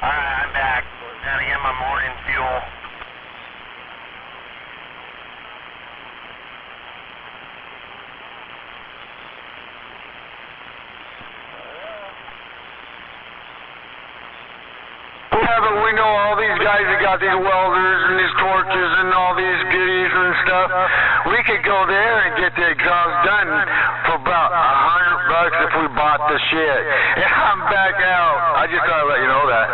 Alright, I'm back. Gotta get my morning fuel. Yeah, but we know all these guys that got these welders and these torches and all these goodies and stuff. We could go there and get the exhaust done for about $100 if we bought the shit. And I'm back out. I just thought I'd let you know that.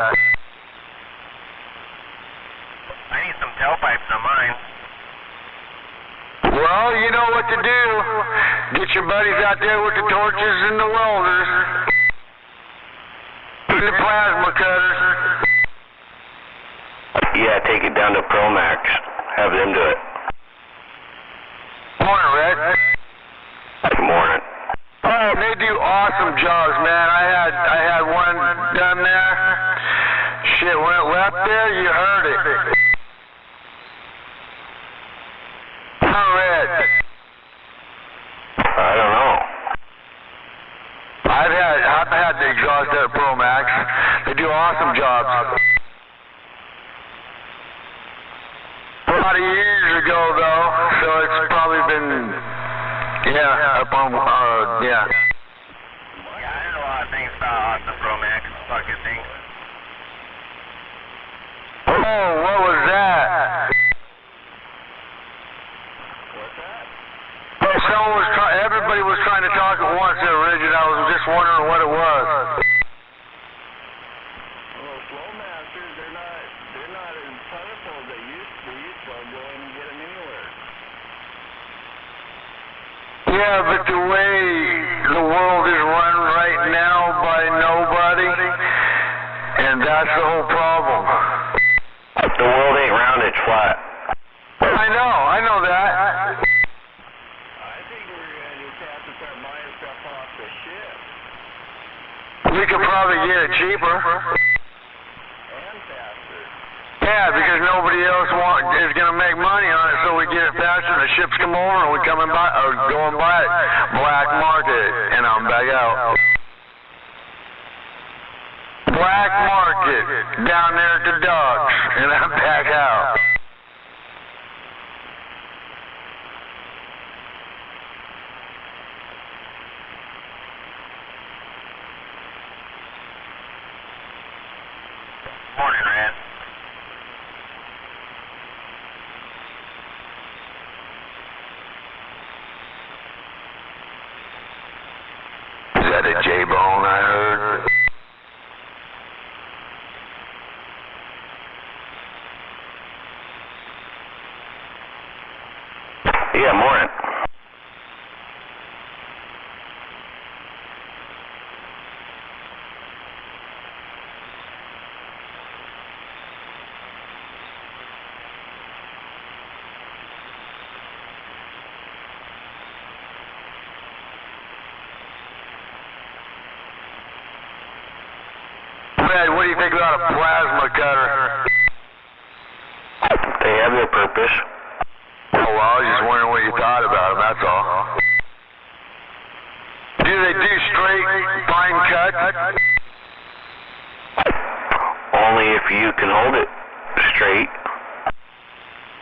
I need some tailpipes on mine. Well, you know what to do. Get your buddies out there with the torches and the welders. And the plasma cutters. Yeah, take it down to Promax. Have them do it. Morning, Red. Good morning. Oh, they do awesome jobs, man. I had one done there. Shit, when it left there, you heard it. Oh, Red. I don't know. I've had the exhaust at Promax. They do awesome jobs. A lot of years ago, though, so it's probably been, up on, yeah. Yeah, I heard a lot of things about the Promax fucking thing. Oh, what was that? What's that? Well, everybody was trying to talk at once there, Rigid. I was just wondering what it was. Well, Flowmasters, they're not as plentiful as they used to be, so I'll go in and get them anywhere. Yeah, but the way the world is run right now by nobody, and that's the whole problem. The world ain't round, it's flat. I know that. I think we're gonna just have to start buying stuff off the ship. We could probably get it cheaper. And faster. Yeah, because nobody else is going to make money on it, so we get it faster. The ships come over, and we come and buy, or go and buy it. Black market, and I'm back out. Black market down there at the docks, and I'm back out. Morning, Red. Is that a J-bone I heard? Yeah, morning. Red, what do you think about a plasma cutter? They have their purpose. Oh, well, I was just wondering what you thought about them, that's all. Do they do straight, fine cut? Only if you can hold it straight.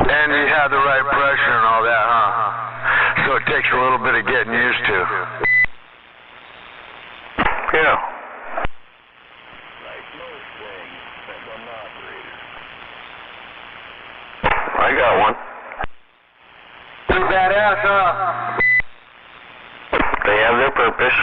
And you have the right pressure and all that, huh? So it takes a little bit of getting used to. Yeah. I got one. Too badass, huh? They have their purpose.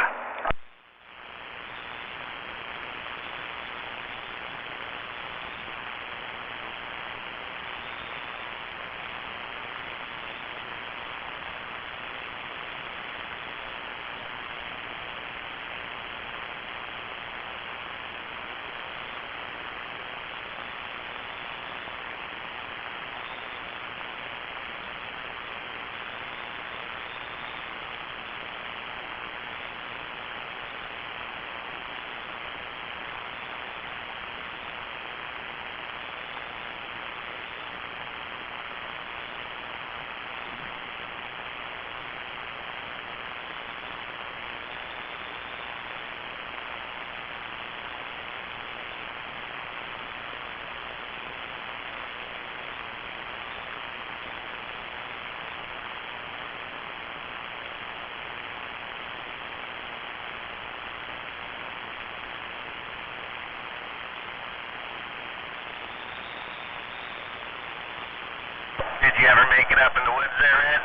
you ever make it up in the woods there, Ed?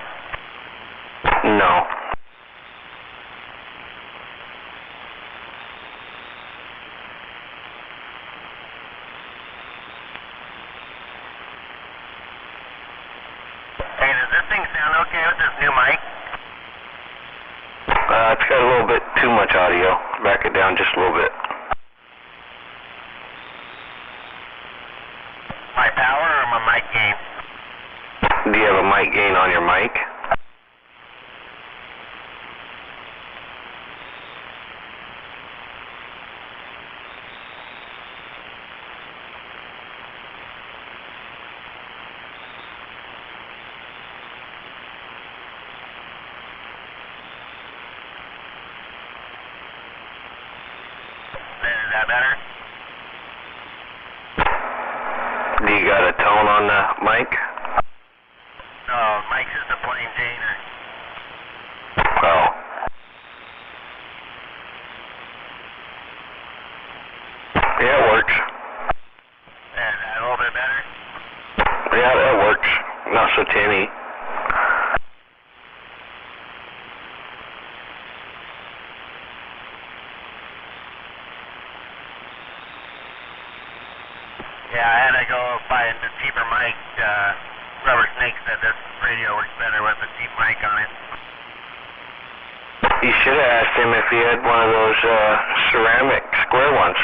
No. Hey, does this thing sound okay with this new mic? It's got a little bit too much audio. Back it down just a little bit. My power or my mic gain? Do you have a mic gain on your mic? Is that better? Do you got a tone on the mic? No, mic's just a plain Janer. Oh. Yeah, it works. Is that a little bit better? Yeah, that works. Not so tinny. Yeah, I had to go buy a cheaper mic. Rubber Snake said this radio works better with a cheap mic on it. You should have asked him if he had one of those ceramic square ones.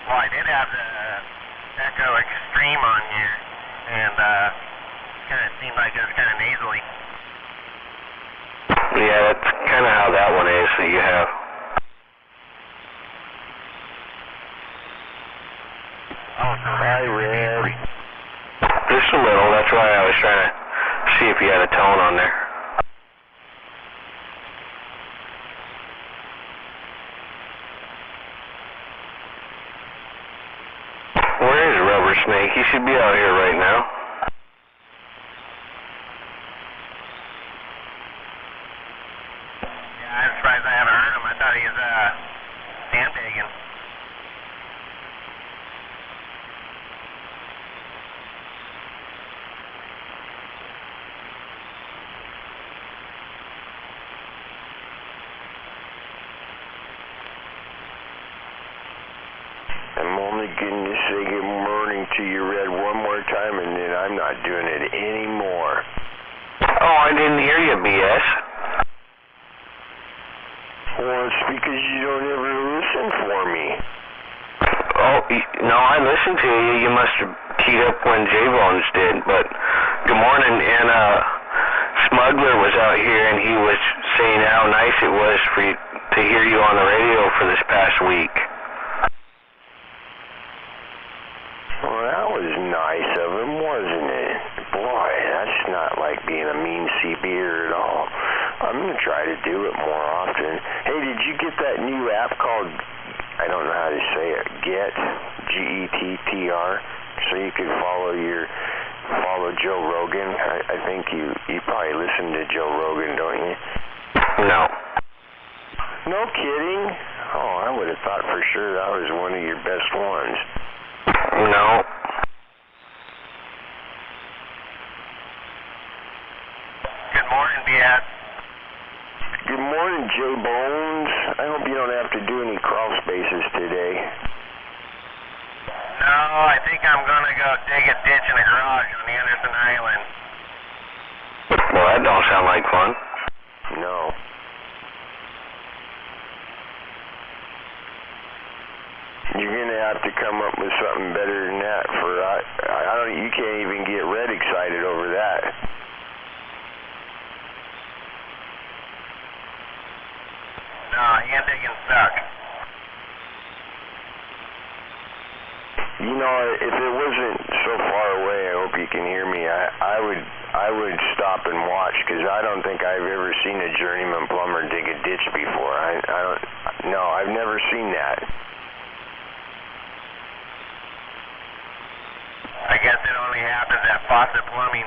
Well, I did have the Echo Extreme on here, and kind of seemed like it was kind of nasally. Yeah, that's kind of how that one is that you have. Oh, so Hi, Red. Just a little. That's why I was trying to see if you had a tone on there. Where is Rubber Snake? He should be out here right now. Yeah, I'm surprised I haven't heard him. I thought he was sandbagging. I'm only going to say good morning to you, Red, one more time, and then I'm not doing it anymore. Oh, I didn't hear you, BS. Well, it's because you don't ever listen for me. Oh, no, I listened to you. You must have keyed up when J-Bones did, but good morning. And Smuggler was out here, and he was saying how nice it was for you to hear you on the radio for this past week. Well, that was nice of him, wasn't it? Boy, that's not like being a mean CBer at all. I'm going to try to do it more often. Hey, did you get that new app called, I don't know how to say it, Get, G-E-T-T-R, so you could follow Joe Rogan? I think you probably listen to Joe Rogan, don't you? No. No kidding? Oh, I would have thought for sure that was one of your best ones. No. Good morning, BS. Good morning, J Bones. I hope you don't have to do any crawl spaces today. No, I think I'm gonna go dig a ditch in a garage on the Anderson Island. Well, that don't sound like fun. No. You're gonna have to come up with something better than that. You can't even get Red excited over that. No, hand digging sucks. You know, if it wasn't so far away, I hope you can hear me. I would stop and watch, because I don't think I've ever seen a journeyman plumber dig a ditch before. No, I've never seen that. I guess it only happens at Faucet Plumbing.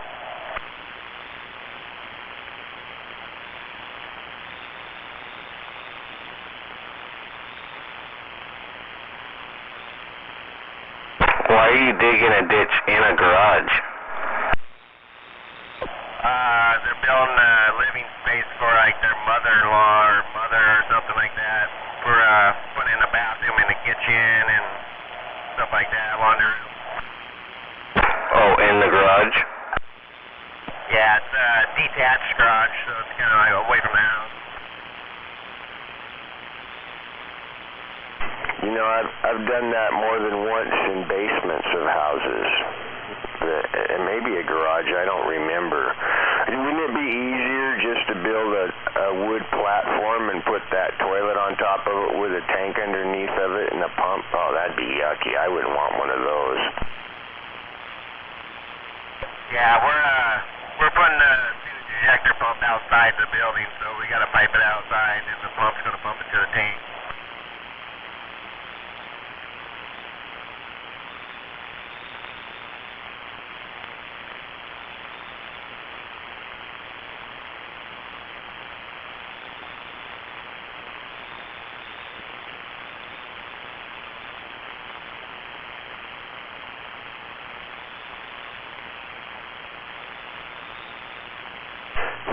Why are you digging a ditch in a garage? They're building a living space for like their mother-in-law or mother or something like that. For putting in a bathroom in the kitchen and stuff like that, laundry room. Oh, in the garage? Yeah, it's a detached garage, so it's kind of like away from the house. You know, I've done that more than once in basements of houses. And maybe a garage, I don't remember. Wouldn't it be easier just to build a wood platform and put that toilet on top of it with a tank underneath of it and a pump? Oh, that'd be yucky. I wouldn't want one of those. Yeah, we're putting the sewage ejector pump outside the building, so we got to pipe it outside, and the pump's going to pump it to the tank.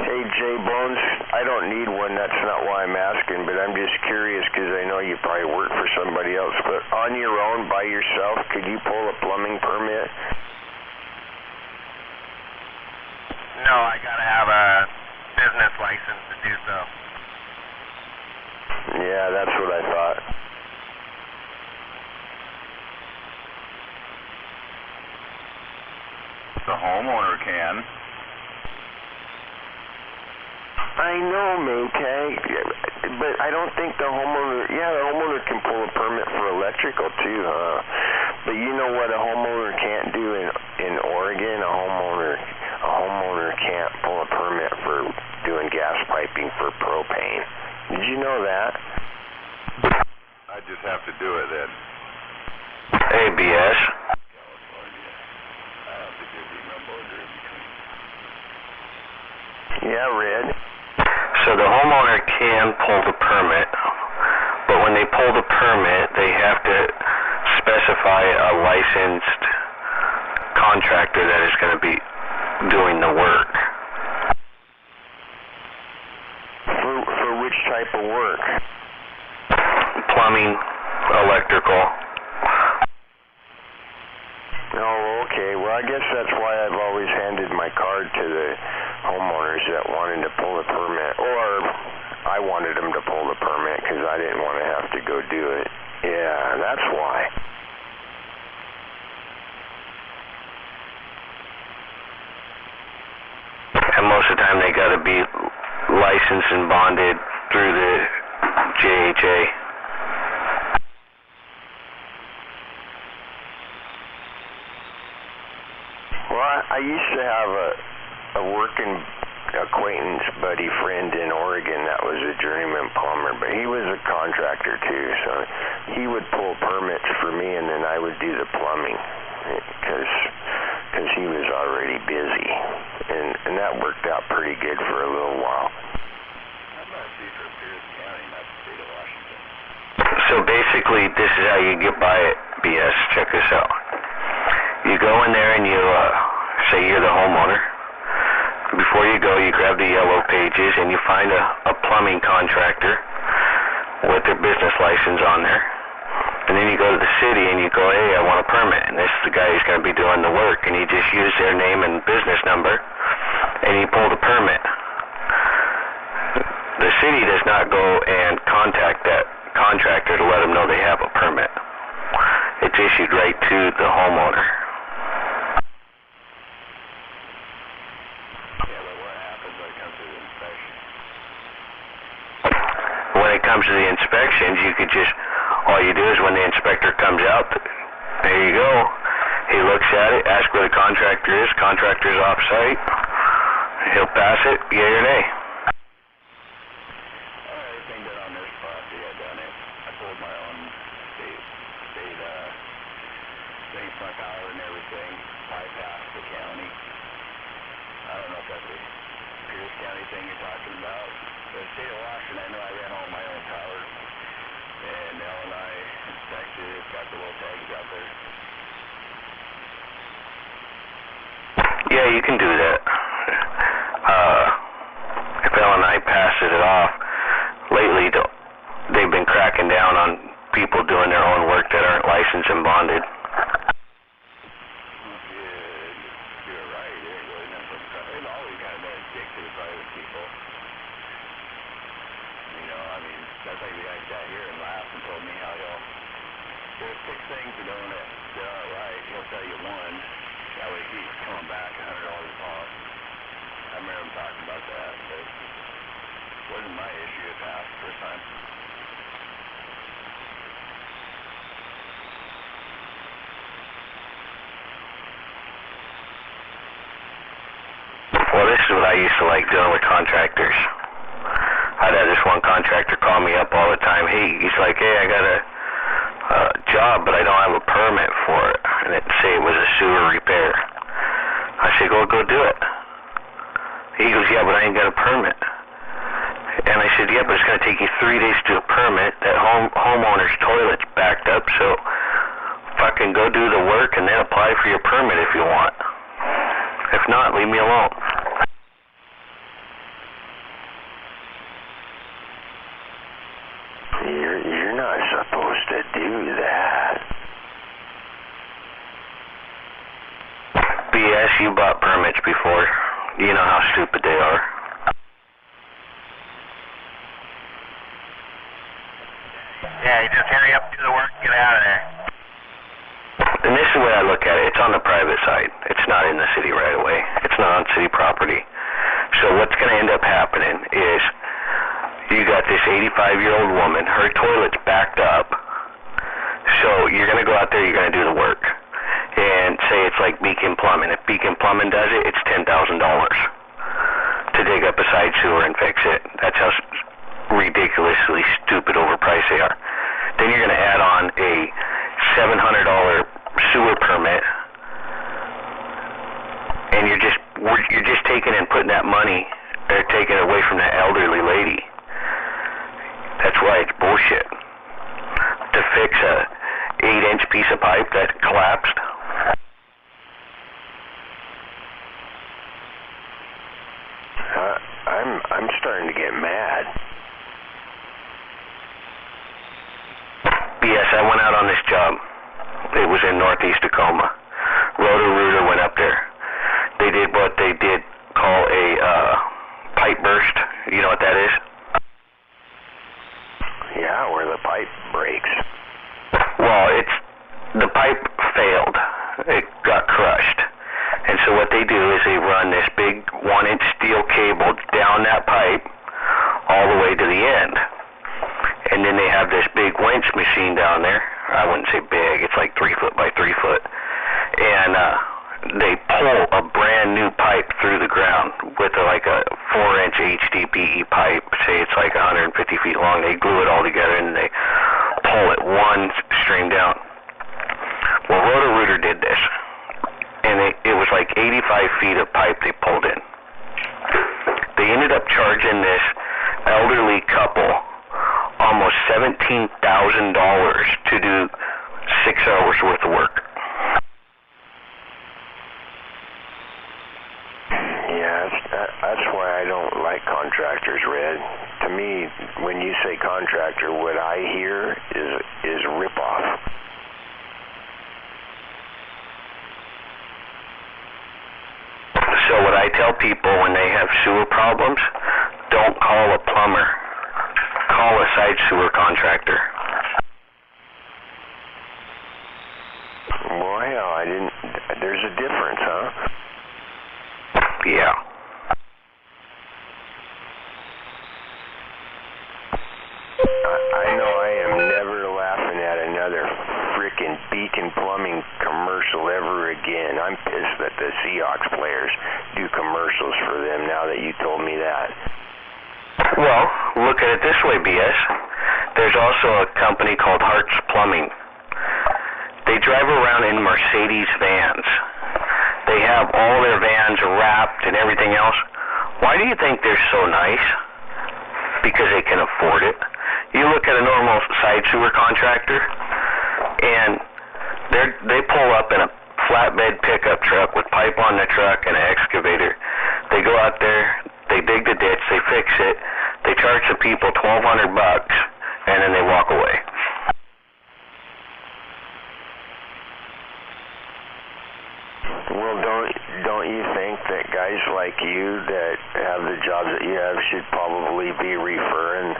Hey, J-Bones, I don't need one. That's not why I'm asking, but I'm just curious because I know you probably work for somebody else. But on your own, by yourself, could you pull a plumbing permit? No, I got to have a business license to do so. Yeah, that's what I thought. The homeowner can. I know, Maytag, but I don't think the homeowner can pull a permit for electrical too, huh? But you know what a homeowner can't do in Oregon? A homeowner can't pull a permit for doing gas piping for propane. Did you know that? I just have to do it then. ABS. Yeah, Red. So the homeowner can pull the permit, but when they pull the permit, they have to specify a licensed contractor that is going to be doing the work. For which type of work? Plumbing, electrical. Oh, okay. Well, I guess that's why I've always handed my card to the homeowners that wanted to pull the permit, or I wanted them to pull the permit because I didn't want to have to go do it. Yeah, that's why. And most of the time they got to be licensed and bonded through the JHA. Well, I used to have a working acquaintance, buddy, friend in Oregon that was a journeyman plumber, but he was a contractor too, so he would pull permits for me and then I would do the plumbing because he was already busy, and that worked out pretty good for a little while. So basically, this is how you get by it, BS. Check this out. You go in there and you say you're the homeowner. Before you go, you grab the yellow pages and you find a plumbing contractor with their business license on there. And then you go to the city and you go, hey, I want a permit. And this is the guy who's going to be doing the work. And you just use their name and business number and you pull the permit. The city does not go and contact that contractor to let them know they have a permit. It's issued right to the homeowner. When it comes to the inspections, you could just, all you do is when the inspector comes out, there you go. He looks at it, asks where the contractor is, contractor's off site, he'll pass it, yay or nay. Everything done on this property, I done it. this county thing you're talking about. The state of Washington, I know I ran all my own power. And L&I inspected it, got the little tags out there. Yeah, you can do that. If L&I passes it off, lately they've been cracking down on people doing their own work that aren't licensed and bonded. You're right. They've always kind of been a dick to the private people. You know, I mean, that's like the guy sat here and laughed and told me how there's 6 things that aren't right. He'll tell you one. That way he keeps coming back $100 a pop. I remember him talking about that, but it wasn't my issue. It passed the first time. Well, this is what I used to like doing with contractors. I'd have this one contractor call me up all the time. He's like, hey, I got a job, but I don't have a permit for it. And it'd say it was a sewer repair. I said, go do it. He goes, yeah, but I ain't got a permit. And I said, yeah, but it's going to take you 3 days to do a permit. That homeowner's toilet's backed up, so fucking go do the work and then apply for your permit if you want. If not, leave me alone. You're not supposed to do that. BS, you bought permits before. You know how stupid they are. Yeah, you just hurry up, do the work, get out of there. And this is the way I look at it. It's on the private side. It's not in the city right away. It's not on city property. So what's going to end up happening is you got this 85-year-old woman. Her toilet's backed up. So you're going to go out there, you're going to do the work. And say it's like Beacon Plumbing. If Beacon Plumbing does it, it's $10,000 to dig up a side sewer and fix it. That's how ridiculously stupid overpriced they are. Then you're going to add on a $700 sewer permit, and you're just taking and putting that money, or taking it away from that elderly lady. That's why it's bullshit. To fix a 8-inch piece of pipe that collapsed. I'm starting to get mad. Yes, I went out on this job. It was in northeast Tacoma. Roto-Rooter went up there. They did what they did call a pipe burst. You know what that is? Yeah, where the pipe breaks. Well, the pipe failed. It got crushed. And so what they do is they run this big 1-inch steel cable down that pipe all the way to the end. And then they have this big winch machine down there. I wouldn't say big, it's like 3 foot by 3 foot. And they pull a brand new pipe through the ground with like a 4-inch HDPE pipe. Say it's like 150 feet long. They glue it all together and they pull it one stream down. Well, Roto-Rooter did this. And it was like 85 feet of pipe they pulled in. They ended up charging this elderly couple almost $17,000 to do 6 hours worth of work. Yeah, that's why I don't like contractors, Red. To me, when you say contractor, what I hear is rip-off. So what I tell people when they have sewer problems, don't call a plumber. Call a side sewer contractor. Well, hell, there's a difference, huh? Yeah. I know I am never laughing at another frickin' Beacon Plumbing commercial ever again. I'm pissed that the Seahawks players do commercials for them now that you told me that. Well, look at it this way, BS. There's also a company called Hart's Plumbing. They drive around in Mercedes vans. They have all their vans wrapped and everything else. Why do you think they're so nice? Because they can afford it. You look at a normal side sewer contractor, and they pull up in a flatbed pickup truck with pipe on the truck and an excavator. They go out there, they dig the ditch, they fix it, they charge the people $1,200, and then they walk away. Well, don't you think that guys like you that have the jobs that you have should probably be referring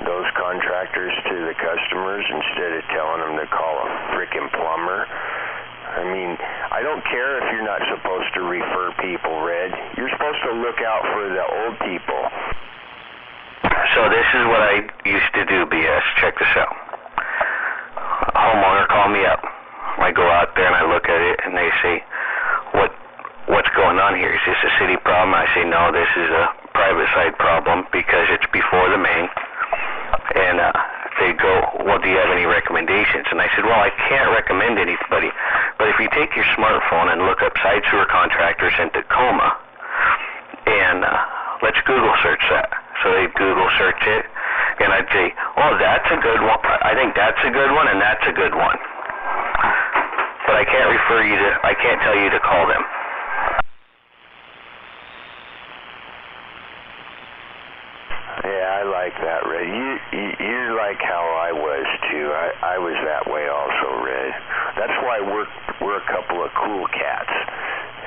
those contractors to the customers instead of telling them to call a frickin' plumber? I mean, I don't care if you're not supposed to refer people, Red. You're supposed to look out for the old people. So this is what I used to do, BS. Check this out. A homeowner called me up. I go out there and I look at it, and they say, what's going on here? Is this a city problem? I say, no, this is a private side problem because it's before the main. And they go, well, do you have any recommendations? And I said, well, I can't recommend anybody, but if you take your smartphone and look up side sewer contractors in Tacoma, and let's Google search that. So they'd Google search it, and I'd say, oh, that's a good one. I think that's a good one, and that's a good one. But I can't tell you to call them. Yeah, I like that, Red. You're like how I was too. I was that way also, Red. That's why we're a couple of cool cats,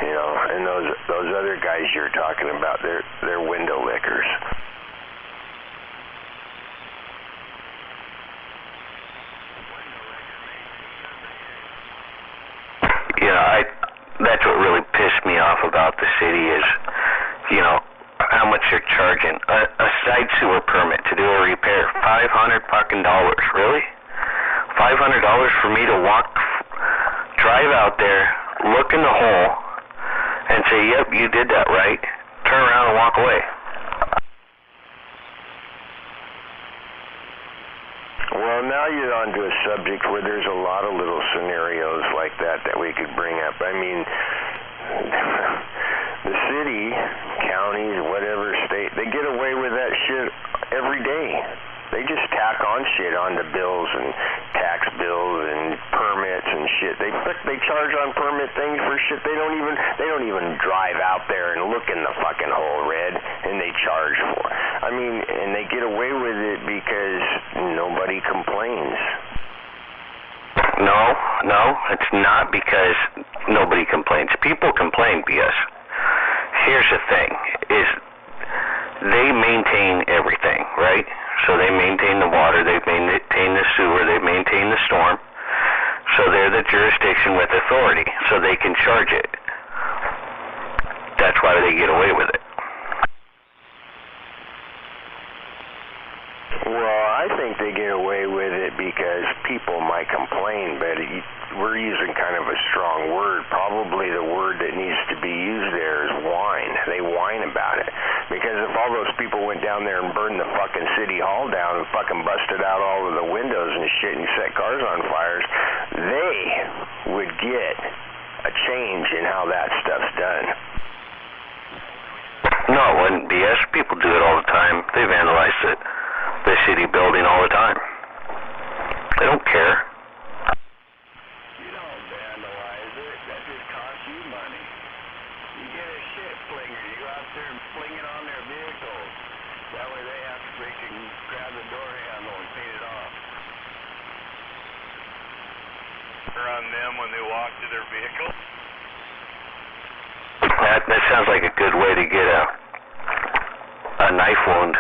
you know. And those other guys you're talking about, they're window lickers. You know, that's what really pissed me off about the city is, you know, how much they're charging. A side sewer permit to do a repair, $500 fucking dollars. Really? $500 for me to drive out there, look in the hole, and say, yep, you did that right, turn around and walk away. Well, now you're onto a subject where there's a lot of little scenarios like that we could bring up. I mean, the city, counties, whatever state, they get away with that shit every day. They just tack on shit onto bills and tax bills and permits and shit. They charge on permit things for shit they don't even drive out there and look in the fucking hole, Red, and they charge for. I mean, and they get away with it because nobody complains. No, it's not because nobody complains. People complain, BS. Here's the thing, is they maintain everything, right? So they maintain the water, they maintain the sewer, they maintain the storm. So they're the jurisdiction with authority, so they can charge it. That's why they get away with it. Well, I think they get away with it because people might complain, but we're using kind of a strong word. Probably the word that needs to be used there is whine. They whine about it. Because if all those people went down there and burned the fucking city hall down and fucking busted out all of the windows and shit and set cars on fires, they would get a change in how that stuff's done. No, it wouldn't, BS. People do it all the time. They vandalize the city building all the time. They don't care. You don't vandalize it. That just costs you money. You get a shit flinger. You go out there and fling it on their vehicles. That way they have to freaking grab the door handle and clean it off. On them when they walk to their vehicle. That sounds like a good way to get a knife wound.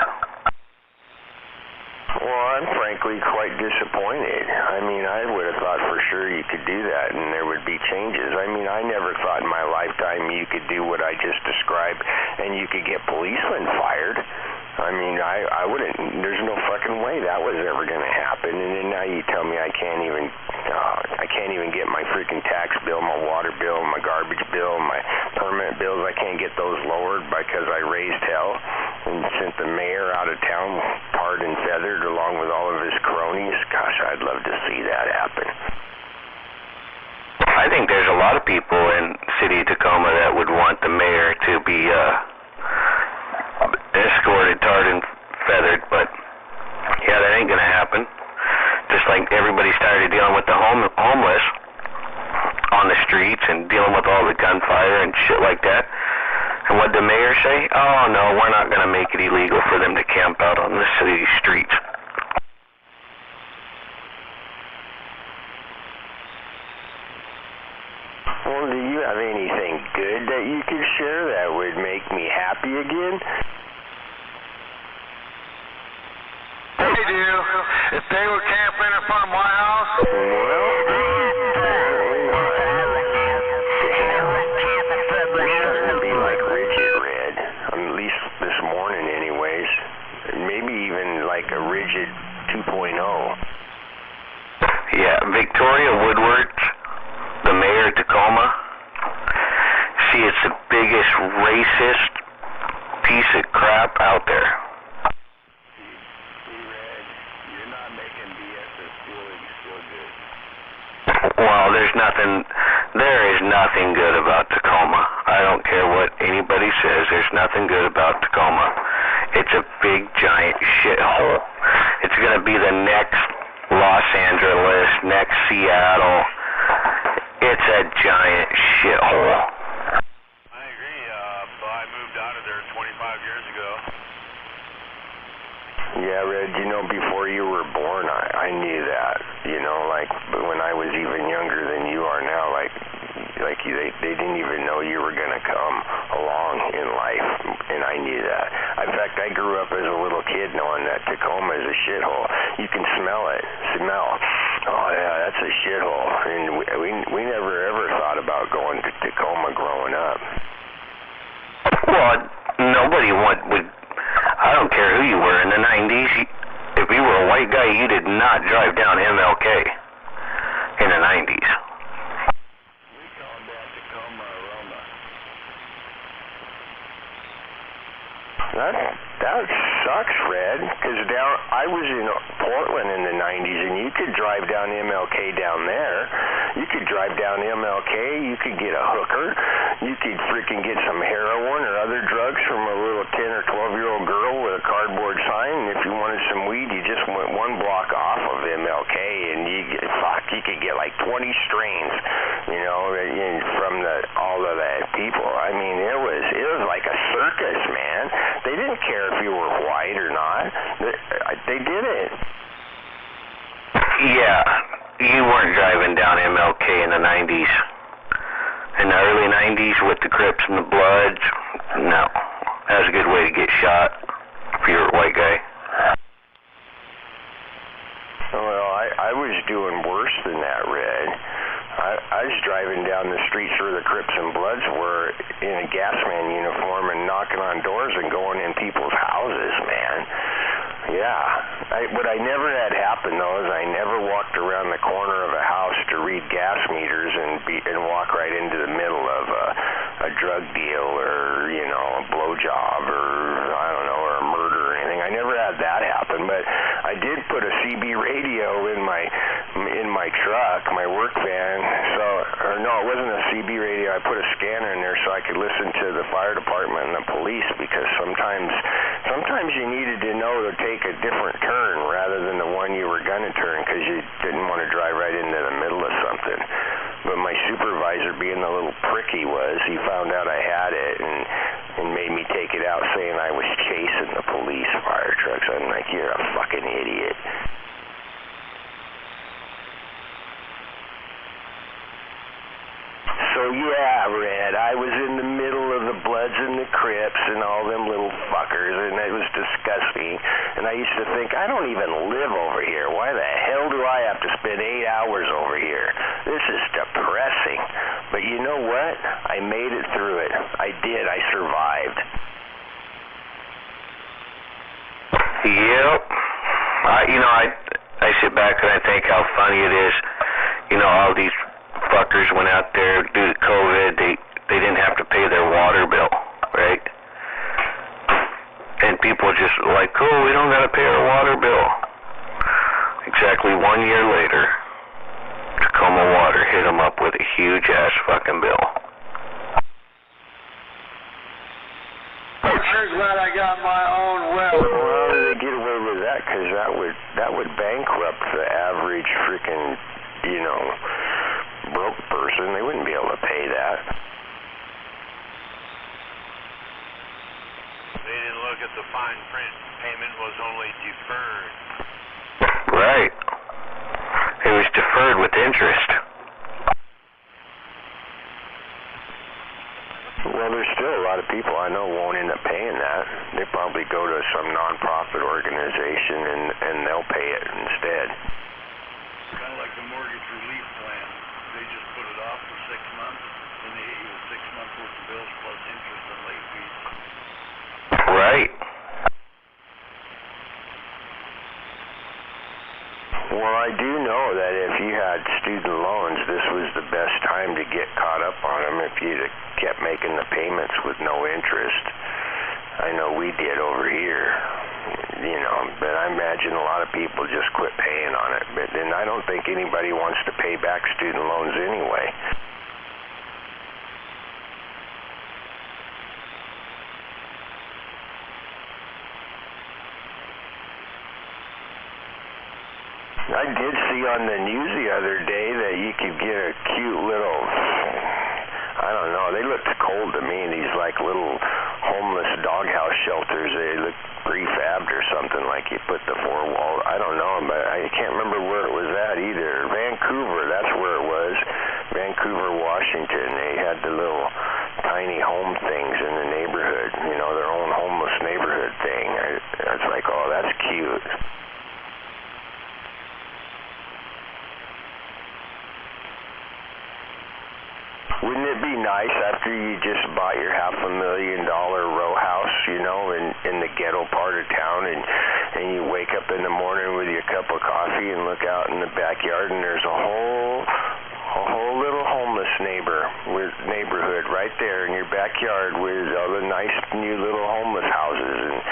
Well, I'm frankly quite disappointed. I mean, I would have thought for sure you could do that and there would be changes. I mean, I never thought in my lifetime you could do what I just described and you could get policemen fired. I mean, I wouldn't, there's no fucking way that was ever going to happen. And then now you tell me I can't even get my freaking tax bill, my water bill, my garbage bill, my permit bills. I can't get those lowered because I raised hell and sent the mayor out of town tarred and feathered along with all of his cronies. Gosh, I'd love to see that happen. I think there's a lot of people in city of Tacoma that would want the mayor to be the gunfire and shit like that. And what'd the mayor say? Oh, no, we're not going to make it illegal for them to camp out on the city streets. Well, do you have anything good that you could share that would make me happy again? They do. If they were camping in front of my house, Well, they're starting to be like rigid red, at least this morning anyways. Maybe even like a rigid 2.0. Yeah, Victoria Woodward, the mayor of Tacoma, see, it's the biggest racist piece of crap out there. You're not making BS that's still good. Well, there is nothing good about Tacoma. I don't care what anybody says, there's nothing good about Tacoma. It's a big, giant shithole. It's going to be the next Los Angeles, next Seattle. It's a giant shithole. I agree. I moved out of there 25 years ago. Yeah, Red, before you were born, I knew that, like when I was even younger than you are now, they didn't even know you were going to come along in life, and I knew that. In fact, I grew up as a little kid knowing that Tacoma is a shithole. You can smell it. Oh yeah, that's a shithole. And we never ever thought about going to Tacoma growing up. Well, nobody would, I don't care who you were in the 90s, if you were a white guy, you did not drive down MLK in the 90s. We call that Tacoma Aroma. That sucks, Red, because I was in Portland in the 90s, and you could drive down MLK down there. You could drive down MLK, you could get a hooker, you could freaking get some heroin or other drugs from a little 10 or 12-year-old girl with a cardboard sign, and if you wanted some weed, you just went one block off of MLK, and you could get like 20 strains, from all of that people. I mean, it was like a circus, man. They didn't care if you were white or not. They didn't. Yeah, you weren't driving down MLK in the 90s. In the early 90s with the Crips and the Bloods, no. That was a good way to get shot if you were a white guy. Well, I was doing worse than that, Red. I was driving down the streets where the Crips and Bloods were in a gas man uniform and knocking on doors and going in people's houses, man. Yeah. What I never had happen, though, is I never walked around the corner of a house to read gas meters and walk right into the middle of a drug deal or, a blowjob or, I don't know, or a murder or anything. I never had that happen, but I did put a CB radio in my truck, my work van. No, it wasn't a CB radio. I put a scanner in there so I could listen to the fire department and the police, because sometimes you needed to know to take a different turn rather than the one you were going to turn, because you didn't want to drive right into the middle of something. But my supervisor, being the little prick he was, he found out I had it and made me take it out, saying I was chasing the police fire trucks. I'm like, you're a fucking idiot. So yeah, Red, I was in the middle of the Bloods and the Crips and all them little fuckers, and it was disgusting. And I used to think, I don't even live over here. Why the hell do I have to spend 8 hours over here? This is depressing. But you know what? I made it through it. I did. I survived. Yep. I sit back and I think how funny it is. All these fuckers went out there due to COVID. They didn't have to pay their water bill, right? And people just like, oh, we don't gotta pay our water bill. Exactly 1 year later, Tacoma Water hit them up with a huge ass fucking bill. I'm sure glad I got my own well. Well, how did they get away with that? Because that would bankrupt the average freaking, broke person. They wouldn't be able to pay that. look at the fine print, payment was only deferred. Right. It was deferred with interest. Well, there's still a lot of people I know won't end up paying that. They probably go to some nonprofit organization and they'll pay it instead. Kind of like the mortgage relief plan. They just put it off for 6 months, and they hit you with 6 months worth of bills plus interest and late fees. Right. Well, I do know that if you had student loans, this was the best time to get caught up on them if you'd have kept making the payments with no interest. I know we did over here, you know, but I imagine a lot of people just quit paying on it. But then I don't think anybody wants to pay back student loans anyway. I did see on the news the other day that you could get a cute little, I don't know, they looked cold to me, these like little homeless doghouse shelters. They look prefabbed or something, like you put the four wall, I don't know, but I can't remember where it was at either. Vancouver, that's where it was. Vancouver, Washington. They had the little tiny home things in the neighborhood, you know, their own homeless neighborhood thing. I was like, oh, that's cute. Wouldn't it be nice after you just bought your $500,000 row house, you know, in the ghetto part of town, and you wake up in the morning with your cup of coffee and look out in the backyard and there's a whole little homeless neighborhood right there in your backyard with all the nice new little homeless houses,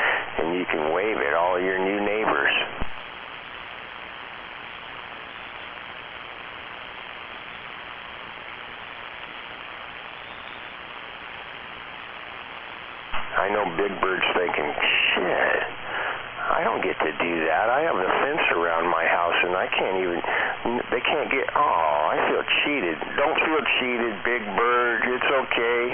and you can wave at all your new neighbors. I know Big Bird's thinking, shit, I don't get to do that. I have the fence around my house and I can't even, they can't get, oh, I feel cheated. Don't feel cheated, Big Bird. It's okay.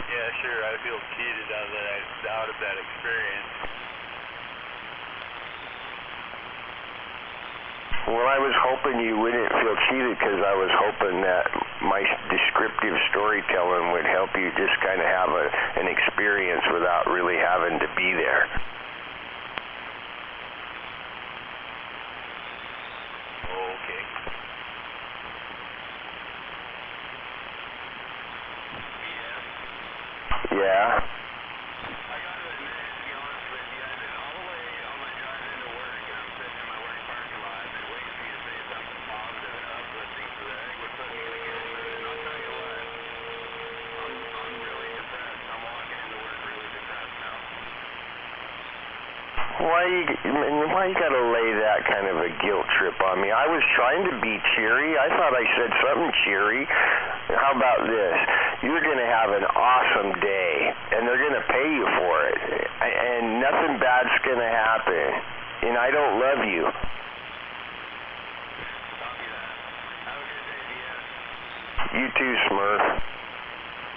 Yeah, sure, I feel cheated out of that experience. Well, I was hoping you wouldn't feel cheated because I was hoping that my descriptive storytelling would help you just kind of have an experience without really having to be there. Okay. Yeah. I gotta admit, to be honest with you, I've been all the way on my drive into work, and I'm sitting in my work parking lot, and waiting for you to say something positive and uplifting, so that would put me in a good mood. And I'll tell you what, I'm really depressed. I'm walking into work really depressed now. Why you gotta lay that kind of a guilt trip on me? I was trying to be cheery. I thought I said something cheery. How about this? You're gonna have an awesome day, and they're gonna pay you for it, and nothing bad's gonna happen. And I don't love you. Copy that. Have a good day, BS. You too, Smurf.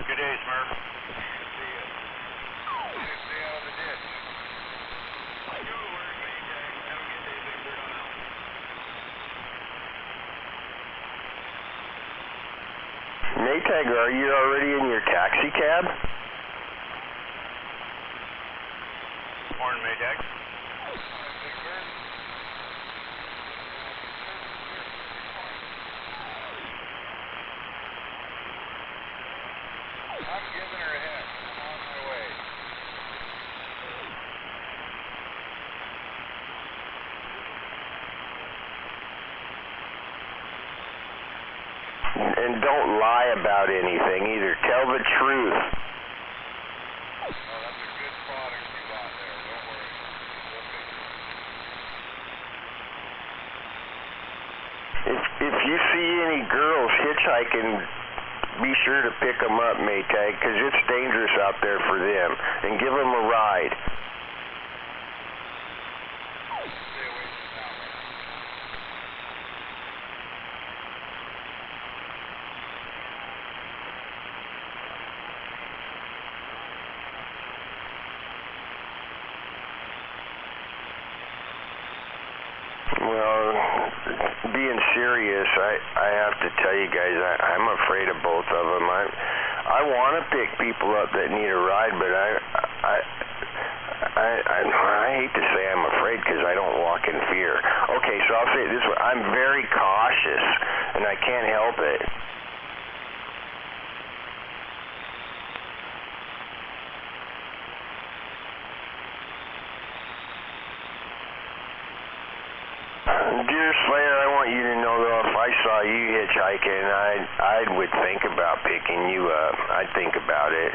Good day, Smurf. See ya. Stay out of the ditch. Go to work, mate. Have a good day, Big Bird. I'm out. Maytag, are you already in your taxi cab? Morning, Maytag. I'm giving her a heck. I'm on my way. And don't lie about anything either. Tell the truth. Oh, that's a good product you got there. Don't worry. We'll fix it. If you see any girls hitchhiking, be sure to pick them up, Maytag, because it's dangerous out there for them. And give them a ride. Stay away from that one. Well, being serious, I have to tell you guys, I'm afraid of both of them. I want to pick people up that need a ride, but I hate to say I'm afraid because I don't walk in fear. Okay, so I'll say it this way. I'm very cautious, and I can't help it. Dear Slayer, I want you to know, though, if I saw you hitchhiking, I would think about picking you up. I'd think about it.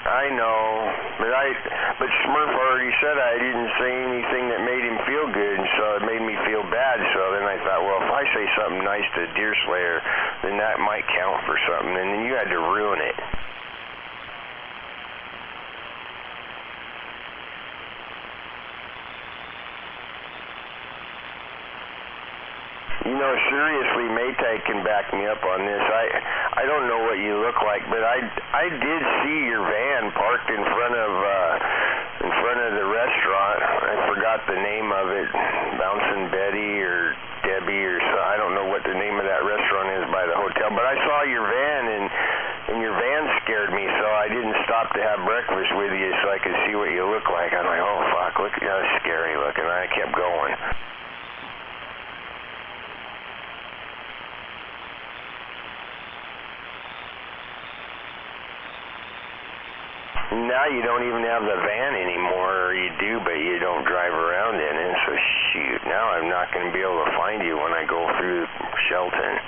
I know, but Smurf already said I didn't say anything that made him feel good, and so it made me feel bad. So then I thought, well, if I say something nice to Deer Slayer, then that might count for something, and then you had to ruin it. You know, seriously, Maytag can back me up on this. I don't know what you look like, but I did see your van parked in front of the restaurant. I forgot the name of it, Bouncing Betty or Debbie or so. I don't know what the name of that restaurant is by the hotel, but I saw your van and your van scared me, so I didn't stop to have breakfast with you so I could see what you look like. I'm like, oh fuck, look, that's scary looking. I kept going. Now you don't even have the van anymore, or you do, but you don't drive around in it, so shoot, now I'm not going to be able to find you when I go through Shelton.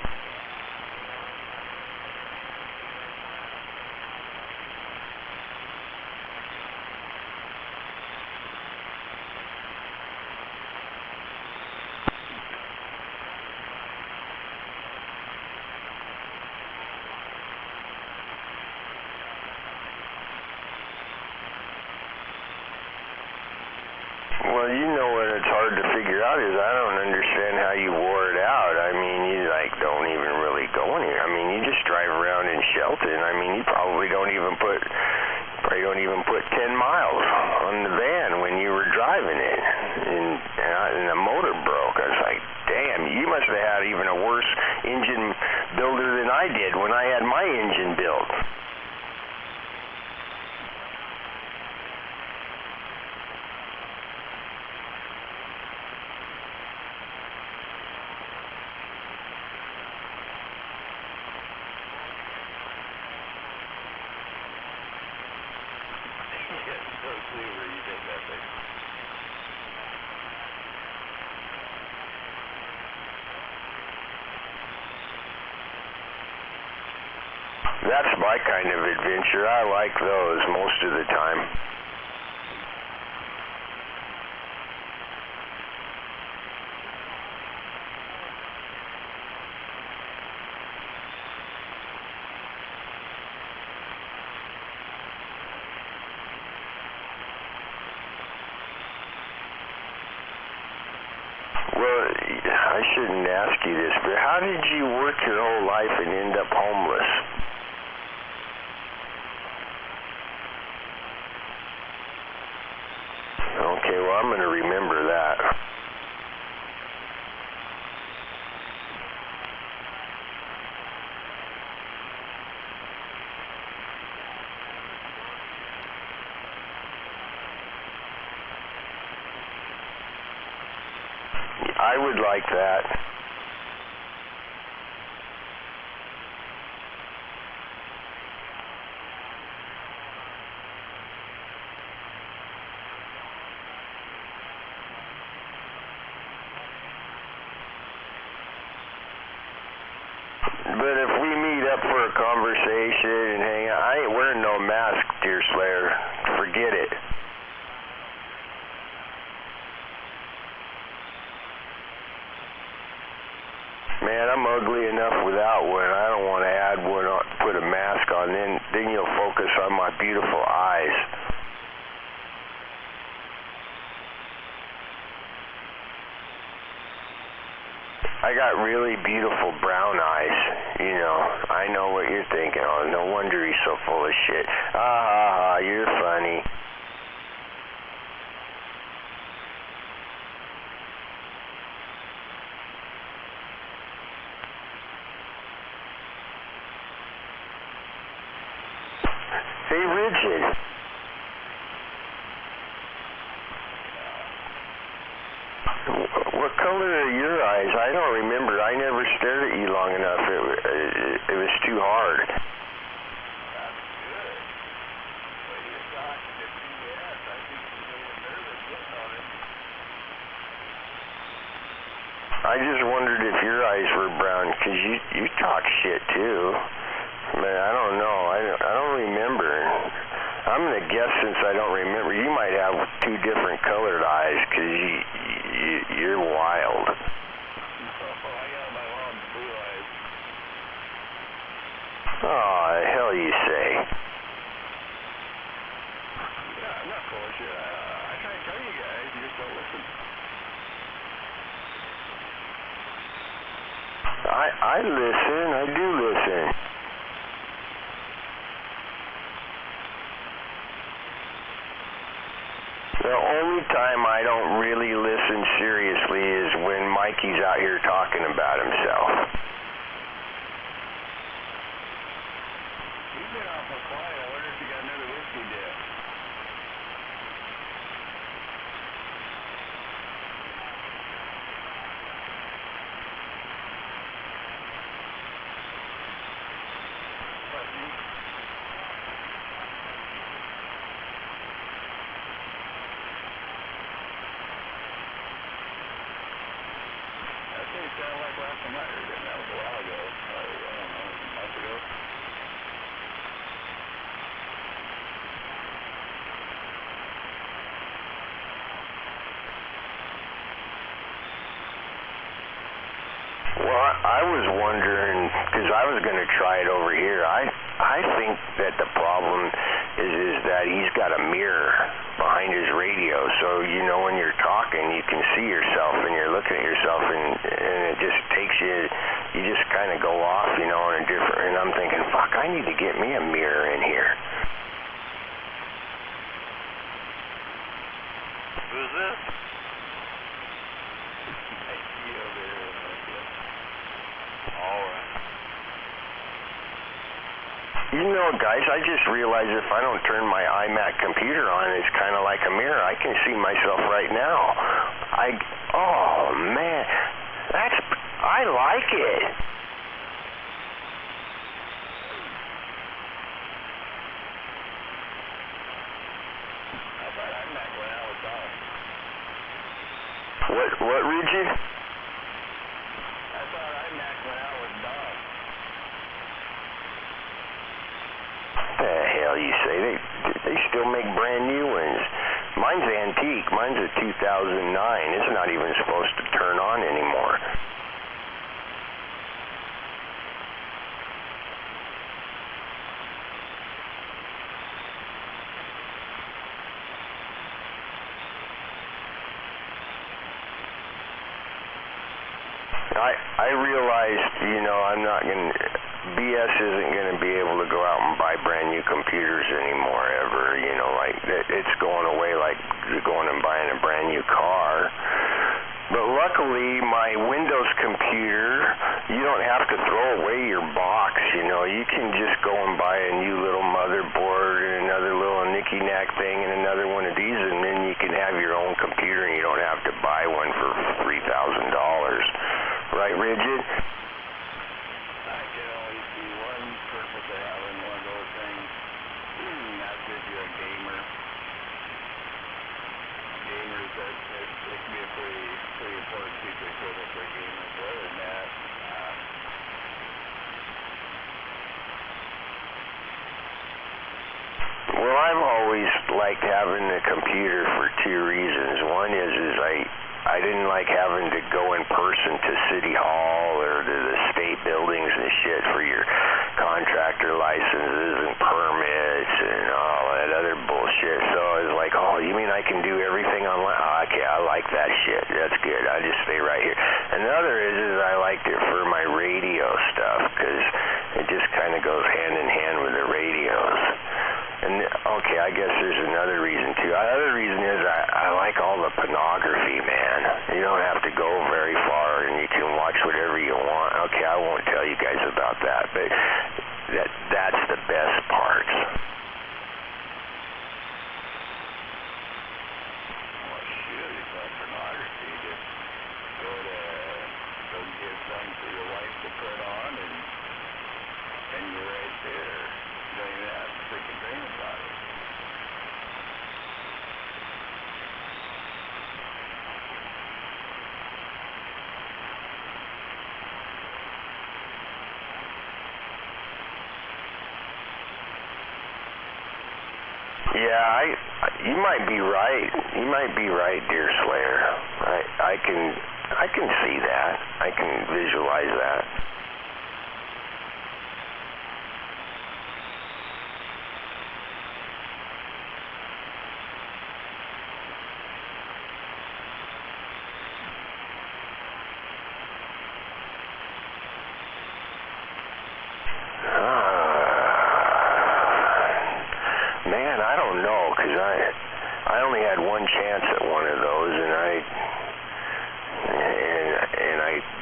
Well, you know what it's hard to figure out is I don't understand how you wore it out. I mean, you don't even really go anywhere. I mean, you just drive around in Shelton. I mean, you probably don't even put 10 miles on the van when you were driving it, and the motor broke. I was like, damn, you must have had even a worse engine builder than I did when I had my engine built. That's my kind of adventure. I like those most of the time. Well, I shouldn't ask you this, but how did you work your whole life and end up homeless? Okay, well, I'm going to remember that. I would like that. But if we meet up for a conversation and hang out, I ain't wearing no mask, Deer Slayer. Forget it. Man, I'm ugly enough without one. I don't want to add one on, put a mask on, then you'll focus on my beautiful eyes. I got really beautiful brown eyes. You know, I know what you're thinking. Oh, no wonder he's so full of shit. Ah, ha, ha, you're funny. Hey, Richard. What color are your eyes? I don't remember. I never stared at you long enough. It was too hard. That's good. Well, you're talking to BS. I think you're a little nervous getting on it. I just wondered if your eyes were brown, because you talk shit too. Man, I don't know. I don't remember. I'm going to guess, since I don't remember, you might have two different colored eyes, because you're wild. No, I got my long blue eyes. Oh, the hell you say? Yeah, I'm not full of shit. I try to tell you guys, you just don't listen. I listen. I do listen. The only time I don't really listen seriously is when Mikey's out here talking about himself. You've been awful quiet. I wonder if you got another whiskey dip. That didn't sound like last time I heard it. That was a while ago. I don't know, a month ago. Well, I was wondering, because I was going to try it over here. I think that the problem is that he's got a mirror behind his radio, so you know when you're talking, you can see yourself, and you're looking at yourself, and it just takes you just kind of go off, you know, in a different. And I'm thinking, fuck, I need to get me a mirror in here. Who's this? Mikey over here. All right. You know, guys, I just realized if I don't turn my iMac computer on, it's kind of like a mirror. I can see myself right now. Oh, man. I like it. How about iMac went out with Dog? What, Reggie? I thought iMac went out with Dog. The hell you say? They still make brand new ones. Mine's antique. Mine's a 2009. It's not even supposed to turn on anymore. I realized, you know, BS isn't going to be able to go out and buy brand new computers anymore ever, you know, like it's going away like going and buying a brand new car. But luckily, my Windows computer, you don't have to throw away your box, you know. You can just go and buy a new little motherboard and another little knicky-knack thing and another one of these, and then you can have your own computer and you don't have to buy one for $3,000. Right, Rigid? I can only see one purpose of having one of those things. That's if you're a gamer. Gamers, it can be a pretty important piece of equipment for a gamer. But other than that, Well, I've always liked having a computer for two reasons. One is I didn't like having to go in person to City Hall or to the state buildings and shit for your contractor licenses and permits and all that other bullshit. So I was like, oh, you mean I can do everything online? Oh, okay, I like that. that shit. That's good. I just stay right here. Another is I liked it for my radio stuff because it just kind of goes hand in hand with the radios. And okay, I guess there's another reason too. Another reason is I like all the pornography, man. You don't have to go very far, and you can watch whatever you want. Okay, I won't tell you guys about that, but that's the best part. Well, shoot, it's not pornography. Just go get something for your wife to put on, and you're right there. You don't even have to freaking dream about it. Yeah, you might be right. You might be right, dear Slayer. I can see that. I can visualize that. Man, I don't know, because I only had one chance at one of those, and I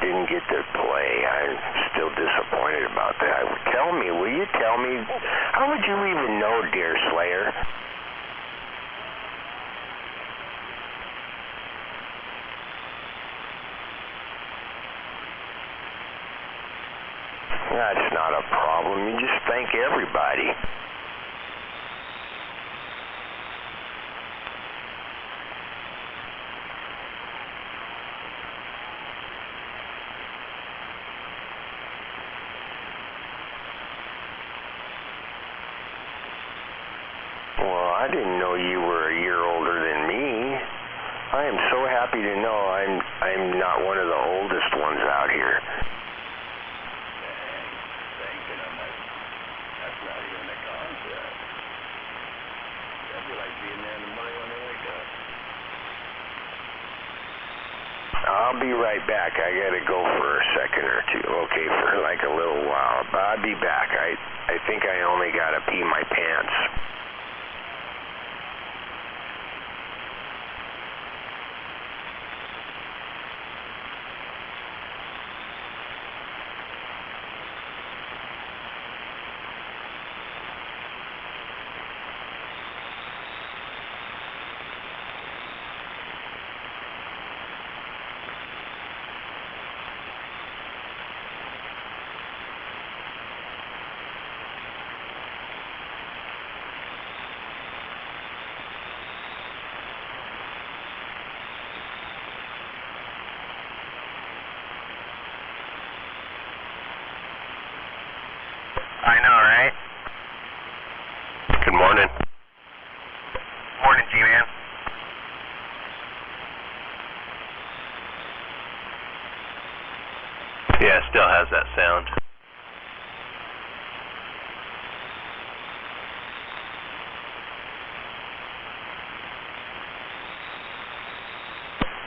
didn't get to play. I'm still disappointed about that. Will you tell me, how would you even know, dear Slayer? That's not a problem. You just thank everybody. Well, I didn't know you were a year older than me. I am so happy to know I'm not one of the oldest ones out here. Thinking I'm like, that's not even a concept. That'd be like being there in the morning when they wake up. I'll be right back. I gotta go for a second or two, okay, for like a little while. But I'll be back. I think I only gotta pee my pants. I know, right? Good morning. Morning, G-Man. Yeah, it still has that sound.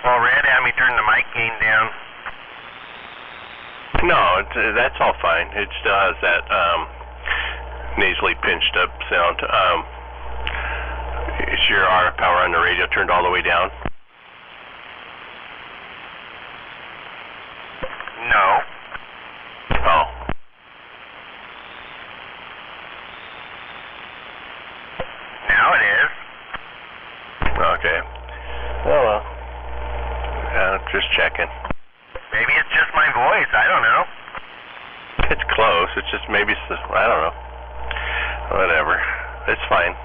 Well, Red had me turn the mic gain down. No, that's all fine. It still has that nasally pinched up sound. Is your RF power on the radio turned all the way down? No. Oh. Now it is. Okay. Well, just checking. Maybe it's just my voice. I don't know. It's close. It's just maybe, I don't know. Whatever. It's fine.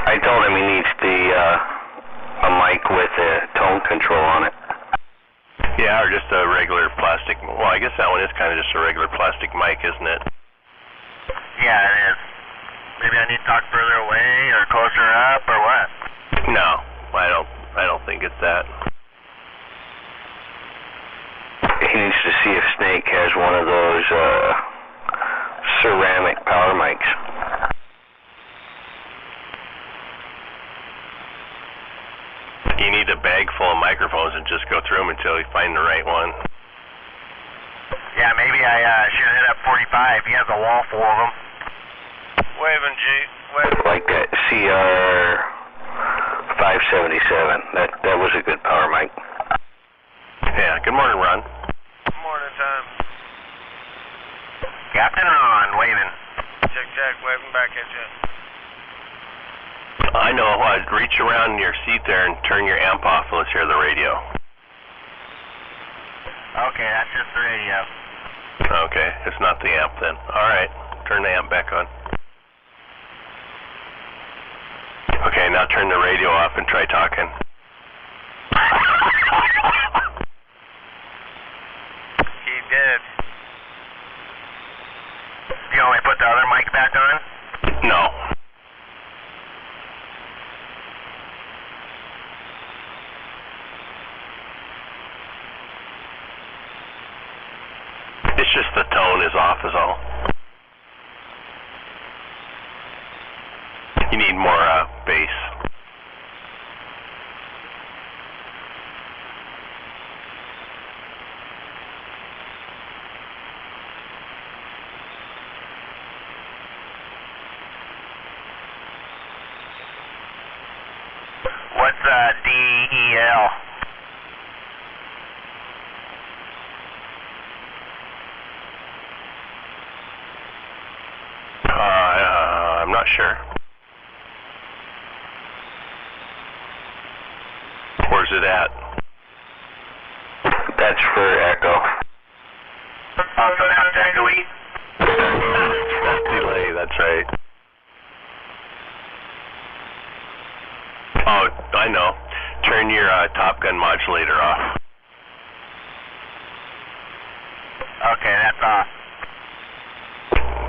I told him he needs a mic with a tone control on it. Yeah, or just a regular plastic. Well, I guess that one is kind of just a regular plastic mic, isn't it? Yeah, it is. Maybe I need to talk further away or closer up or what? No, I don't think it's that. He needs to see if Snake has one of those ceramic power mics. You need a bag full of microphones and just go through them until you find the right one. Yeah, maybe I should hit up 45. He has a wall full of them. Waving, G. Waving. Like that CR 577. That was a good power mic. Yeah, good morning, Ron. Good morning, Tom. Captain Ron, waving. Check, waving back at you. I know. Reach around your seat there and turn your amp off and let's hear the radio. Okay, that's just the radio. Okay, it's not the amp then. All right, turn the amp back on. Okay, now turn the radio off and try talking. He did. You want me to put the other mic back on? No. It's just the tone is off is all. You need more bass. What's DEL? I'm not sure. Where's it at? That's for echo. Also, that's echoey. That's delay, that's right. Oh, I know. Turn your Top Gun modulator off. Okay, that's off.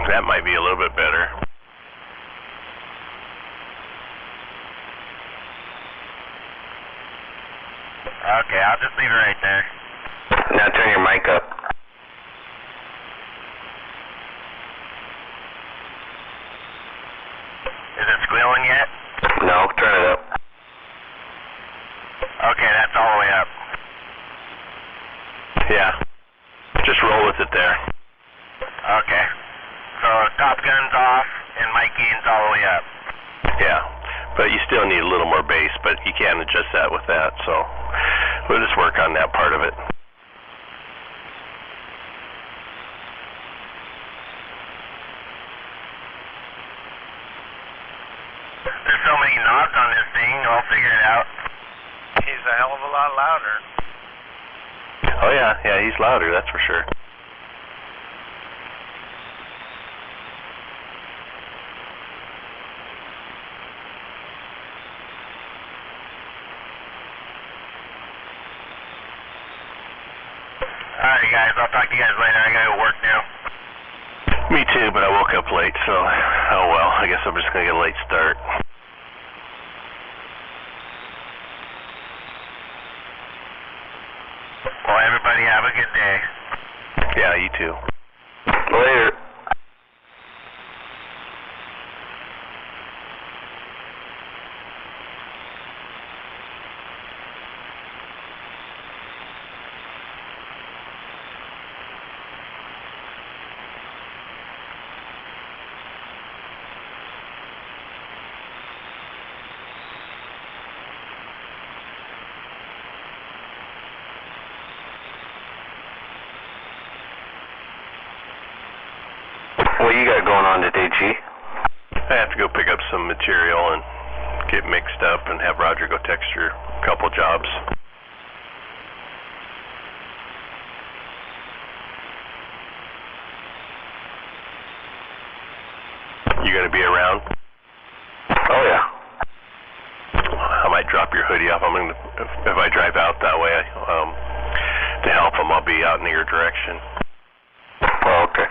That might be a little bit better. Okay, I'll just leave it right there. Now turn your mic up. Is it squealing yet? No, turn it up. Okay, that's all the way up. Yeah. Just roll with it there. Okay. So Top Gun's off and mic gain's all the way up. Yeah. But you still need a little more bass, but you can't adjust that with that, so we'll just work on that part of it. There's so many knobs on this thing, I'll figure it out. He's a hell of a lot louder. Oh yeah, he's louder, that's for sure. Alright guys, I'll talk to you guys later. I gotta go work now. Me too, but I woke up late, so oh well, I guess I'm just gonna get a late start. Well, everybody have a good day. Yeah, you too. Later. What you got going on today, G? I have to go pick up some material and get mixed up and have Roger go texture a couple jobs. You gonna be around? Oh yeah. I might drop your hoodie off. If I drive out that way, to help him, I'll be out in your direction. Oh, okay.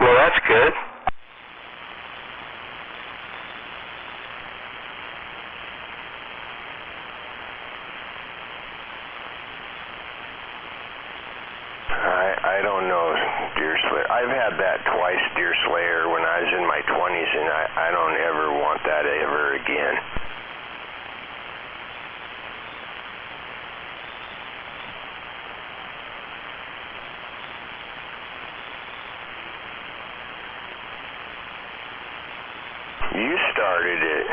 Well, that's good. I don't know, Deer Slayer. I've had that twice, Deer Slayer, when I was in my 20s, and I don't ever want that ever again. You started it.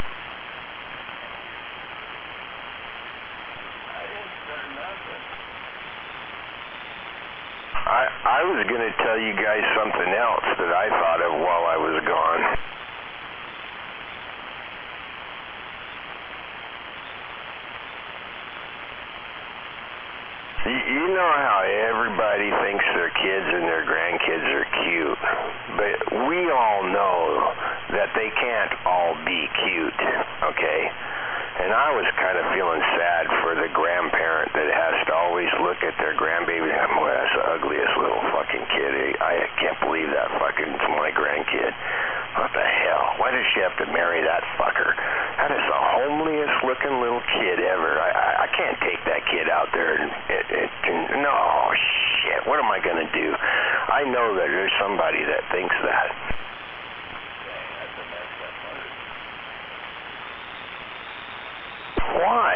I didn't start nothing. I was going to tell you guys something else that I thought of while I was gone. You know how everybody thinks their kids and their grandkids are cute, but we all know that they can't all be cute, okay? And I was kind of feeling sad for the grandparent that has to always look at their grandbaby and go, boy, that's the ugliest little fucking kid. I can't believe that fucking it's my grandkid. What the hell? Why does she have to marry that fucker? That is the homeliest looking little kid ever. I can't take that kid out there and no, shit, what am I going to do? I know that there's somebody that thinks that. Why?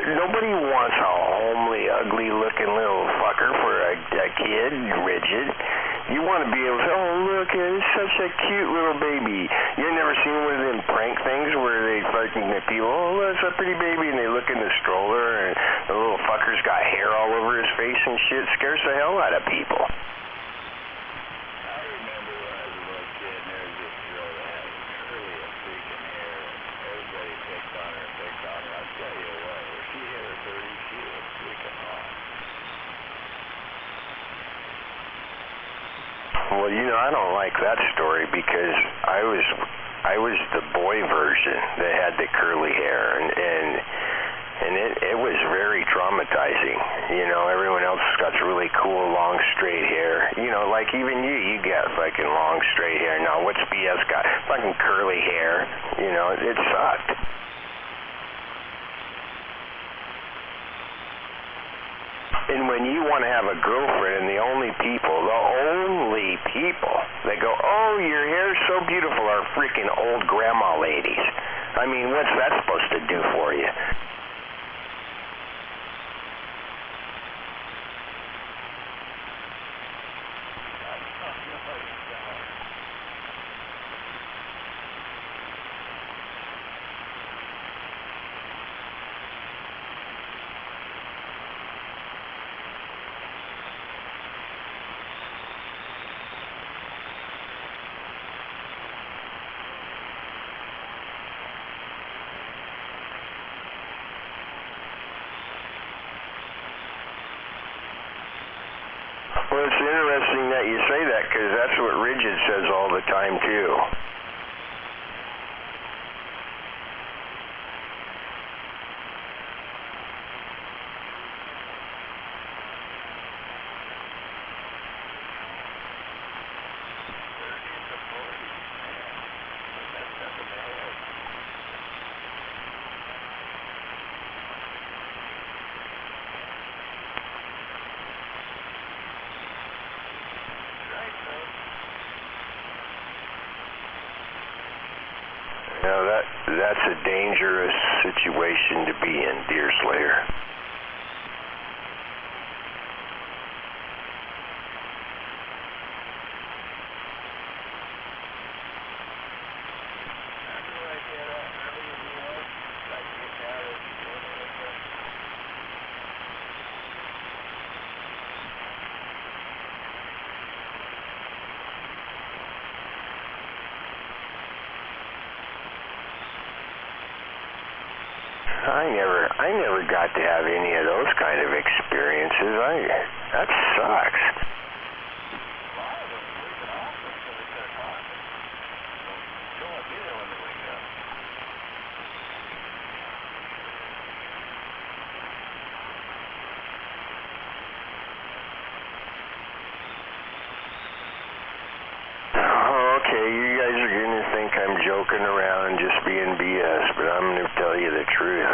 Nobody wants a homely, ugly-looking little fucker for a kid, Rigid. You want to be able to say, oh, look, it's such a cute little baby. You never seen one of them prank things where they fucking people, oh, that's a pretty baby, and they look in the stroller, and the little fucker's got hair all over his face and shit. Scares the hell out of people. I remember when I was a little kid, and there was this girl that had curly as freaking hair, and everybody picked on her. I'll tell you what, if she hit her 30s, she was freaking hot. Well, you know, I don't like that story because I was the boy version that had the curly hair, and it was very traumatizing. You know, everyone else got really cool, long, straight hair. You know, like even you got fucking long, straight hair. Now, what's BS got? Fucking curly hair. You know, it sucked. And when you want to have a girlfriend, and the only people that go, oh, your hair's so beautiful, are freaking old grandma ladies. I mean, what's that supposed to do for you? Well, it's interesting that you say that because that's what Rigid says all the time, too. Now that's a dangerous situation to be in, Deer Slayer. I never got to have any of those kind of experiences. That sucks. joking around and just being BS, but I'm going to tell you the truth.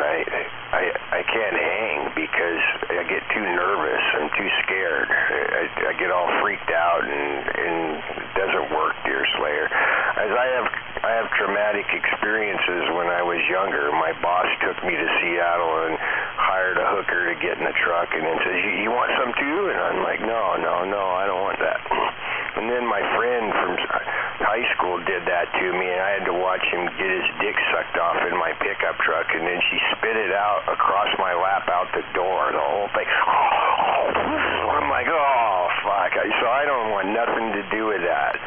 I can't hang because I get too nervous. I'm too scared. I get all freaked out, and it doesn't work, Deer Slayer. As I have traumatic experiences when I was younger. My boss took me to Seattle and hired a hooker to get in the truck, and then says, "You want some too?" And I'm like, no, I don't want that. And then my friend from high school did that to me, and I had to watch him get his dick sucked off in my pickup truck, and then she spit it out across my lap out the door, the whole thing. I'm like, oh, fuck. So I don't want nothing to do with that.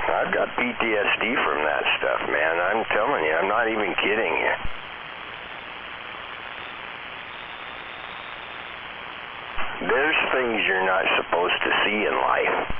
I've got PTSD from that stuff, man. I'm telling you, I'm not even kidding you. There's things you're not supposed to see in life.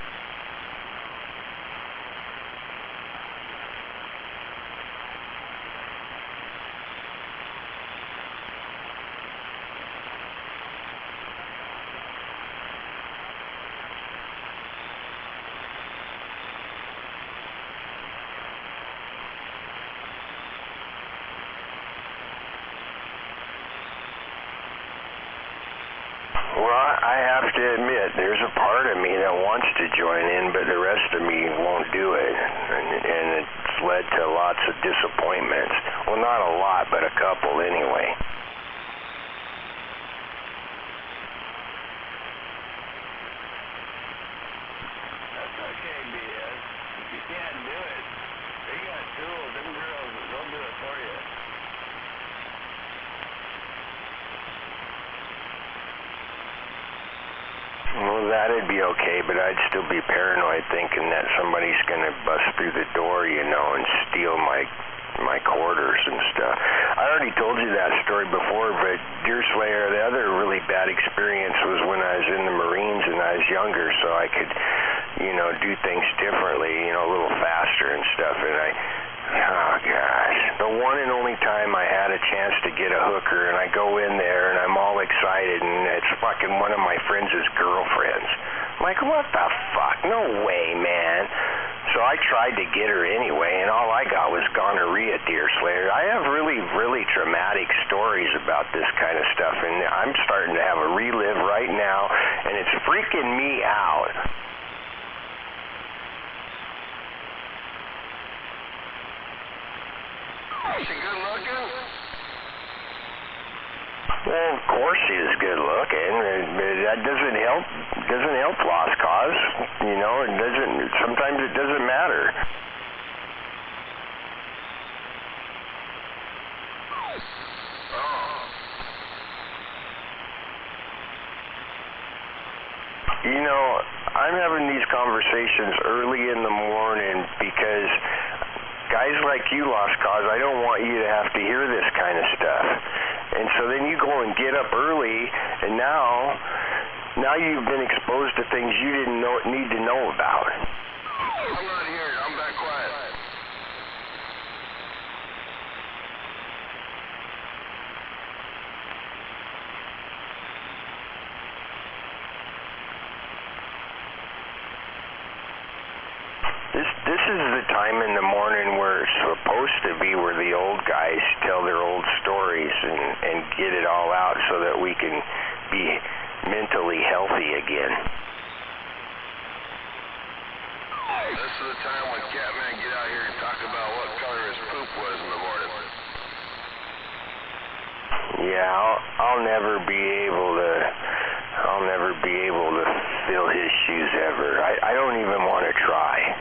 Well, I have to admit, there's a part of me that wants to join in, but the rest of me won't do it. And it's led to lots of disappointments. Well, not a lot, but a couple anyway. That's okay, BS. If you can't do it, they got tools. Them girls, they'll do it for you. Well, that'd be okay, but I'd still be paranoid thinking that somebody's going to bust through the door, you know, and steal my quarters and stuff. I already told you that story before, but Deer Slayer, the other really bad experience was when I was in the Marines and I was younger, so I could, you know, do things differently, you know, a little faster and stuff, and oh gosh, the one and only time I had a chance to get a hooker, and I go in there and I'm all excited, and it's fucking one of my friends' girlfriends. I'm like, what the fuck? No way, man. So I tried to get her anyway, and all I got was gonorrhea, Deer Slayer. I have really, really traumatic stories about this kind of stuff, and I'm starting to have a relive right now, and it's freaking me out. Is she good looking? Well, of course she is good looking, but that doesn't help lost cause. You know, sometimes it doesn't matter. You know, I'm having these conversations early in the morning because guys like you, Lost Cause, I don't want you to have to hear this kind of stuff. And so then you go and get up early, and now you've been exposed to things you didn't need to know about. I'm not here. I'm back quiet. This is the time in the morning where it's supposed to be where the old guys tell their old stories and get it all out so that we can be mentally healthy again. This is the time when Catman get out here and talk about what color his poop was in the morning. Yeah, I'll never be able to fill his shoes ever. I don't even want to try.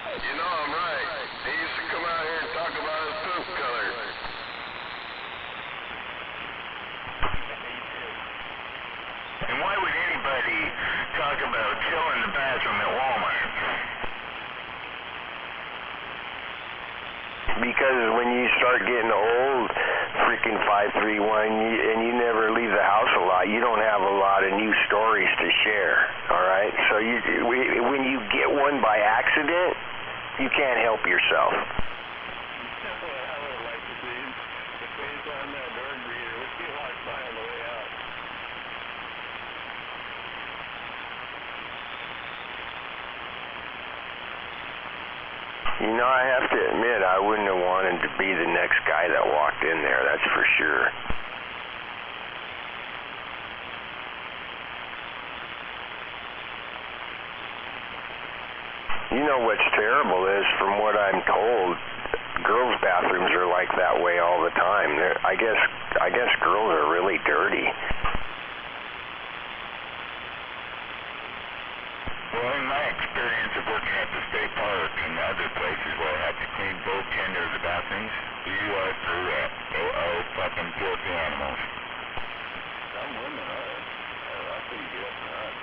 You know I'm right. He used to come out here and talk about his poop color. And why would anybody talk about chilling in the bathroom at Walmart? because when you start getting old, freaking 531, and you never leave the house a lot, you don't have a lot of new stories to share, all right? So when you get one by accident, you can't help yourself. I would like to see the face on that door greeter. What he walked by on the way out? You know, I have to admit, I wouldn't have wanted to be the next guy that walked in there, that's for sure. You know what's terrible is, from what I'm told, girls' bathrooms are like that way all the time. I guess girls are really dirty. Well, in my experience of working at the state park and other places where I had to clean both gender of the bathrooms, you are correct. They are fucking filthy animals. Some women are. That's what you get up front.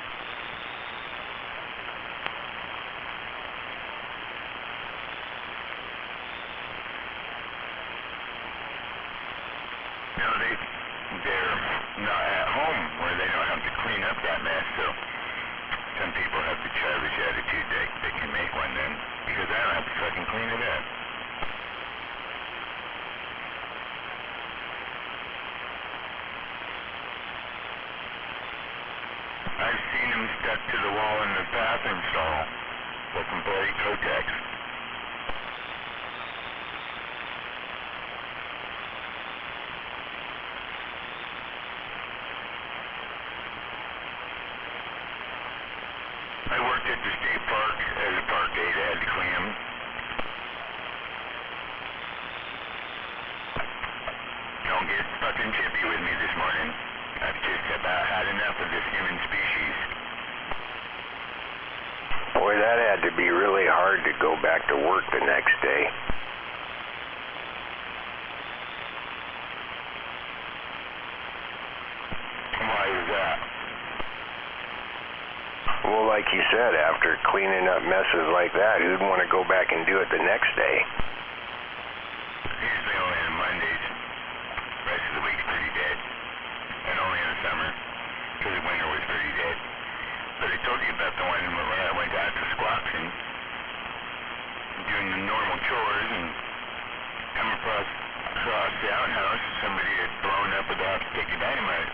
No, they're not at home where they don't have to clean up that mess, so some people have the childish attitude that they can make one then, because I don't have to fucking clean it up. I've seen them stuck to the wall in the bathroom stall with some bloody Kotex. I worked at the state park as a park aide. I had to clean them. Don't get fucking chippy with me this morning. I've just about had enough of this human species. Boy, that had to be really hard to go back to work the next day. Why was that? Well, like you said, after cleaning up messes like that, who'd want to go back and do it the next day? Usually only on Mondays. The rest of the week's pretty dead. And only in the summer, because the winter was pretty dead. But I told you about the one where I went out to Squawks and doing the normal chores and come across the outhouse. Somebody had blown up a stick of dynamite.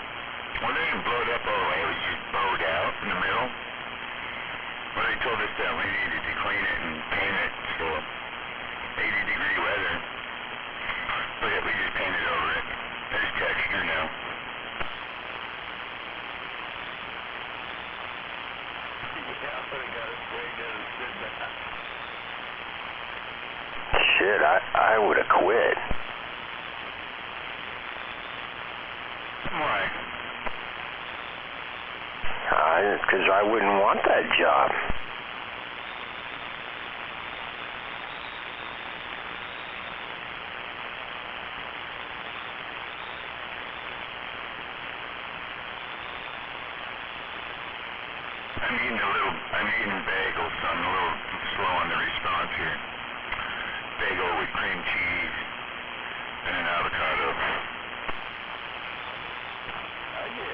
Well, they didn't blow it up all the way. It was just bowed out in the middle. Well, they told us that we needed to clean it and paint it, so 80-degree weather. But yeah, we just painted over it. There's texture now. Yeah, but I got a spray gun and stood back. Shit, I would have quit. Why? Because I wouldn't want that job. I'm eating bagels, so I'm a little slow on the response here. Bagel with cream cheese and an avocado. I get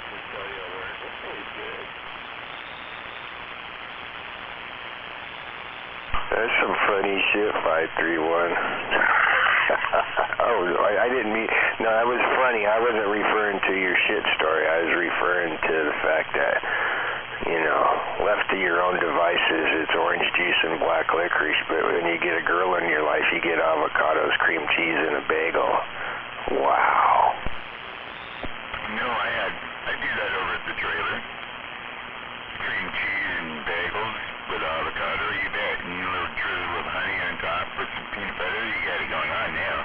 custodial work. It's pretty good. That's some funny shit, 531. Oh, I didn't mean... No, that was funny. I wasn't referring to your shit story. I was referring to the fact that, you know, left to your own devices, it's orange juice and black licorice, but when you get a girl in your life, you get avocados, cream cheese, and a bagel. Wow. No, I do that over at the trailer. Cream cheese and bagels with avocado, you bet. And a little drizzle of honey on top with some peanut butter. You got it going on now.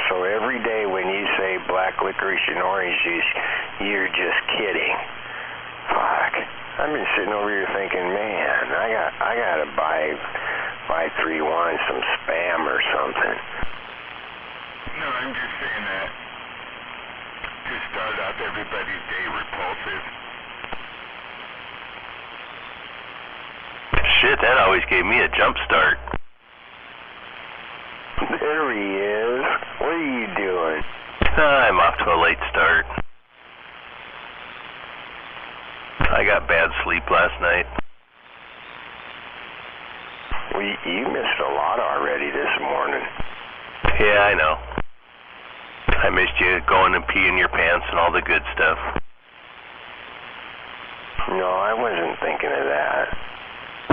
So every day when you say black licorice and orange juice, you're just kidding. Fuck. I've been sitting over here thinking, man, I gotta buy 531 some Spam or something. No, I'm just saying that to start off everybody's day repulsive. Shit, that always gave me a jump start. There he is. What are you doing? I'm off to a late start. I got bad sleep last night. Well, you missed a lot already this morning. Yeah, I know. I missed you going and peeing your pants and all the good stuff. No, I wasn't thinking of that.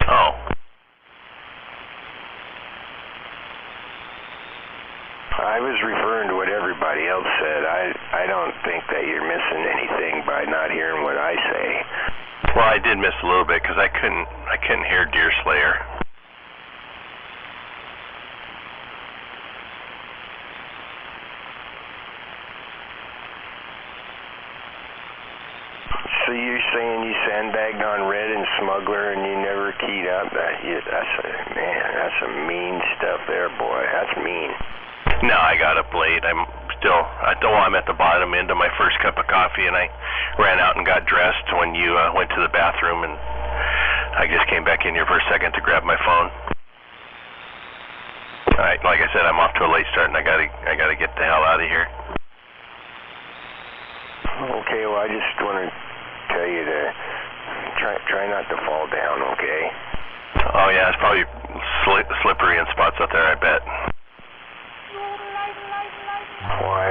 Oh. I was referring to what everybody else said. I don't think that you're missing anything by not hearing what I say. Well, I did miss a little bit because I couldn't hear Deer Slayer. So you're saying you sandbagged on Red and Smuggler and you never keyed up? That's some mean stuff there, boy. That's mean. No, I got up late. I'm at the bottom end of my first cup of coffee, and I ran out and got dressed when you went to the bathroom, and I just came back in here for a second to grab my phone. All right, like I said, I'm off to a late start, and I gotta get the hell out of here. Okay, well, I just want to tell you to try not to fall down, okay? Oh yeah, it's probably slippery in spots out there, I bet. Well, I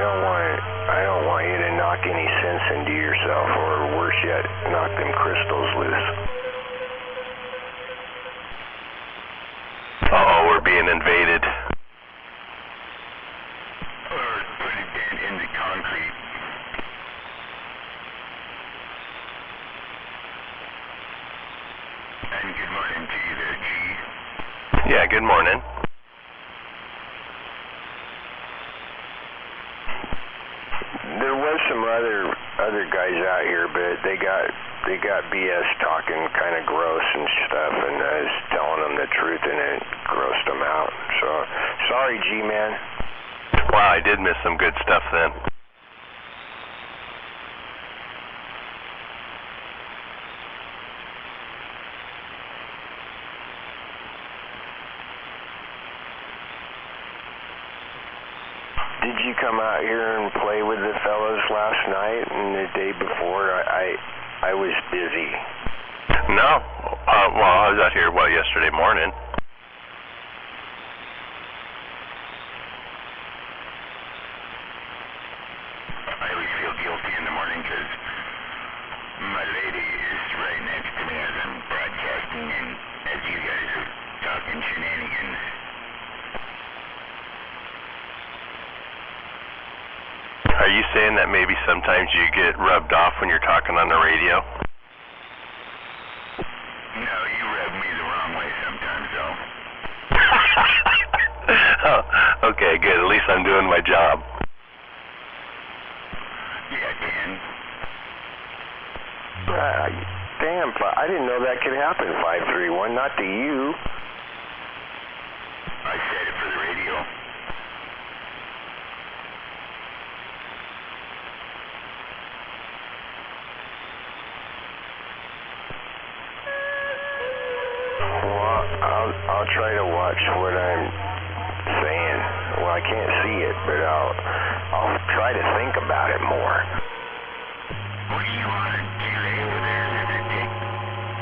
don't want you to knock any sense into yourself, or worse yet, knock them crystals loose. Uh-oh, we're being invaded. Or put a dent in the concrete. And good morning to you there, G. Yeah, good morning. There was some other guys out here, but they got BS talking kind of gross and stuff, and I was telling them the truth, and it grossed them out. So sorry, G-Man. Wow, I did miss some good stuff then. Did you come out here and play with the fellas last night and the day before? I was busy. No. Well, I was out here, yesterday morning. I always feel guilty in the morning because my lady is right next to me as I'm broadcasting and as you guys are talking shenanigans. Are you saying that maybe sometimes you get rubbed off when you're talking on the radio? No, you rub me the wrong way sometimes, though. Oh, okay, good. At least I'm doing my job. Yeah, Dan. Damn, I didn't know that could happen, 531. Not to you. I said it for the radio. I'll try to watch what I'm saying. Well, I can't see it, but I'll try to think about it more. What do you want to delay over there? Does it take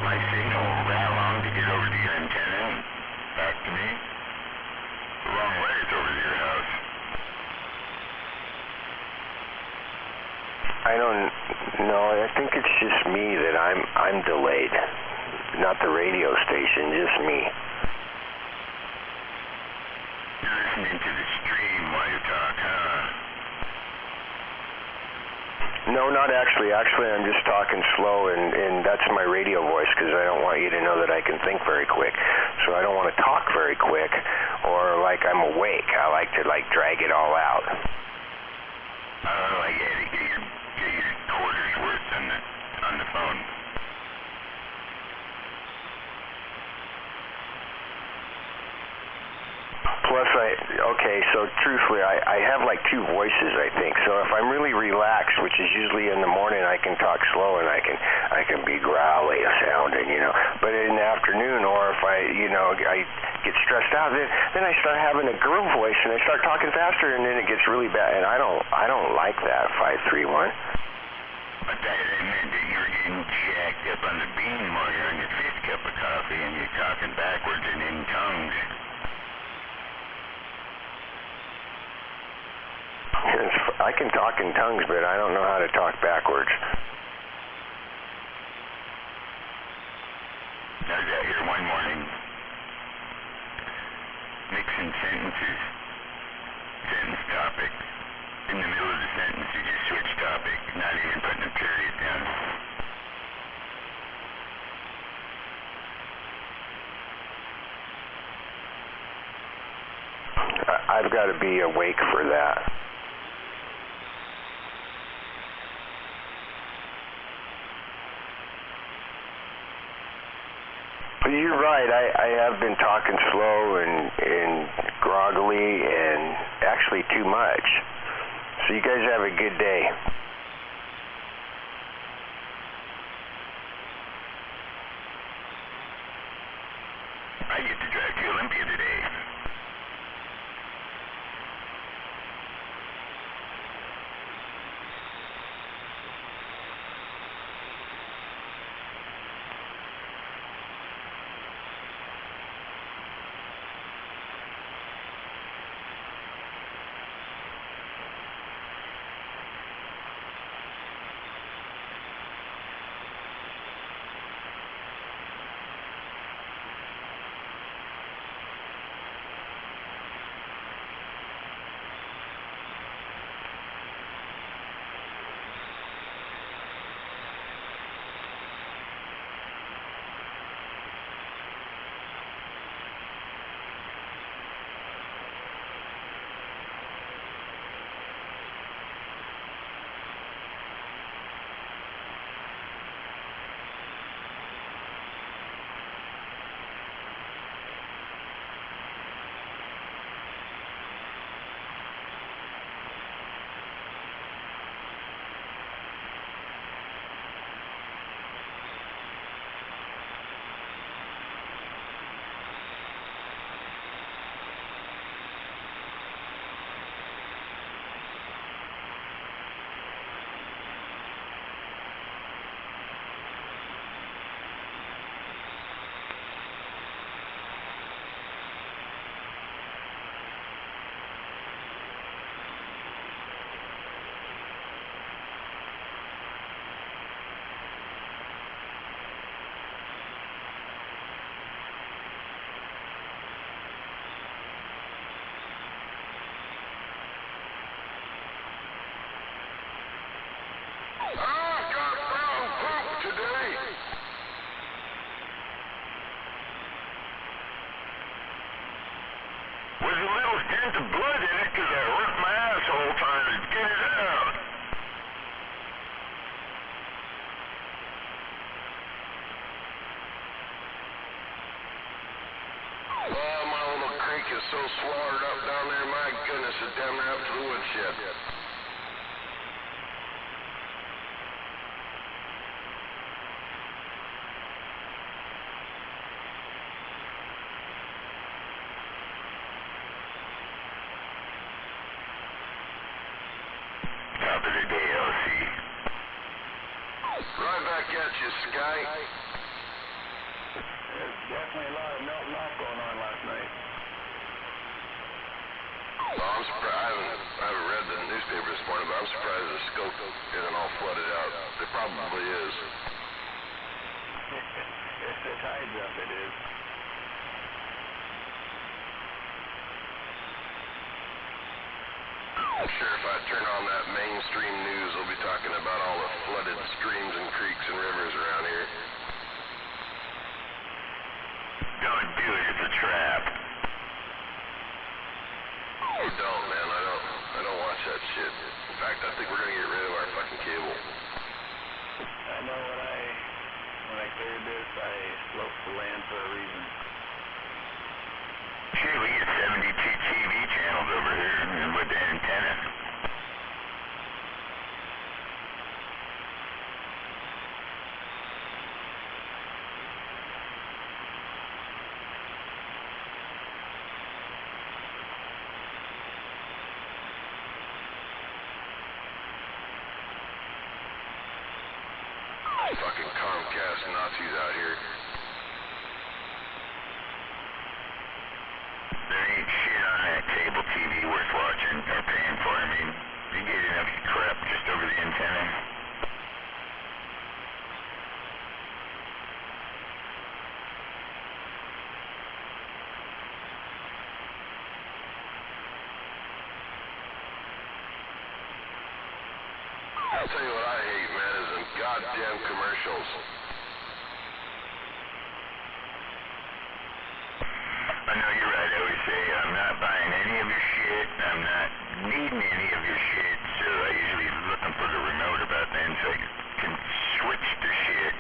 my signal that long to get over to your antenna and back to me? The long way it's over to your house. I don't know. I think it's just me that I'm delayed. Not the radio station, just me. You're listening to the stream while you talk, huh? No, not actually. Actually, I'm just talking slow, and that's my radio voice because I don't want you to know that I can think very quick. So I don't want to talk very quick or like I'm awake. I like to drag it all out. Oh, I get it. Get your quarters worth on the phone. Plus, so truthfully, I have like two voices, I think. So if I'm really relaxed, which is usually in the morning, I can talk slow and I can be growly sounding, you know. But in the afternoon, or if I get stressed out, then I start having a girl voice and I start talking faster, and then it gets really bad. And I don't like that 531. But that meant that you're getting jacked up on the bean while you're on your fifth cup of coffee and you're talking backwards and in tongues. I can talk in tongues, but I don't know how to talk backwards. I was out here one morning mixing sentences, sentence topic. In the middle of the sentence, you just switch topic, not even putting a period down. I've got to be awake for that. But you're right. I have been talking slow and groggily and actually too much. So you guys have a good day. I get to drive to Olympia today. With a little hint of blood in it because I hurt my asshole trying to get it out. Oh, my little creek is so swallowed up down there, my goodness, it's damn near up to the woodshed. Top of the day, LC. Right back at you, Sky. There's definitely a lot of melting off going on last night. Well, I'm surprised. I haven't read the newspaper this morning, but I'm surprised the scope isn't all flooded out. It probably is. If the tide's up, it is. I'm sure if I turn on that mainstream news, they'll be talking about all the flooded streams and creeks and rivers around here. Don't do it, it's a trap. Oh, don't, man. I don't watch that shit. In fact, I think we're gonna get rid of our fucking cable. I know when I cleared this, I sloped the land for a reason. Shit, we get 72 TV channels over here with the antenna. Fucking Comcast Nazis out here. There ain't shit on that cable TV worth watching or paying for. I mean, you get enough crap just over the antenna. I'll tell you what I hate, man, is them goddamn commercials. I know you're right. I always say I'm not buying any of your shit. I'm not needing any of your shit. So I usually looking for the remote about then so I can switch the shit.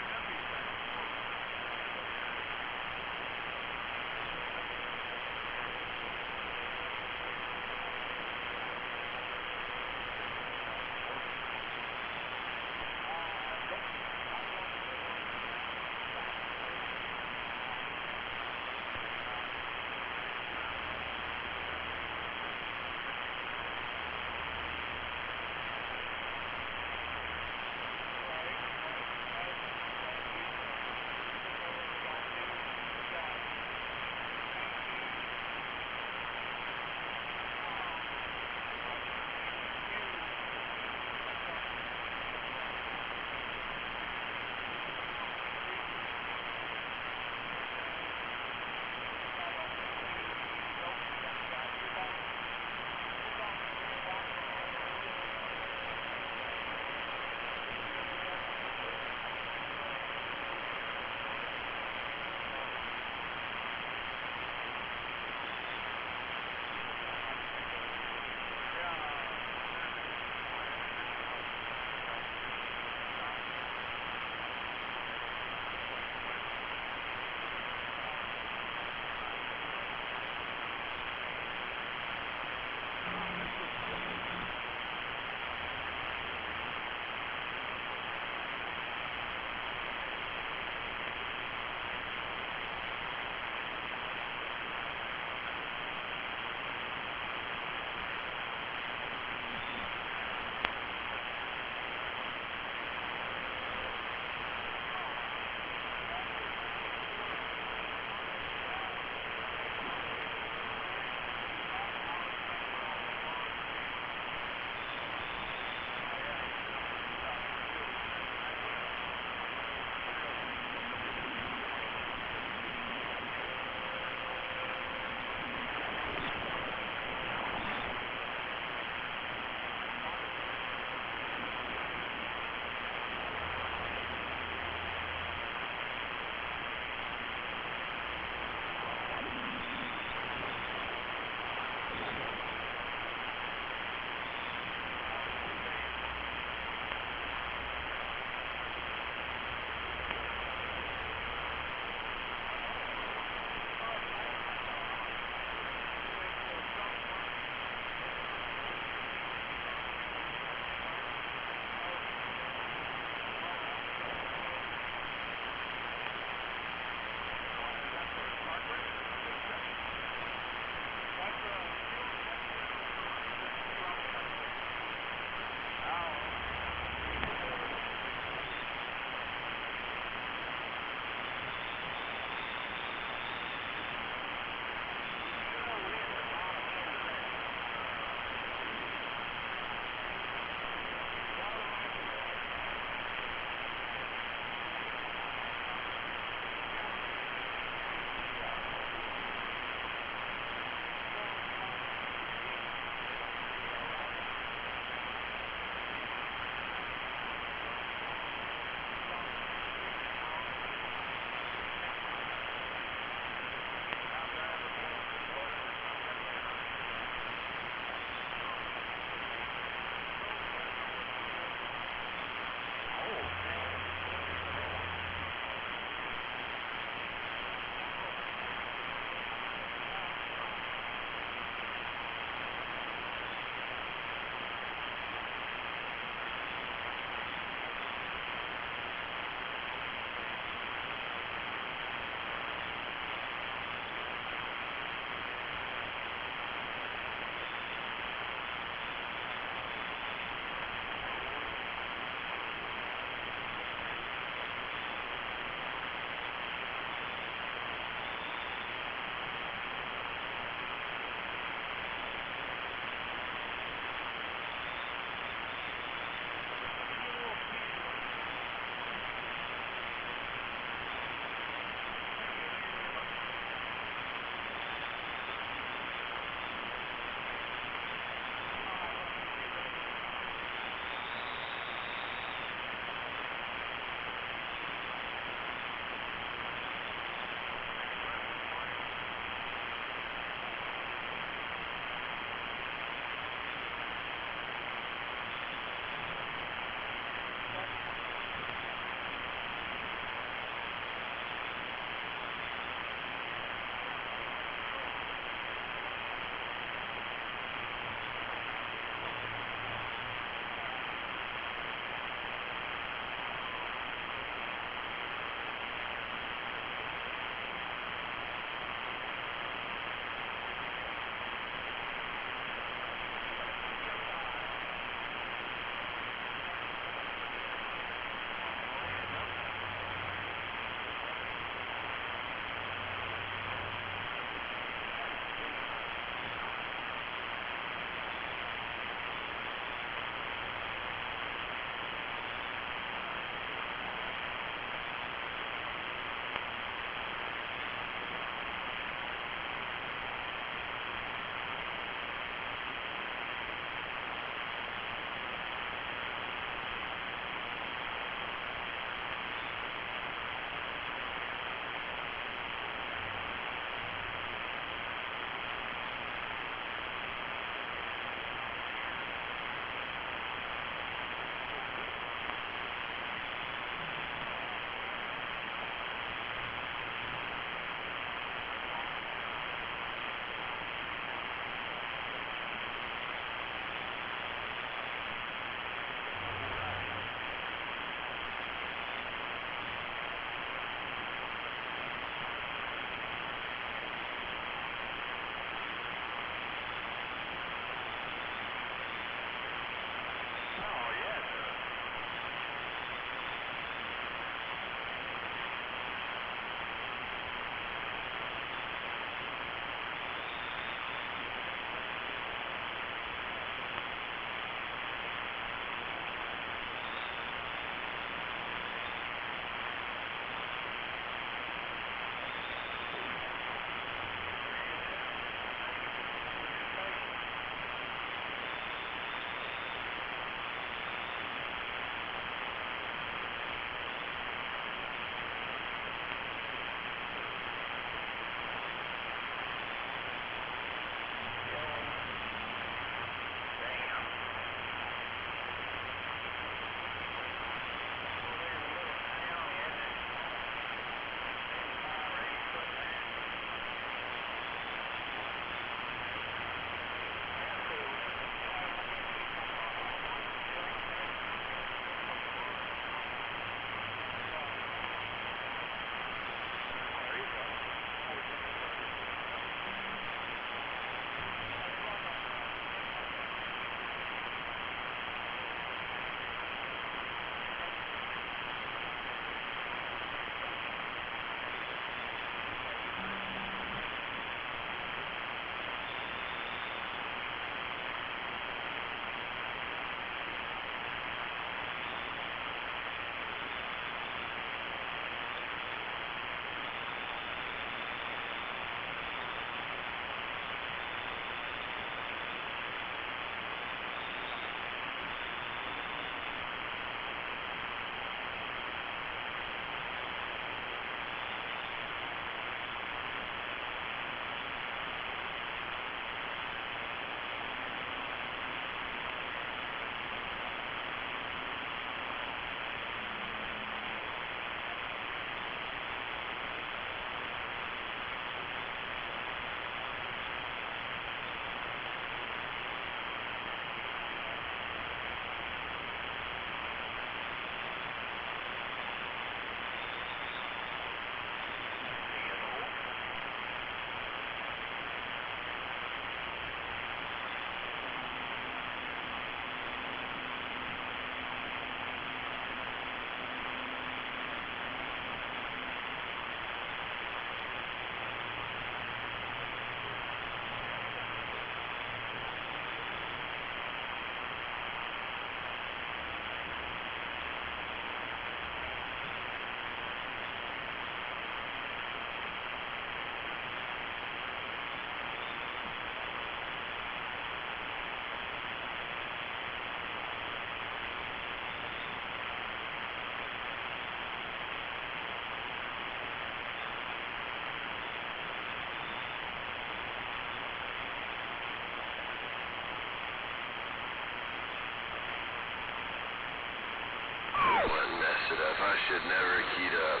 should never heat up.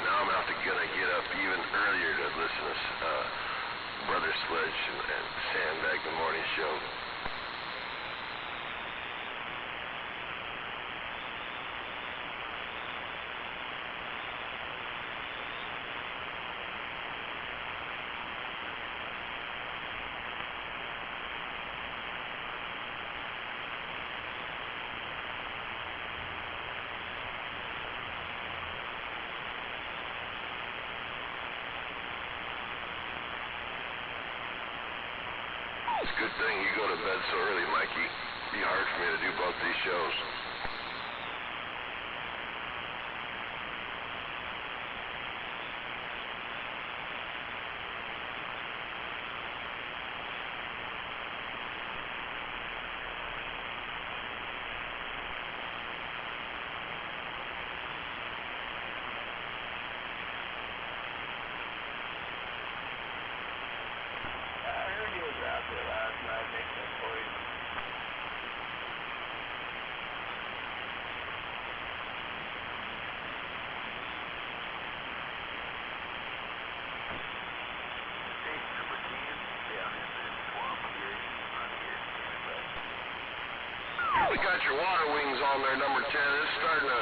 Now I'm gonna get up even earlier to listen to Brother Sledge and Sandbag the Morning Show. It's a good thing you go to bed so early, Mikey. It'd be hard for me to do both these shows. We got your water wings on there, number 10. It's starting to,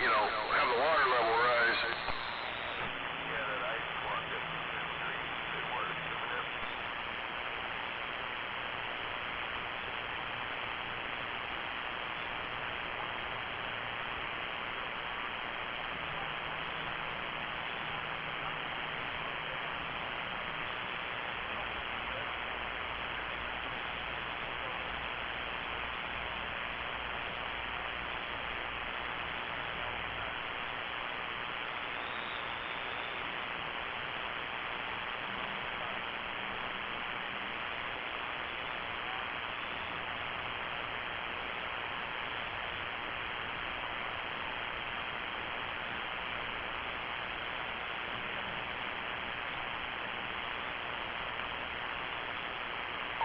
you know, have the water level rise. Yeah, that ice block that didn't work.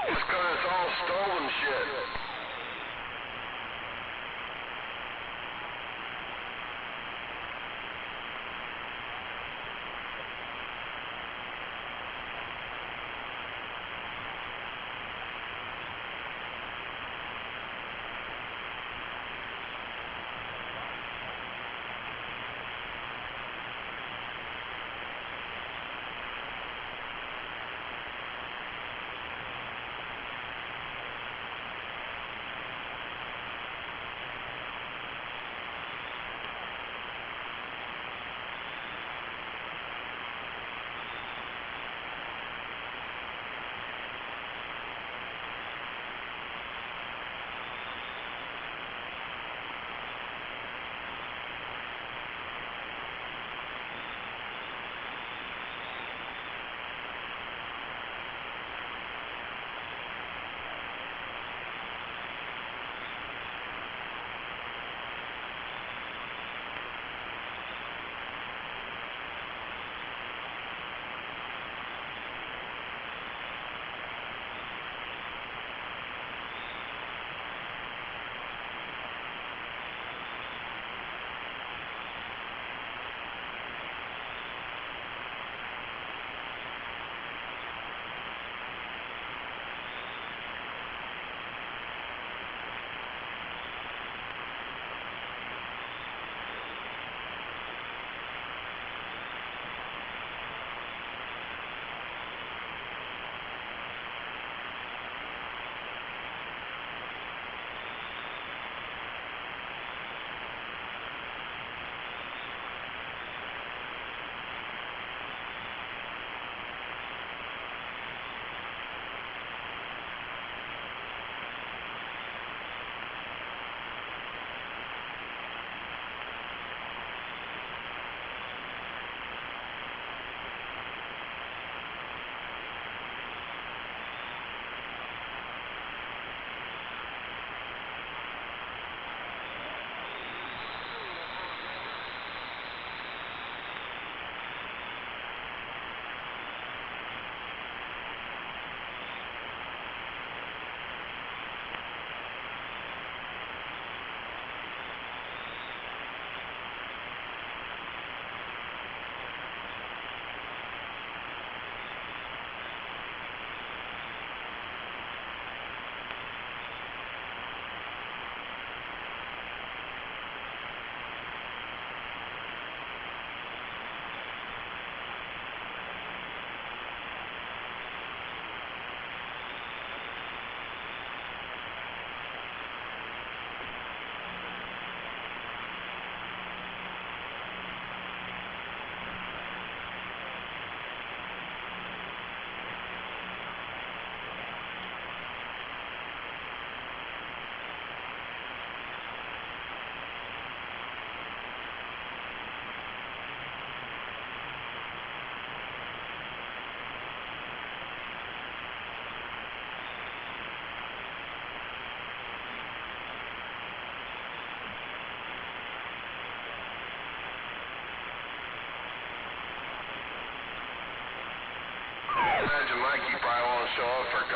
It's 'cause it's all stolen shit.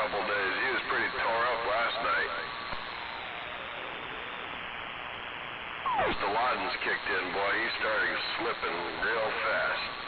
couple days. He was pretty tore up last night. Once the Loddens kicked in, boy, he started slipping real fast.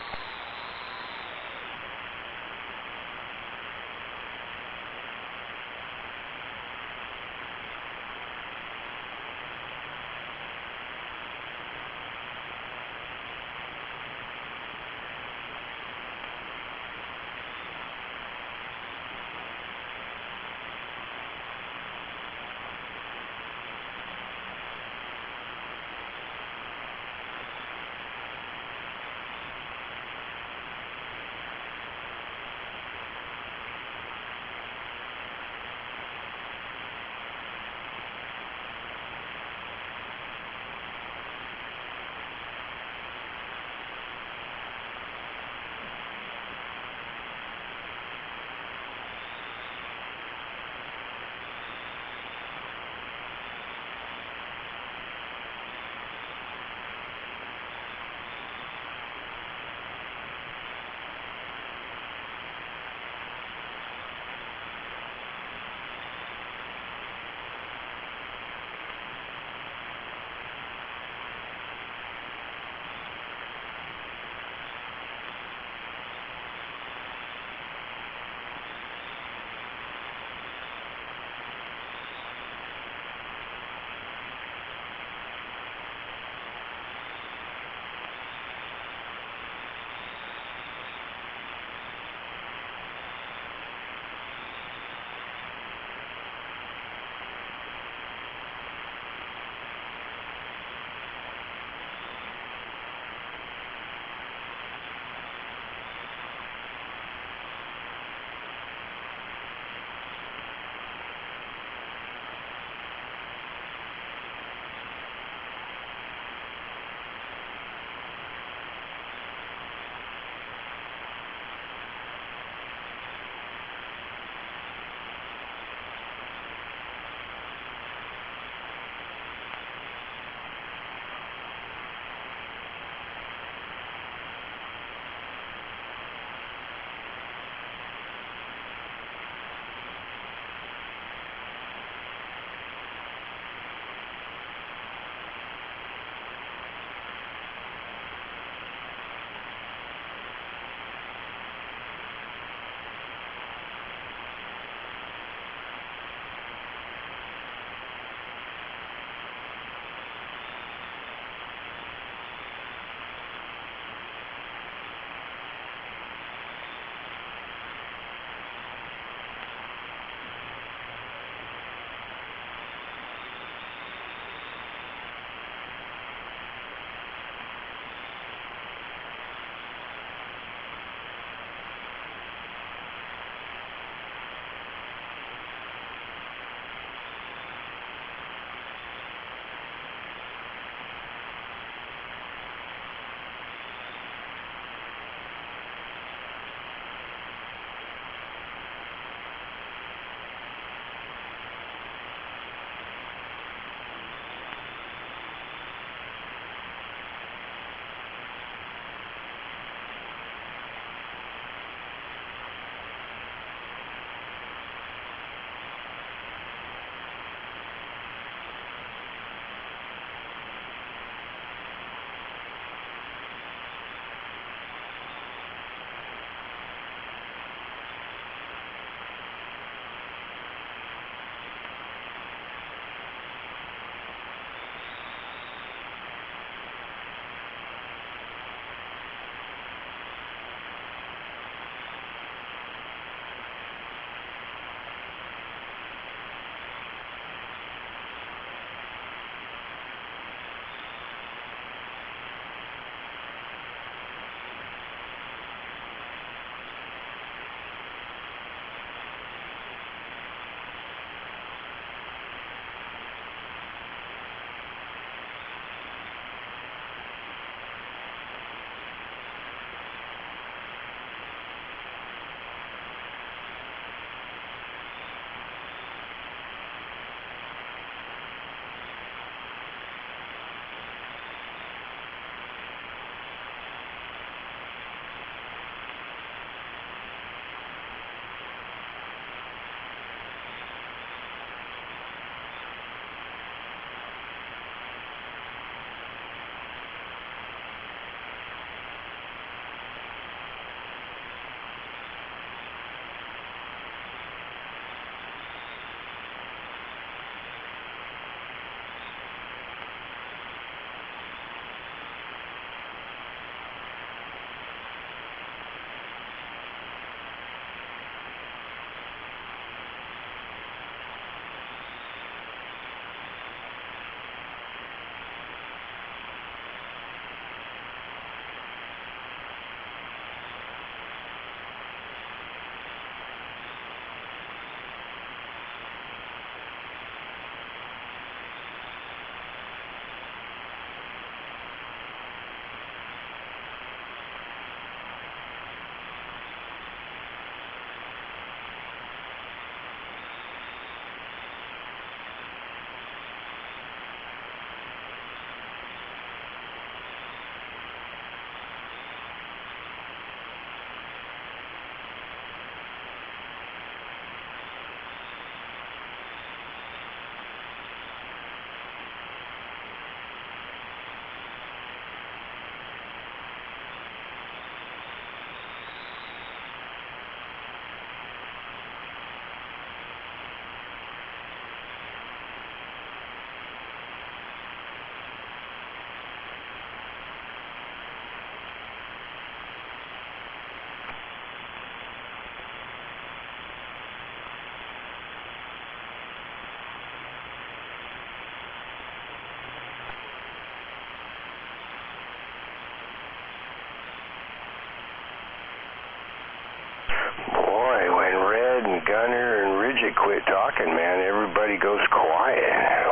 shocking, man. Everybody goes quiet.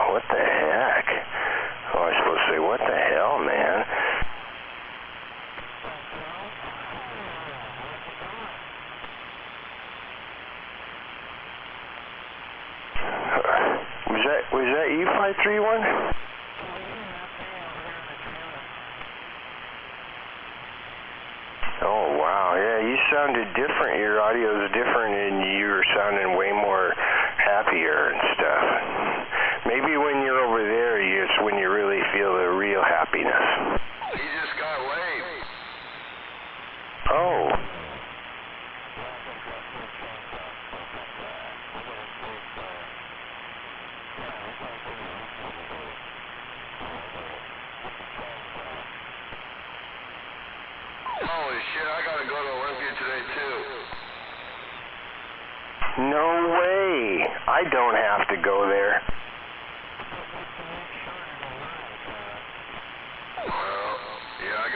What the heck? Oh, I was supposed to say, what the hell, man? Was that you, 531? Oh, wow. Yeah, you sounded different. Your audio's different, and you were sounding way more happier and stuff. Maybe when you're over there, it's when you really feel the real happiness. He just got laid. Oh. Holy shit, I gotta go to Olympia today too. No way. I don't have to go there. Well, yeah,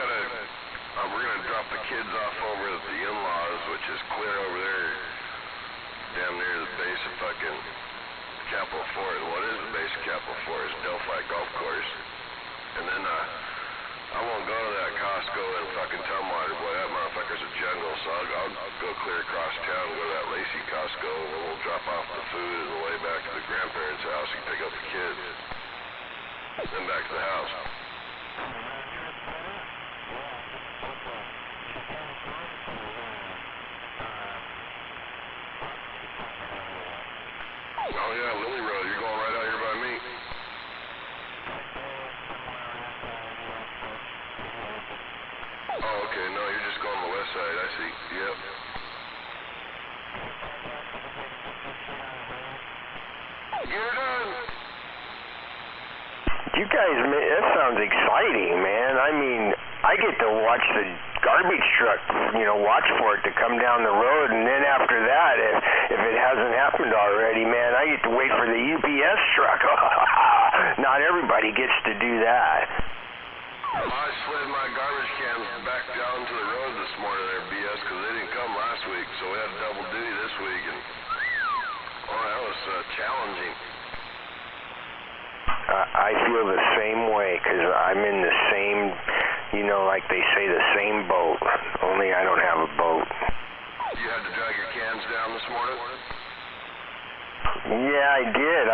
we're gonna drop the kids off over at the in-laws, which is clear over there, damn near the base of fucking Capitol Forest. What is the base of Capitol Forest? Delphi Golf Course. And then, I won't go to that Costco in fucking Tumwater. Boy, that motherfucker's a jungle, so I'll go clear across town, go to that Lacey Costco, and then we'll drop off the food on the way back to the grandparents' house and pick up the kids. Then back to the house. Oh yeah, Lily Road, you're going right out here by me. Oh, okay, no, you're just going to the west side, I see, yep. Get her done! You guys, that sounds exciting, man. I mean, I get to watch the garbage truck, watch for it to come down the road, and then after that, if it hasn't happened already, man, I get to wait for the UPS truck. Not everybody gets to do that. I slid my garbage cans back down to the road this morning there, BS, because they didn't come last week, so we had double duty this week, and that was challenging. I feel the same way, because I'm in the same, like they say, the same boat, only I don't have a boat. You had to drag your cans down this morning? Yeah, I did.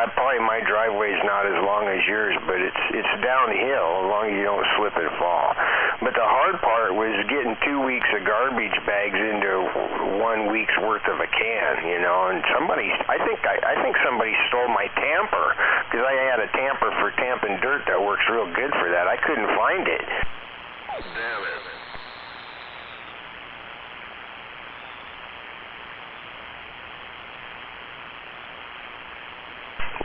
My driveway's not as long as yours, but it's downhill as long as you don't slip and fall. But the hard part was getting 2 weeks of garbage bags into 1 week's worth of a can, and I think somebody stole my tamper, because I had a tamper for tamping dirt that works real good for that. I couldn't find it. Damn it.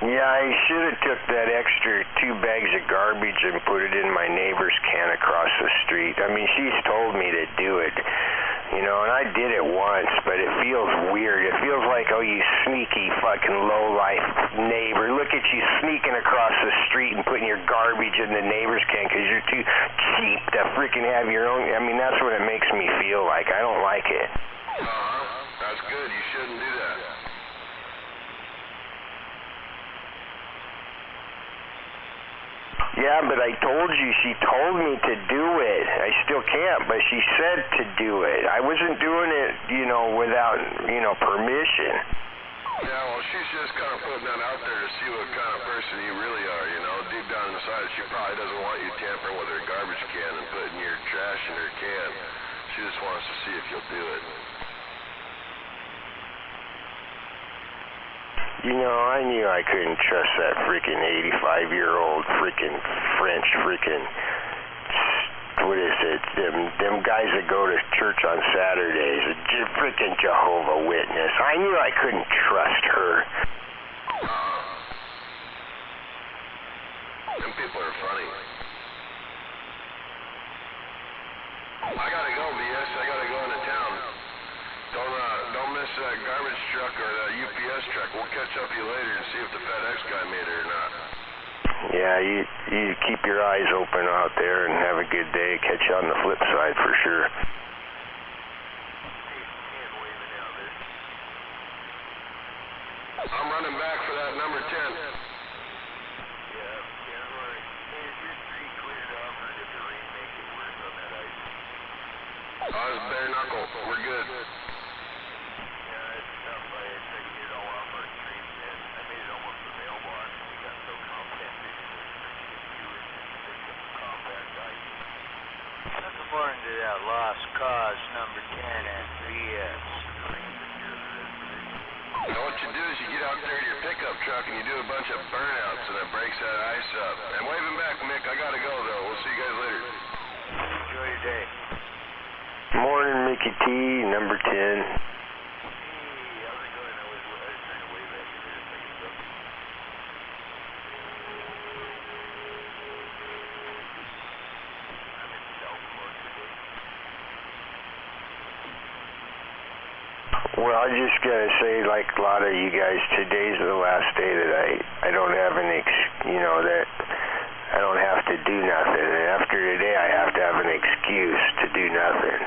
Yeah, I should have took that extra 2 bags of garbage and put it in my neighbor's can across the street. I mean, she's told me to do it, and I did it once, but it feels weird. It feels like, oh, you sneaky fucking low-life neighbor. Look at you sneaking across the street and putting your garbage in the neighbor's can because you're too cheap to freaking have your own. I mean, that's what it makes me feel like. I don't like it. That's good. You shouldn't do that. Yeah, but I told you, she told me to do it. I still can't, but she said to do it. I wasn't doing it, without, permission. Yeah, well, she's just kind of putting that out there to see what kind of person you really are, Deep down inside, she probably doesn't want you tampering with her garbage can and putting your trash in her can. She just wants to see if you'll do it. I knew I couldn't trust that freaking 85-year-old freaking French freaking, what is it, them guys that go to church on Saturdays, freaking Jehovah Witness. I knew I couldn't trust her. Them people are funny. I gotta go, BS. I gotta go into town. Don't miss that garbage truck or that UPS truck. We'll catch up with you later and see if the FedEx guy made it or not. Yeah, you keep your eyes open out there and have a good day. Catch you on the flip side for sure. I'm running back for that number 10. Yeah, can't worry. Hey, is your street cleared off, or did the rain make it worse on that ice? Oh, it's bare knuckle. We're good. Yeah, it's tough. I tried to get it all off our street, and I made it almost the mailbox, and we got so compacted in there. You were just thick of compact ice. Looking more into that lost cause, number 10 and 3S. You know what you do is you get out there to your pickup truck and you do a bunch of burnouts and it breaks that ice up. And waving back, Mick. I gotta go though. We'll see you guys later. Enjoy your day. Morning, Mickey T, number 10. Hey, how's it going? I was trying to wave at you there a second ago. I'm in Southport today. Well, I just gotta say, like a lot of you guys, today's the last day that I don't have that I don't have to do nothing. And after today, I have to have an excuse to do nothing.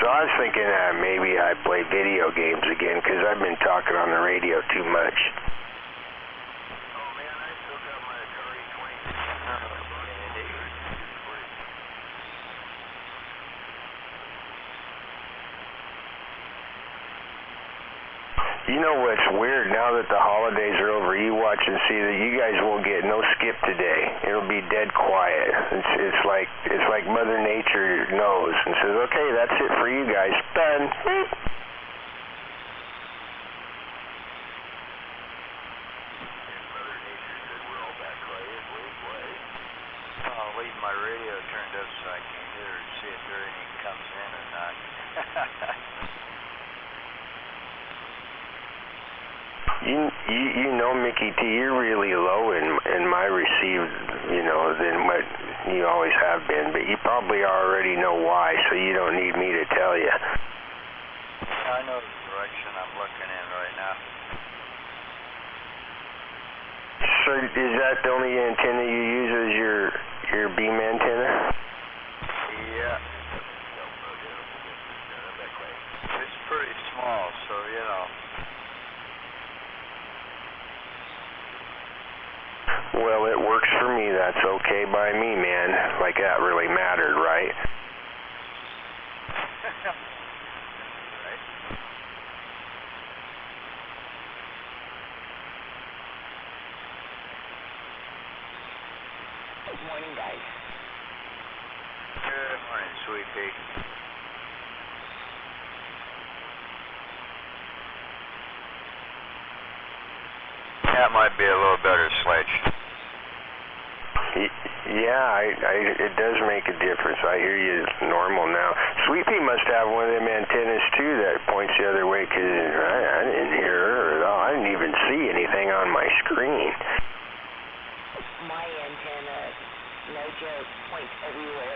So I was thinking maybe I play video games again, because I've been talking on the radio too much. Oh man, I still got my Atari 20. You know what's weird? Now that the holidays are over, you watch and see that you guys won't get no skip today. It'll be dead quiet. It's like Mother Nature knows and says, "Okay, that's it for you guys. Done." Mother Nature said we're all back quiet. Wait, what? I'll leave my radio turned up so I can hear and see if there any comes in or not. You know, Mickey T, you're really low in my received, than what you always have been, but you probably already know why, so you don't need me to tell you. I know the direction I'm looking in right now. So is that the only antenna you use as your beam antenna? Yeah. It's pretty small, so Well, it works for me. That's okay by me, man. Like that really mattered, right? Right. Good morning, guys. Good morning, sweet pea. That might be a little better, Sledge. Yeah, it does make a difference. I hear you normal now. Sweet Pea must have one of them antennas too that points the other way, because I didn't hear her at all. I didn't even see anything on my screen. My antenna, no joke, points everywhere.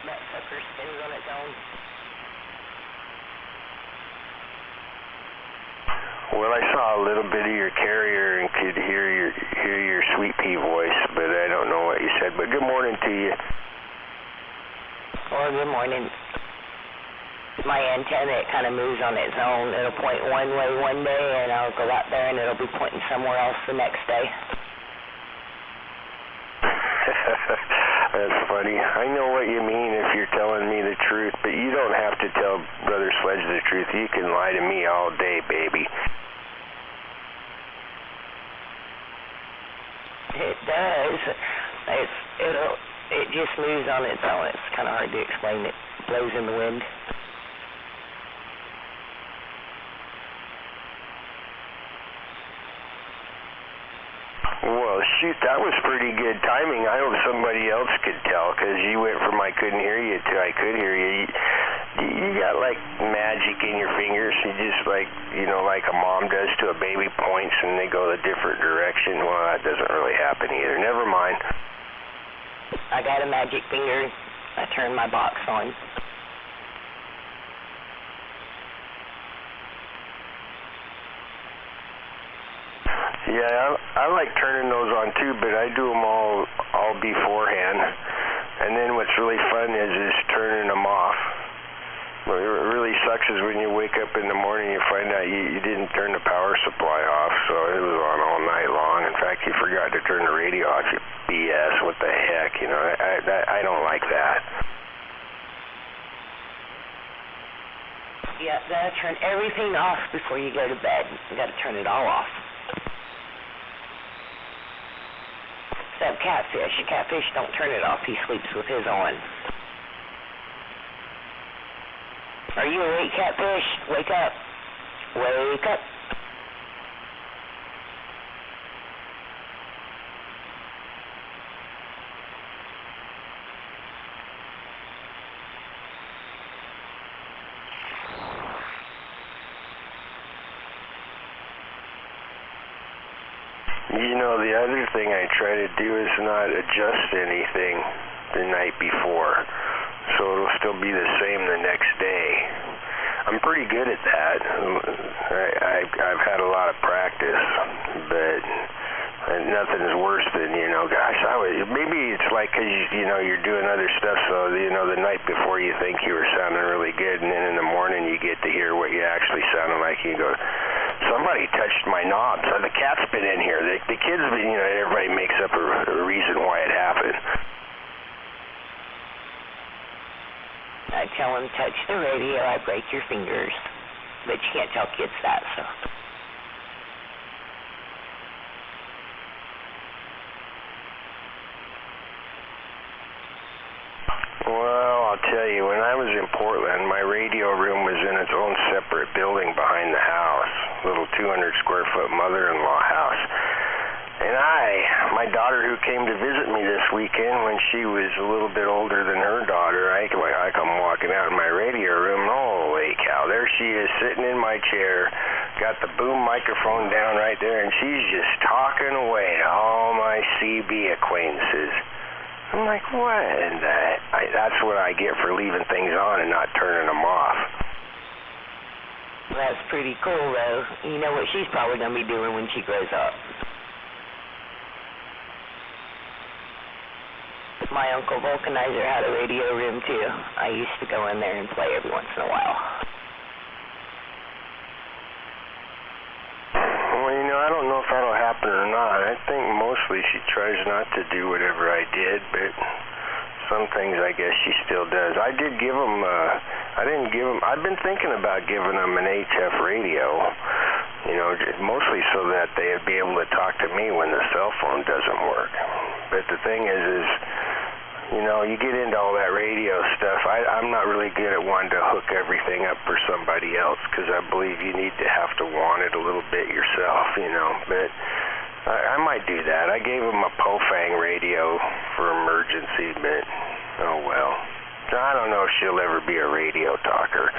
That sucker spins on its own. Well, I saw a little bit of your carrier and could hear your Sweet Pea voice, but I don't know what you said. But good morning to you. Well, good morning. My antenna, it kind of moves on its own. It'll point one way one day, and I'll go out there, and it'll be pointing somewhere else the next day. That's funny. I know what you mean if you're telling me the truth, but you don't have to tell Brother Sledge the truth. You can lie to me all day, baby. It does. It just moves on its own. It's kind of hard to explain. It blows in the wind. Well, shoot, that was pretty good timing. I hope somebody else could tell, because you went from I couldn't hear you to I could hear you. You got like magic in your fingers. You just like a mom does to a baby, points and they go a different direction. Well, that doesn't really happen either. Never mind. I got a magic finger. I turned my box on. Yeah, I like turning those on too, but I do them all beforehand. And then what's really fun is turning them off. Well, it really really sucks is when you wake up in the morning and you find out you didn't turn the power supply off, so it was on all night long. In fact, you forgot to turn the radio off. You BS, what the heck, you know, I don't like that. Yeah, gotta turn everything off before you go to bed. You gotta turn it all off. Except Catfish. Catfish don't turn it off. He sleeps with his on. Are you awake, Catfish? Wake up. Wake up. You know, the other thing I try to do is not adjust anything the night before, so it'll still be the same the next day. I'm pretty good at that. I've had a lot of practice, but nothing's worse than, you know, gosh, maybe it's like because, you know, you're doing other stuff, so, you know, the night before you think you were sounding really good, and then in the morning you get to hear what you actually sounded like, and you go, somebody touched my knobs. The cat's been in here. The kid's been, you know, everybody makes up a reason why it happened. I tell him, touch the radio, I break your fingers. But you can't tell kids that, so. Well, I'll tell you, when I was in Portland, my radio room was in its own separate building behind the house, little 200-square-foot mother-in-law house. And my daughter who came to visit me this weekend when she was a little bit older than her daughter, I come walking out in my radio room, holy cow, there she is sitting in my chair, got the boom microphone down right there, and she's just talking away to all my CB acquaintances. I'm like, what? And that's what I get for leaving things on and not turning them off. That's pretty cool, though. You know what she's probably going to be doing when she grows up. My Uncle Vulcanizer had a radio room, too. I used to go in there and play every once in a while. Well, you know, I don't know if that'll happen or not. I think mostly she tries not to do whatever I did, but some things I guess she still does. I've been thinking about giving them an HF radio, you know, mostly so that they'd be able to talk to me when the cell phone doesn't work. But the thing is, you know, you get into all that radio stuff. I'm not really good at wanting to hook everything up for somebody else because I believe you need to have to want it a little bit yourself, you know. But I might do that. I gave him a Pofang radio for emergency, but oh well. I don't know if she'll ever be a radio talker.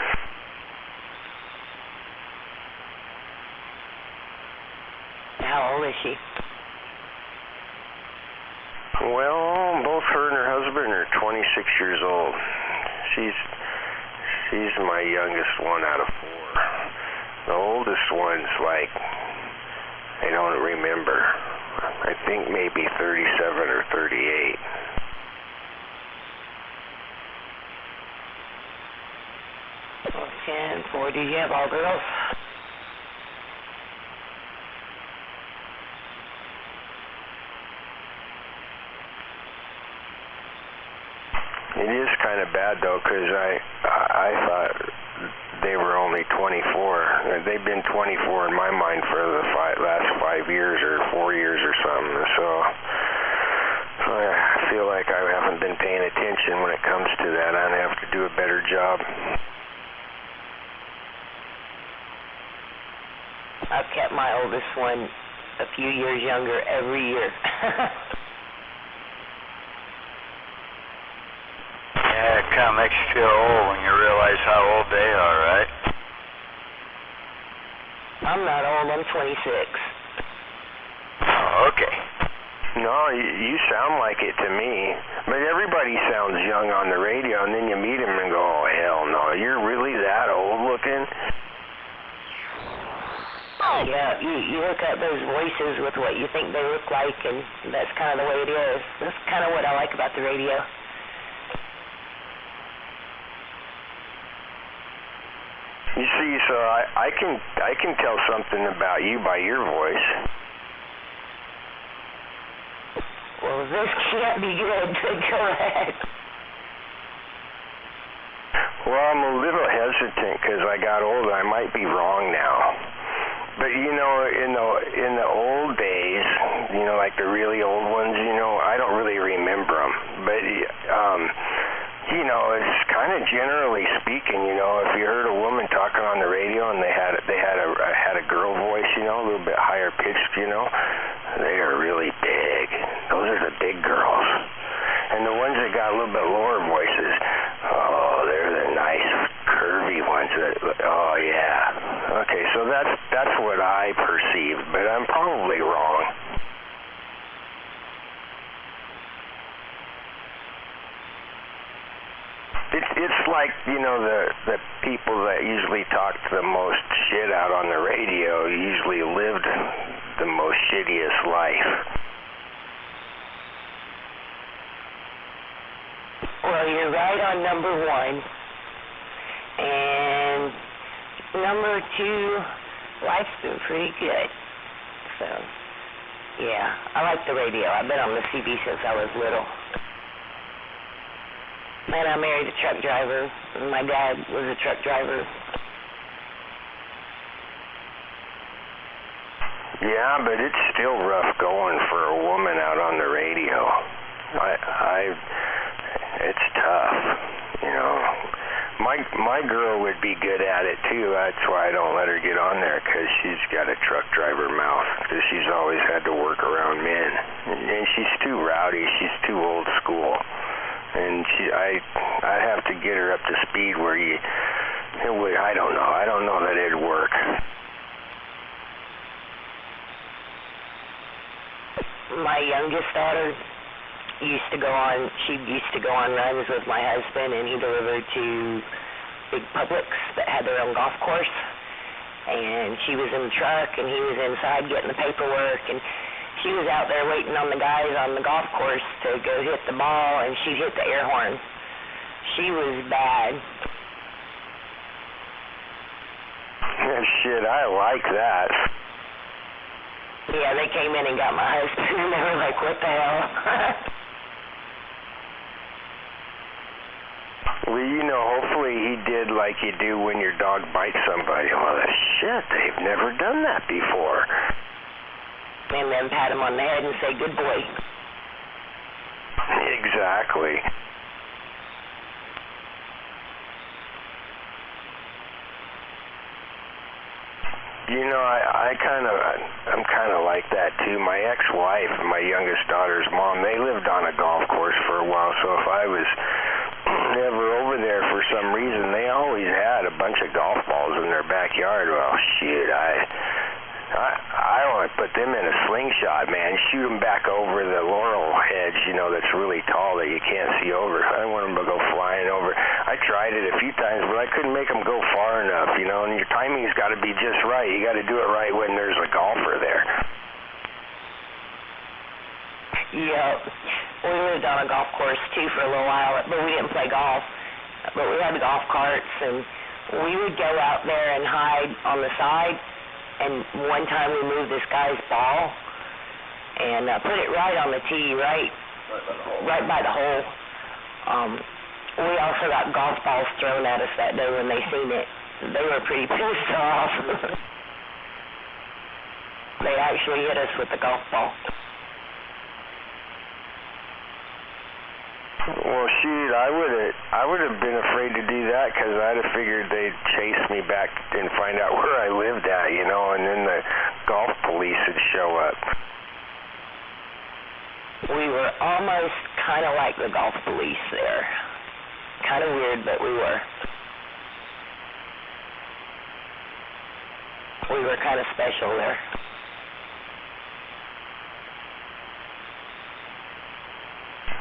How old is she? Well, both her and her husband are 26 years old. She's my youngest one out of 4. The oldest one's like, I don't remember. I think maybe 37 or 38. And 4, do you have all girls? It is kind of bad though, because I thought they were only 24. They've been 24 in my mind for the last 5 years or 4 years or something. So I feel like I haven't been paying attention when it comes to that. I have to do a better job. I've kept my oldest one a few years younger every year. Yeah, it kind of makes you feel old when you realize how old they are, right? I'm not old, I'm 26. Oh, okay. No, you sound like it to me. But everybody sounds young on the radio, and then you meet them and go, oh, hell no, you're really that old looking? Yeah, you look at those voices with what you think they look like, and that's kind of the way it is. That's kind of what I like about the radio. You see, so I can tell something about you by your voice. Well, this can't be good. Go ahead. Well, I'm a little hesitant because I got older. I might be wrong now. But, you know, in the old days, you know, like the really old ones, you know, I don't really remember them. But, you know, it's kind of generally speaking, you know, if you heard a woman talking on the radio and they had a girl voice, you know, a little bit higher pitched, you know, they are really big. Those are the big girls. And the ones that got a little bit lower voices, oh, they're the nice, curvy ones. Oh, yeah. Okay, so that's what I perceived, but I'm probably wrong. It's like, you know, the people that usually talk the most shit out on the radio usually lived the most shittiest life. Well, you're right on number one. And number two, life's been pretty good. So, yeah, I like the radio. I've been on the CB since I was little. And I married a truck driver. My dad was a truck driver. Yeah, but it's still rough going for a woman out on the radio. It's tough, you know. My girl would be good at it too. That's why I don't let her get on there, because she's got a truck driver mouth, because she's always had to work around men. And she's too rowdy. She's too old school. And I'd have to get her up to speed where I don't know. I don't know that it'd work. My youngest daughter she used to go on runs with my husband, and he delivered to big Publix that had their own golf course. And she was in the truck, and he was inside getting the paperwork, and she was out there waiting on the guys on the golf course to go hit the ball, and she'd hit the air horn. She was bad. Shit, I like that. Yeah, they came in and got my husband, and they were like, what the hell? Well, you know, hopefully he did like you do when your dog bites somebody. Well, shit, they've never done that before. And then pat him on the head and say, good boy. Exactly. You know, I'm kind of like that too. My ex-wife and my youngest daughter's mom, they lived on a golf course for a while, so if I was ever over there for some reason, they always had a bunch of golf balls in their backyard. Well, shoot, I want to put them in a slingshot, man. Shoot them back over the laurel hedge, you know, that's really tall that you can't see over. I want them to go flying over. I tried it a few times, but I couldn't make them go far enough, you know, and your timing's got to be just right. You got to do it right when there's a golfer there. Yeah, we lived on a golf course too for a little while, but we didn't play golf. But we had the golf carts, and we would go out there and hide on the side. And one time we moved this guy's ball and put it right on the tee, right by the hole. We also got golf balls thrown at us that day when they seen it. They were pretty pissed off. They actually hit us with the golf ball. Well, shoot, I would have been afraid to do that, because I'd have figured they'd chase me back and find out where I lived at, you know, and then the golf police would show up. We were almost kind of like the golf police there. Kind of weird, but we were. We were kind of special there.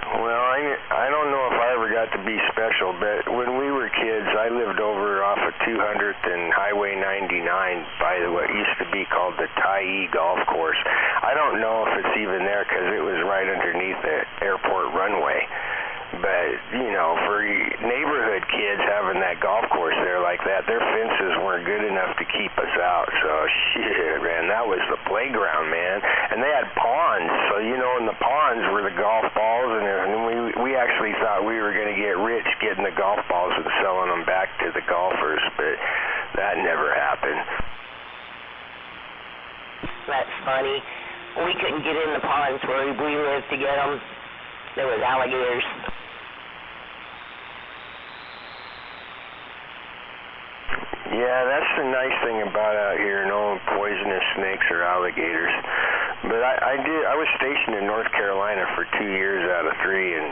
Well, I don't know if I ever got to be special, but when we were kids, I lived over off of 200th and Highway 99 by what used to be called the Tyee Golf Course. I don't know if it's even there, because it was right underneath the airport runway. But, you know, for neighborhood kids having that golf course there like that, their fences weren't good enough to keep us out. So shit, man, that was the playground, man. And they had ponds, so you know, in the ponds were the golf balls, and we actually thought we were going to get rich getting the golf balls and selling them back to the golfers, but that never happened. That's funny. We couldn't get in the ponds where we lived to get them. There was alligators. Yeah, that's the nice thing about out here, no poisonous snakes or alligators. But I was stationed in North Carolina for 2 years out of 3, and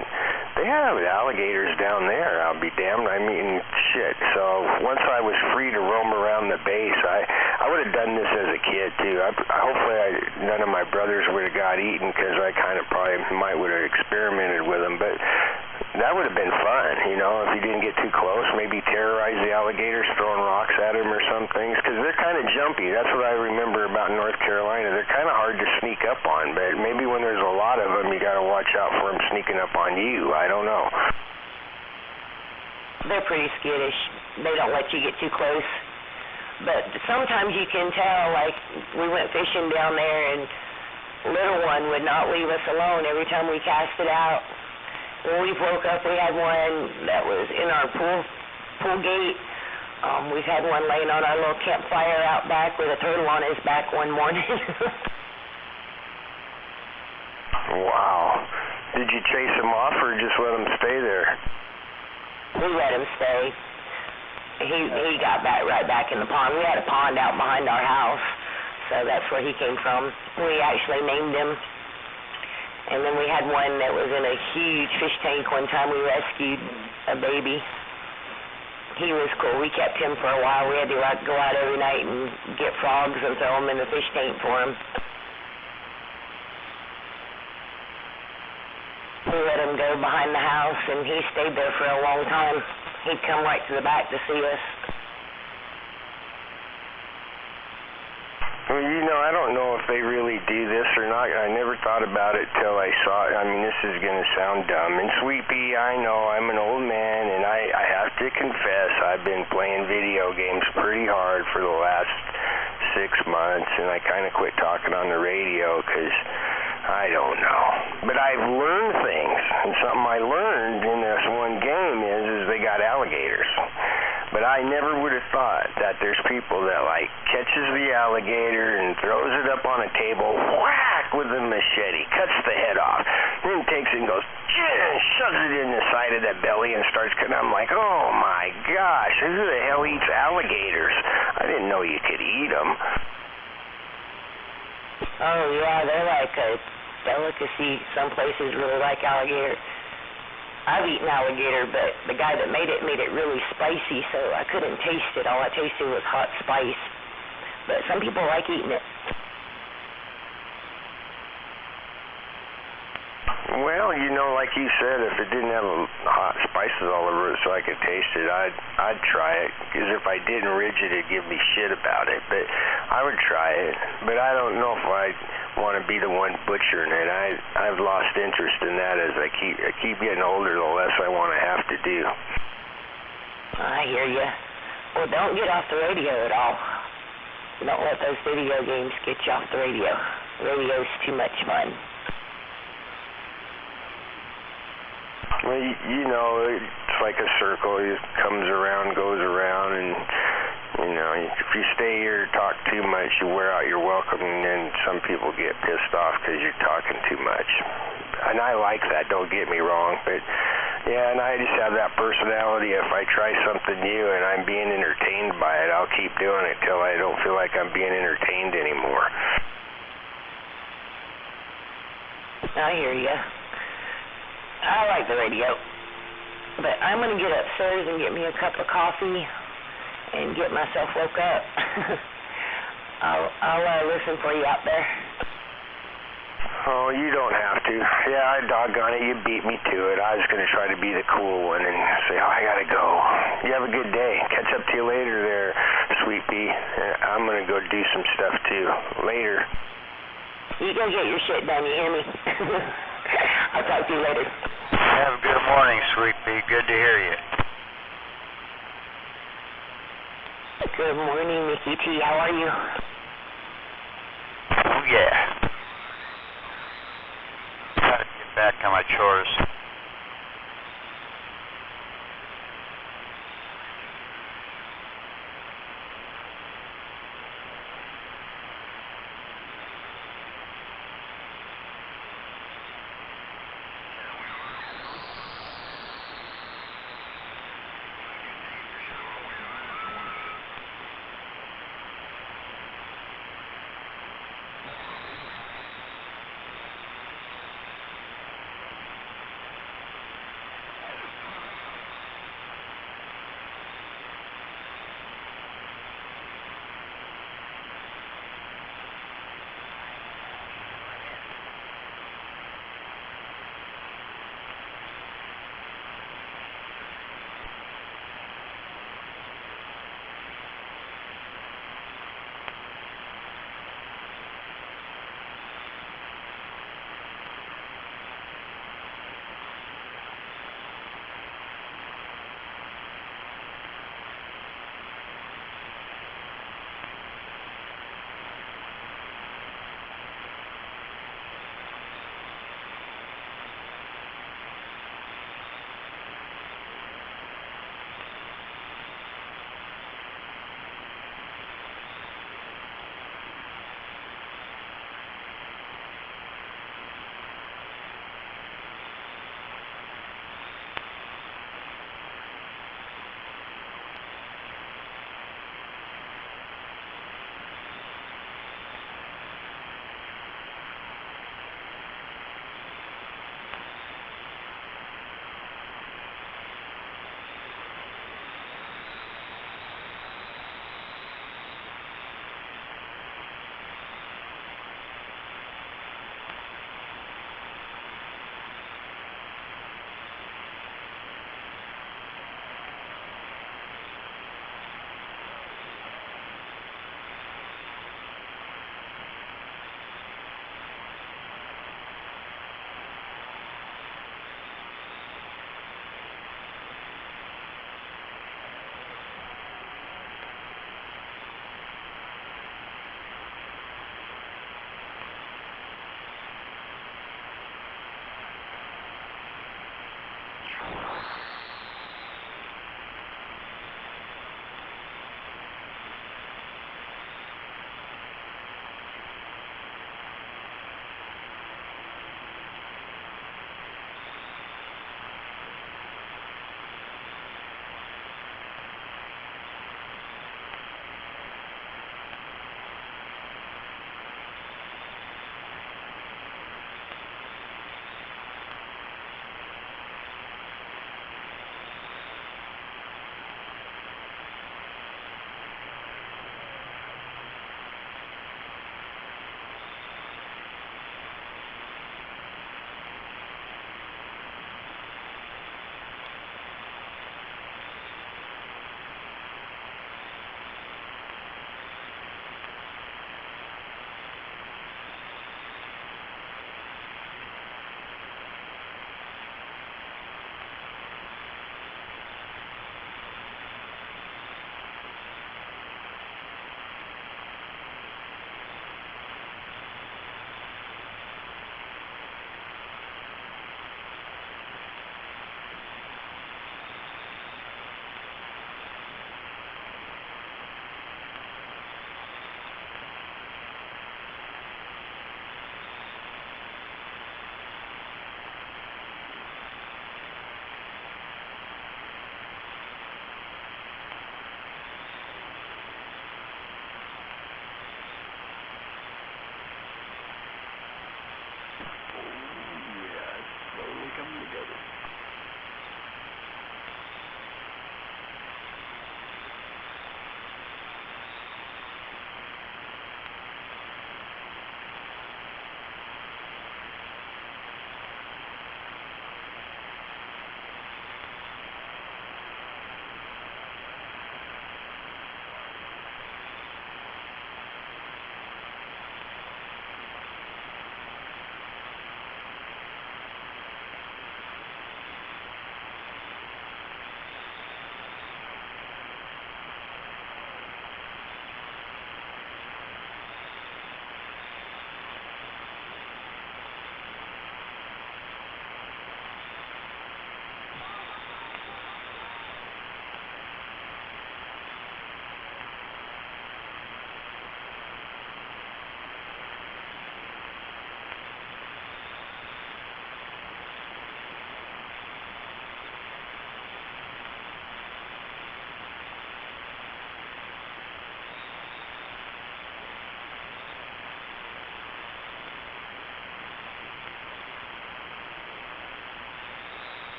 they have alligators down there, I'll be damned. I mean, shit. So once I was free to roam around the base, I would have done this as a kid, too. Hopefully none of my brothers would have got eaten, because I kind of probably would have experimented with them. But that would have been fun, you know, if you didn't get too close. Maybe terrorize the alligators, throwing rocks at them or some things, because they're kind of jumpy. That's what I remember about North Carolina. They're kind of hard to sneak up on, but maybe when there's a lot of them, you got to watch out for them sneaking up on you. I don't know. They're pretty skittish. They don't let you get too close. But sometimes you can tell, like, we went fishing down there, and little one would not leave us alone every time we cast it out. When we woke up, we had one that was in our pool gate. We've had one laying on our little campfire out back with a turtle on his back one morning. Wow. Did you chase him off or just let him stay there? We let him stay. He got right back in the pond. We had a pond out behind our house, so that's where he came from. We actually named him. And then we had one that was in a huge fish tank one time. We rescued a baby. He was cool. We kept him for a while. We had to go out every night and get frogs and throw them in the fish tank for him. We let him go behind the house, and he stayed there for a long time. He'd come right to the back to see us. Well, you know, I don't know if they really do this or not. I never thought about it till I saw it. I mean, this is going to sound dumb. And Sweet Pea, I know I'm an old man, and I have to confess I've been playing video games pretty hard for the last 6 months, and I kind of quit talking on the radio because I don't know. But I've learned things, and something I learned in this one game is they got alligators. But I never would have thought that there's people that, like, catches the alligator and throws it up on a table, whack, with a machete, cuts the head off, then takes it and goes, shoves it in the side of the belly and starts cutting. I'm like, oh, my gosh, who the hell eats alligators? I didn't know you could eat them. Oh, yeah, they're like a delicacy. Some places really like alligator. I've eaten alligator, but the guy that made it really spicy, so I couldn't taste it. All I tasted was hot spice. But some people like eating it. Well, you know, like you said, if it didn't have hot spices all over it so I could taste it, I'd try it. Because if I didn't, Rigid would give me shit about it. But I would try it. But I don't know if I want to be the one butchering it. I've lost interest in that as I keep getting older, the less I want to have to do. I hear you. Well, don't get off the radio at all. Don't let those video games get you off the radio. Radio's too much fun. Well, you know, it's like a circle. It comes around, goes around, and, you know, if you stay here and talk too much, you wear out your welcome, and then some people get pissed off because you're talking too much. And I like that, don't get me wrong, but, yeah, and I just have that personality. If I try something new and I'm being entertained by it, I'll keep doing it till I don't feel like I'm being entertained anymore. I hear you. I like the radio, but I'm going to get upstairs and get me a cup of coffee and get myself woke up. I'll listen for you out there. Oh, you don't have to. Yeah, doggone it, you beat me to it. I was going to try to be the cool one and say, oh, I got to go. You have a good day. Catch up to you later there, Sweet Pea. I'm going to go do some stuff, too. Later. You go get your shit done, you hear me? I'll talk to you later. Have a good morning, Sweet Pea. Good to hear you. Good morning, Mickey T. How are you? Oh, yeah. Gotta get back on my chores.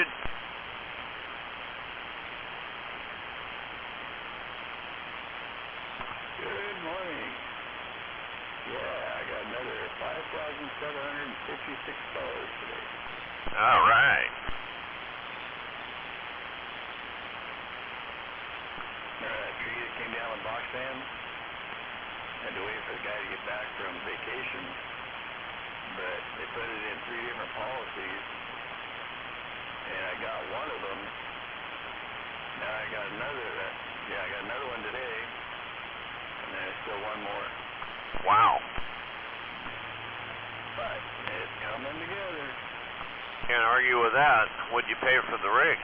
muted. Good morning. Yeah, I got another $5,756 today. All right. Remember that tree that came down with box fans? Had to wait for the guy to get back from vacation, but they put it in 3 different policies, and I got one of them. Now I got another. I got another one today, and there's still one more. Wow. But it's coming together. Can't argue with that. What'd you pay for the rig?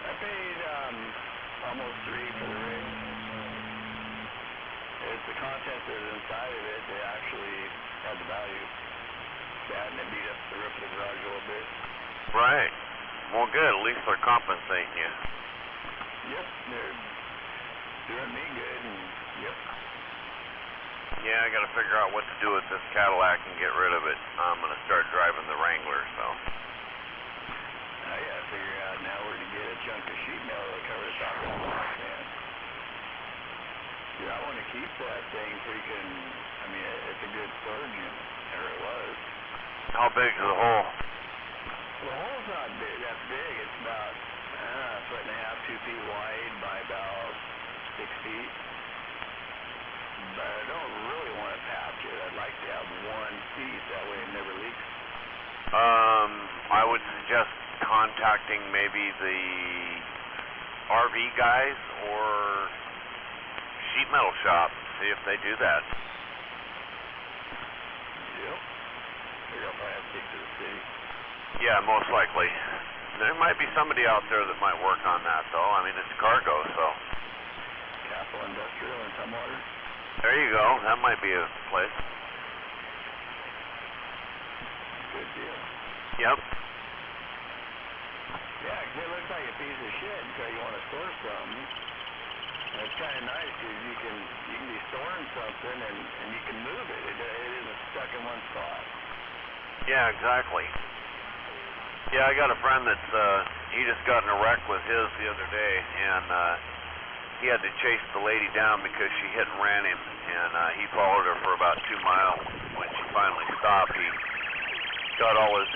I paid almost $3 for the rig. It's the contents that are inside of it that actually had the value. That and it beat up the roof of the garage a little bit. Right. Well, good. At least they're compensating you. Yep, they're doing me good, and yep. Yeah, I got to figure out what to do with this Cadillac and get rid of it. I'm going to start driving the Wrangler, so. I got to figure out now where to get a chunk of sheet metal to cover the top of the box fan. Yeah, I want to keep that thing freaking, I mean, it's a good storage unit, or it was. How big's the hole? The hole's not big, that big. It's about a foot and a half, 2 feet wide by about 6 feet. But I don't really want to patch it. I'd like to have one piece, that way it never leaks. I would suggest contacting maybe the RV guys or sheet metal shop, see if they do that. Yep. Figure I'll probably have to take to the city. Yeah, most likely. There might be somebody out there that might work on that, though. I mean, it's cargo, so. Capital Industrial in Tumwater. There you go. That might be a place. Good deal. Yep. Yeah, 'cause it looks like a piece of shit until you want to store something. And it's kind of nice because you can be storing something and you can move it. It isn't stuck in one spot. Yeah, exactly. Yeah, I got a friend that's, he just got in a wreck with his the other day, and he had to chase the lady down because she hit and ran him, and he followed her for about 2 miles. When she finally stopped, he got all his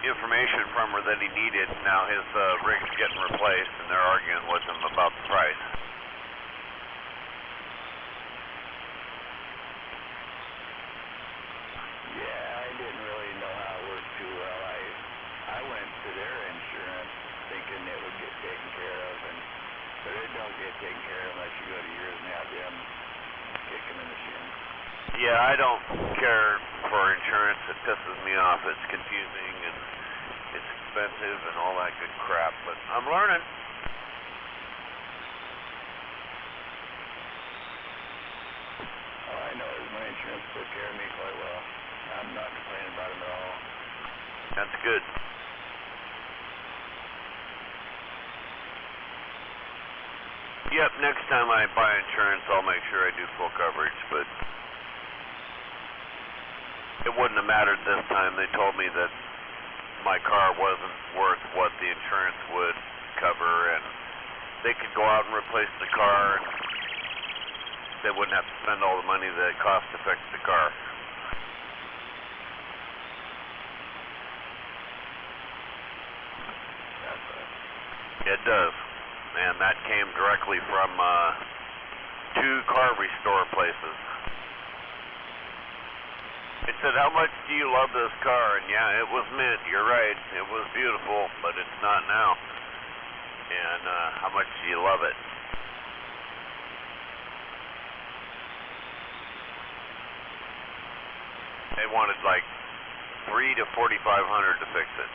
information from her that he needed. Now his rig's getting replaced, and they're arguing with him about the price. Yeah, I didn't really know how it worked too well. I went to their insurance thinking it would get taken care of, but it don't get taken care of unless you go to yours and have them kick them in the shin. Yeah, I don't care for insurance. It pisses me off. It's confusing and it's expensive and all that good crap, but I'm learning. All I know is my insurance took care of me quite well. I'm not complaining about them at all. That's good. Yep, next time I buy insurance, I'll make sure I do full coverage, but it wouldn't have mattered this time. They told me that my car wasn't worth what the insurance would cover, and they could go out and replace the car, and they wouldn't have to spend all the money that it cost to fix the car. It does. And that came directly from 2 car restore places. It said, how much do you love this car? And yeah, it was mint. You're right. It was beautiful, but it's not now. And how much do you love it? They wanted like $3,000 to $4,500 to fix it.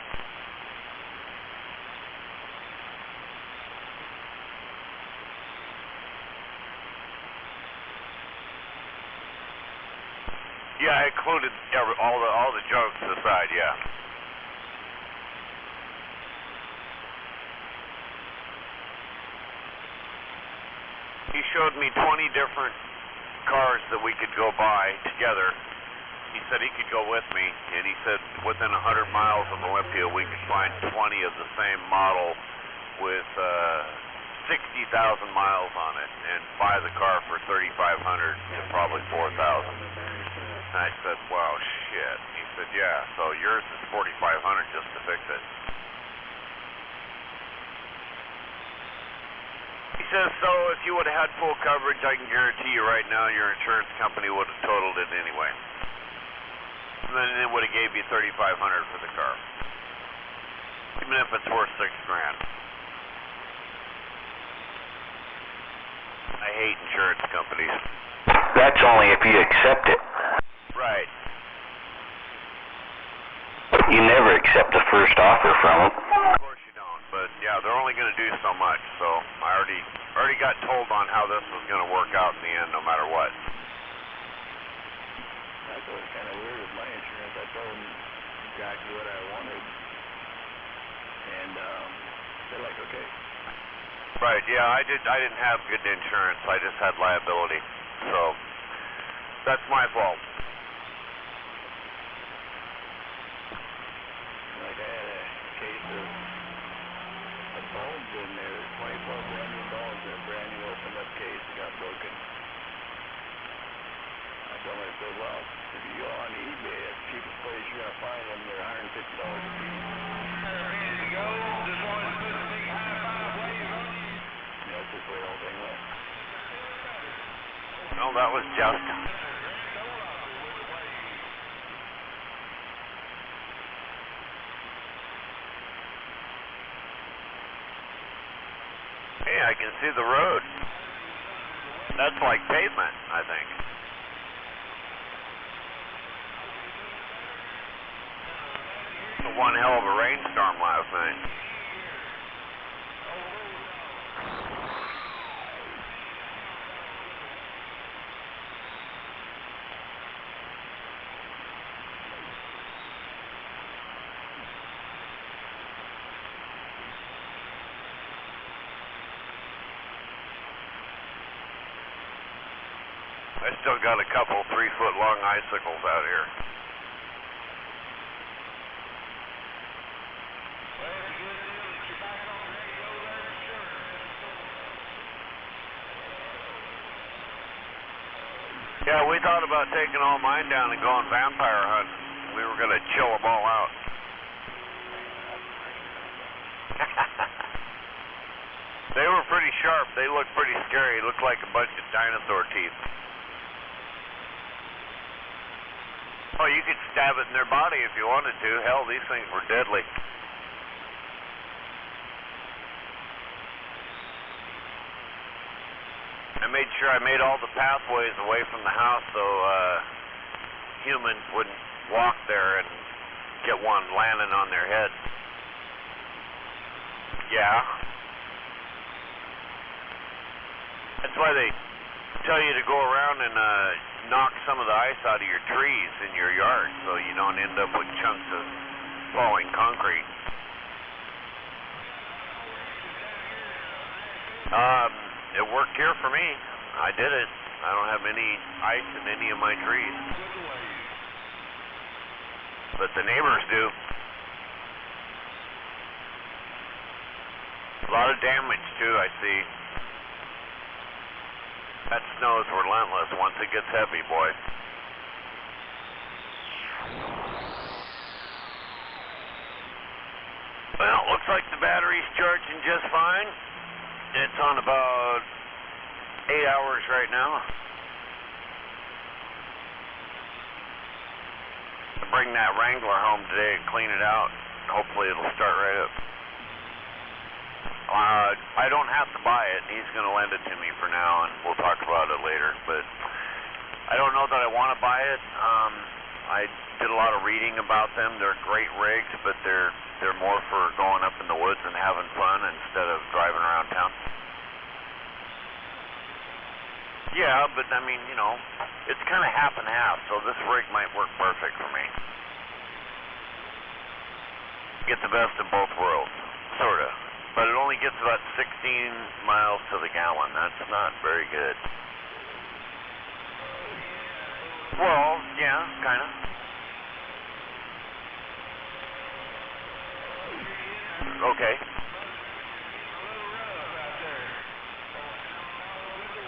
Yeah, I included all the jokes aside, yeah. He showed me 20 different cars that we could go buy together. he said he could go with me, and he said within 100 miles of Olympia we could find 20 of the same model with 60,000 miles on it and buy the car for $3,500 to probably $4,000. And I said, wow, shit. He said, yeah, so yours is $4,500 just to fix it. He says, so if you would have had full coverage, I can guarantee you right now your insurance company would have totaled it anyway. And then it would have gave you $3,500 for the car. Even if it's worth $6,000. I hate insurance companies. That's only if you accept it. Right. You never accept the first offer from them. Of course you don't, but yeah, they're only going to do so much, so I already got told on how this was going to work out in the end, no matter what. That's what's kind of weird with my insurance. I told them exactly what I wanted, and they're like, okay. Right, yeah, I didn't have good insurance. I just had liability. So that's my fault. Like I had a case of bulbs in there, 24 brand new bulbs in a brand new opened up case that got broken. I told him, I said, well, if you go on eBay, that's the cheapest place you're going to find them. They're $150 a piece. Ready to go. Just wanted to put a big high five wave on you. That's just the way the whole thing went. Well, that was just. Hey, I can see the road. That's like pavement, I think. One hell of a rainstorm last night. I still got a couple 3-foot-long icicles out here. Yeah, we thought about taking all mine down and going vampire hunting. We were going to chill them all out. They were pretty sharp. They looked pretty scary. It looked like a bunch of dinosaur teeth. Oh, you could stab it in their body if you wanted to. Hell, these things were deadly. I made sure I made all the pathways away from the house so humans wouldn't walk there and get one landing on their head. Yeah. That's why they tell you to go around and knock some of the ice out of your trees in your yard so you don't end up with chunks of falling concrete. It worked here for me. I did it. I don't have any ice in any of my trees. But the neighbors do. A lot of damage too, I see. That snow is relentless once it gets heavy, boy. Well, looks like the battery's charging just fine. It's on about 8 hours right now. I'll bring that Wrangler home today and clean it out. Hopefully it'll start right up. I don't have to buy it. He's going to lend it to me for now, and we'll talk about it later. But I don't know that I want to buy it. I did a lot of reading about them. They're great rigs, but they're more for going up in the woods and having fun instead of driving around town. Yeah, but I mean, you know, it's kind of half and half, so this rig might work perfect for me. Get the best of both worlds, sort of. But it only gets about 16 miles to the gallon. That's not very good. Well, Yeah, kind of. Okay.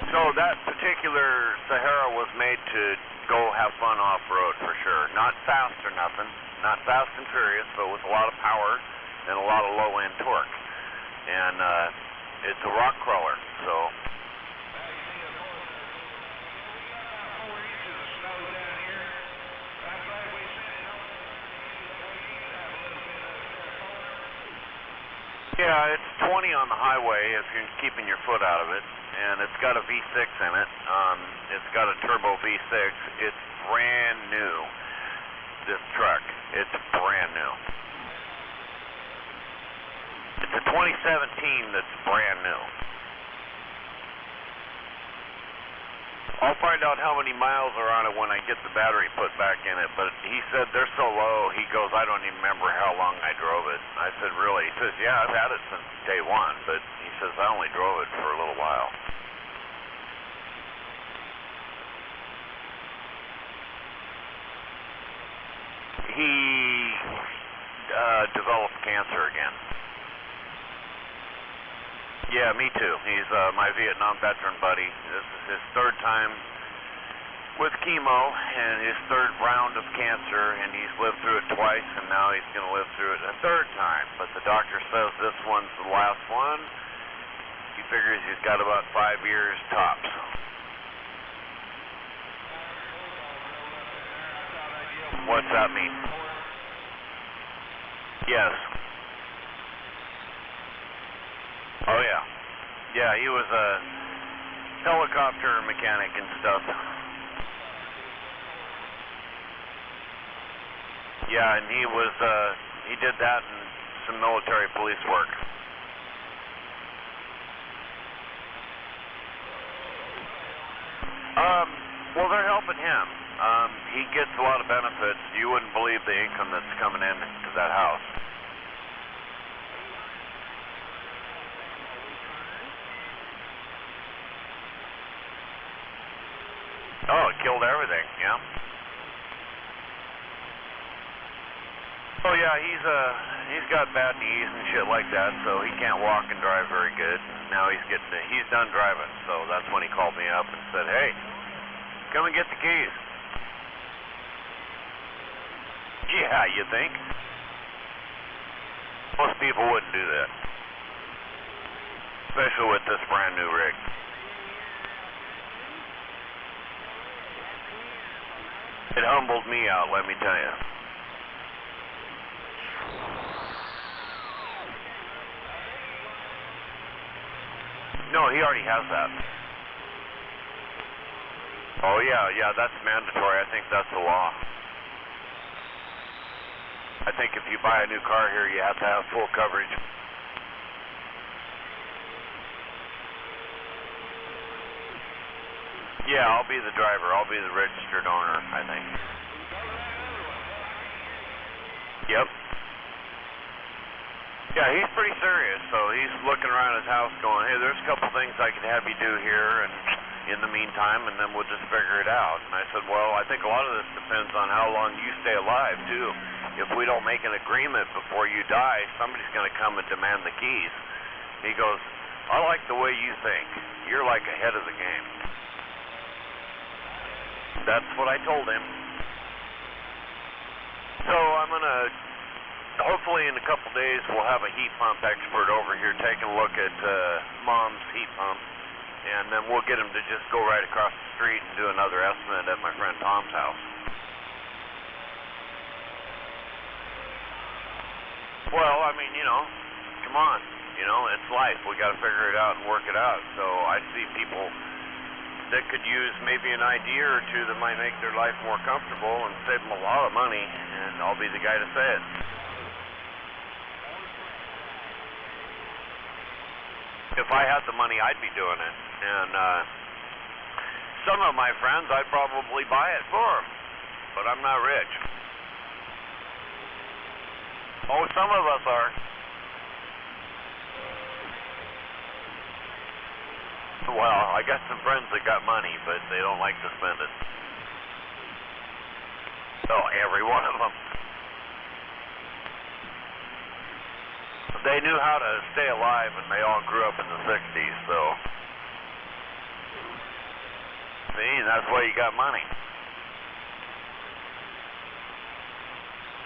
So that particular Sahara was made to go have fun off-road for sure. Not fast or nothing. Not fast and furious, but with a lot of power and a lot of low-end torque. And it's a rock crawler, so... Yeah, it's 20 on the highway if you're keeping your foot out of it, and it's got a V6 in it. It's got a turbo V6. It's brand new, this truck. It's brand new. It's a 2017 that's brand new. I'll find out how many miles are on it when I get the battery put back in it, but he said they're so low, he goes, I don't even remember how long I drove it. I said, really? He says, yeah, I've had it since day one, but he says, I only drove it for a little while. He developed cancer again. Yeah, me too. He's my Vietnam veteran buddy. This is his third time with chemo and his third round of cancer, and he's lived through it twice, and now he's going to live through it a third time. But the doctor says this one's the last one. He figures he's got about 5 years tops. What's that mean? Yes. Oh, yeah. Yeah, he was a helicopter mechanic and stuff. Yeah, and he did that and some military police work. Well, they're helping him. He gets a lot of benefits. You wouldn't believe the income that's coming in to that house. Oh, it killed everything, yeah. Oh yeah, he's got bad knees and shit like that, so he can't walk and drive very good. Now he's done driving, so that's when he called me up and said, hey, come and get the keys. Yeah, you think? Most people wouldn't do that. Especially with this brand new rig. It humbled me out, let me tell you. No, he already has that. Oh yeah, that's mandatory. I think that's the law. I think if you buy a new car here, you have to have full coverage. Yeah, I'll be the driver. I'll be the registered owner, I think. Yep. Yeah, he's pretty serious, so he's looking around his house going, hey, there's a couple things I could have you do here and in the meantime, and then we'll just figure it out. And I said, well, I think a lot of this depends on how long you stay alive, too. If we don't make an agreement before you die, somebody's going to come and demand the keys. He goes, I like the way you think. You're like ahead of the game. That's what I told him. So I'm going to, hopefully in a couple days, we'll have a heat pump expert over here taking a look at Mom's heat pump. And then we'll get him to just go right across the street and do another estimate at my friend Tom's house. Well, I mean, you know, come on. You know, it's life. We got to figure it out and work it out. So I see people that could use maybe an idea or two that might make their life more comfortable and save them a lot of money, and I'll be the guy to say it. If I had the money, I'd be doing it. And some of my friends, I'd probably buy it for them, but I'm not rich. Oh, some of us are. Well, I got some friends that got money, but they don't like to spend it. Oh, every one of them. They knew how to stay alive, and they all grew up in the 60s, so... See, that's why you got money.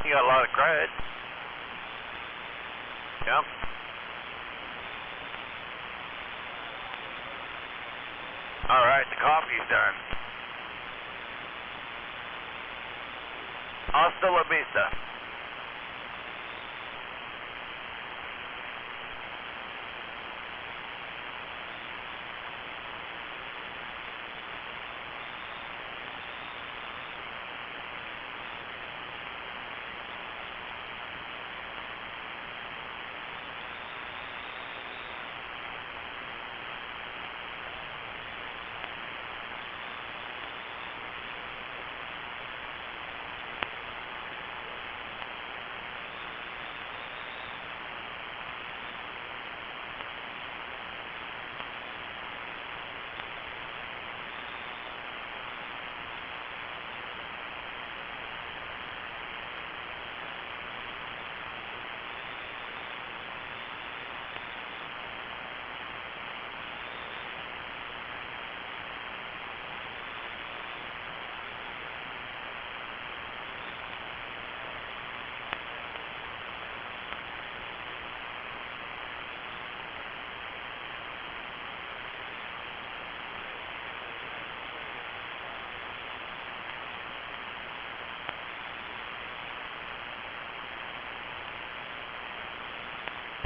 You got a lot of credit. Yep. All right, the coffee's done. Hasta la vista.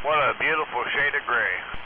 What a beautiful shade of gray.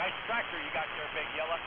Nice tractor you got there, Big Yellow.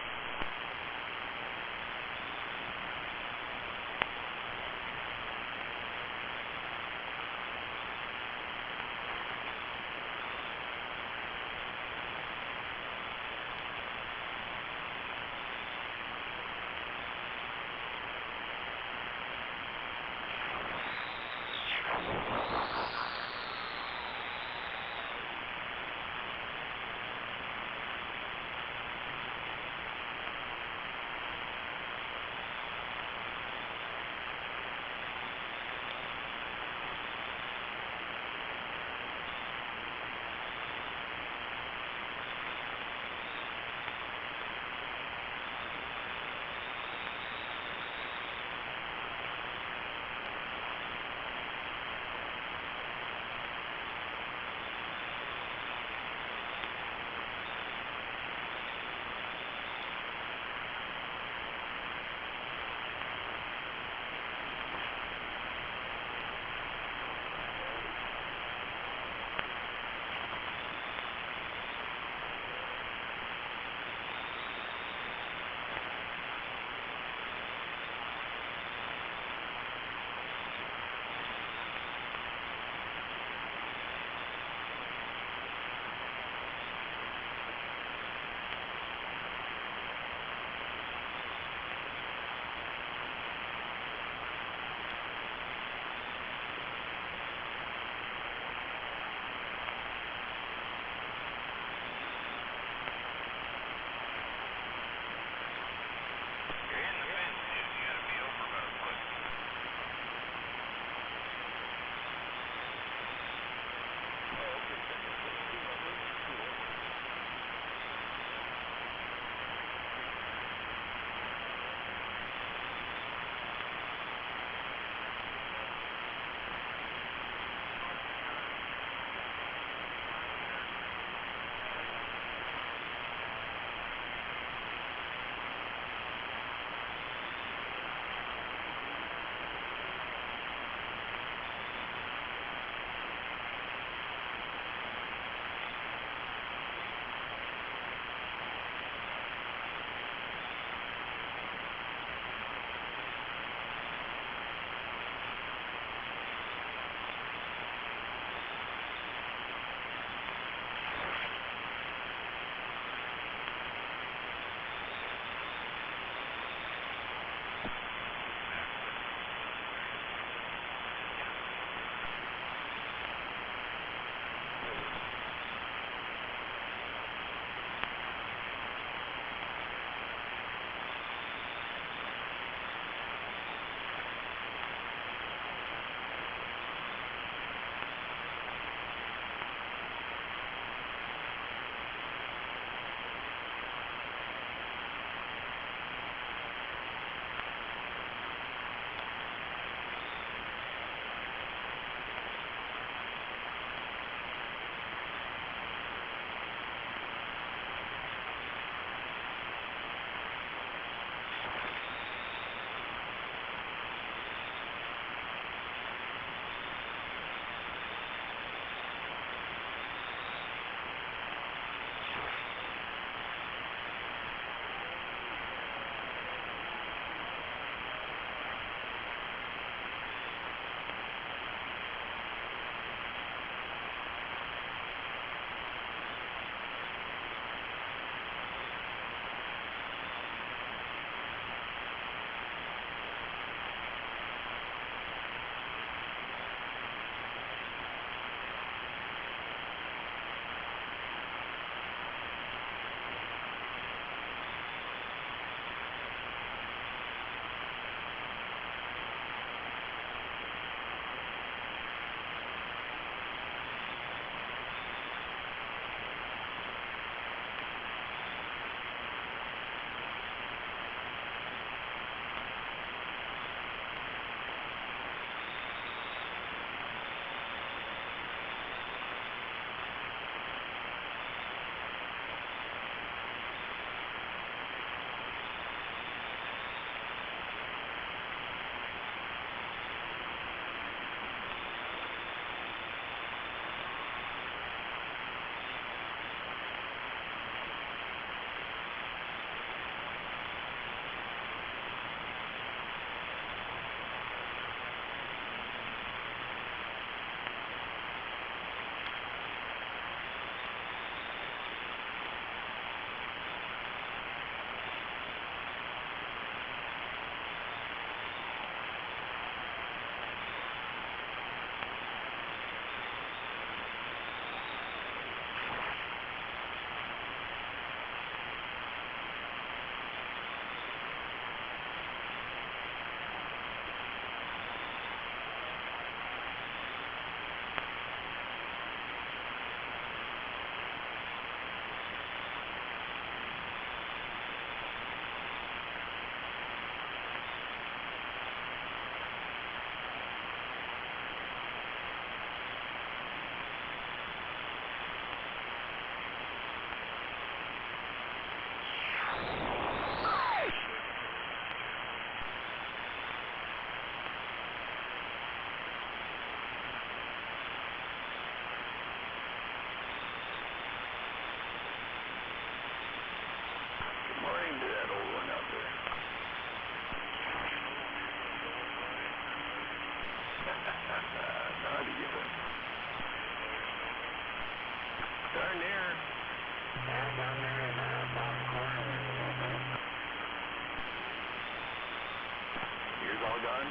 gone?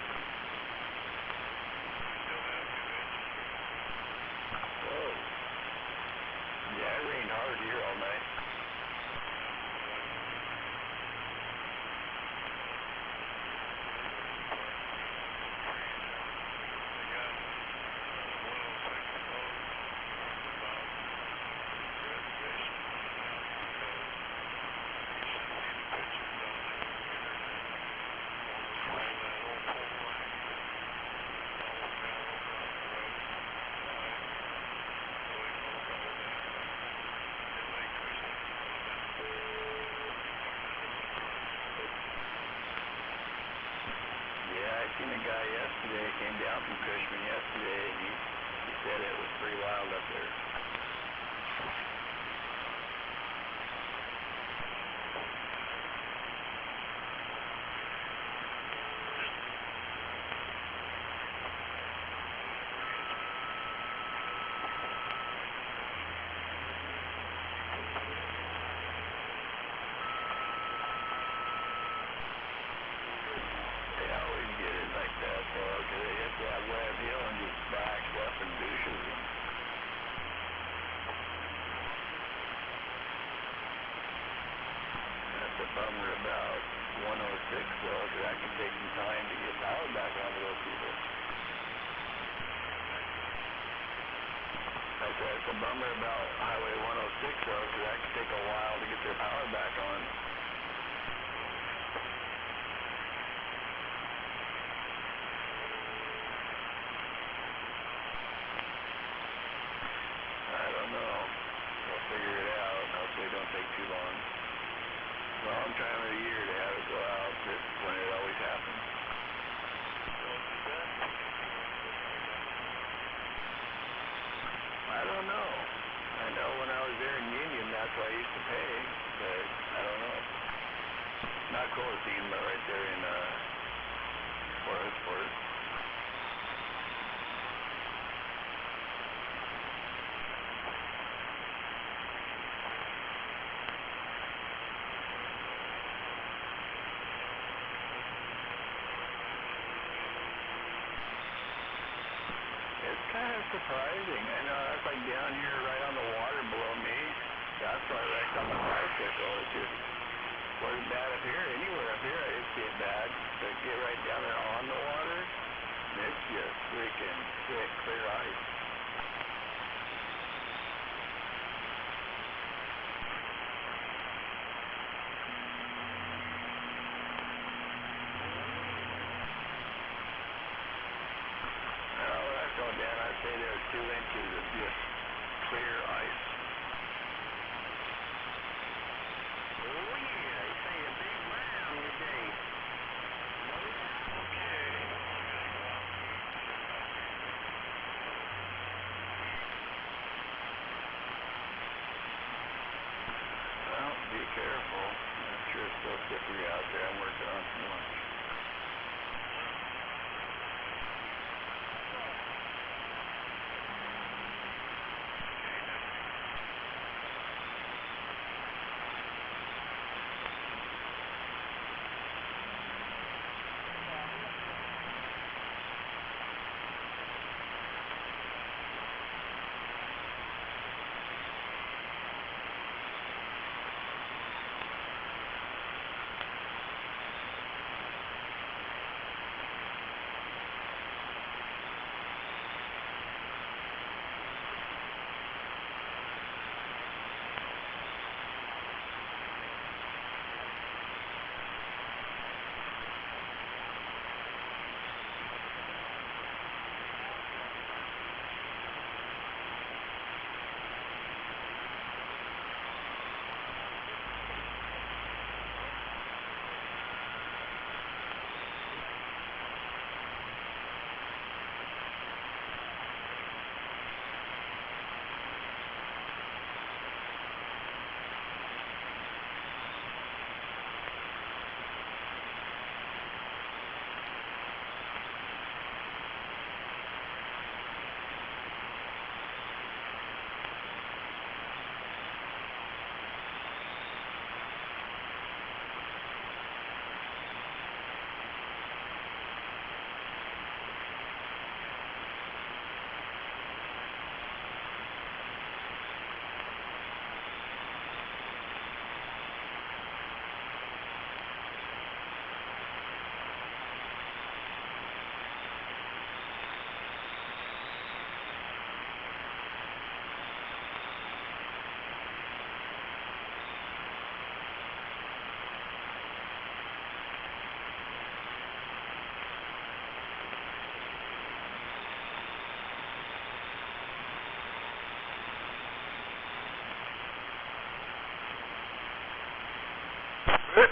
Whoa. Yeah, it rained hard here all night. I seen a guy yesterday, came down from Cushman yesterday, and he said it was pretty wild up there. Bummer about 106 though, because that can take some time to get power back onto those people. I said it's a bummer about Highway 106 though, because that can take a while to get their power back on. I don't know. We'll figure it out. Hopefully it don't take too long. Long time of the year to have it go out, that's when it always happens. I don't know. I know when I was there in Union, that's what I used to pay, but I don't know. Not Colossine, but right there in Forest. Kind of surprising. I know that's like down here right on the water below me. That's why I wrecked on my bicycle. It just wasn't bad up here. Anywhere up here I didn't see it bad. But get right down there on the water, and it's just freaking thick, clear ice. Dan, I'd say there's 2 inches of just clear ice. Oh yeah, they say a big round today. Okay. Well, be careful. I'm sure it's still slippery out there. I'm working on some lunch. Hey,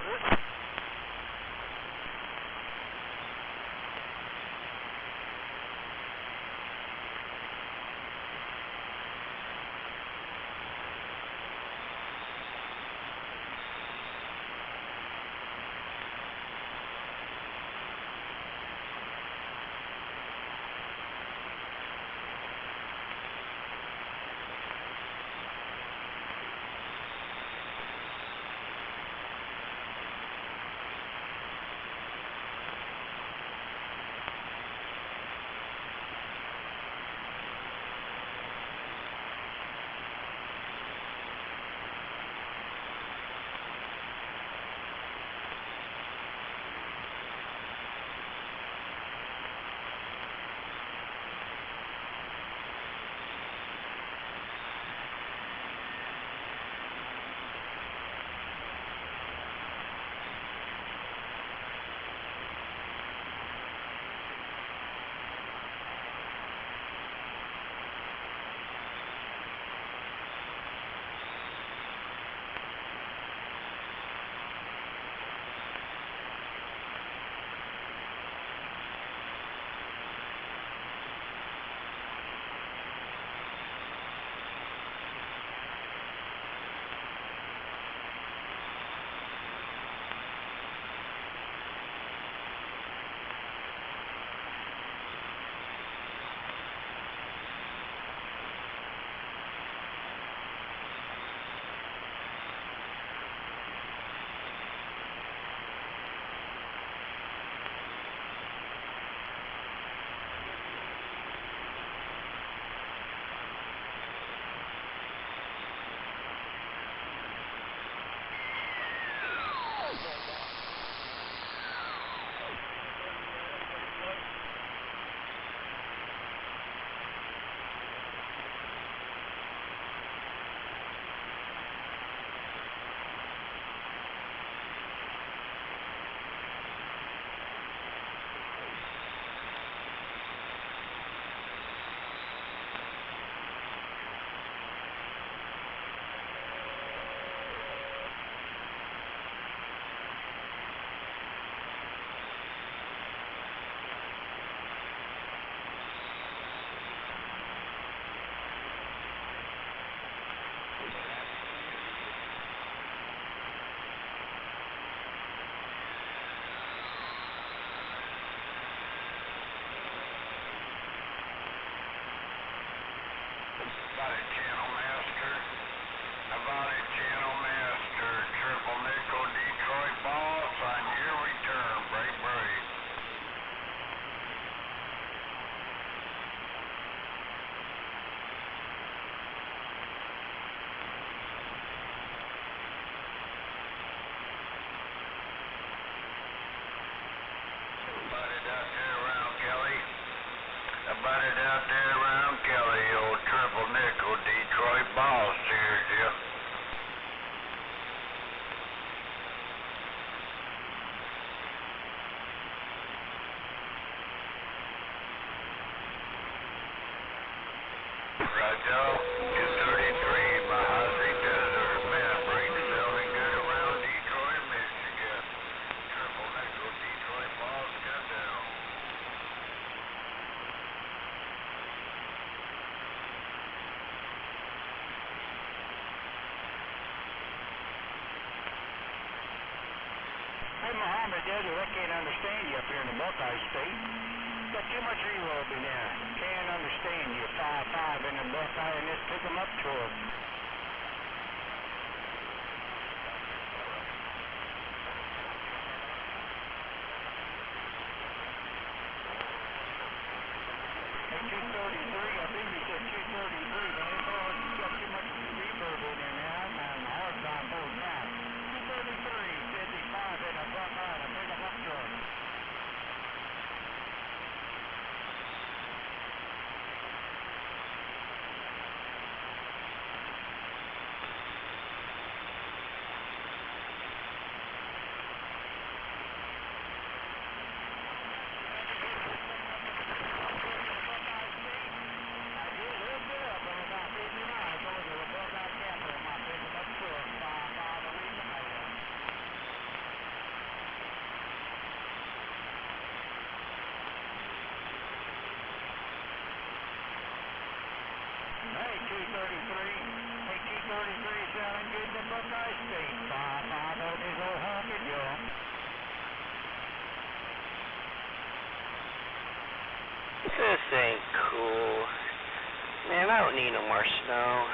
Muhammad, Daddy, I can't understand you up here in the Buckeye State. Got too much reverb in there. Can't understand you. 5-5 in the Buckeye, and just pick 'em up to us. Hey, 233, I think you said 233, but you got too much reverb in there now. I'm having a hard time both times. 233, 55 in the Buckeye, and pick 'em up to us. don't need no more snow.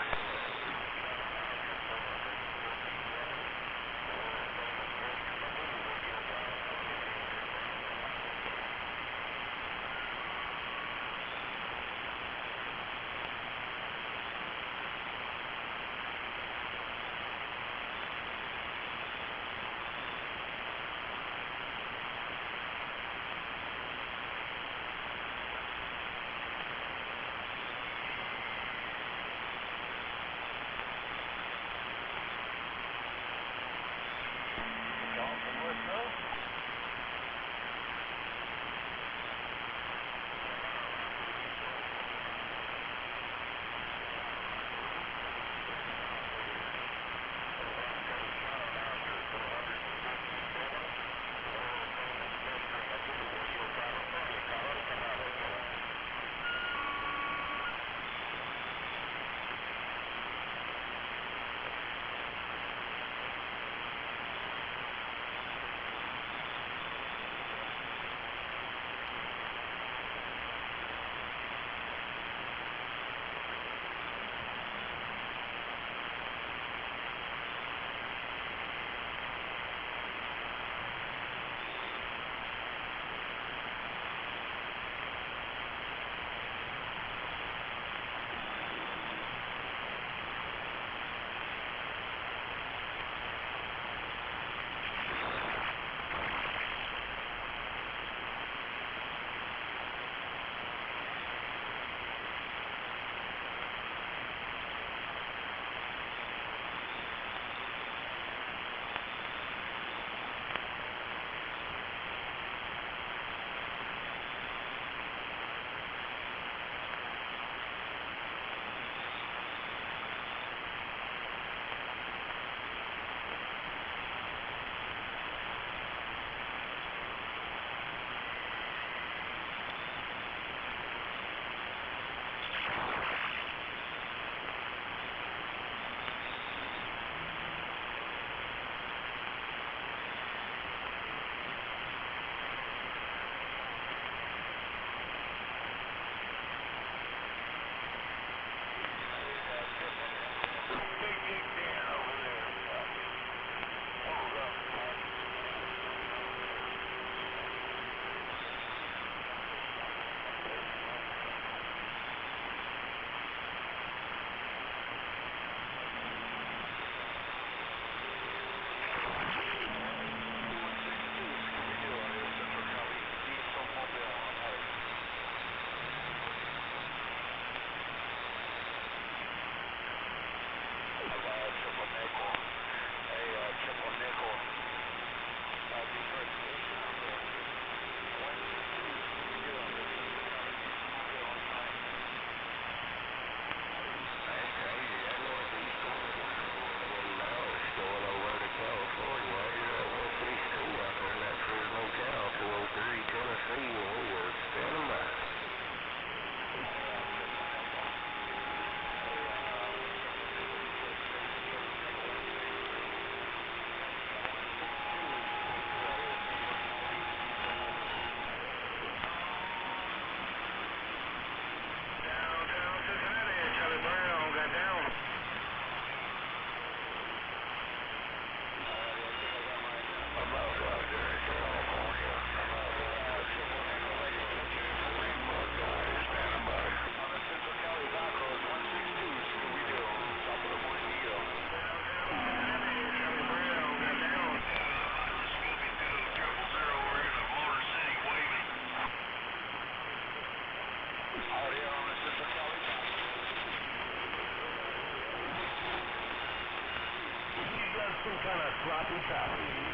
Some kind of sloppy toppy.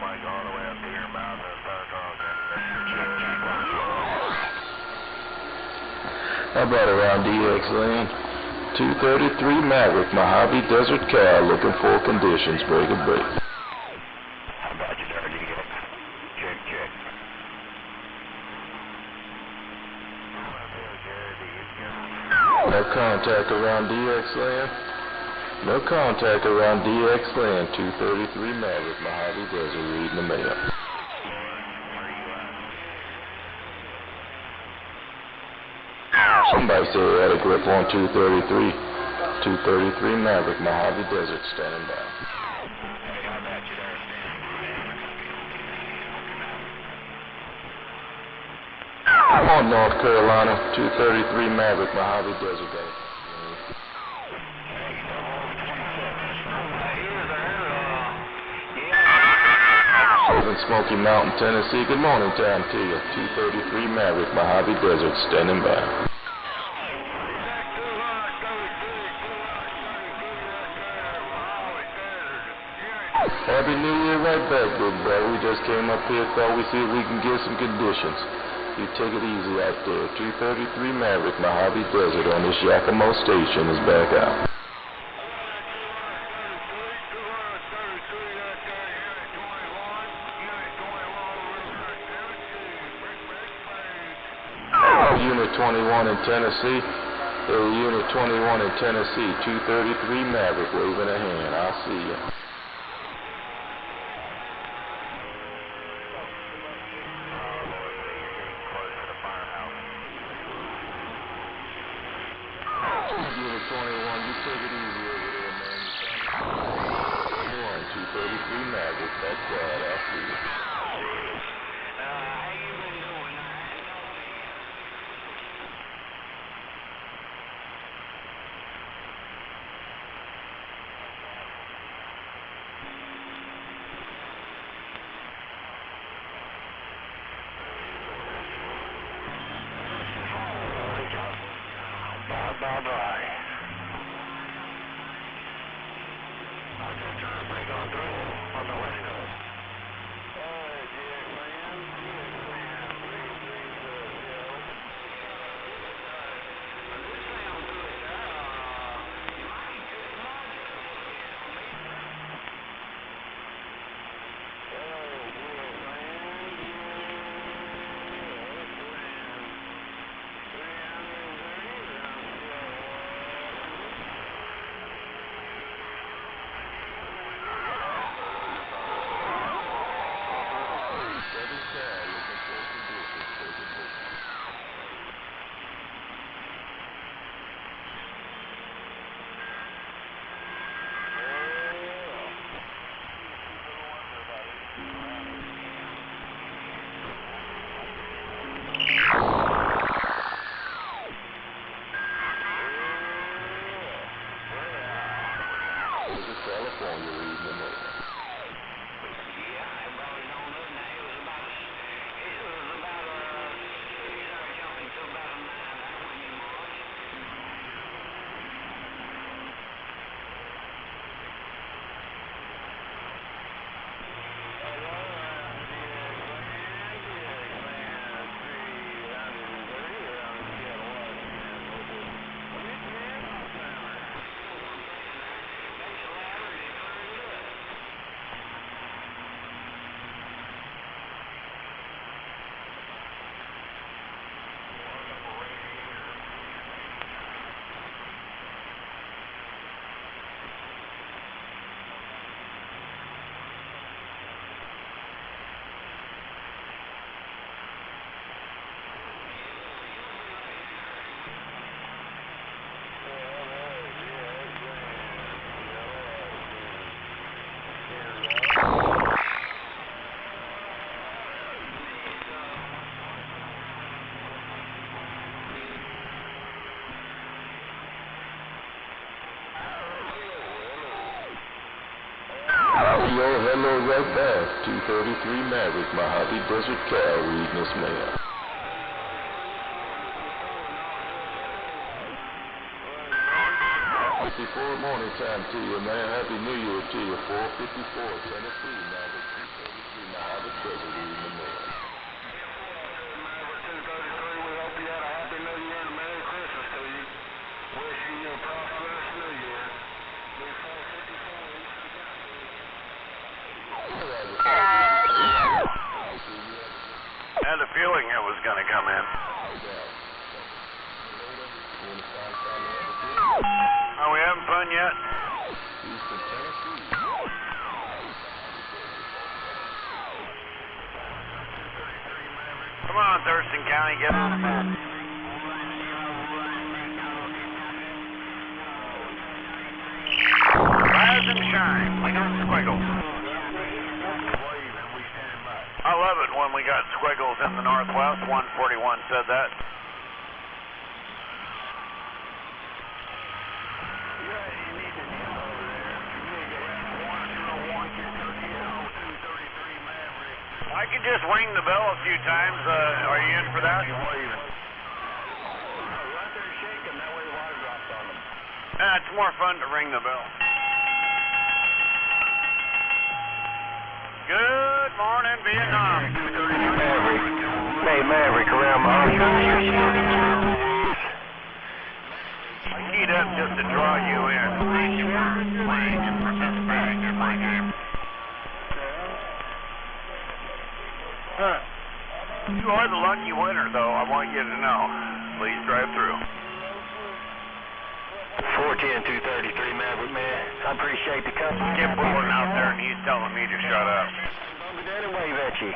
might go all the way up to your mouth and start talking. How about around DX Lane? 233 Maverick, Mojave Desert Cal, looking for conditions, break a break. How about you there, DX? Check, check. No contact around DX Land. No contact around DX Land, 233 Maverick, Mojave Desert, reading the mail. Somebody said they had a grip on 233. 233 Maverick, Mojave Desert, standing by. On North Carolina, 233 Maverick, Mojave Desert. Smoky Mountain, Tennessee. Good morning time to you. 233 Maverick, Mojave Desert, standing by. Happy New Year right back, big brother. We just came up here, thought we'd see if we can get some conditions. You take it easy out there. 233 Maverick, Mojave Desert on this Yakima station is back out. Unit 21 in Tennessee. Unit 21 in Tennessee. 233 Maverick, waving a hand. I'll see you. Unit 21, you take it easy over there, man. 233 Maverick, that's bad. I'll see you. Bye-bye. I'm just trying to break on through on the West Coast. California, reading the mail. Hello, right back. 233 Maverick, Mojave Desert Cal, reading this mail. Before morning time to you, man. Happy New Year to you. 454 Tennessee, Maverick 233. Desert in the morning. Maverick 233, we hope you had a Happy New Year and a Merry Christmas to you. Wishing you a prosperous New Year. Had a feeling it was going to come in. Are we having fun yet? Come on, Thurston County, get on the map. Rise and shine. We got squiggles. I love it when we got squiggles in the northwest. 141 said that. I could just ring the bell a few times. Are you in for that? It's more fun to ring the bell. Good morning, Vietnam. Maverick. Hey, Maverick, around my I keyed up just to draw you in. You are the lucky winner, though. I want you to know. Please drive through. 410, 233, Maverick, man. I appreciate the company. Skip Bullen out there, and he's telling me to shut up. Bump it wave at you.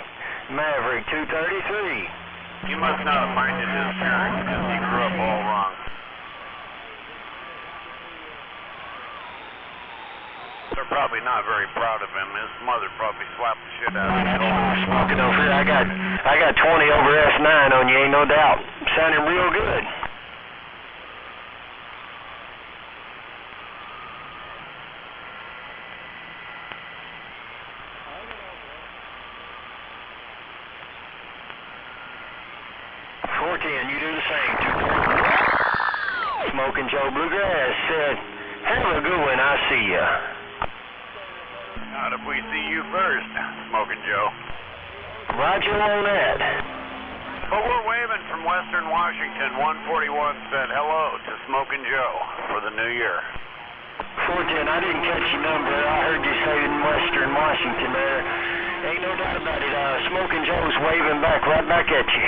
Maverick, 233. You must not have minded his parents because he grew up all wrong. They're probably not very proud of him. His mother probably slapped the shit out of him. Smoking over here. I got 20 over S9 on you, ain't no doubt. Sounding real good. You do the same. Smoking Joe Bluegrass said, have a good one, I see ya. Not if we see you first, Smoking Joe. Roger on that. But we're waving from Western Washington. 141 said hello to Smoking Joe for the new year. 410, I didn't catch your number. I heard you say in Western Washington there. Ain't no doubt about it. Smoking Joe's waving back right back at you.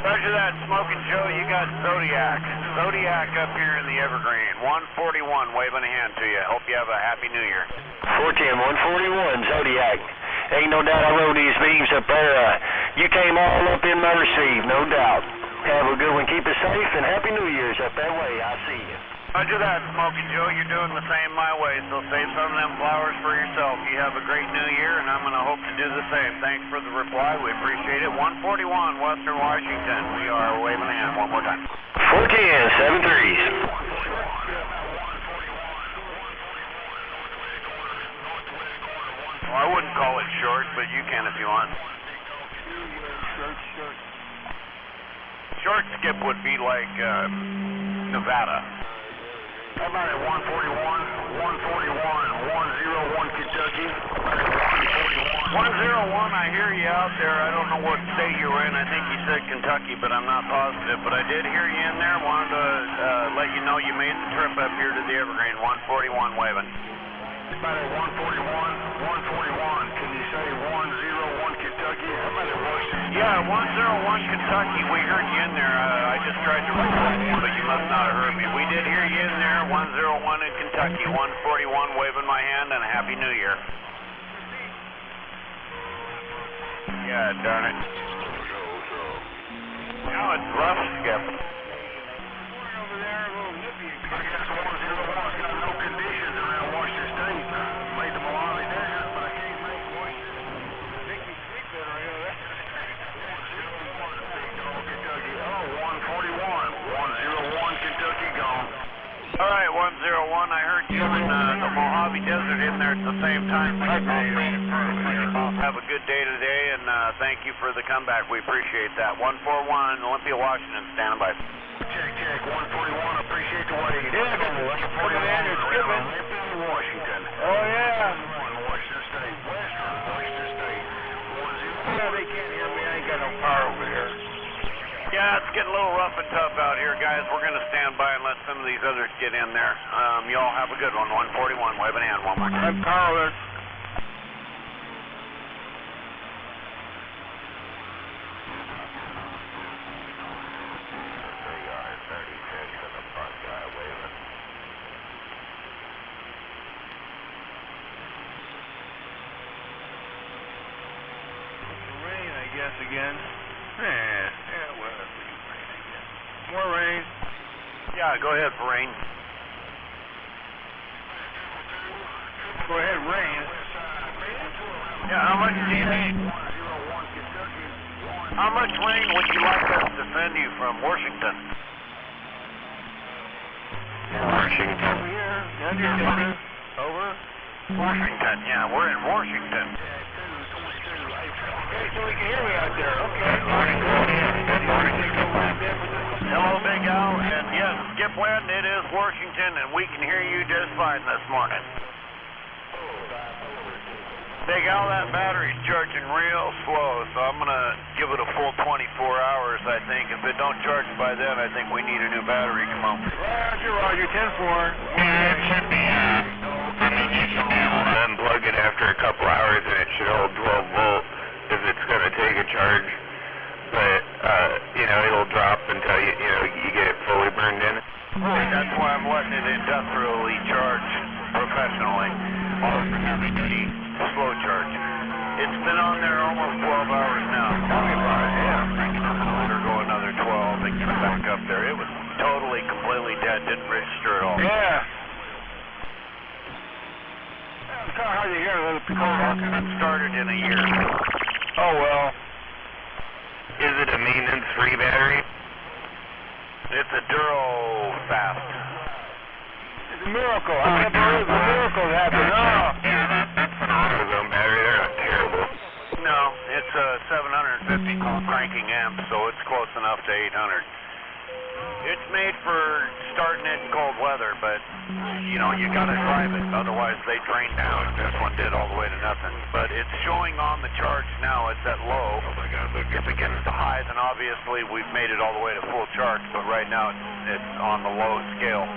Roger that, Smoking Joe. You got Zodiac. Zodiac up here in the Evergreen. 141 waving a hand to you. Hope you have a happy new year. 410, 141, Zodiac. Ain't no doubt I rode these beams up there. You came all up in my receive, no doubt. Have a good one. Keep it safe, and Happy New Year's up that way. I see you. Roger that, Smoking Joe. You're doing the same my way, so save some of them flowers for yourself. You have a great new year, and I'm going to hope to do the same. Thanks for the reply. We appreciate it. 141, Western Washington. We are waving a hand one more time. 410, 7 threes. Well, I wouldn't call it short, but you can if you want. Short skip would be like Nevada. How about at 141, 101 Kentucky? 101, I hear you out there. I don't know what state you're in. I think you said Kentucky, but I'm not positive. But I did hear you in there. Wanted to let you know you made the trip up here to the Evergreen. 141 waving. About at 141, can you say 101 Kentucky? How about at Washington? Yeah, 101 Kentucky. We heard you in there. I just tried to record you, but you must not have heard me. We did hear you in there. 101 in Kentucky. 141 waving my hand, and a Happy New Year. Yeah, darn it. Now it's rough skip. Over there, a little nippy. I guess 101's got no conditions around Washington State. Made the Mojave Desert, but I can't make Washington. I think we sleep better here. Kentucky. Oh, 141. 101 Kentucky gone. All right, 101. I heard you in the Mojave Desert in there at the same time. Have a good day today, and thank you for the comeback. We appreciate that. 141, Olympia, Washington, standing by. Check. 141, appreciate the wait. Yeah, put it in, you're skipping. Olympia, Washington. Oh, yeah. Washington State, Western Washington State. rough and tough out here, guys. We're going to stand by and let some of these others get in there. Y'all have a good one. 141, wave an hand one more time. I'm Carl. Again. Yeah, well, rain, I guess. More rain? Yeah, go ahead for rain. Go ahead, rain. Yeah, how much do you need? How much rain would you like us to send you from Washington? Washington. Over? Washington, yeah, we're in Washington. Okay, so we can hear me out there. Okay. Hello, Big Al, and yes, Skip Wind, it is Washington, and we can hear you just fine this morning. Big Al, that battery's charging real slow, so I'm going to give it a full 24 hours, I think. If it don't charge by then, I think we need a new battery. Come on. Roger, 10-4. Yeah, it should be, you should be able to unplug it after a couple hours, and it should hold 12 volt. If it's going to take a charge, but it'll drop until you get it fully burned in. Right, that's why I'm letting it industrially charge professionally, or heavy duty slow charge. It's been on there almost 12 hours now. Tell me about it, yeah. It'll go another 12 and get it back up there. It was totally, completely dead, didn't register at all. Yeah. It's kind of hard to hear a little bit. It started in a year. Oh, well. Is it a maintenance-free battery? It's a Duro Fast. It's a miracle. I can't believe a miracle happened. Oh. That's an AutoZone battery. They're not terrible. No, it's a 750 cranking amp, so it's close enough to 800. It's made for starting it in cold weather, but, you gotta drive it, otherwise they drain down. This one did all the way to nothing. But it's showing on the charge now, it's at low. Oh my God, look. If it gets to high, then obviously we've made it all the way to full charge, but right now it's on the low scale.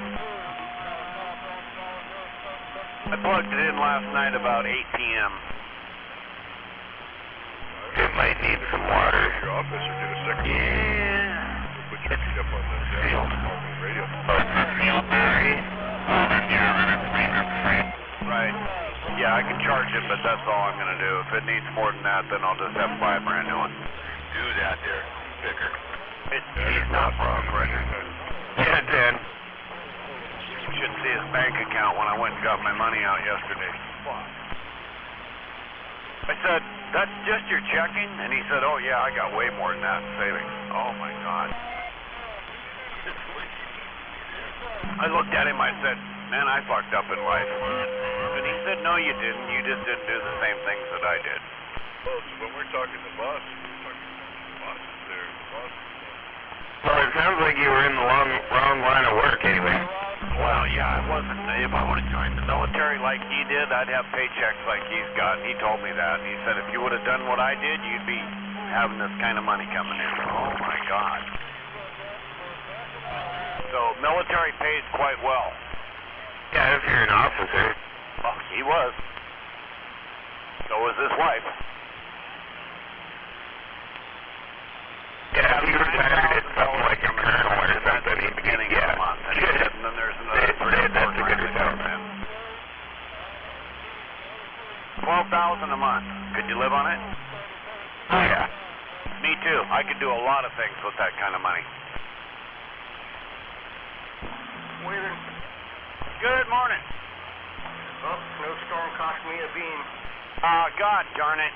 I plugged it in last night about 8 p.m. It might need some water. Your office or get a second? Yeah. Put your feet up on the radio. Field battery. Right. Yeah, I can charge it, but that's all I'm going to do. If it needs more than that, then I'll just have to buy a brand new one. Dude out there, Vicar. He's not broke, right? Yeah, Dan. You should see his bank account when I went and got my money out yesterday. I said, that's just your checking? And he said, oh yeah, I got way more than that in savings. Oh my God. I looked at him, I said, man, I fucked up in life. And he said, no you didn't, you just didn't do the same things that I did. Well, so when we're talking to bosses, we're talking to bosses there. Well, it sounds like you were in the wrong line of work anyway. Well, yeah, I wasn't. If I would have joined the military like he did, I'd have paychecks like he's got. He told me that. He said, if you would have done what I did, you'd be having this kind of money coming in. Oh, my God. So, military pays quite well. Yeah, if you're an officer. Well, he was. So was his wife. Yeah, if you retired at something like a colonel or something, he'd beginning of the month. And then there's another that's a good retirement. $12,000 a month. Could you live on it? Oh, yeah. Me too. I could do a lot of things with that kind of money. Good morning. Oh, snowstorm cost me a beam. God darn it.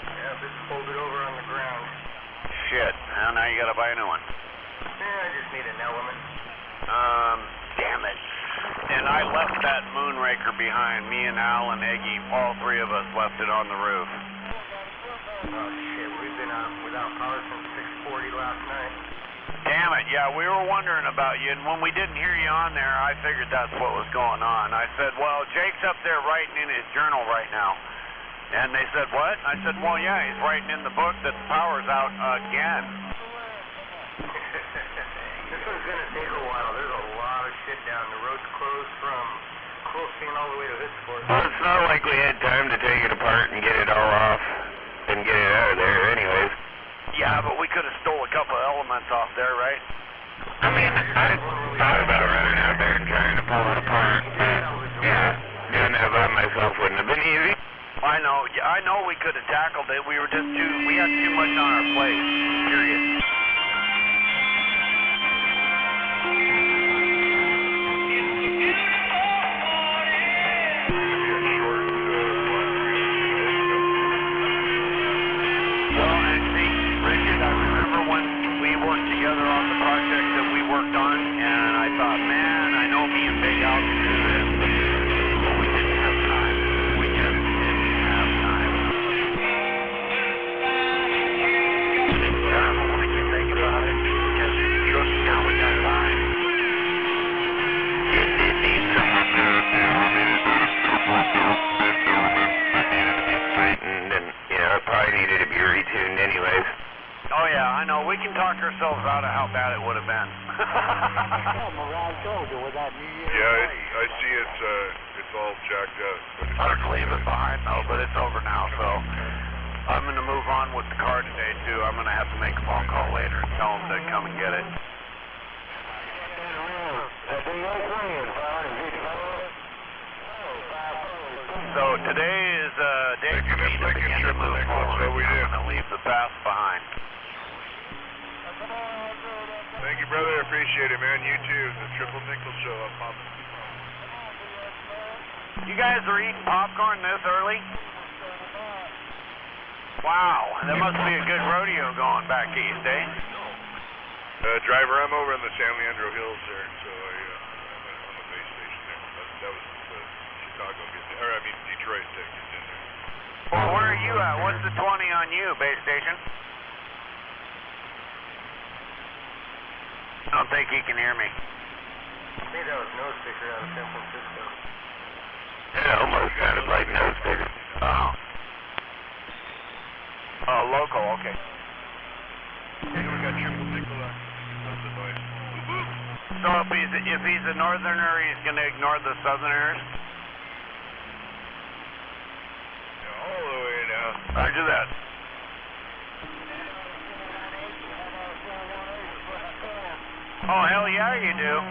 Yeah, just pulled it over on the ground. Shit. Well, now you gotta buy a new one. Yeah, I just need an element. Damn it. And I left that Moonraker behind. Me and Al and Eggy, all three of us left it on the roof. Oh, shit, we've been without power since 6:40 last night. Damn it, yeah, we were wondering about you, and when we didn't hear you on there, I figured that's what was going on. I said, well, Jake's up there writing in his journal right now. And they said, what? I said, well, yeah, he's writing in the book that the power's out again. This one's gonna take a while. There's a lot of shit down. The road's closed from Quilcene all the way to Hoosport. Well, it's not like we had time to take it apart and get it all off and get it out of there anyways. Yeah, but we could have stole a couple of elements off there, right? I mean, I thought about running out there and trying to pull it apart. Yeah, doing that by myself wouldn't have been easy. I know we could have tackled it. We had too much on our plate, period. Well, and see, Richard, I remember when we worked together on the project that we worked on, and I thought, man, I know me and Big Al can do this, but we didn't have time. We just didn't have time. It's terrible when you think about it, because just now we got time. It needs someone to tightened and, it probably needed to be retuned anyways. Oh yeah, I know. We can talk ourselves out of how bad it would have been. Yeah, I see it's all jacked up. Hard to leave it behind though, but it's over now, so I'm going to move on with the car today too. I'm going to have to make a phone call later and tell them to come and get it. So today is a day for me to begin to move forward. I'm going to leave the past behind. Thank you, brother. I appreciate it, man. You too. The Triple Nickel Show. I'm popping. You guys are eating popcorn this early? Wow, there must be a good rodeo going back east, eh? Driver, I'm over in the San Leandro Hills there, so I'm on the base station there. That was Chicago getting there, or I mean Detroit getting in there. Well, where are you at? What's the 20 on you, base station? I don't think he can hear me. I think that was no sticker out of San Francisco. It almost sounded like no sticker. Oh. Oh, local, okay. Hey, we got Triple Nickel on the noise. So if he's a northerner, he's going to ignore the southerners? Yeah, all the way now. Roger that. Oh, hell yeah, you do.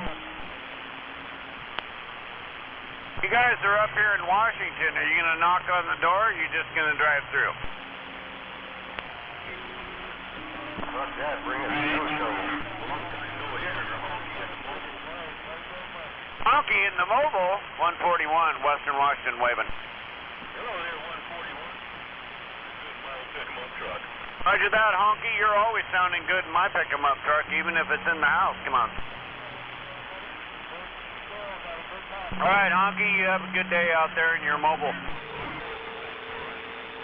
You guys are up here in Washington. Are you going to knock on the door, or are you just going to drive through? Fuck that, bring a snow shovel. Honky in the mobile, 141, Western Washington, waving. Hello there, 141. Good mile pick-em-up truck. Roger that, Honky. You're always sounding good in my pick-em-up truck, even if it's in the house. Come on. All right, Honky, you have a good day out there in your mobile.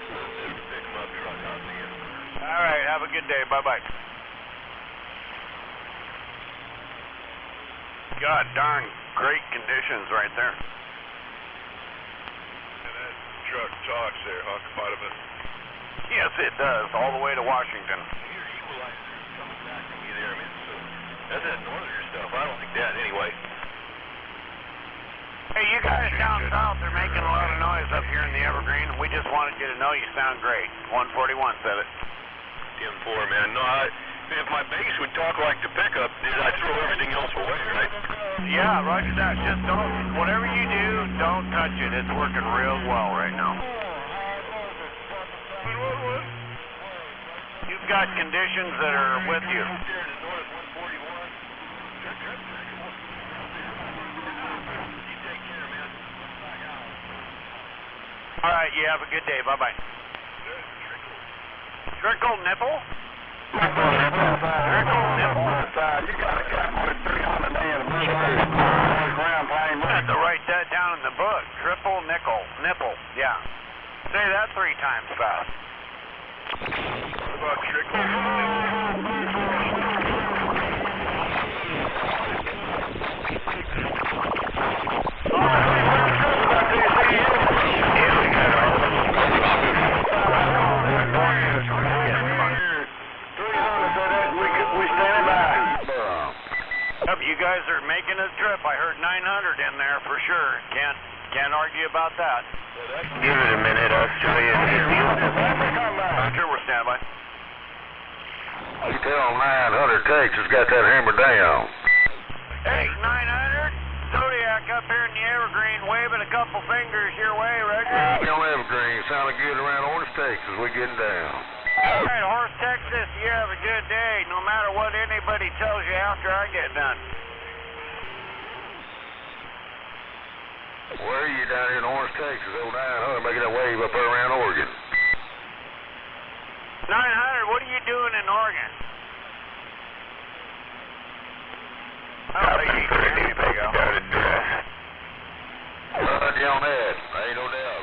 Pick-em-up truck, I'll see you. All right, have a good day. Bye-bye. God darn, great conditions right there. And that truck talks there, Honkopotamus. Yes, it does, all the way to Washington. Your equalizer coming back to me there, man. So that's that northern stuff. I don't like that anyway. Hey, you guys down south are making a lot of noise up here in the Evergreen, and we just wanted you to know you sound great. 141 said it. 10-4, man. No, if my bass would talk like the pickup, I'd throw everything else away, right? Yeah, roger that. Just don't, whatever you do, don't touch it. It's working real well right now. What? You've got conditions that are with you. All right, you have a good day. Bye-bye. Trickle nipple? Trickle nipple? You got a guy with 300 man. I had to write that down in the book. Triple nickel. Nipple. Yeah. Say that 3 times fast. What about trickle? We standing by. about that? Give it a minute, Australia. Roger, we're standby. You tell 900 Texas got that hammer down. Hey, 900, Zodiac up here in the Evergreen, waving a couple fingers your way, Roger. On Evergreen, sounding good around Orange, Texas. We're getting down. All right, Horse, Texas, you have a good day, no matter what anybody tells you after I get done. Where are you down here in Orange, Texas? Oh, 900, making that wave up there around Oregon. 900, what are you doing in Oregon? Roger on that. Ain't no doubt.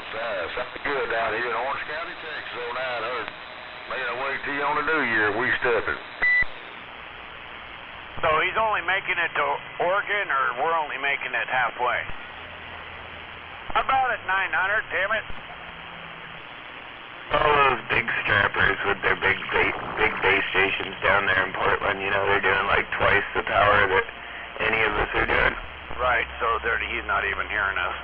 Something good down here in Orange County, Texas. Oh, 900. Making our way to you on the New Year. We stepping. So he's only making it to Oregon, or we're only making it halfway? How about it, 900, damn it? All those big strappers with their big base stations down there in Portland, you know, they're doing like twice the power that any of us are doing. Right, so he's not even hearing us.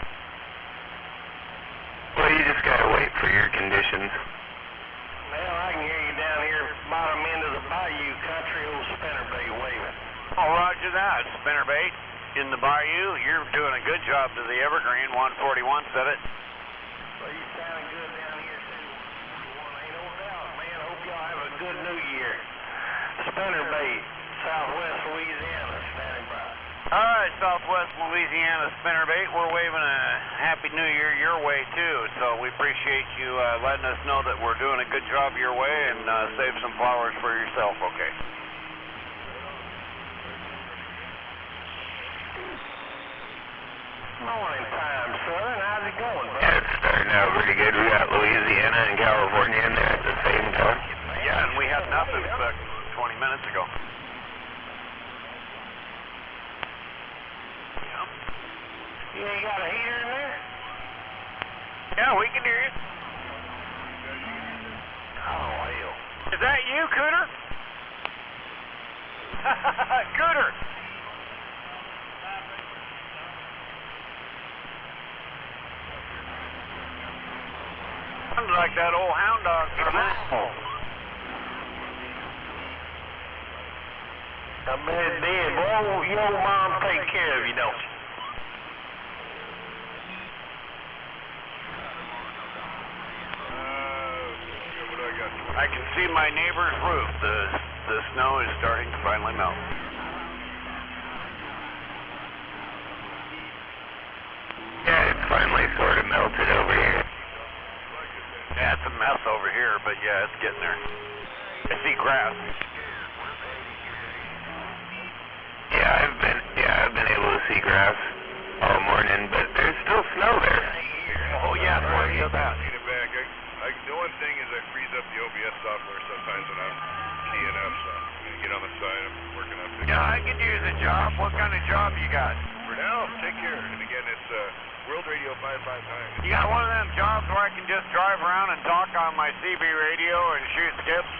Well, you just gotta wait for your conditions. Well, I can hear you down here, bottom end of the bayou, country old spinnerbait waving. Oh, roger that, spinnerbait. In the bayou, you're doing a good job to the Evergreen. 141 said it. Well, you sounding good down here, too. 141, ain't no doubt, man. Hope y'all have a good New Year. Spinnerbait, Southwest Louisiana, standing by. All right, Southwest Louisiana spinnerbait, we're waving a Happy New Year your way, too. So we appreciate you letting us know that we're doing a good job your way, and save some flowers for yourself, okay? Morning time, Southern. How's it going, bud? Yeah, it's starting out pretty good. We got Louisiana and California in there at the same time. Yeah, and we had nothing but 20 minutes ago. You ain't got a heater in there? Yeah, we can hear you. Oh, hell. Is that you, Cooter? Cooter! Sounds like that old hound dog for a minute. I bet it did. Boy, your old mom take care of you, don't she? I can see my neighbor's roof. The snow is starting to finally melt. Yeah, it finally sort of melted over here. Yeah, it's a mess over here, but yeah, it's getting there. I see grass. Yeah, I've been able to see grass all morning, but there's still snow there. Oh yeah, I said that. Need it back. The one thing is I freeze up the OBS software sometimes when I'm keying up, so I'm going to get on the side. I'm working up. Yeah, I could use a job. What kind of job you got? For now, take care. And again, it's World Radio 559. You got one of them jobs where I can just drive around and talk on my CB radio and shoot skips?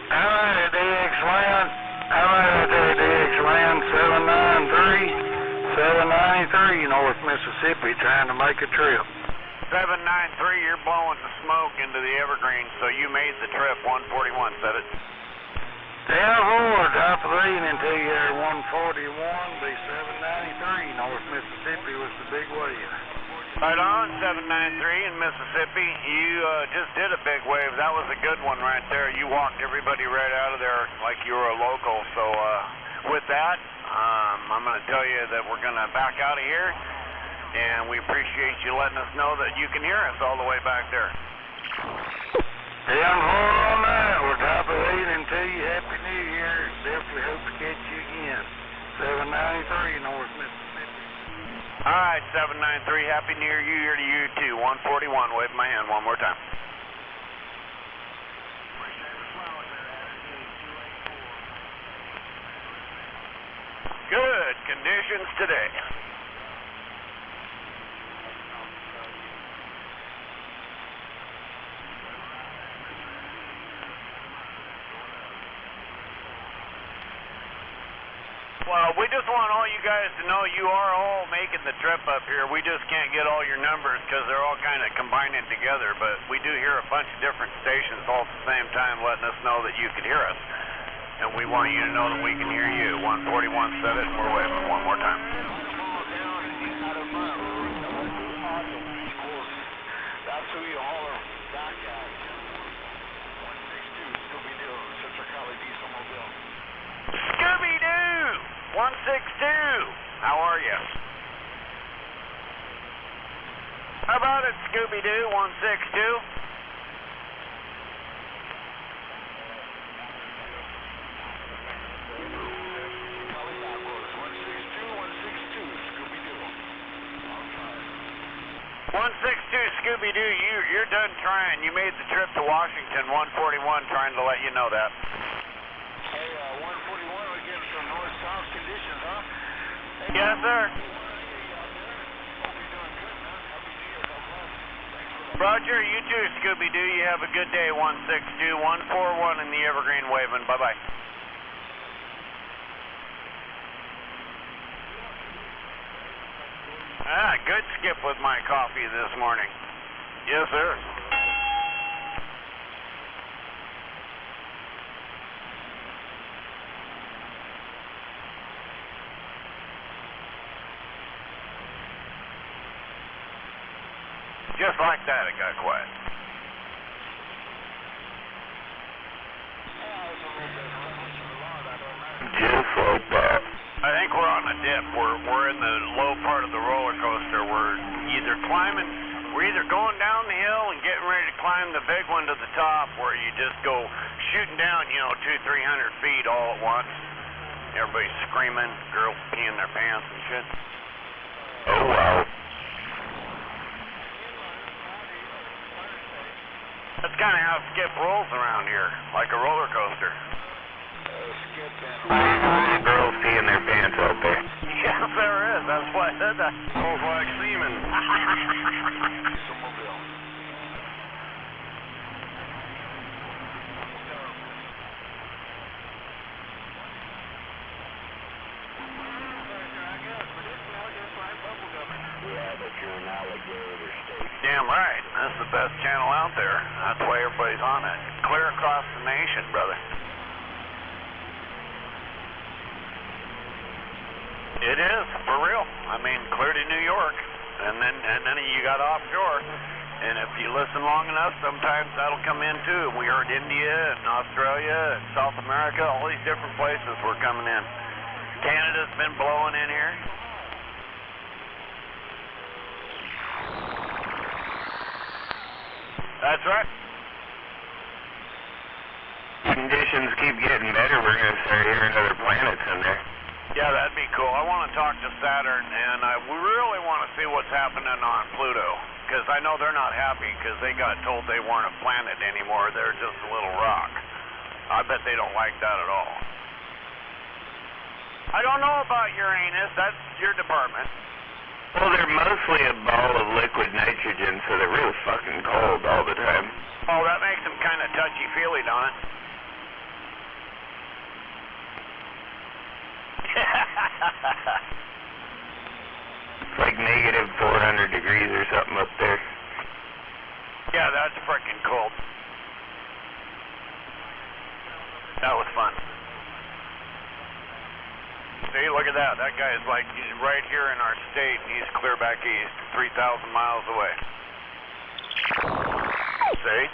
Alright, DX-Land. Alright, DX-Land 793, North Mississippi, trying to make a trip. 793, you're blowing the smoke into the Evergreen, so you made the trip. 141 said it. Down forward, operating until you're 141, be 793, North Mississippi was the big wave. Right on, 793 in Mississippi. You just did a big wave. That was a good one right there. You walked everybody right out of there like you were a local. So with that, I'm going to tell you that we're going to back out of here, and we appreciate you letting us know that you can hear us all the way back there. Down forward on that, we're operating until you Happy New Year. Definitely hope to catch you again. 793, North Mississippi. All right, 793, Happy New Year to you too. 141, wave my hand one more time. Good conditions today. Well, we just want all you guys to know you are all making the trip up here. We just can't get all your numbers because they're all kind of combining together, but we do hear a bunch of different stations all at the same time letting us know that you can hear us. And we want you to know that we can hear you. 141 said it, and we're waving one more time. That's who you holler back at. 162, Scooby-Doo, Central Cali Diesel Mobile. Scooby-Doo! 162! How are you? How about it, Scooby-Doo, 162? Scooby-Doo, you're done trying. You made the trip to Washington, 141, trying to let you know that. Hey, 141, we're getting some north-south conditions, huh? Hey, yes, sir. Hope you're doing good, man. Happy New Year. God bless. Thanks for the... Roger, you too, Scooby-Doo. You have a good day, 162, 141 in the Evergreen waving. Bye-bye. Good skip with my coffee this morning. Yes, sir. Just like that, it got quiet. Just like that. I think we're on a dip. We're in the low part of the roller coaster. We're either going down the hill and getting ready to climb the big one to the top, where you just go shooting down, 200-300 feet all at once. Everybody's screaming, girls peeing their pants and shit. Oh wow. That's kind of how Skip rolls around here, like a roller coaster. Girls peeing their pants out there. Yes, there is. That's why I said that. Smells like semen. Damn right. That's the best channel out there. That's why everybody's on it. Clear across the nation, brother. It is, for real. I mean, clear to New York, and then you got offshore. And if you listen long enough, sometimes that'll come in too. We heard India and Australia and South America, all these different places were coming in. Canada's been blowing in here. That's right. Conditions keep getting better. We're going to start hearing other planets in there. Yeah, that'd be cool. I want to talk to Saturn, and we really want to see what's happening on Pluto, because I know they're not happy because they got told they weren't a planet anymore. They're just a little rock. I bet they don't like that at all. I don't know about Uranus. That's your department. Well, they're mostly a ball of liquid nitrogen, so they're real fucking cold all the time. Oh, that makes them kind of touchy-feely, don't it? It's like negative 400 degrees or something up there. Yeah, that's freaking cold. That was fun. See, look at that. That guy is like, he's right here in our state, and he's clear back east, 3,000 miles away. See?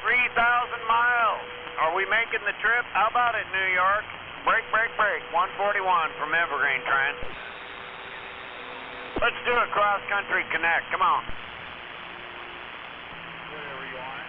3,000 miles. Are we making the trip? How about it, New York? Break, break, break. 141 from Evergreen trying. Let's do a cross-country connect. Come on. Wherever you are.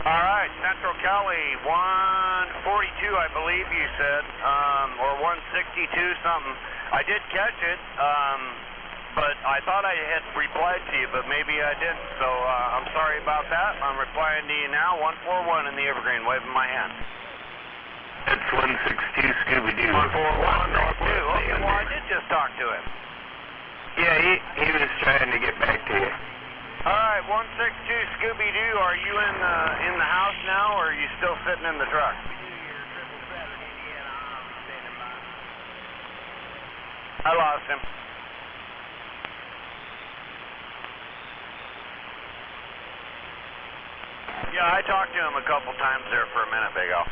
All right, Central Cali, 142, I believe you said, or 162 something. I did catch it. but I thought I had replied to you, but maybe I didn't. So I'm sorry about that. I'm replying to you now. 141 in the Evergreen, waving my hand. That's 162 Scooby-Doo. 141, Northwest. Okay, well, I did just talk to him. Yeah, he was trying to get back to you. All right, 162 Scooby-Doo, are you in the house now, or are you still sitting in the truck? I lost him. Yeah, I talked to him a couple times there for a minute, Big Al.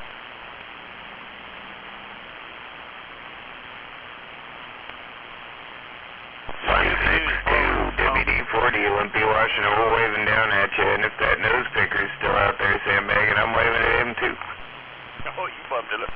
WD-40 Olympia, Washington, we're waving down at you, and if that nose picker's still out there sandbagging, I'm waving at him too. Oh, you bumped it up.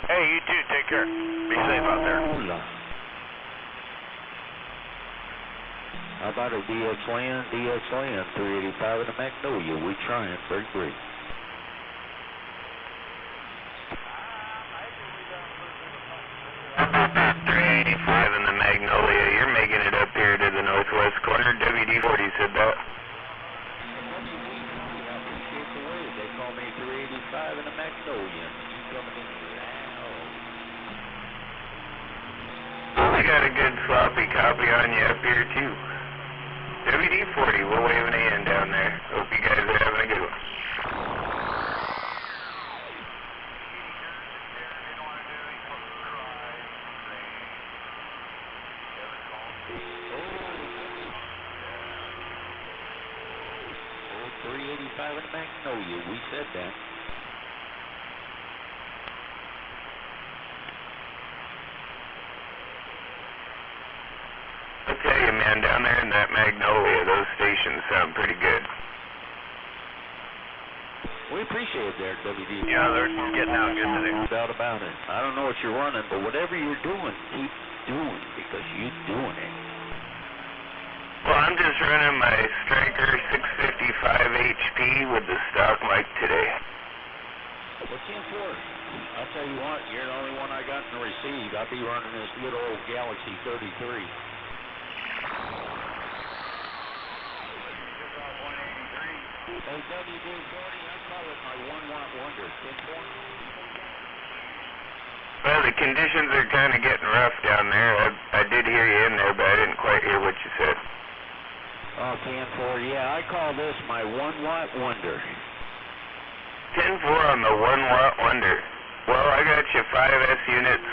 Hey, you too. Take care. Be safe out there. How about a DXLand, 385 in the Magnolia. We trying, very great. in the Magnolia. You're making it up here to the northwest corner. WD-40 said that. They call me 385 in the Magnolia. You coming in loud. We got a good sloppy copy on you up here too. WD-40, we're waving a hand down there. Hope you guys are having a good one. In Magnolia, we said that. I tell you, man, down there in that Magnolia, those stations sound pretty good. We appreciate it there, WD. Yeah, they're getting out good today. No doubt about it. I don't know what you're running, but whatever you're doing, keep doing because you're doing it. Well, I'm just running my Striker 655 HP with the stock mic today. What's in for it? I'll tell you what, you're the only one I got to receive. I'll be running this good old Galaxy 33. Hey, WD-40, I call it my 1-watt wonder. 10-4? Well, the conditions are kind of getting rough down there. I did hear you in there, but I didn't quite hear what you said. Oh, 10-4, yeah, I call this my 1-watt wonder. 10-4 on the 1-watt wonder. Well, I got you 5S units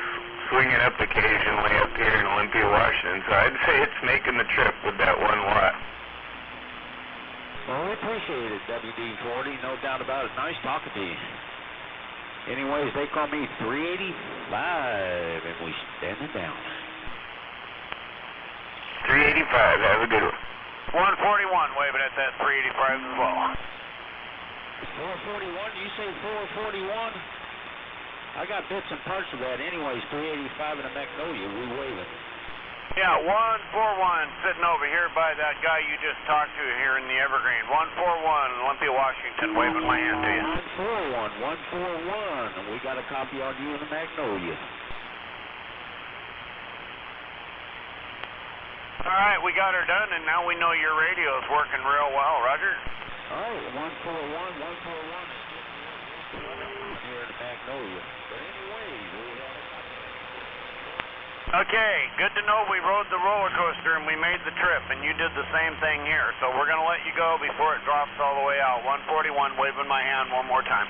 swinging up occasionally up here in Olympia, Washington, so I'd say it's making the trip with that 1 watt. Well, we appreciate it, WD-40, no doubt about it. Nice talking to you. Anyways, they call me 385, and we standing down. 385, have a good one. 141, waving at that 385 as well. 441, you say 441? I got bits and parts of that. Anyways, 385 in the Magnolia, we waving. Yeah, 141, sitting over here by that guy you just talked to here in the Evergreen. 141, Olympia, Washington, waving my hand to you. 141, and we got a copy on you in the Magnolia. All right, we got her done, and now we know your radio is working real well, Roger. All right, 141 here in the Magnolia. But anyways, Okay, good to know we rode the roller coaster and we made the trip, and you did the same thing here. So we're going to let you go before it drops all the way out. 141, waving my hand one more time.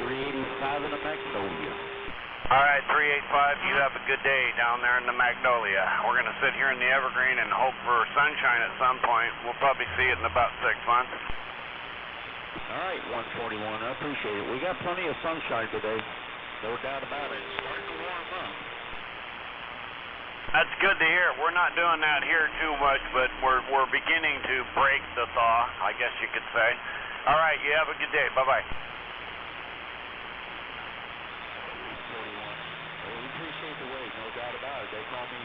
385 in the Magnolia. All right, 385, you have a good day down there in the Magnolia. We're going to sit here in the Evergreen and hope for sunshine at some point. We'll probably see it in about 6 months. All right, 141, I appreciate it. We got plenty of sunshine today. No doubt about it. It's starting to warm up. That's good to hear. We're not doing that here too much, but we're beginning to break the thaw, I guess you could say. All right, you have a good day. Bye-bye. We appreciate the wait, no doubt about it. They call me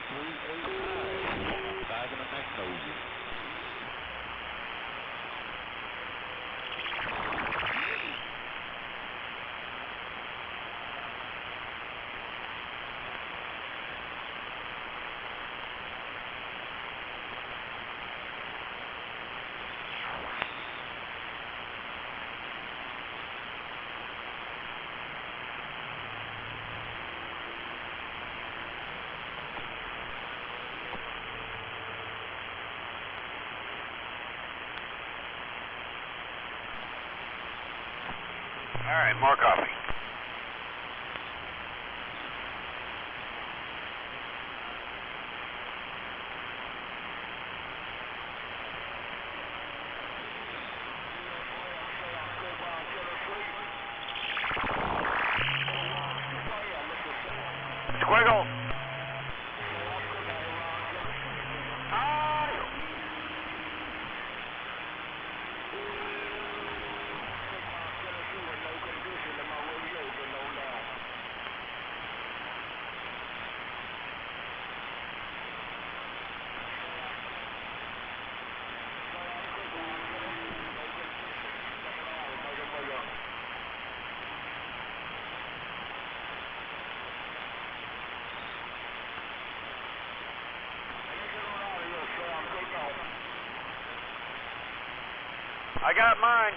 385, 5 in the Magnolia. All right, more coffee. Squiggle. I got mine.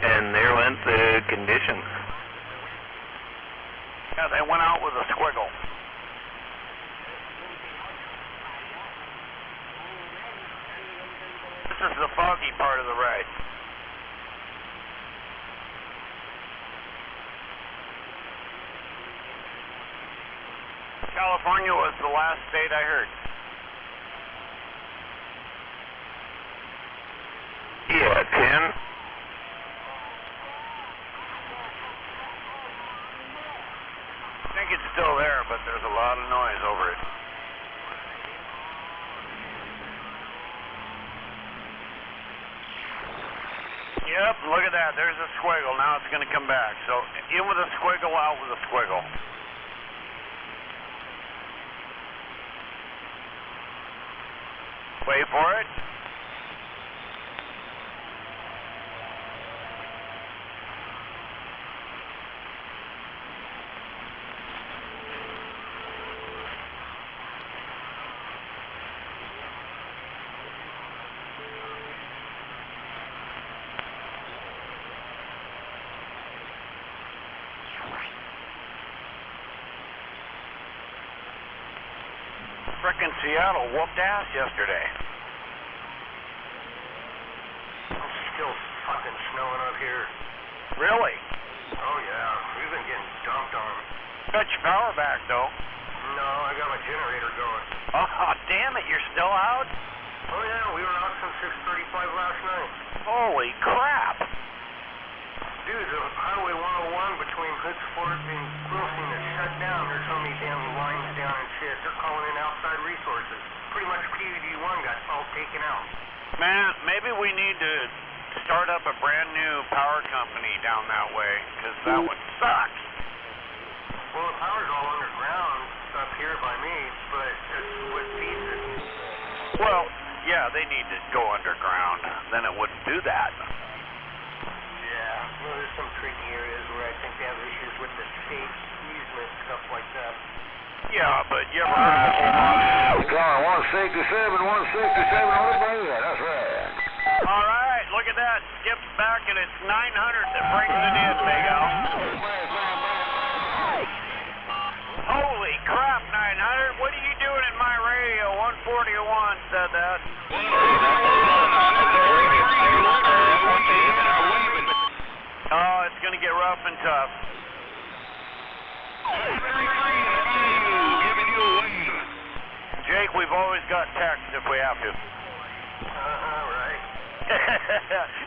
And there went the conditions. Yeah, they went out with a squiggle. This is the foggy part of the ride. California was the last state I heard. Yeah, 10. I think it's still there, but there's a lot of noise over it. Yep, look at that. There's a squiggle. Now it's going to come back. So in with a squiggle, out with a squiggle. Wait for it. Seattle whooped ass yesterday. It's still fucking snowing up here. Really? Oh, yeah. We've been getting dumped on. Got your power back, though. No, I got my generator going. Oh, damn it, you're still out? Oh, yeah, we were out since 6:35 last night. Holy crap. Dude, the Highway 101 between Hoods Fort and Quilcene is shut down. There's so many damn lines down and shit. They're calling in outside resources. Pretty much PUD1 got all taken out. Man, maybe we need to start up a brand new power company down that way, because that one sucks. Well, the power's all underground up here by me, but it's what feeds it. Well, yeah, they need to go underground. Then it wouldn't do that. Yeah, well, there's some tricky areas where I think they have issues with the state easement, stuff like that. Yeah, but you ever heard of the Car 167, 167 on the way. That's right. All right, look at that. Skips back, and it's 900 that brings it in, Big Al. Holy crap, 900. What are you doing in my radio? 141 said that. Oh, it's going to get rough and tough. Jake, we've always got text if we have to. Right.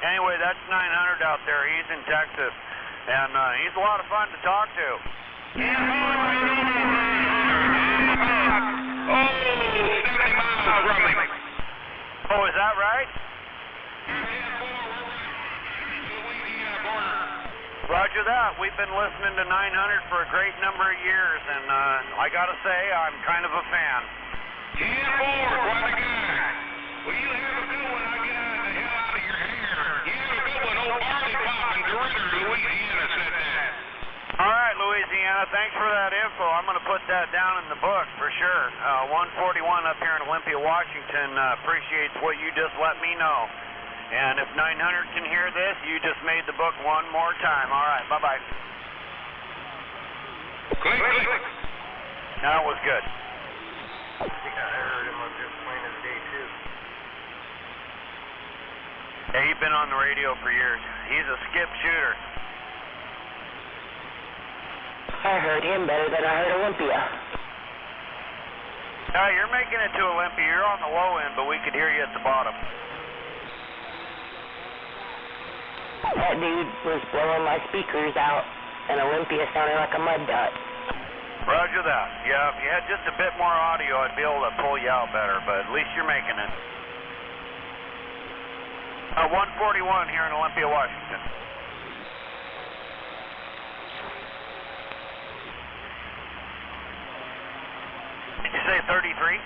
Anyway, that's 900 out there. He's in Texas, and he's a lot of fun to talk to. Oh, is that right? Roger that. We've been listening to 900 for a great number of years, and I gotta say, I'm kind of a fan. 10-4, quite a guy. Well, you have a good one. I'll get the hell out of your hair. You have a good one. Old Barley Pop in DeRidder, Louisiana said that. All right, Louisiana, thanks for that info. I'm going to put that down in the book for sure. 141 up here in Olympia, Washington, appreciates what you just let me know. And if 900 can hear this, you just made the book one more time. All right, bye-bye. Click, click. That was good. I think I heard him up just playing his day, too. Yeah, he's been on the radio for years. He's a skip shooter. I heard him better than I heard Olympia. You're making it to Olympia. You're on the low end, but we could hear you at the bottom. That dude was blowing my speakers out, and Olympia sounded like a mud duck. Roger that. Yeah, if you had just a bit more audio, I'd be able to pull you out better, but at least you're making it. 141 here in Olympia, Washington. Did you say 33?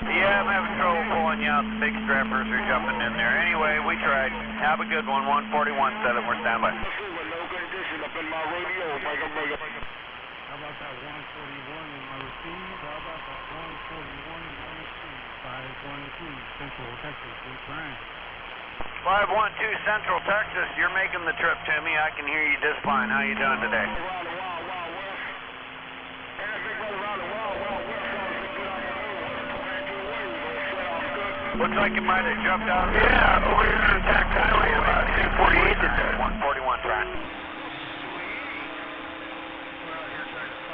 Yeah, I'm having trouble pulling you out. The big strappers are jumping in there. Anyway, we tried. Have a good one. 141 said it. We're standby. No condition up in my radio. How about that 141 in my receive? How about that 141 in my receive? 512 Central Texas. Good time. 512 Central Texas. You're making the trip to me. I can hear you just fine. How you doing today? Looks like it might have jumped out. Yeah, over here on Tax Highway about 248 today. 141 track.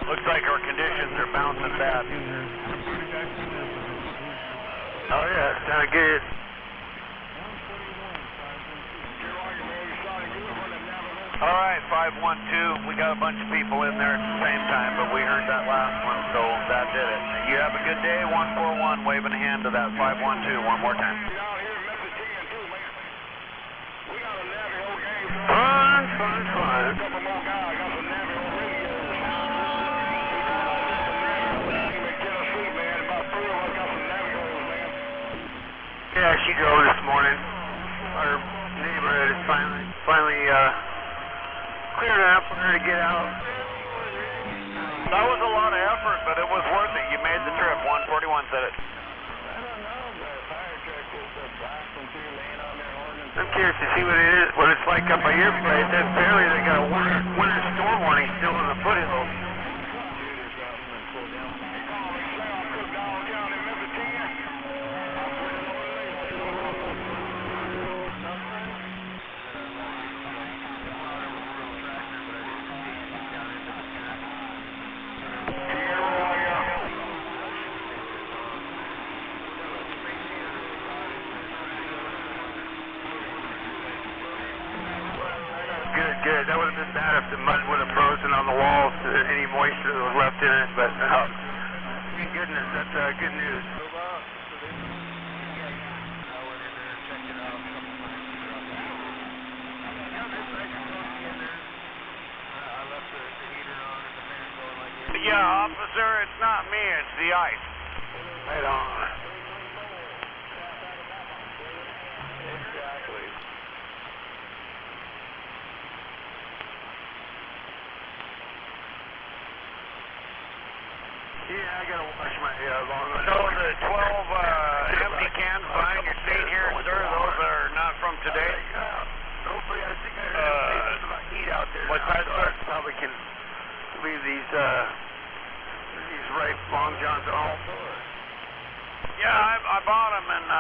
Looks like our conditions are bouncing bad. Oh, yeah, it's not good. All right, 512. We got a bunch of people in there at the same time, but we heard that last one, so that did it. You have a good day. 141, waving a hand to that 512 one more time. Fun. Yeah, she drove this morning. Our neighborhood is finally cleared enough for her to get out. That was a lot of effort, but it was worth it. You made the trip. 141 said it. I'm curious to see what it's like up by your place. Apparently they got a winter storm warning still in the foothills. Good. That would have been bad if the mud would have frozen on the walls, any moisture that was left in it, but thank goodness, that's good news. Yeah, officer, it's not me, it's the ice. Right on. Exactly. Yeah, I gotta wash my long one. So the 12 empty cans behind your seat here, sir, those are not from today? Hopefully, I think I heard some heat out there. What's that, sir? Probably can leave these ripe long johns at home. Yeah, I bought them and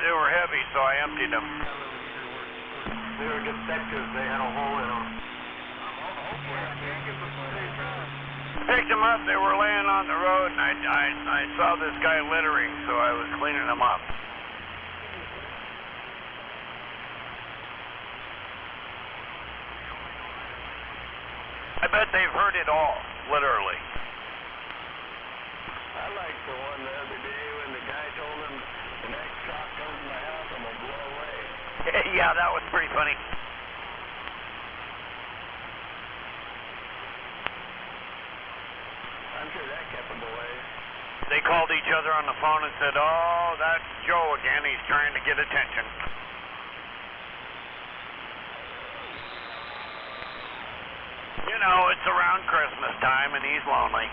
they were heavy, so I emptied them. They were defective. They had a hole in them. Picked them up, they were laying on the road, and I saw this guy littering, so I was cleaning them up. I bet they've heard it all, literally. I liked the one the other day when the guy told him the next truck comes to my house, I'm going to blow away. Yeah, that was pretty funny. I'm sure that kept him away. They called each other on the phone and said, "Oh, that's Joe again. He's trying to get attention." You know, it's around Christmas time and he's lonely.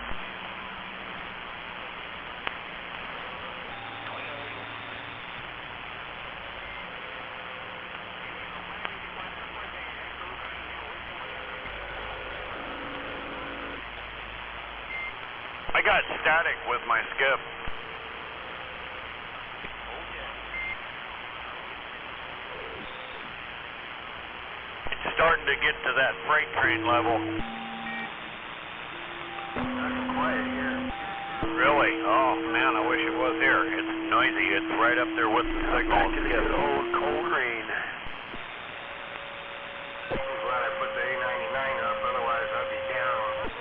I got static with my skip. It's starting to get to that freight train level. That's quiet here. Really? Oh man, I wish it was here. It's noisy. It's right up there with the signal. It's old coal crane. I'm glad I put the A99 up, otherwise I'd be down.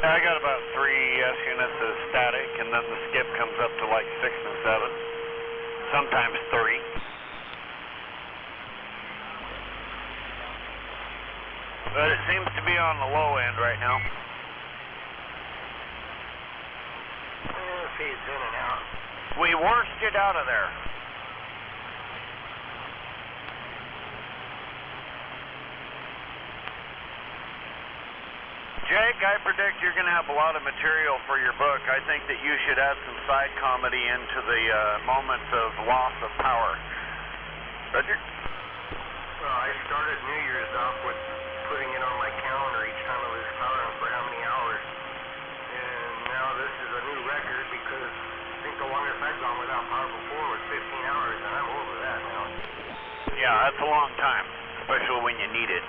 I got about 3 S units of static, and then the skip comes up to like 6 and 7, sometimes 3. But it seems to be on the low end right now. It fades in and out. We worked it out of there. Jake, I predict you're going to have a lot of material for your book. I think that you should add some side comedy into the moments of loss of power. Roger? Well, I started New Year's off with putting it on my calendar each time I lose power and for how many hours. And now this is a new record because I think the longest I've gone without power before was 15 hours, and I'm over that now. Yeah, that's a long time, especially when you need it.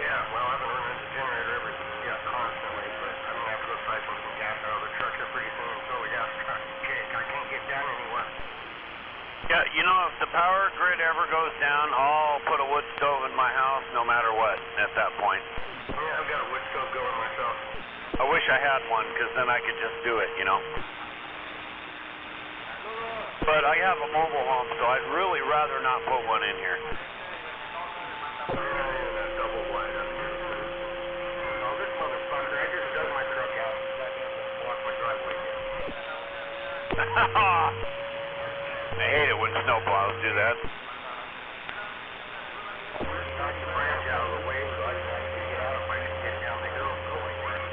Yeah, well, I've been running the generator constantly, but I'm going to have to go siphon some gas out of the truck here pretty soon and fill the gas truck. Jake, I can't get down anywhere. Yeah, you know, if the power grid ever goes down, I'll put a wood stove in my house no matter what at that point. Yeah, I've got a wood stove going myself. I wish I had one, because then I could just do it, you know. But I have a mobile home, so I'd really rather not put one in here. Double wide up here. Oh, this motherfucker, I just dug my truck out. That doesn't block my driveway down. I hate it when snowplows do that. Knock the branch out of the way so I can actually get out if I can get down the hill and go anywhere.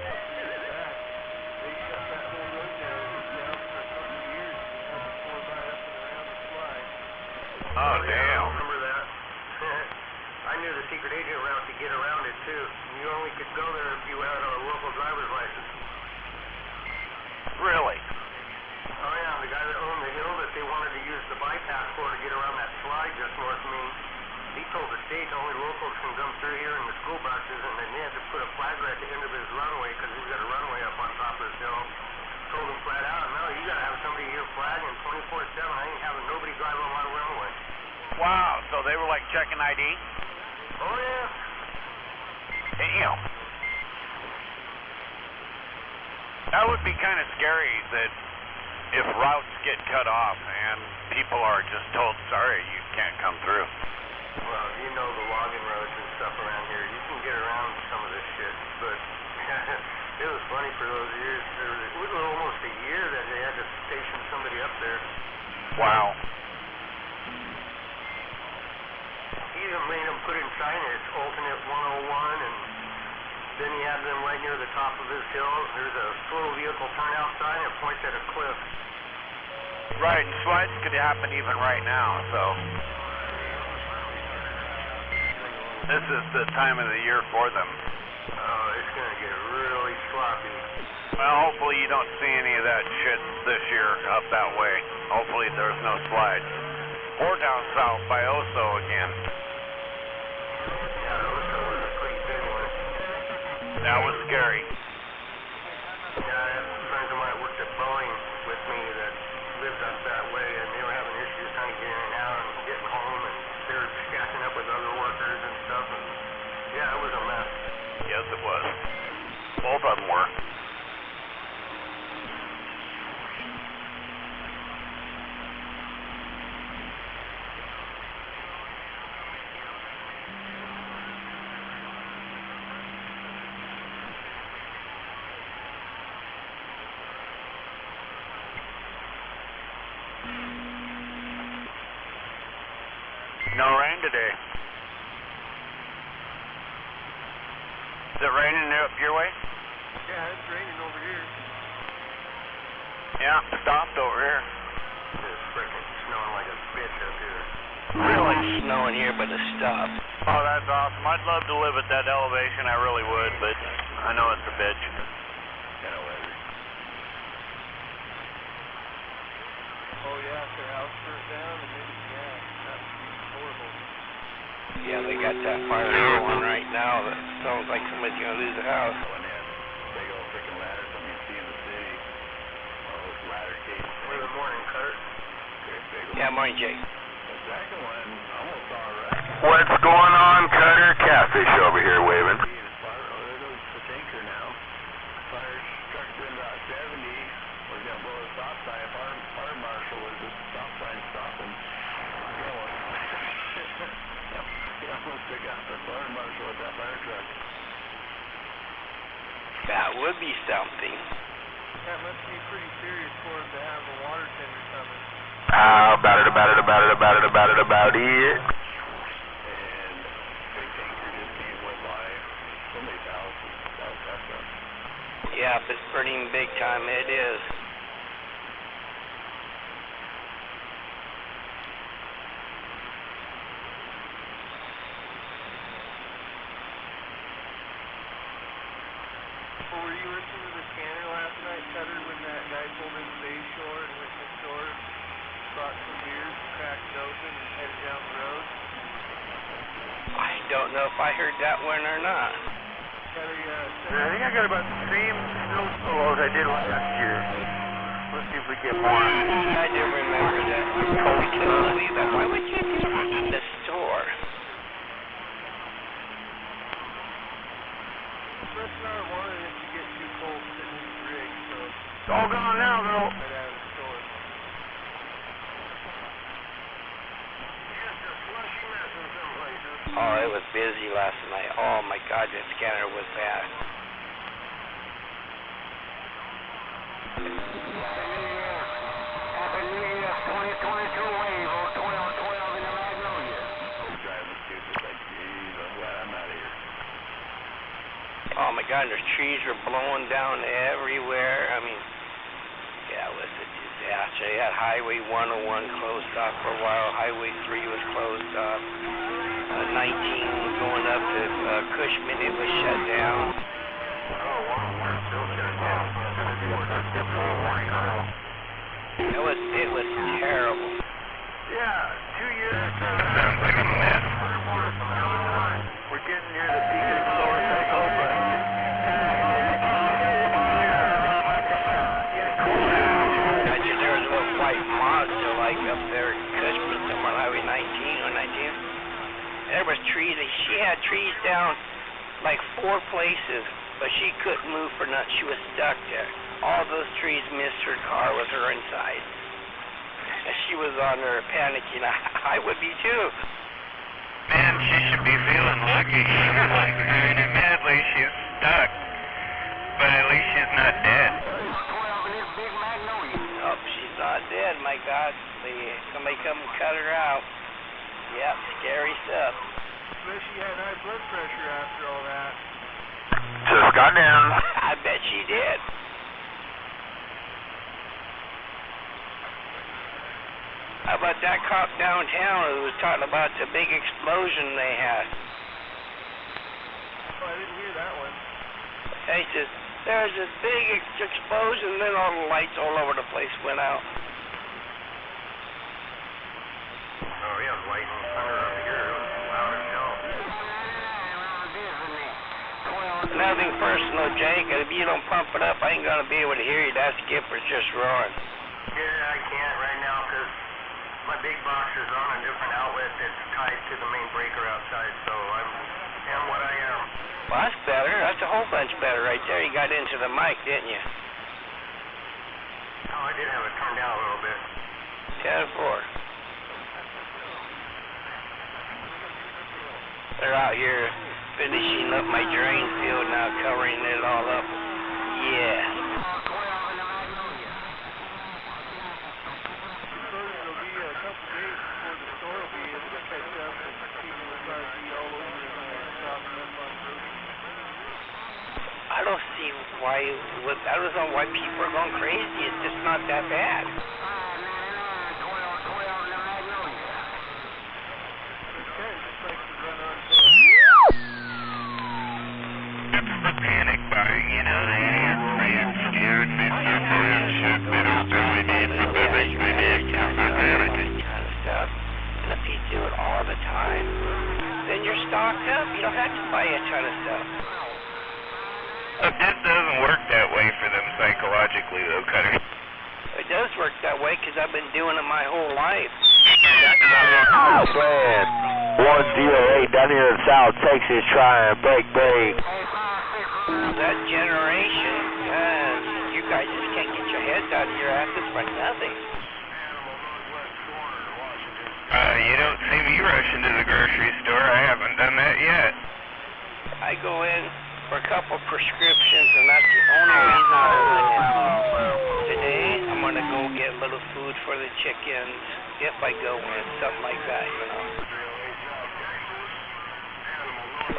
They shut that whole road down for 20 years before it got up and around the slide. knew the secret agent route to get around it, too. You only could go there if you had a local driver's license. Really? Oh, yeah, the guy that owned the hill that they wanted to use the bypass for to get around that slide just north of me, he told the state only locals can come through here in the school buses, and then they had to put a flagger at the end of his runway because he's got a runway up on top of this hill. Told him flat out, no, you got to have somebody here flagging 24/7. I ain't having nobody drive on my runway. Wow, so they were like checking ID? Oh, yeah. Damn. That would be kind of scary that if routes get cut off and people are just told, sorry, you can't come through. Well, you know the logging roads and stuff around here. You can get around some of this shit, but it was funny for those years. It was almost a year that they had to station somebody up there. Wow. He even made them put in signage, alternate 101, and then he had them right near the top of his hill. There's a slow vehicle turnout sign that points at a cliff. Right, and slides could happen even right now, so this is the time of the year for them. Oh, it's going to get really sloppy. Well, hopefully you don't see any of that shit this year up that way. Hopefully there's no slides. Or down south by Oso again. Yeah, Oso was a pretty big one. That was scary. Yeah, I have friends of mine that worked at Boeing with me that lived up that way, and they were having issues trying to get in and out and getting home, and they were stacking up with other workers and stuff, and yeah, it was a mess. Yes, it was. Both of them were. No rain today. Is it raining up your way? Yeah, it's raining over here. Yeah, it stopped over here. It's freaking snowing like a bitch up here. Really? Snowing here, but it stopped. Oh, that's awesome. I'd love to live at that elevation. I really would, but I know it's a bitch. Kind of weather. Oh, yeah, if their house burnt down, and maybe, yeah, that would be horrible. Yeah, they got that fire going right now that sounds like somebody's going to lose a house. Big old freaking ladders that you see in the city. All those ladder cases. Good morning, Kurt. Yeah, morning, Jake. The second one, almost all right. What's going on, Cutter? Catfish over here waving. There goes the tanker now. Fire truck's been about 70. We're going to blow a stop sign. Fire marshal was a stop sign stopping. He almost took out the fire marshal with that fire truck. That would be something. That must be pretty serious for him to have a water tender coming. About it. And big tanker just came went by somebody's house. That's up. Yeah, if it's burning big time, it is. Well, were you listening to the scanner last night, Cutter, when that guy pulled into Bay Shore and went next door and brought some beers and cracked it open and headed down the road? I don't know if I heard that one or not. Cutter, I think I got about the same snow solo as I did last year. Let's see if we get more. I do remember that. Holy cannoli, that why would you do that in the store? Chris and I wanted it to get too cold sitting in the rig, so It's all gone now, though. right out of the store. Just a slushy mess in some places. Oh, it was busy last night. Oh my God, that scanner was bad. Happy New Year, 2022 wave on 12 in the Magnolia. Driving stupid, like, geez, I'm glad I'm out of here. Oh my God, the trees were blowing down everywhere. I mean, yeah, it was a disaster. They had Highway 101 closed off for a while. Highway 3 was closed off. 19 enough if Cushman, it was shut down. It was terrible. Yeah, 2 years. Sounds like a mess. We're getting near the peak of the solar cycle, but Imagine there was a little white monster like up there in Cushman, somewhere on Highway 19 or 19. There was trees. She had trees down like 4 places, but she couldn't move for nothing. She was stuck there. All those trees missed her car with her inside. And she was on her panicking. I would be too. Man, she should be feeling lucky. Admittedly, she's stuck, but at least she's not dead. Oh, she's not dead, my God. Somebody come and cut her out. Yep, scary stuff. bet she had high blood pressure after all that. Just got down. I bet she did. How about that cop downtown who was talking about the big explosion they had? Oh, I didn't hear that one. They said, there's this big explosion, and then all the lights all over the place went out. Oh, we have lightning thunder up here. It was loud as hell. Nothing personal, Jake. If you don't pump it up, I ain't going to be able to hear you. That skipper's just roaring. Yeah, I can't right now because my big box is on a different outlet that's tied to the main breaker outside, so I am what I am. Well, that's better. That's a whole bunch better right there. You got into the mic, didn't you? Oh, I did have it turned down a little bit. 10-4. They're out here finishing up my drain field now, covering it all up. Yeah. I don't see why, I don't know why people are going crazy. It's just not that bad. It's the panic buying, you know, they get scared, they shit, they don't really need to, but they can't panicking. Kind of stuff. And if you do it all the time, then you're stocked up. You don't have to buy a ton of stuff. It just doesn't work that way for them psychologically, though, Cutter. It does work that way because I've been doing it my whole life. Plan 108 down here in South Texas, try and break. That generation, you guys just can't get your heads out of your asses for nothing. You don't see me rushing to the grocery store. I haven't done that yet. I go in for a couple prescriptions, and that's the only reason I went in. Today, I'm going to go get a little food for the chickens, if I go in, something like that, you know.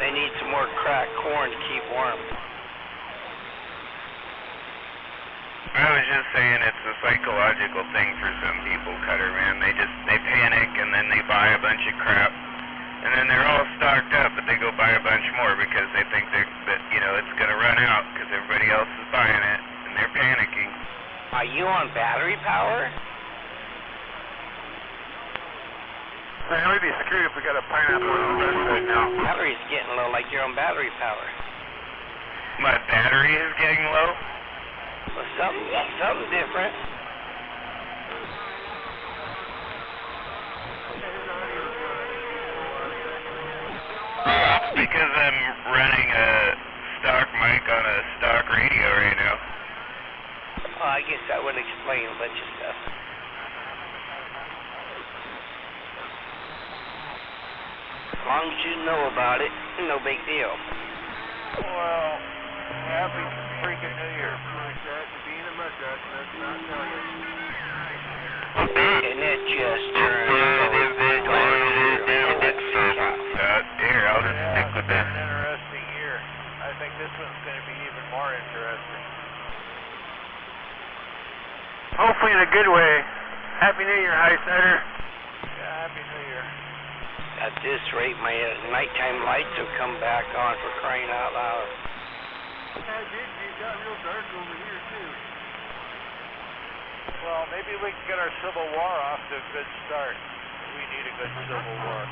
They need some more cracked corn to keep warm. I was just saying it's a psychological thing for some people, Cutter, man. They panic, and then they buy a bunch of crap. And then they're all stocked up, but they go buy a bunch more because they think that you know, it's going to run out because everybody else is buying it, and they're panicking. Are you on battery power? Man, we'd be screwed if we got a pineapple in the press right now. Battery's getting low, like you're on battery power. My battery is getting low? Well, something different. Because I'm running a stock mic on a stock radio right now. Well, I guess that would explain a bunch of stuff. As long as you know about it, no big deal. Well, happy freaking New Year. Being a muskrat, that's not telling you. And it just turned Here, I'll just stick with this. An interesting year. I think this one's going to be even more interesting. Hopefully in a good way. Happy New Year, High Setter. Yeah, Happy New Year. At this rate, my nighttime lights have come back on, for crying out loud. It got real dark over here, too. Well, maybe we can get our Civil War off to a good start. We need a good Civil War.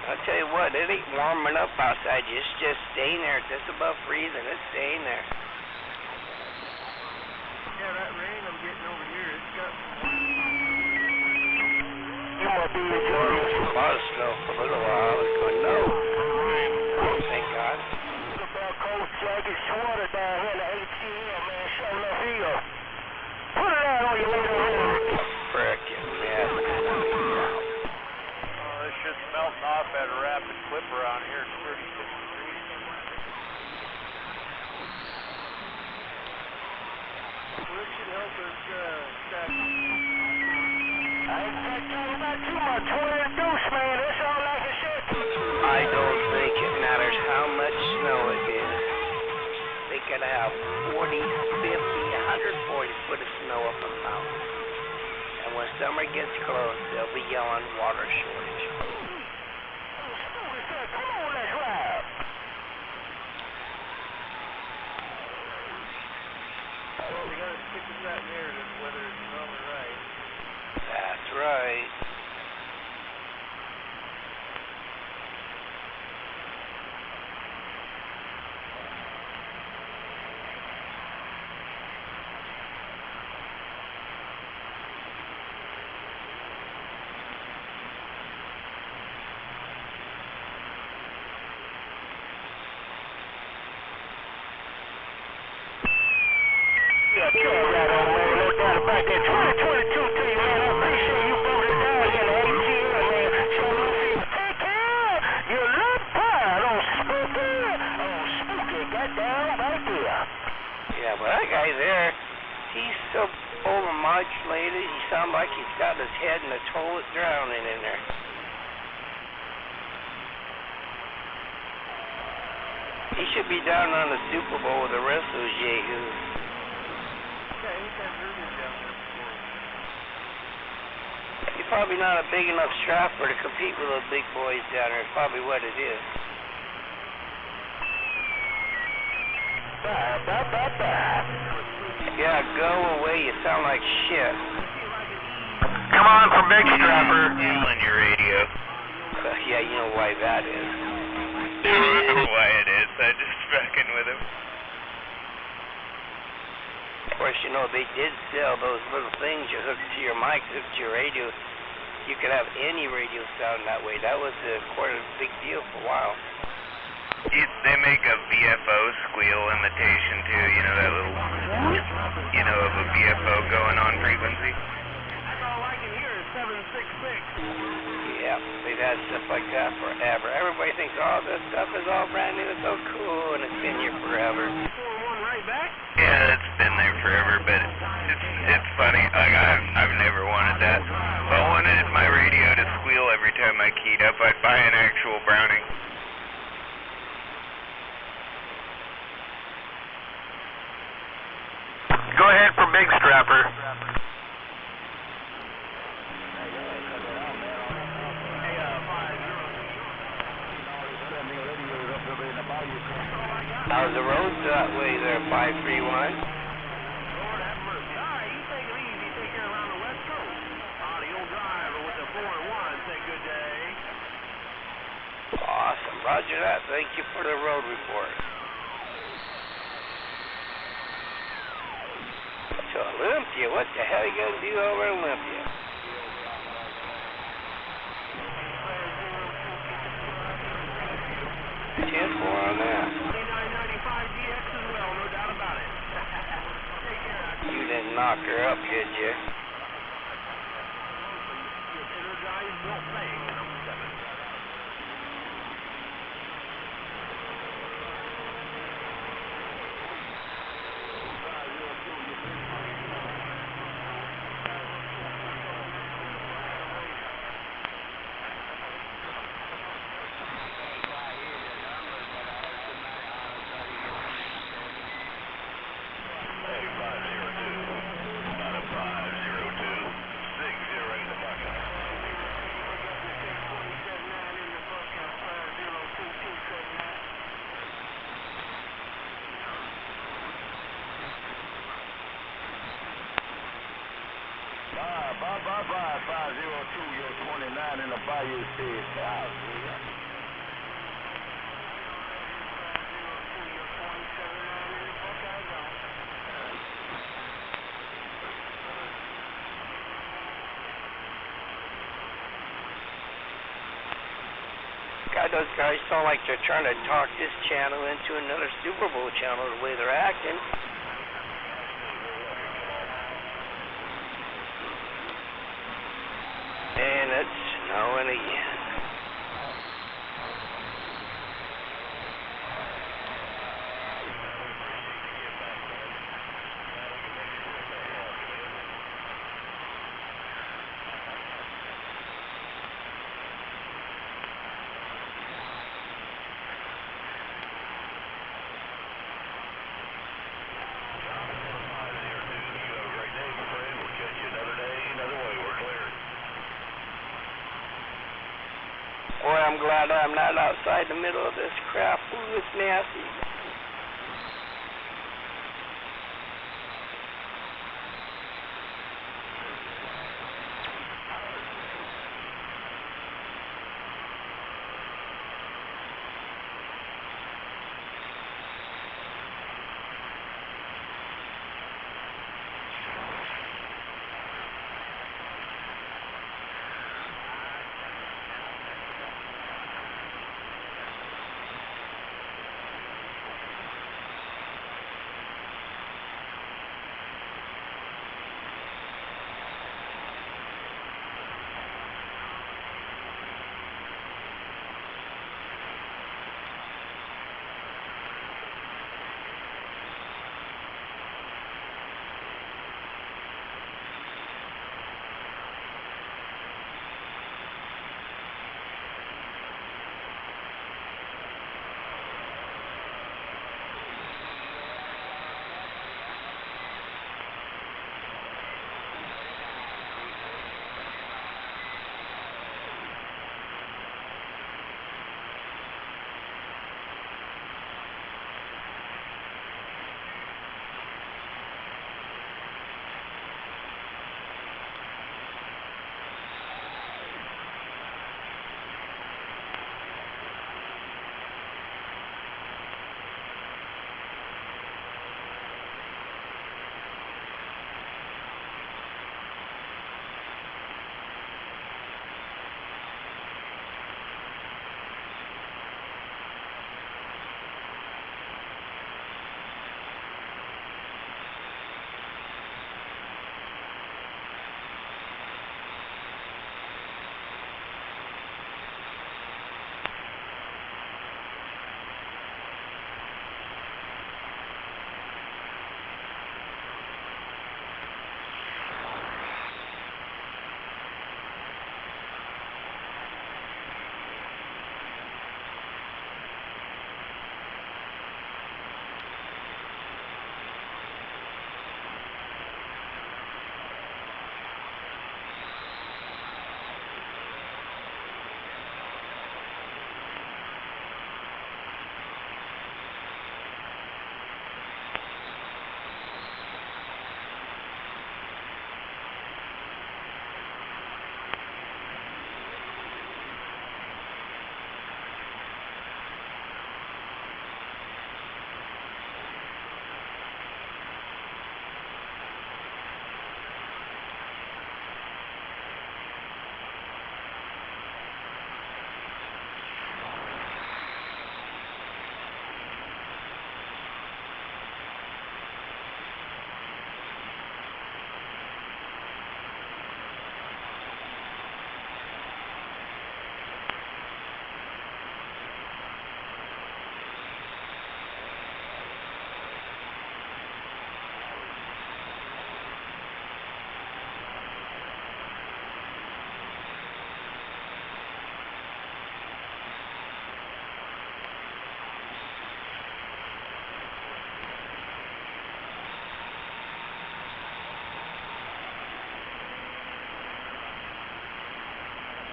I'll tell you what, it ain't warming up outside. It's just staying there. It's just above freezing. It's staying there. Yeah, that rain I'm getting over here, it's got some... You might be enjoying a lot of snow for a little while. I was going, no. Thank God. Look at coat jacket, sweater down here in the ATM, man. Show enough here. Put it out on your way down here. Frickin' mess. This shit's melting off at a rapid clip around here. It's 36 degrees. Well, it should help us, stack. I ain't talking about too much. What it deuce, man. That's all I can say. I don't think it matters how much snow it is. They could have 40, 50, 140 foot of snow up on the mountain. And when summer gets close, they'll be yelling water shortage. They gotta stick with that narrative, whether it's wrong or right. That's right. Yeah, right on, man. No doubt about that. 2022 to you, man. I appreciate you voting down here in the ATM, man. So, take care. You look proud on Spooky. Oh, Spooky got down right there. Yeah, but that guy there, he's so overmodulated. He sounds like he's got his head in the toilet drowning in there. He should be down on the Super Bowl with the rest of those yahoos. Yeah, he's had rumors down there before. You're probably not a big enough strapper to compete with those big boys down there. It's probably what it is. Yeah, go away. You sound like shit. Come on from Big Strapper. On your radio. Yeah, you know why that is. I don't know why it is. I'm just fucking with him. Of course, you know, they did sell those little things you hook to your mic, hook to your radio. You could have any radio sound that way. That was quite a big deal for a while. They make a VFO squeal imitation too, you know, that little, you know, of a VFO going on frequency. That's all I can hear is 766. Yeah, they've had stuff like that forever. Everybody thinks, oh, this stuff is all brand new, it's so cool, and it's been here forever. One right back? Yeah, it's been there forever, but it's funny. Like I've never wanted that. If I wanted my radio to squeal every time I keyed up, I'd buy an actual Browning. Go ahead for Big Strapper. How's the road that way there, 531? Lord have mercy. All right, you take it easy. Take care around the West Coast. Audio driver with the 4-1. Say good day. Awesome. Roger that. Thank you for the road report. To Olympia? What the hell are you going to do over in Olympia? On that. You didn't knock her up, did you? your 29 in the Bayou State South. God, those guys sound like they're trying to talk this channel into another Super Bowl channel the way they're acting. And it's snowing again. Boy, I'm glad I'm not outside the middle of this crap. Ooh, it's nasty.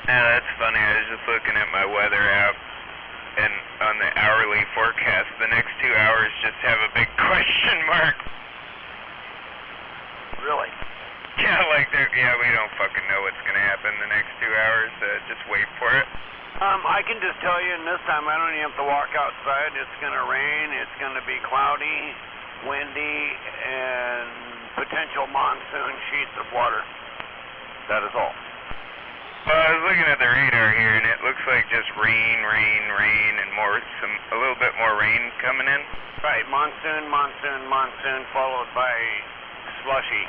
Yeah, that's funny. I was just looking at my weather app, and on the hourly forecast, the next 2 hours just have a big question mark. Really? Yeah, like we don't fucking know what's gonna happen. happen the next 2 hours? Just wait for it? I can just tell you, and this time I don't even have to walk outside. It's going to rain, it's going to be cloudy, windy, and potential monsoon sheets of water. That is all. Well, I was looking at the radar here, and it looks like just rain, and a little bit more rain coming in. Right, monsoon, followed by slushy.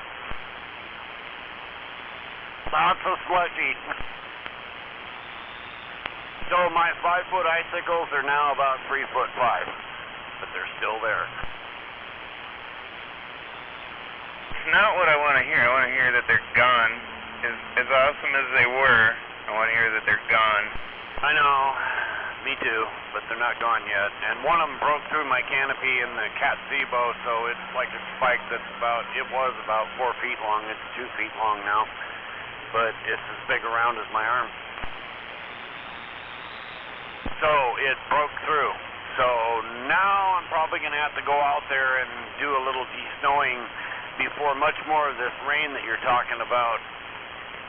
Lots of slushy. So my 5-foot icicles are now about 3'5", but they're still there. It's not what I want to hear. I want to hear that they're gone. As awesome as they were, I want to hear that they're gone. I know, me too, but they're not gone yet. And one of them broke through my canopy in the Cat Zebo, so it's like a spike that's it was about 4 feet long. It's 2 feet long now, but it's as big around as my arm. So it broke through. So now I'm probably going to have to go out there and do a little de-snowing before much more of this rain that you're talking about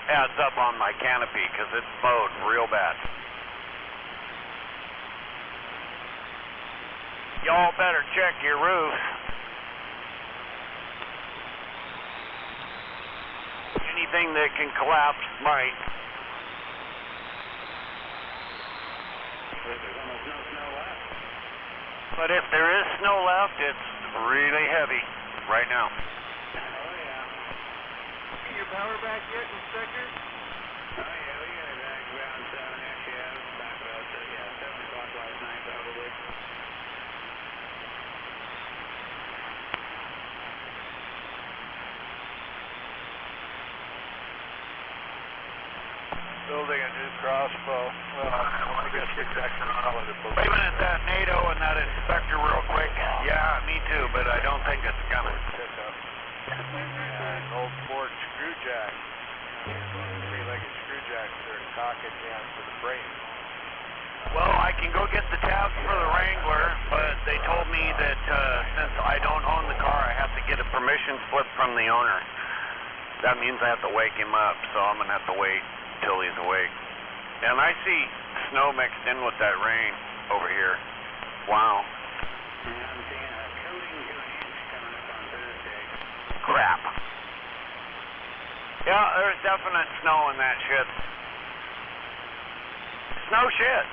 adds up on my canopy, because it's snowed real bad. Y'all better check your roofs. Anything that can collapse might. But if there is snow left, it's really heavy right now. Your power back yet, Inspector? Oh, yeah, we got it back around 7-ish, yeah. Back about, 7 o'clock last night, probably. Building a new crossbow. Well, I guess we're checking on all of the bullets. Waving at that NATO and that Inspector real quick. Yeah, me too, but I don't think it's coming. An old Ford screw jack. Three-legged screw jack for a socket down for the frame. Well, I can go get the tabs for the Wrangler, but they told me that since I don't own the car, I have to get a permission slip from the owner. That means I have to wake him up, so I'm going to have to wait till he's awake. And I see snow mixed in with that rain over here. Wow. I'm seeing a coating to an inch coming up on Thursday. Crap. Yeah, there's definite snow in that shit. Snow shit.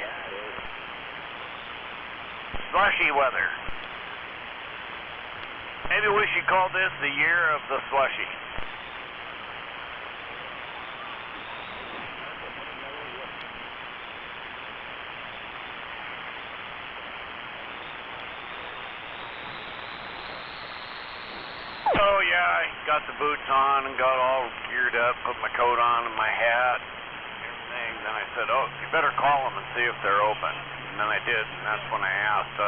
Yeah, it is. Slushy weather. Maybe we should call this the year of the slushy. Oh yeah, I got the boots on and got all geared up, put my coat on and my hat, everything. Then I said, oh, you better call them and see if they're open. And then I did, and that's when I asked,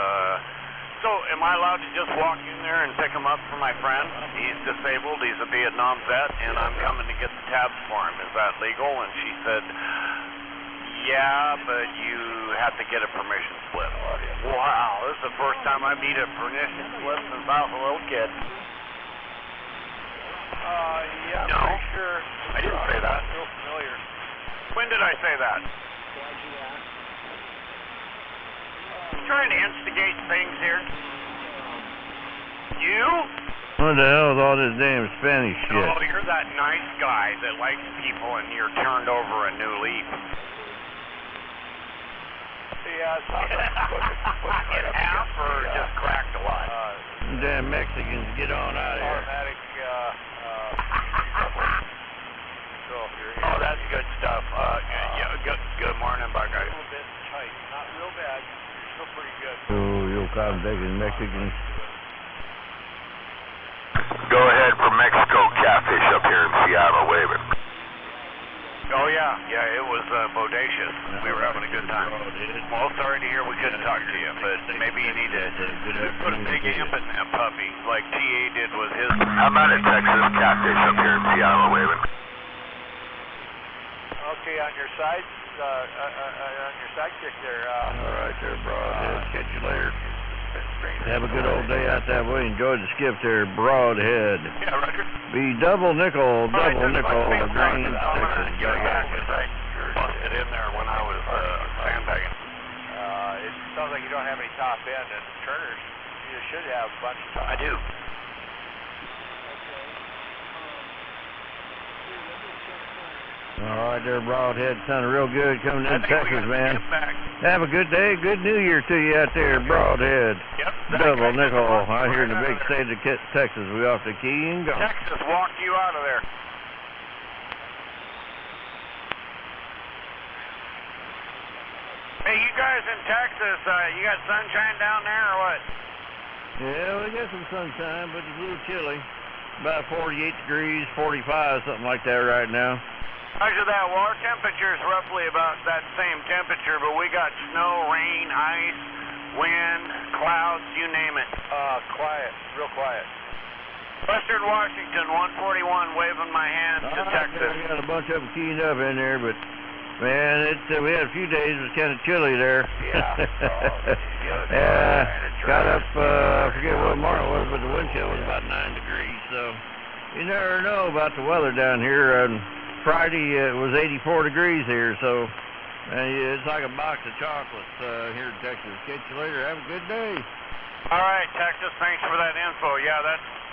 so am I allowed to just walk in there and pick him up for my friend? He's disabled, he's a Vietnam vet, and I'm coming to get the tabs for him. Is that legal? And she said, yeah, but you have to get a permission slip. Wow, this is the first time I need a permission slip since I was a little kid. Yeah, No. pretty sure. I didn't say that. Real familiar. When did I say that? Trying to instigate things here. You? What the hell is all this damn Spanish shit? No, you're that nice guy that likes people and you're turned over a new leaf. Yeah, it's not In half or just cracked a lot? Damn Mexicans, get on out of here. automatic, Oh, that's good stuff. Yeah, good morning, Buckeye. a little bit tight. Not real bad. Still pretty good. You cotton picking Mexicans. Go ahead for Mexico catfish up here in Seattle, waving. Oh, yeah, it was bodacious. We were having a good time. Well, sorry to hear we couldn't talk to you, but maybe you need to put a big amp in that puppy, like TA did with his. How about a Texas catfish up here in Seattle, waving? Okay, on your side, on your sidekick there. All right there, Broadhead. Catch you later. Have a good old day out that way. Enjoy the skiff there, Broadhead. Yeah, Roger. Be double nickel, green. get it back because I busted in there when I was sandbagging. It sounds like you don't have any top end, and Turner's, you should have a bunch of top. I do. All right, there, Broadhead. Sounded real good coming in Texas, man. Have a good day. Good New Year to you out there, Broadhead. Yep. Double nickel out here in the big state of Texas. We off the key and go. Texas walked you out of there. Hey, you guys in Texas, you got sunshine down there or what? Yeah, we got some sunshine, but it's a little chilly. About 48 degrees, 45, something like that right now. Roger that. Well, our temperature's roughly about that same temperature, but we got snow, rain, ice, wind, clouds, you name it. Quiet, real quiet. Western Washington, 141, waving my hand to Texas. We got a bunch of them keyed up in there, but man, we had a few days. It was kind of chilly there. Yeah. Got up, I forget what tomorrow was, but the wind chill was about 9 degrees. So you never know about the weather down here. Friday it was 84 degrees here, so it's like a box of chocolates here in Texas. Catch you later. Have a good day. All right, Texas. Thanks for that info. Yeah,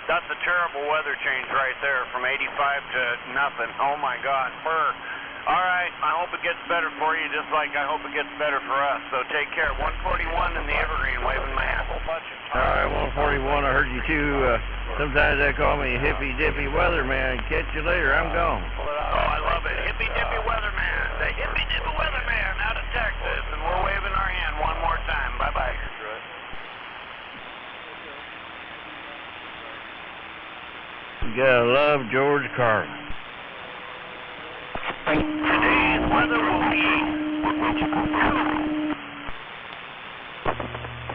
that's a terrible weather change right there, from 85 to nothing. Oh my God, fur. All right, I hope it gets better for you, just like I hope it gets better for us. So take care. 141 in the Evergreen, waving my hand. All right, 141. I heard you too. Sometimes they call me hippy dippy weatherman. Catch you later. I'm gone. Oh, I love it. Hippy dippy weatherman. The hippy dippy weatherman out of Texas, and we're waving our hand one more time. Bye bye. You gotta love George Carlin. Today's weather will be.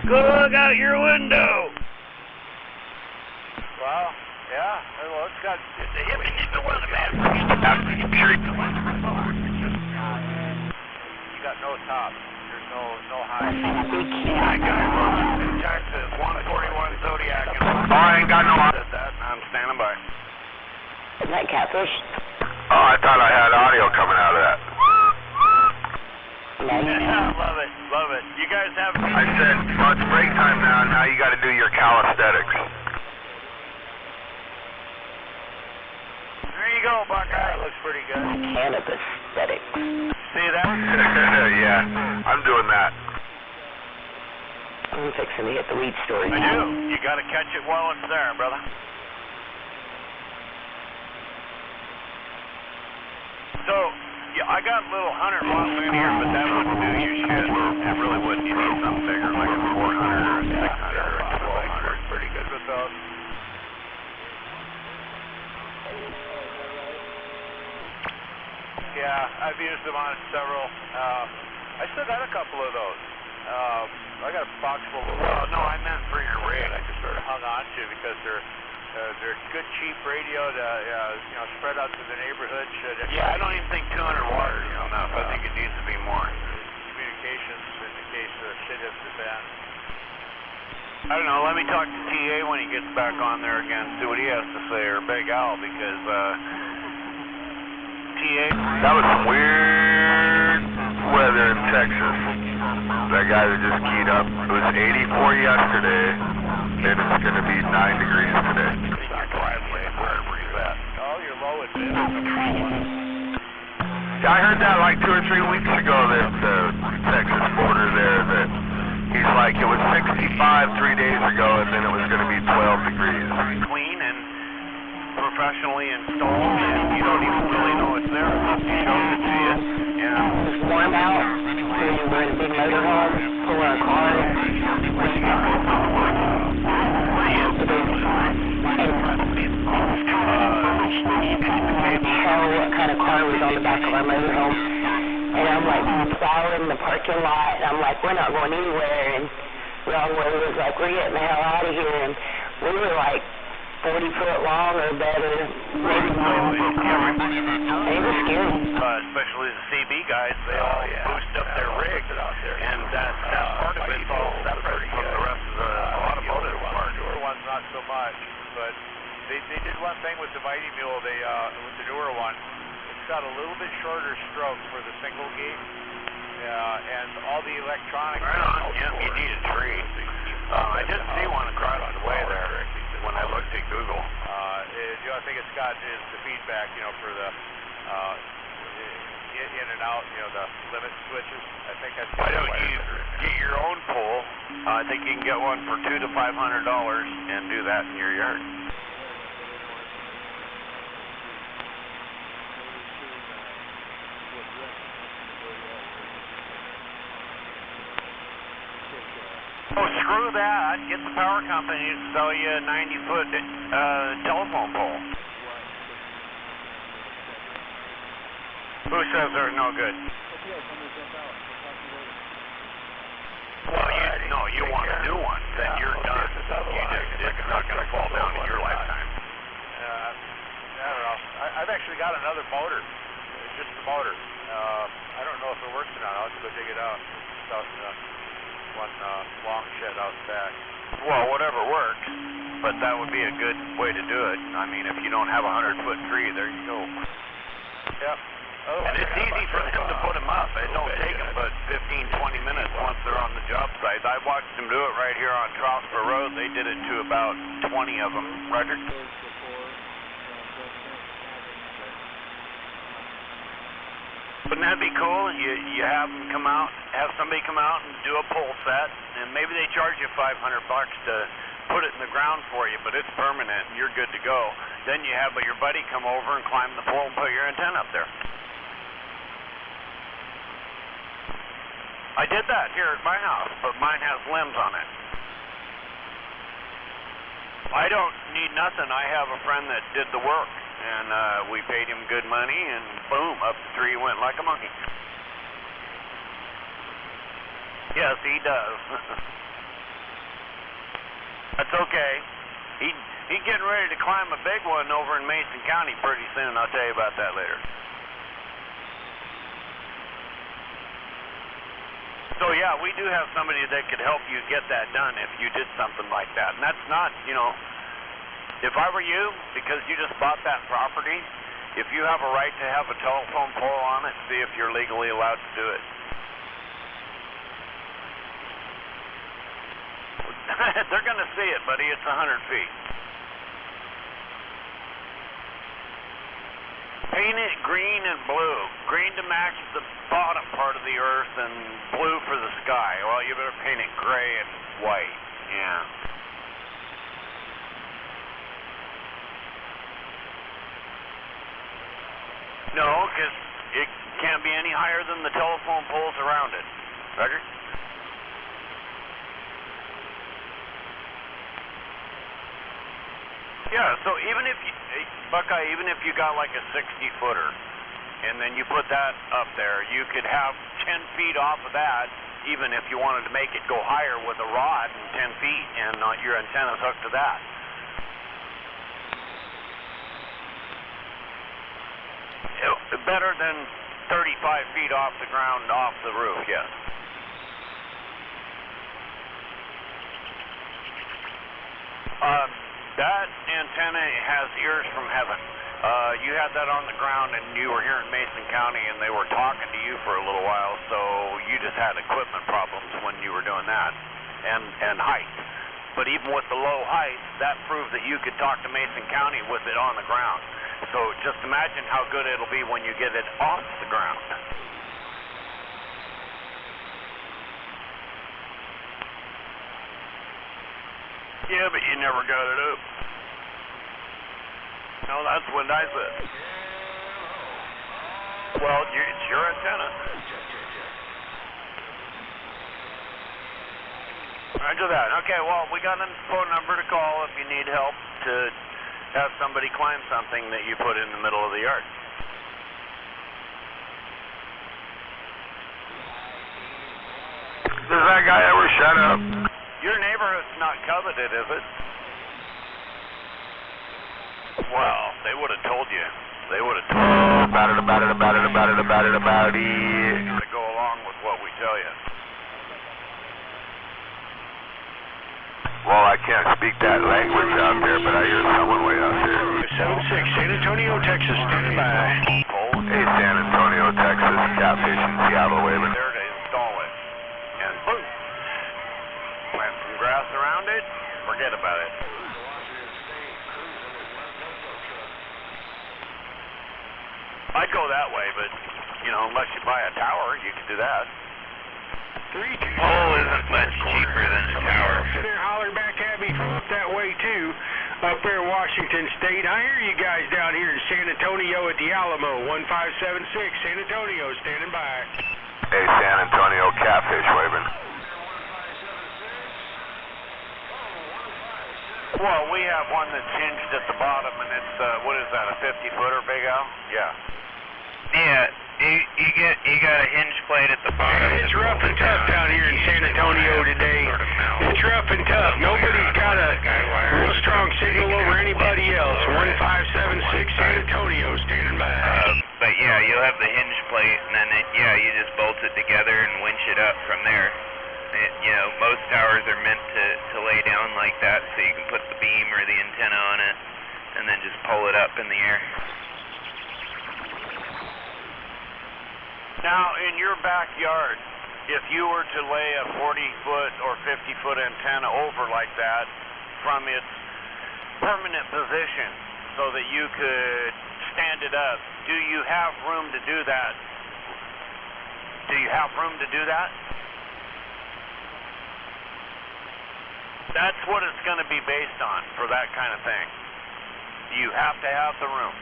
Look out your window. Wow, yeah. Well, it's got the hippy dippy weatherman. You got no top. There's no high. I got in Texas, 141 Zodiac. I ain't got no. I'm standing by. Is that catfish? Oh, I thought I had audio coming out of that. Yeah, love it, love it. You guys have. I said, well, it's break time now. Now you got to do your calisthenics. There you go, Buckeye. That looks pretty good. Cannabis aesthetics. See that? Yeah, I'm doing that. I'm fixing to hit the weed store. I do. You got to catch it while it's there, brother. So, yeah, I got a little 100 watts in here, but that wouldn't do you shit. It really wouldn't. You need something bigger, like a 400 or a 600 or a 1200. Pretty good with those. Yeah, I've used them on several. I still got a couple of those. I got a box full of. Well, no, I meant for your rig. I just sort of hung on to because they're good, cheap radio to spread out to the neighborhood. Yeah, I don't even think 200 watts is enough. I think it needs to be more. Communications in the case shit hits the fan. I don't know. Let me talk to TA when he gets back on there again. See what he has to say, or Big Al, because TA. That was some weird weather in Texas. That guy that just keyed up. It was 84 yesterday, and it's going to be 9 degrees today. Oh, you're low at this. Yeah, I heard that like 2 or 3 weeks ago that the Texas border there, that he's like, it was 65 3 days ago, and then it was going to be 12 degrees. Clean and professionally installed, and you don't even really know it's there unless he shows it to you. Yeah. It's warm out. We're in a big motorhome, pull our car. Tell what kind of car was on the back of our motorhome. And I'm like plowing the parking lot, and I'm like, we're not going anywhere. And Wrong Way was like, we're getting the hell out of here. And we were like 40 foot long or better, maybe more. It was scary. Especially the CB guys, they all boost up their rigs, and that part of it's all separate from the rest of the automotive part. The newer ones not so much, but they did one thing with the Mighty Mule. They with the newer one, got a little bit shorter stroke for the single gate, and all the electronics. Right on. Yeah, you need a tree. I did see one across the way there when I looked at Google. I think it's got the feedback, for the in and out, the limit switches. I think that's. Why don't you get your own pole? I think you can get one for $200 to $500 and do that in your yard. Oh, screw that. Get the power company to sell you a 90-foot telephone pole. Who says they're no good? Well, you want to do one, then you're done. It's not going to fall down in your lifetime. I don't know. I've actually got another motor, just the motor. I don't know if it works or not. I'll have to go dig it out. It's out in one long shed out back. Well, whatever works, but that would be a good way to do it. I mean, if you don't have a 100-foot tree, there you go. Yep. And it's easy for them to put them up. It don't take them but 15, 20 minutes once they're on the job site. I watched them do it right here on Troutspur Road. They did it to about 20 of them. Roger? Wouldn't that be cool? You have them come out, have somebody come out and do a pole set, and maybe they charge you $500 to put it in the ground for you, but it's permanent and you're good to go. Then you have your buddy come over and climb the pole and put your antenna up there. I did that here at my house, but mine has limbs on it. I don't need nothing. I have a friend that did the work, and we paid him good money, and boom, up the tree went like a monkey. Yes, he does. That's okay. He's getting ready to climb a big one over in Mason County pretty soon. I'll tell you about that later. So yeah, we do have somebody that could help you get that done if you did something like that. And that's not, if I were you, because you just bought that property, if you have a right to have a telephone pole on it, see if you're legally allowed to do it. They're going to see it, buddy. It's 100 feet. Paint it green and blue. Green to match the bottom part of the earth and blue for the sky. Well, you better paint it gray and white. Yeah. No, because it can't be any higher than the telephone poles around it. Roger? Yeah, so even if you, Buckeye, even if you got like a 60-footer, and then you put that up there, you could have 10 feet off of that, even if you wanted to make it go higher with a rod and 10 feet, and your antenna's hooked to that. Better than 35 feet off the ground, off the roof, yes. That antenna has ears from heaven. You had that on the ground, and you were here in Mason County, and they were talking to you for a little while, so you just had equipment problems when you were doing that, and height. But even with the low height, that proved that you could talk to Mason County with it on the ground. So just imagine how good it'll be when you get it off the ground. Yeah, but you never got it up. No, that's what I said. Well, it's your antenna. Roger that. Okay, well, we got a phone number to call if you need help to have somebody climb something that you put in the middle of the yard. Does that guy ever shut up? Your neighborhood's not coveted, is it? Well, they would have told you. They would have told you. About it. To go along with what we tell you. Well, I can't speak that language out there, but I hear someone way out there. 76, San Antonio, Texas, standing by. Hey, Seattle, Wayman. There to install it. And boom! Plant some grass around it, forget about it. I'd go that way, but, you know, unless you buy a tower, you can do that. Pole isn't much cheaper than a tower. They're hollering back at me from up that way too, up there in Washington State. I hear you guys down here in San Antonio at the Alamo, 1576, San Antonio, standing by. Hey, San Antonio, Catfish, Wayman. Well, we have one that's hinged at the bottom, and it's, what is that, a 50-footer, Big Al? Yeah. Yeah, you got a hinge plate at the bottom. It's rough and tough down here in San Antonio today. It's rough and tough. Nobody's got a real strong signal over anybody else. 1576 San Antonio, standing by. But yeah, you'll have the hinge plate, and then you just bolt it together and winch it up from there. You know, most towers are meant to lay down like that, so you can put the beam or the antenna on it, and then just pull it up in the air. Now, in your backyard, if you were to lay a 40-foot or 50-foot antenna over like that from its permanent position so that you could stand it up, do you have room to do that? Do you have room to do that? That's what it's going to be based on for that kind of thing. You have to have the room.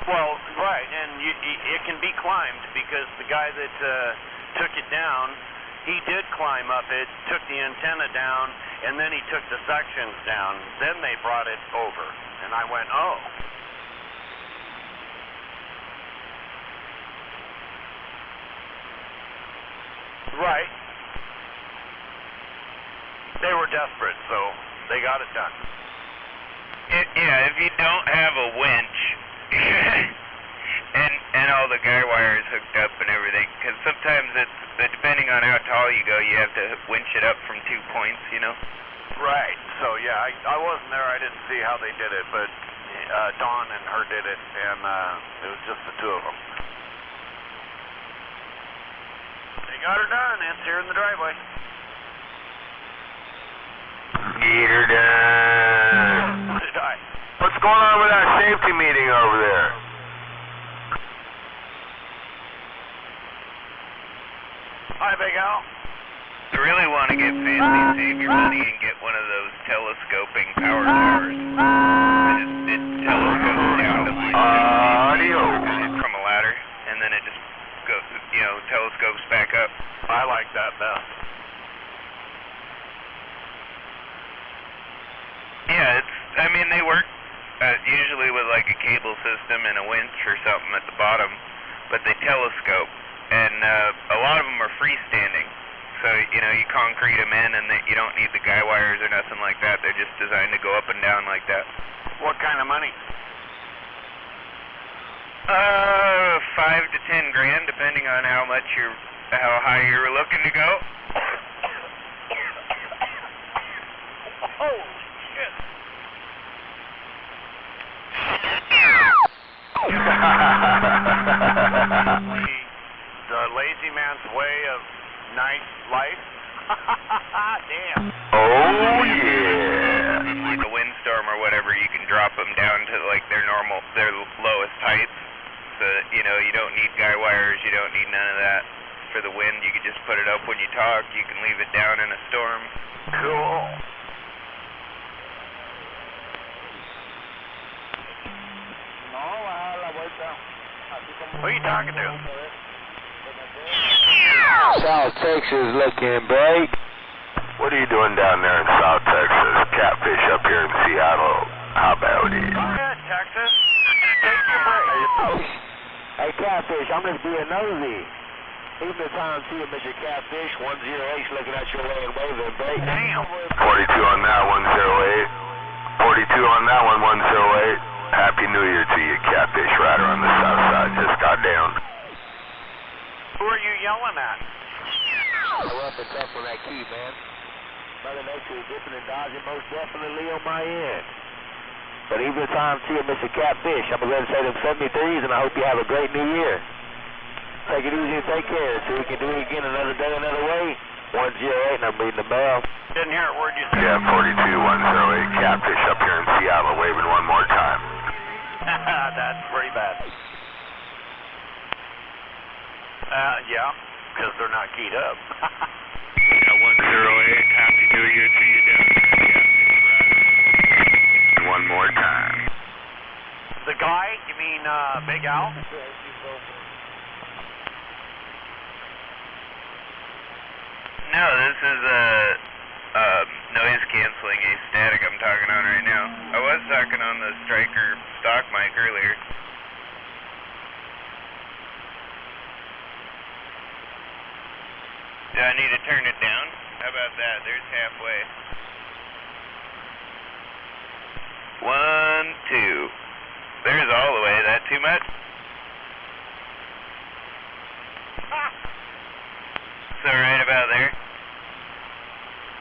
Well, right, and it can be climbed because the guy that took it down, he did climb up it, took the antenna down, and then he took the sections down. Then they brought it over, and I went, oh. Right. They were desperate, so they got it done. Yeah, if you don't have a winch and all the guy wires hooked up and everything, because sometimes it's depending on how tall you go, you have to winch it up from 2 points, you know. Right. So yeah, I wasn't there. I didn't see how they did it, but Dawn and her did it, and it was just the two of them. They got her done. It's here in the driveway. Get her done. What's going on with that safety meeting over there? Hi, Big Al. If you really want to get fancy, save your money and get one of those telescoping power towers. It telescopes down to like from a ladder, and then it just goes, telescopes back up. I like that best. Yeah, they work usually with like a cable system and a winch or something at the bottom, but they telescope, and a lot of them are freestanding. So, you concrete them in, and you don't need the guy wires or nothing like that. They're just designed to go up and down like that. What kind of money? 5 to 10 grand, depending on how high you're looking to go. Oh, shit. The lazy man's way of nice life. Damn. Oh, yeah. Like a windstorm or whatever, you can drop them down to like their lowest heights. So, you don't need guy wires, you don't need none of that. For the wind, you can just put it up when you talk, you can leave it down in a storm. Cool. Who are you talking to? South Texas looking break. What are you doing down there in South Texas? Catfish up here in Seattle. How about it? Go ahead, Texas. Take your break. Hey, Catfish, I'm just being nosy. Even the time see you, Mr. Catfish, 108's looking at your way and waving, break. Damn. 42 on that, 108. 42 on that one, 108. Happy New Year to you, Catfish Rider on the south side. Just got down. Who are you yelling at? Rough and tough on that key, man. Mother Nature is dipping and dodging most definitely on my end. But even if I'm seeing Mr. Catfish, I'm going to say them 73s, and I hope you have a great new year. Take it easy and take care. So we can do it again another day, another way. 108, and I'm reading the bell. Didn't hear it. Where'd you say? Yeah, 42108, Catfish up here in Seattle, waving one more time. That's pretty bad. Yeah, because they're not keyed up. Yeah, 108, happy new year to you down there. One more time. The guy? You mean Big Al? No, this is noise canceling aesthetic I'm talking on right now. I was talking on the Striker stock mic earlier. Do I need to turn it down? How about that? There's halfway. 1, 2. There's all the way. That too much? So right about there?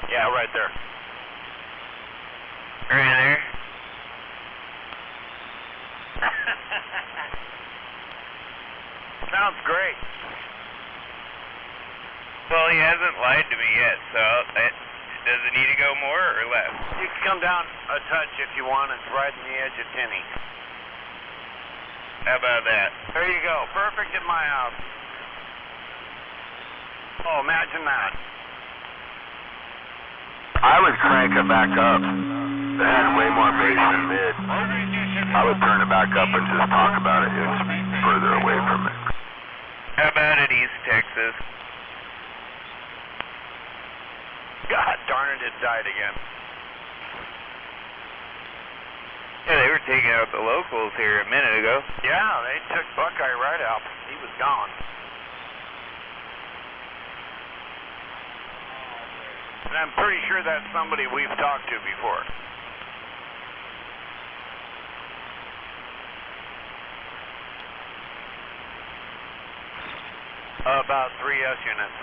Yeah, right there. Right there? Sounds great. Well, he hasn't lied to me yet, so does it need to go more or less? You can come down a touch if you want. It's right in the edge of tinny. How about that? There you go. Perfect at my house. Oh, imagine that. I would crank it back up. It had way more bass than mid. I would turn it back up and just talk about it. It's further away from it. How about at East Texas? God darn it, it died again. Yeah, they were taking out the locals here a minute ago. Yeah, they took Buckeye right out. He was gone. And I'm pretty sure that's somebody we've talked to before. About 3S units.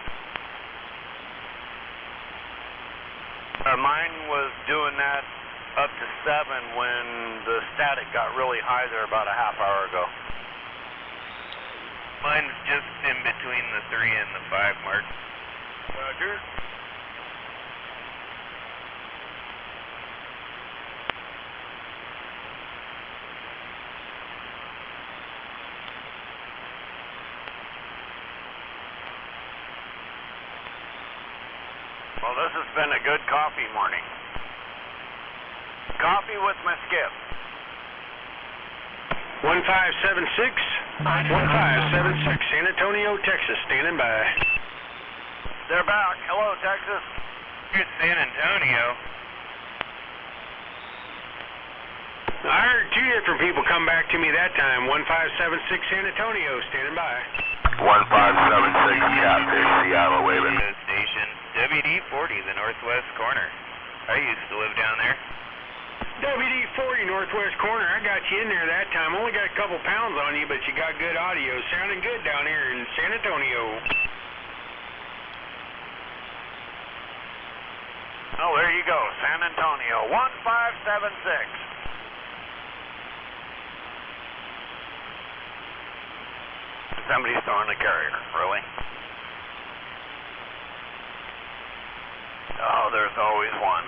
Mine was doing that up to 7 when the static got really high there about a half hour ago. Mine's just in between the 3 and the 5 mark. Roger. Well, this has been a good coffee morning. Coffee with my skip. 1576, 1576, San Antonio, Texas, standing by. They're back. Hello, Texas. Here's San Antonio. I heard 2 different people come back to me that time. 1576, San Antonio, standing by. 1576, Catfish, Seattle, waving. Station WD-40, the northwest corner. I used to live down there. WD-40, northwest corner. I got you in there that time. Only got a couple pounds on you, but you got good audio. Sounding good down here in San Antonio. Oh, there you go. San Antonio. 1576. Somebody's throwing the carrier. Really? Oh, there's always one.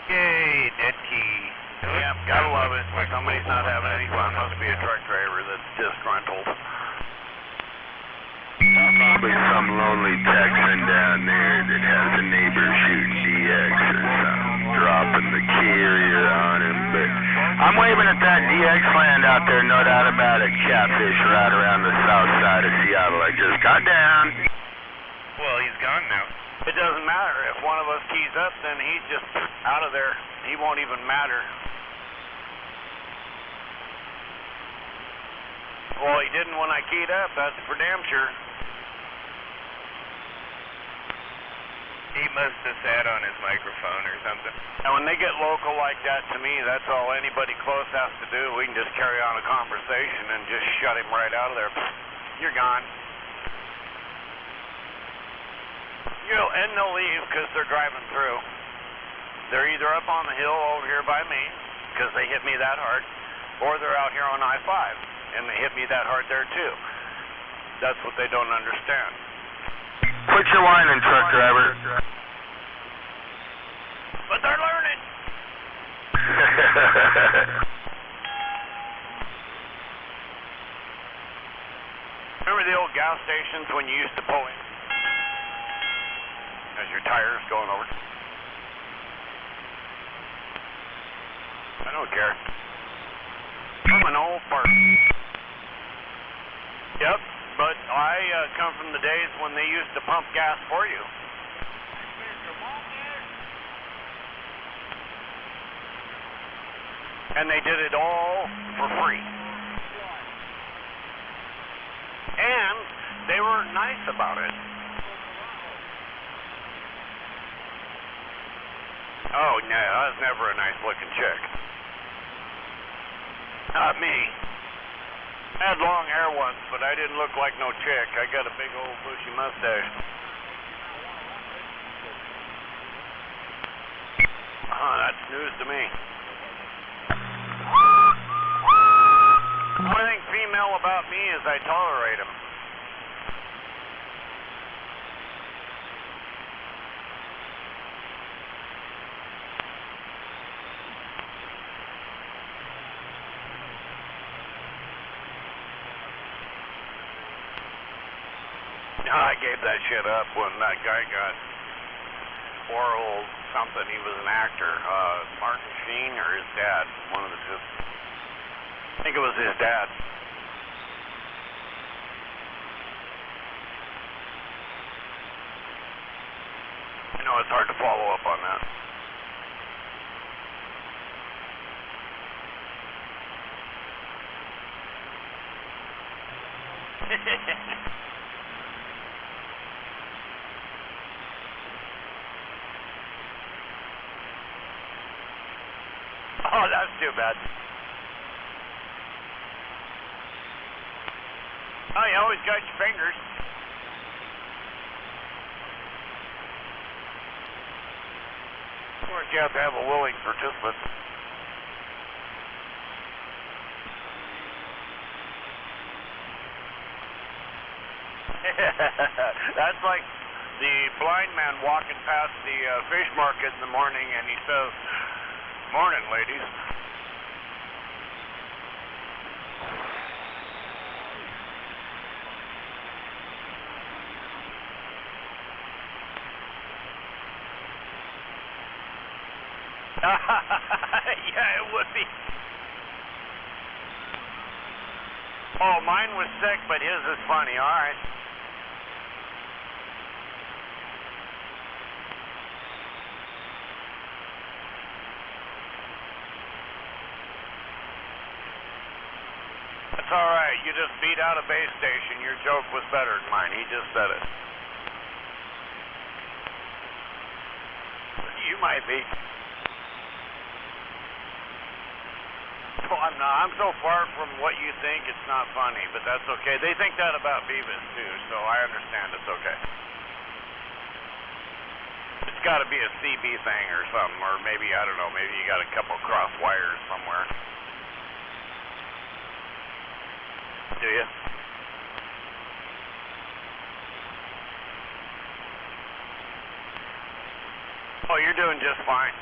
Yay, dead key. Yep, gotta love it. When somebody's not having any fun, must be a truck driver that's disgruntled. Probably some lonely Texan down there that has a neighbor shooting DX or something, dropping the carrier on him. But I'm waving at that DX land out there, no doubt about it. Catfish right around the south side of Seattle. I just got down. Well, he's gone now. It doesn't matter. If one of us keys up, then he's just out of there. He won't even matter. Well, he didn't when I keyed up, that's for damn sure. He must have sat on his microphone or something. And when they get local like that, to me, that's all anybody close has to do. We can just carry on a conversation and just shut him right out of there. You're gone. And they'll leave because they're driving through. They're either up on the hill over here by me, because they hit me that hard, or they're out here on I-5 and they hit me that hard there too. That's what they don't understand. Put your line in, truck driver. But they're learning. Remember the old gas stations when you used to pull in as your tires going over? I don't care. I'm an old fart. Yep, but I come from the days when they used to pump gas for you. And they did it all for free. And they were nice about it. Oh, no, I was never a nice-looking chick. Not me. I had long hair once, but I didn't look like no chick. I got a big old bushy mustache. That's news to me. The only thing female about me is I tolerate them. I gave that shit up when that guy got oral something. He was an actor. Martin Sheen or his dad, one of the two. I think it was his dad. I know it's hard to follow up on that. Oh, that's too bad. Oh, you always got your fingers. Of course, you have to have a willing participant. That's like the blind man walking past the fish market in the morning, and he says, "Morning, ladies." Yeah, it would be. Oh, mine was sick, but his is funny. All right. That's all right. You just beat out a base station. Your joke was better than mine. He just said it. You might be. Oh, I'm not. I'm so far from what you think, it's not funny, but that's okay. They think that about Beavis, too, so I understand it's okay. It's got to be a CB thing or something, or maybe, I don't know, maybe you got a couple cross wires somewhere. Do you? Oh, you're doing just fine.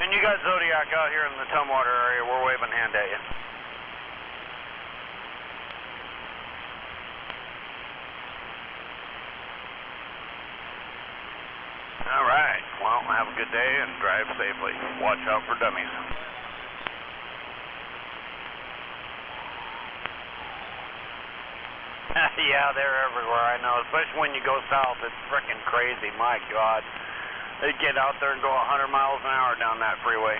And you got Zodiac out here in the Tumwater area. We're waving hand at you. All right. Well, have a good day and drive safely. Watch out for dummies. Yeah, they're everywhere, I know. Especially when you go south, it's frickin' crazy. My God. They get out there and go 100 miles an hour down that freeway.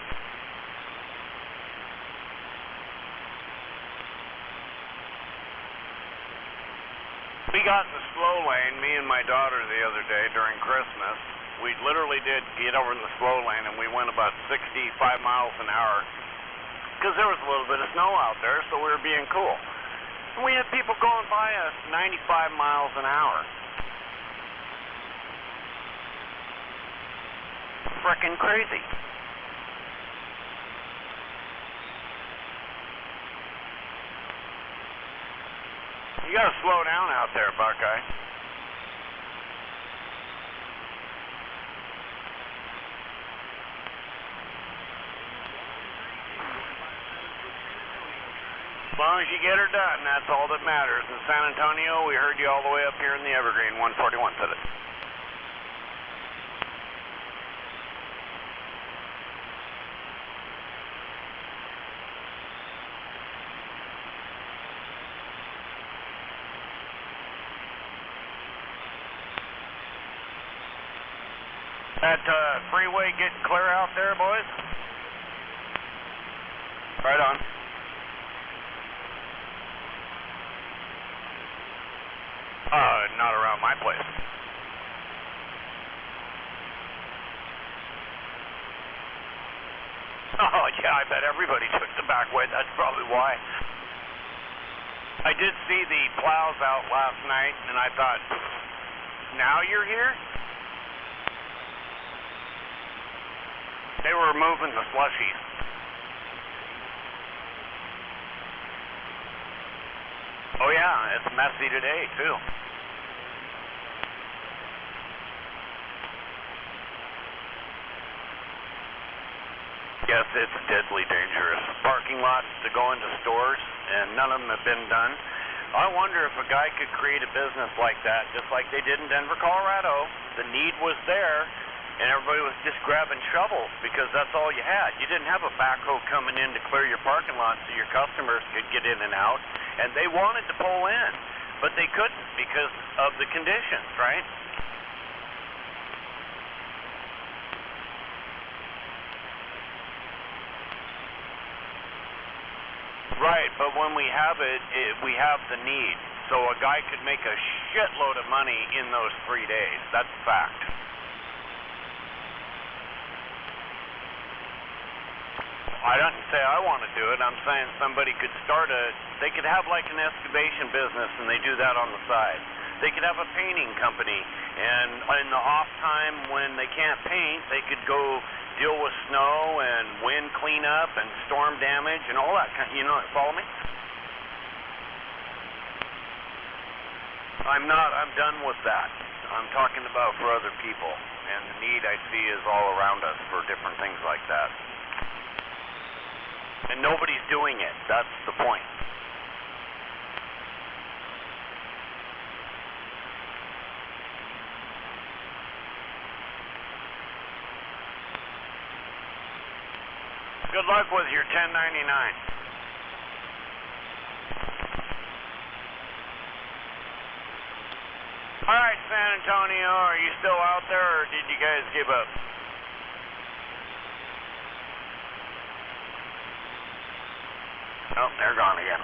We got in the slow lane, me and my daughter, the other day during Christmas. We literally did get over in the slow lane, and we went about 65 miles an hour. Because there was a little bit of snow out there, so we were being cool. And we had people going by us 95 miles an hour. Frickin' crazy. You gotta slow down out there, Buckeye. As long as you get her done, that's all that matters. In San Antonio, we heard you all the way up here in the Evergreen. 141 said it. That freeway getting clear out there, boys? Right on. Not around my place. Oh, yeah, I bet everybody took the back way. That's probably why. I did see the plows out last night, and I thought, now you're here? They were moving the slushies. Oh, yeah, it's messy today, too. Yes, it's deadly dangerous. Parking lots to go into stores, and none of them have been done. I wonder if a guy could create a business like that, just like they did in Denver, Colorado. The need was there, and everybody was just grabbing shovels because that's all you had. You didn't have a backhoe coming in to clear your parking lot so your customers could get in and out, and they wanted to pull in, but they couldn't because of the conditions, right? Right, but when we have it, we have the need. So a guy could make a shitload of money in those 3 days. That's a fact. I don't say I want to do it. I'm saying somebody could they could have like an excavation business and they do that on the side. They could have a painting company, and in the off time when they can't paint, they could go deal with snow and wind cleanup and storm damage and all that kind. You know, follow me? I'm done with that. I'm talking about for other people, and the need I see is all around us for different things like that. And nobody's doing it. That's the point. Good luck with your 1099. All right, San Antonio, are you still out there, or did you guys give up? Oh, they're gone again.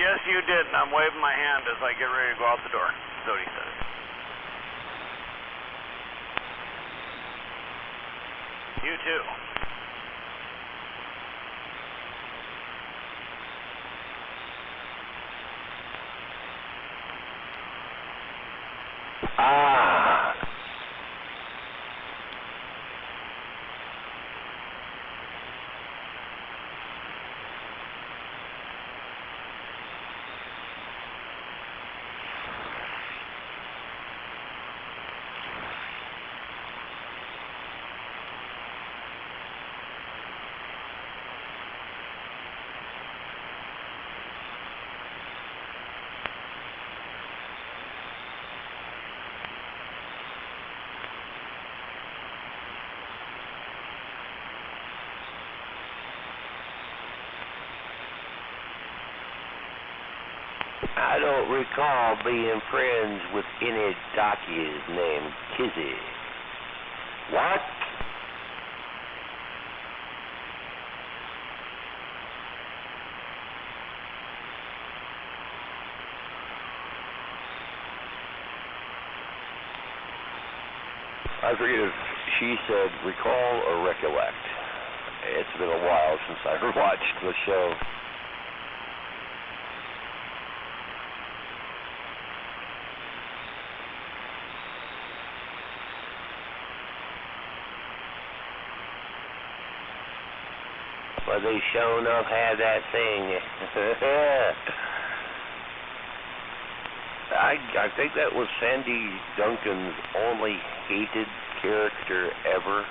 Yes, you did, and I'm waving my hand as I get ready to go out the door. Zodi says. You too. Ah. I don't recall being friends with any darkies named Kizzy. What? I forget if she said recall or recollect. It's been a while since I watched the show. But they sure enough had that thing. I think that was Sandy Duncan's only hated character ever.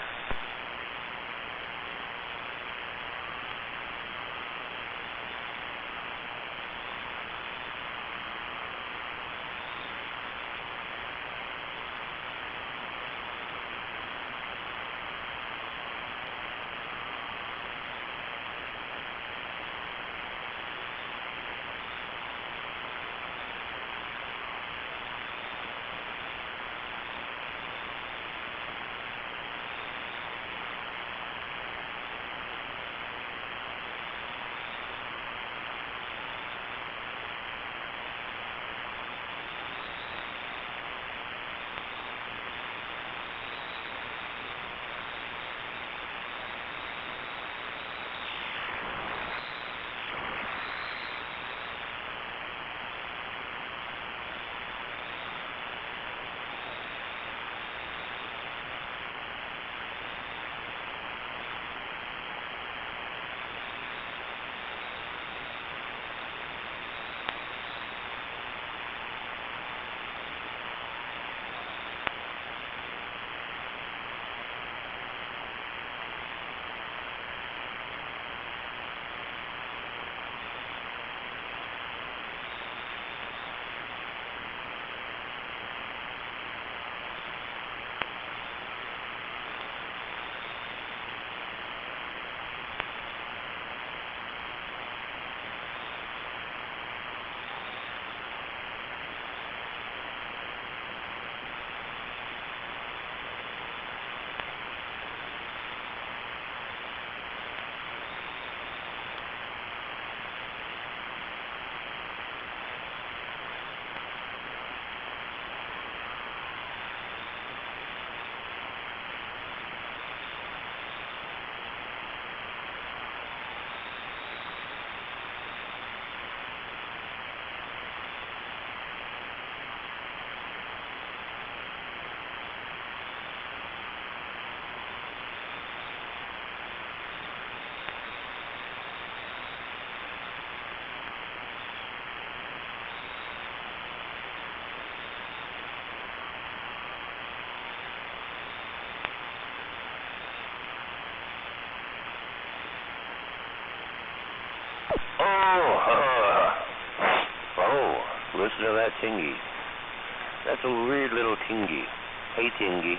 Listen to that tingy. That's a weird little tingy. Hey, tingy.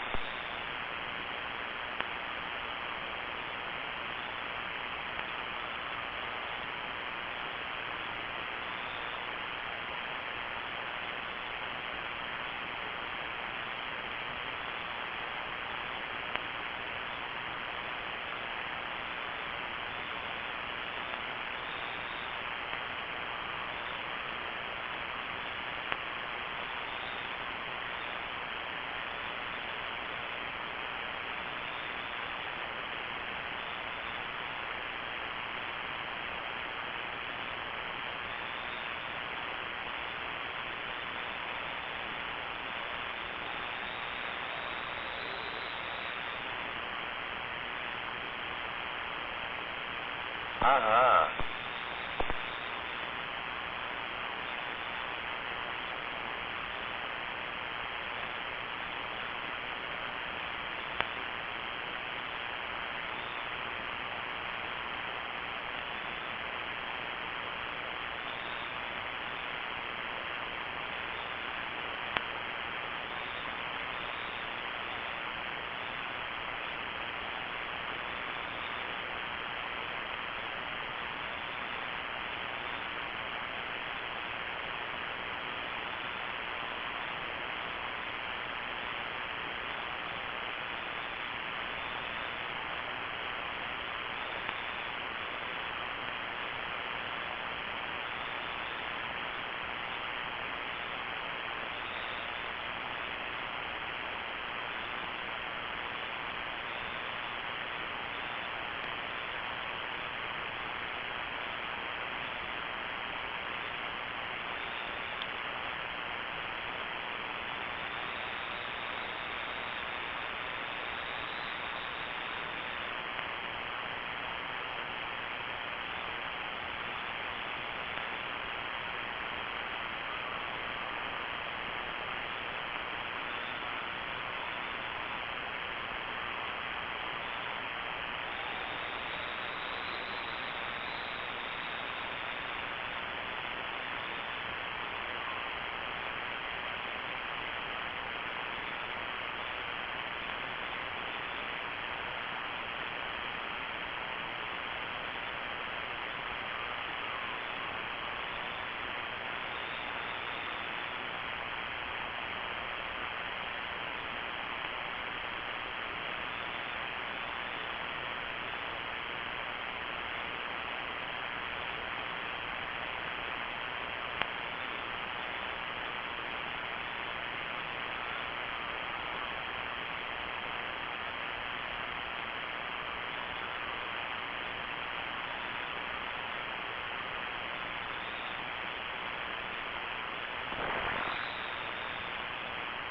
Uh-huh.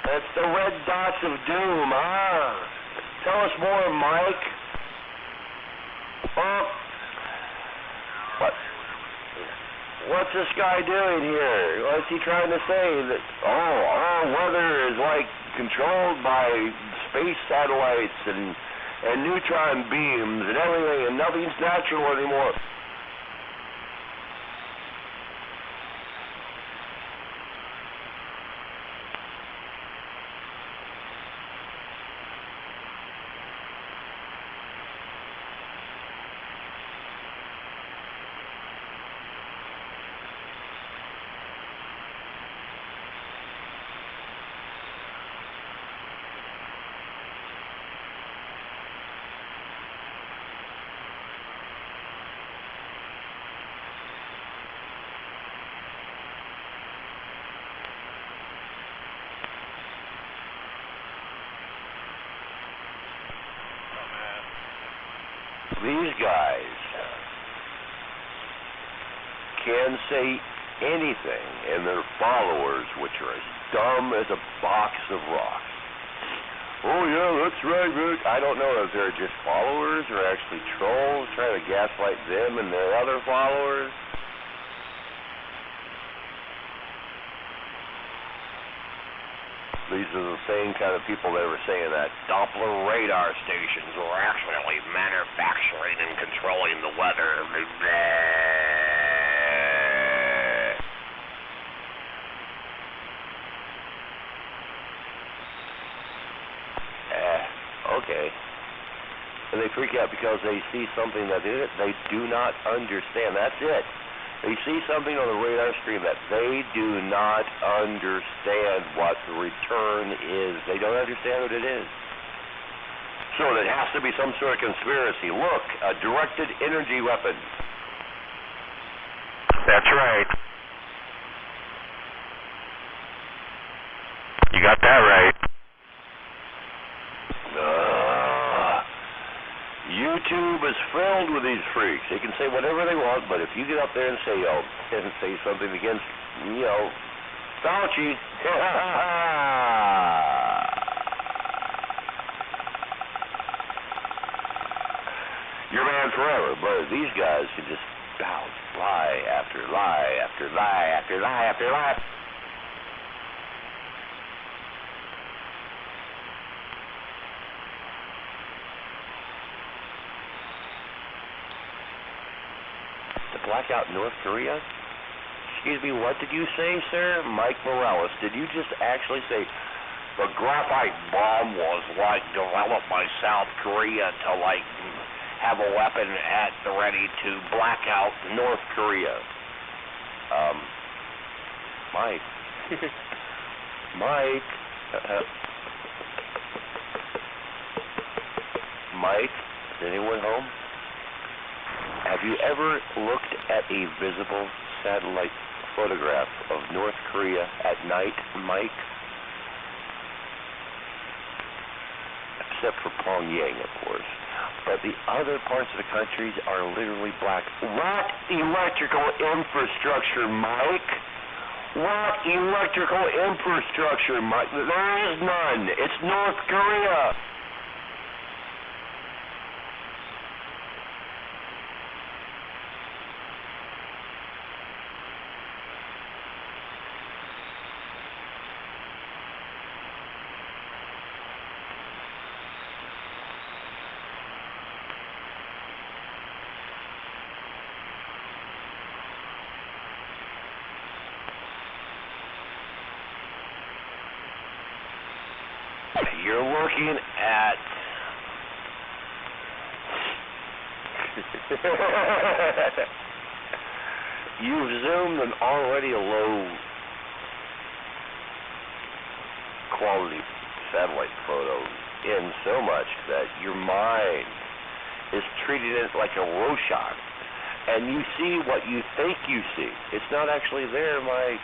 That's the red dots of doom, huh? Tell us more, Mike. Oh. What's this guy doing here? What's he trying to say? That all weather is like controlled by space satellites and neutron beams and everything, and nothing's natural anymore. These guys can say anything, and their followers, which are as dumb as a box of rocks. Oh yeah, that's right, Rick. I don't know if they're just followers or actually trolls trying to gaslight them and their other followers. These are the same kind of people that were saying that Doppler radar stations were actually manufacturing and controlling the weather. Okay. And they freak out because they see something that they do not understand. That's it. They see something on the radar screen that they do not understand what the return is. They don't understand what it is. So it has to be some sort of conspiracy. Look, a directed energy weapon. That's right. You got that right. YouTube is filled with these freaks. They can say whatever they want, but if you get up there and say, say something against, Fauci, your man forever. But these guys can just bounce lie after lie after lie after lie after lie. The blackout in North Korea? Excuse me, what did you say, sir? Mike Morales, did you just actually say the graphite bomb was like developed by South Korea to like have a weapon at the ready to black out North Korea? Mike. Mike. Mike, is anyone home? Have you ever looked at a visible satellite photograph of North Korea at night, Mike? Except for Pyongyang, of course. But the other parts of the countries are literally black. What electrical infrastructure, Mike? What electrical infrastructure, Mike? There is none. It's North Korea. You're looking at you've zoomed an already low quality satellite photo in so much that your mind is treating it like a Rorschach, and you see what you think you see. It's not actually there, Mike.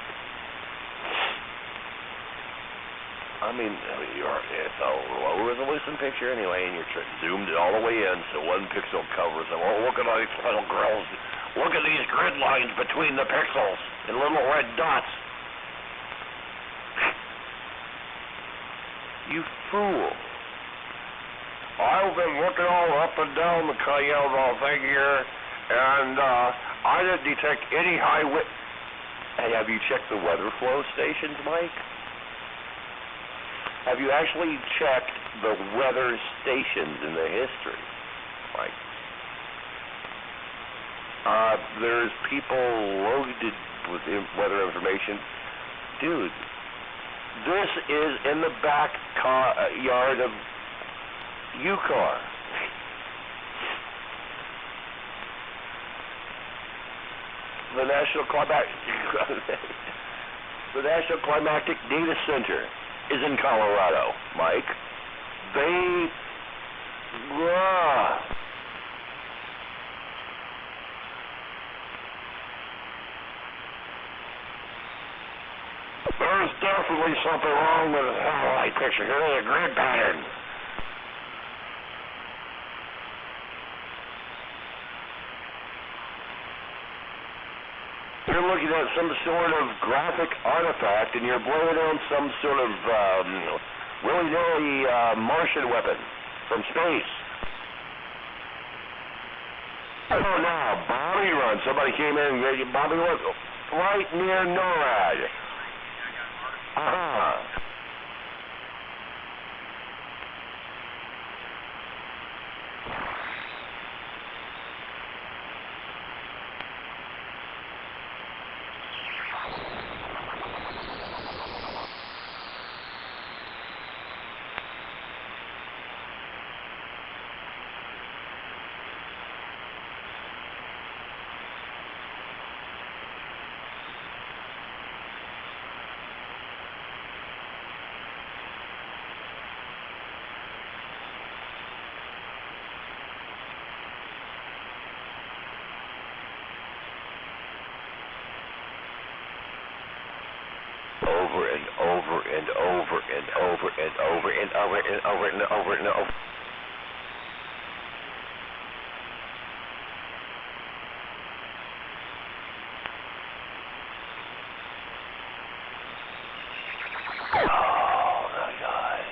I mean, it's a low-resolution picture anyway, and you're zoomed it all the way in, so one pixel covers them. Oh, look at all these little girls. Look at these grid lines between the pixels and little red dots. You fool. I've been looking all up and down the Cayenne thing here, and I didn't detect any high wind. Hey, have you checked the weather flow stations, Mike? Have you actually checked the weather stations in the history, Mike? There's people loaded with weather information. Dude, this is in the back yard of UCAR. The National Climactic Data Center is in Colorado, Mike. There's definitely something wrong with the satellite picture. Here's a grid pattern. You're looking at some sort of graphic artifact, and you're blaming on some sort of willy-nilly Martian weapon from space. Oh, now, Bobby Run. Somebody came in and gave you Bobby Run right near NORAD. Over and over and over and over and over and over and over and over and over. Oh my God.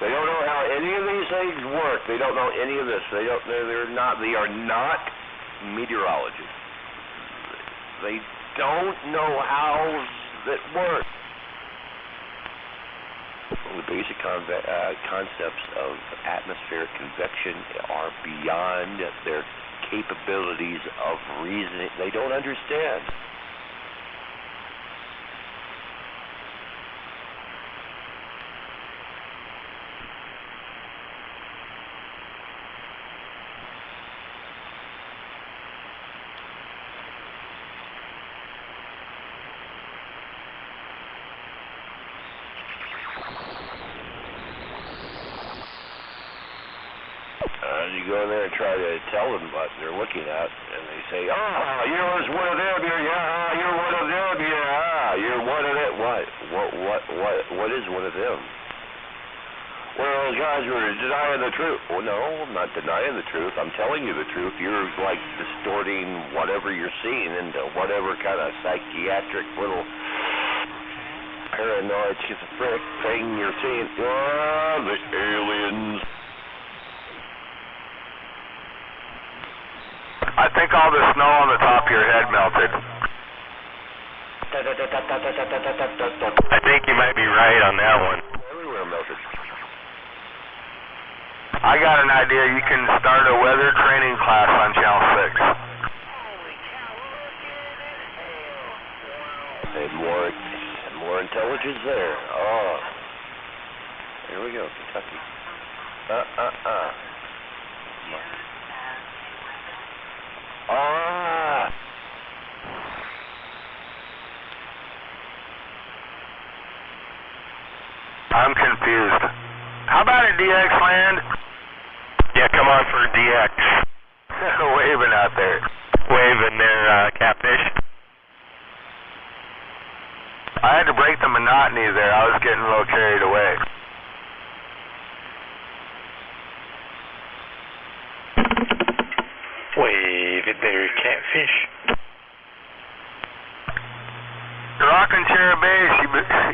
They don't know how any of these things legs work. They don't know any of this. They are not meteorologists. They don't know how it works. The basic concepts of atmospheric convection are beyond their capabilities of reasoning. They don't understand. You go in there and try to tell them what they're looking at, and they say, "Ah, you're one of them. You're one of them. Yeah, you're one of them." What is one of them? Well, those guys were denying the truth. Well, no, I'm not denying the truth. I'm telling you the truth. You're like distorting whatever you're seeing into whatever kind of psychiatric little paranoid schizophrenic thing you're seeing. Ah, the aliens. I think all the snow on the top of your head melted. I think you might be right on that one. Everywhere melted. I got an idea. You can start a weather training class on Channel 6. And more intelligence there. Oh. Here we go, Kentucky. I'm confused. How about a DX land? Yeah, come on for DX. Waving out there. Waving their catfish. I had to break the monotony there. I was getting a little carried away. Waving their catfish. Rockin' Chair Base,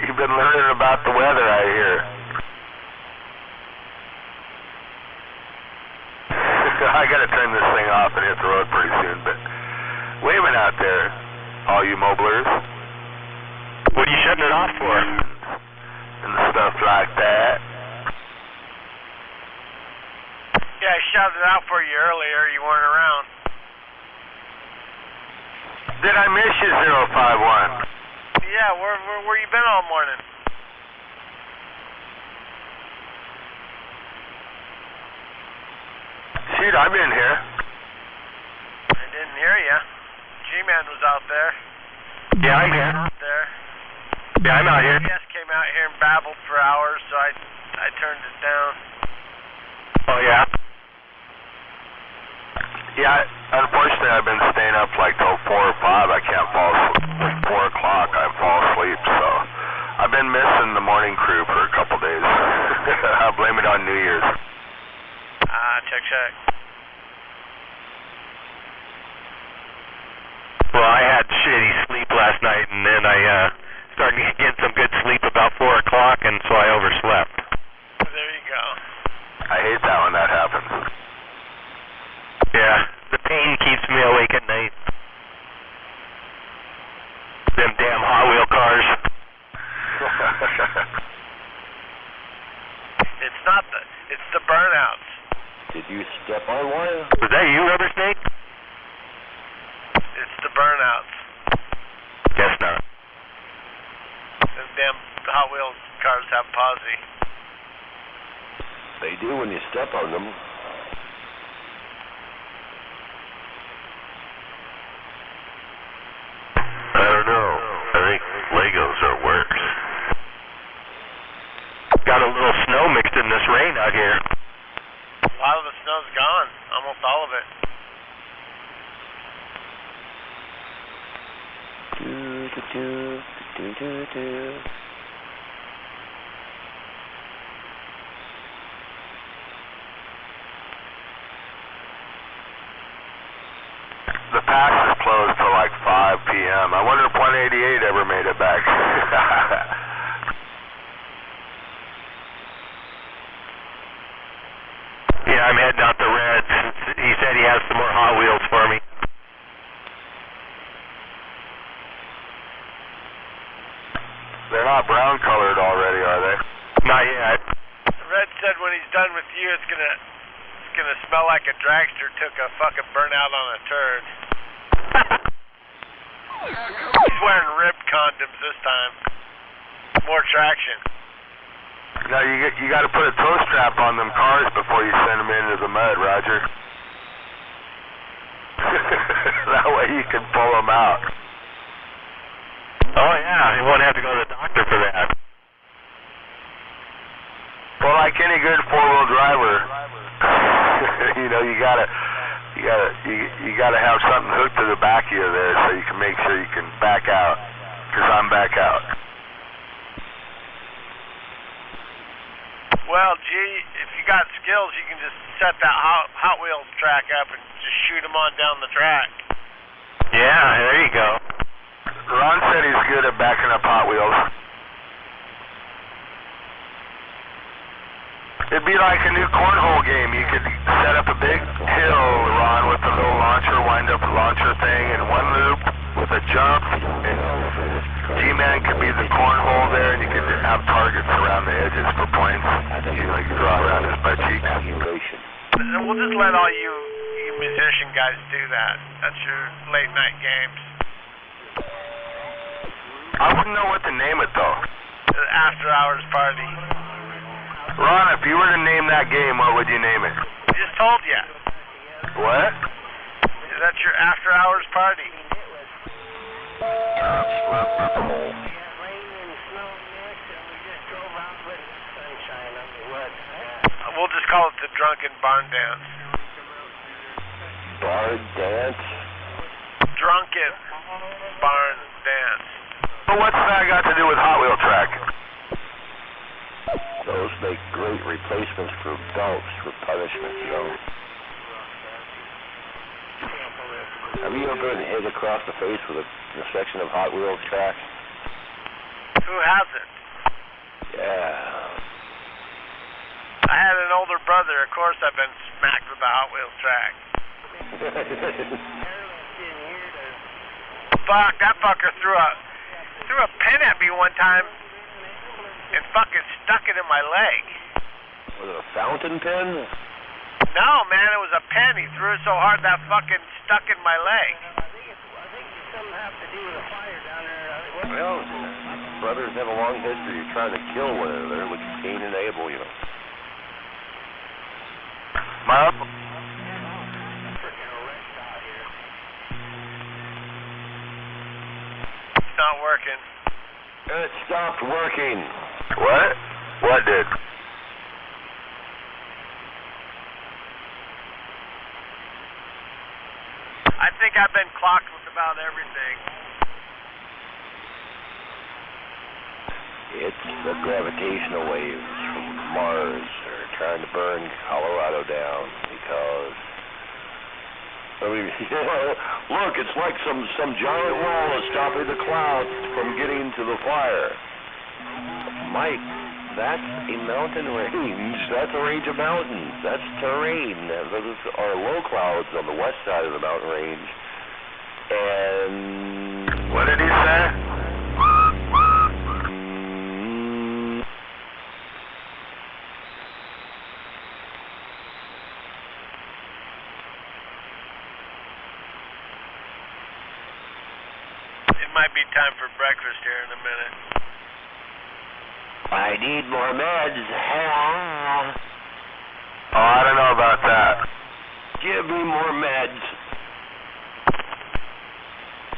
you've been learning about the weather, I hear. I gotta turn this thing off and hit the road pretty soon, but waving out there, all you moblers. What are you shutting it off for? And stuff like that. Yeah, I shouted it out for you earlier. You weren't around. Did I miss you, 051? Yeah, where you been all morning? Shoot, I've been here. I didn't hear you. G-Man was out there. Yeah, I'm here. There. Yeah, I'm out here. Yes, came out here and babbled for hours, so I turned it down. Oh, yeah? Yeah, unfortunately I've been staying up like till 4 or 5. I can't fall asleep. Like 4 o'clock I fall asleep, so I've been missing the morning crew for a couple days. I'll blame it on New Year's. Check. Well, I had shitty sleep last night, and then I started getting some good sleep about 4 o'clock, and so I overslept. There you go. I hate that when that happens. Yeah, the pain keeps me awake at night. Them damn Hot Wheel cars. It's the burnouts. Did you step on one? Was that you, Rubber Snake? It's the burnouts. Guess not. Them damn Hot Wheels cars have posse. They do when you step on them. I don't know. I think Legos are worse. Got a little snow mixed in this rain out here. A lot of the snow's gone. Almost all of it. The pass is closed till like 5 p.m. I wonder if 188 ever made it back. I'm heading out to Reds. He said he has some more Hot Wheels for me. They're not brown colored already, are they? Not yet. Red said when he's done with you, it's gonna smell like a dragster took a fucking burnout on a turd. He's wearing rib condoms this time. More traction. No, you got to put a toe strap on them cars before you send them into the mud, Roger. That way you can pull them out. Oh yeah, you won't have to go to the doctor for that. Well, like any good four-wheel driver, you know, you gotta have something hooked to the back of you there so you can make sure you can back out. 'Cause I'm back out. Well, gee, if you got skills, you can just set that Hot Wheels track up and just shoot them on down the track. Yeah, there you go. Ron said he's good at backing up Hot Wheels. It'd be like a new cornhole game. You could set up a big hill, Ron, with a little launcher, wind-up launcher thing, and one loop with a jump, and G-Man could be the cornhole there, and you could have targets around the edges for points. You know, you could draw around his butt cheeks. We'll just let all you musician guys do that. That's your late-night games. I wouldn't know what to name it, though. After-hours party. Ron, if you were to name that game, what would you name it? I just told you. What? That's your after-hours party. We'll just call it the Drunken Barn Dance. Barn Dance? Drunken Barn Dance. But what's that got to do with Hot Wheel track? Those make great replacements for belts for punishment, you know. Have you ever been hit across the face with a section of Hot Wheels track? Who hasn't? Yeah. I had an older brother. Of course I've been smacked with the Hot Wheels track. Fuck, that fucker threw a pin at me one time and fucking stuck it in my leg. Was it a fountain pen? No, man, it was a pen. He threw it so hard that fucking stuck in my leg. I think it's something have to do with a fire down there. Well, brothers have a long history of trying to kill one another, which is Cain and Abel, you know. My uncle. It's not working. It stopped working. What? What did? I think I've been clocked with about everything. It's the gravitational waves from Mars are trying to burn Colorado down because, I mean, you know, look, it's like some giant wall is stopping the clouds from getting to the fire. Mike, that's a mountain range. That's a range of mountains. That's terrain. Those are low clouds on the west side of the mountain range. And what did he say? It might be time for breakfast here in a minute. I need more meds. Oh, I don't know about that. Give me more meds.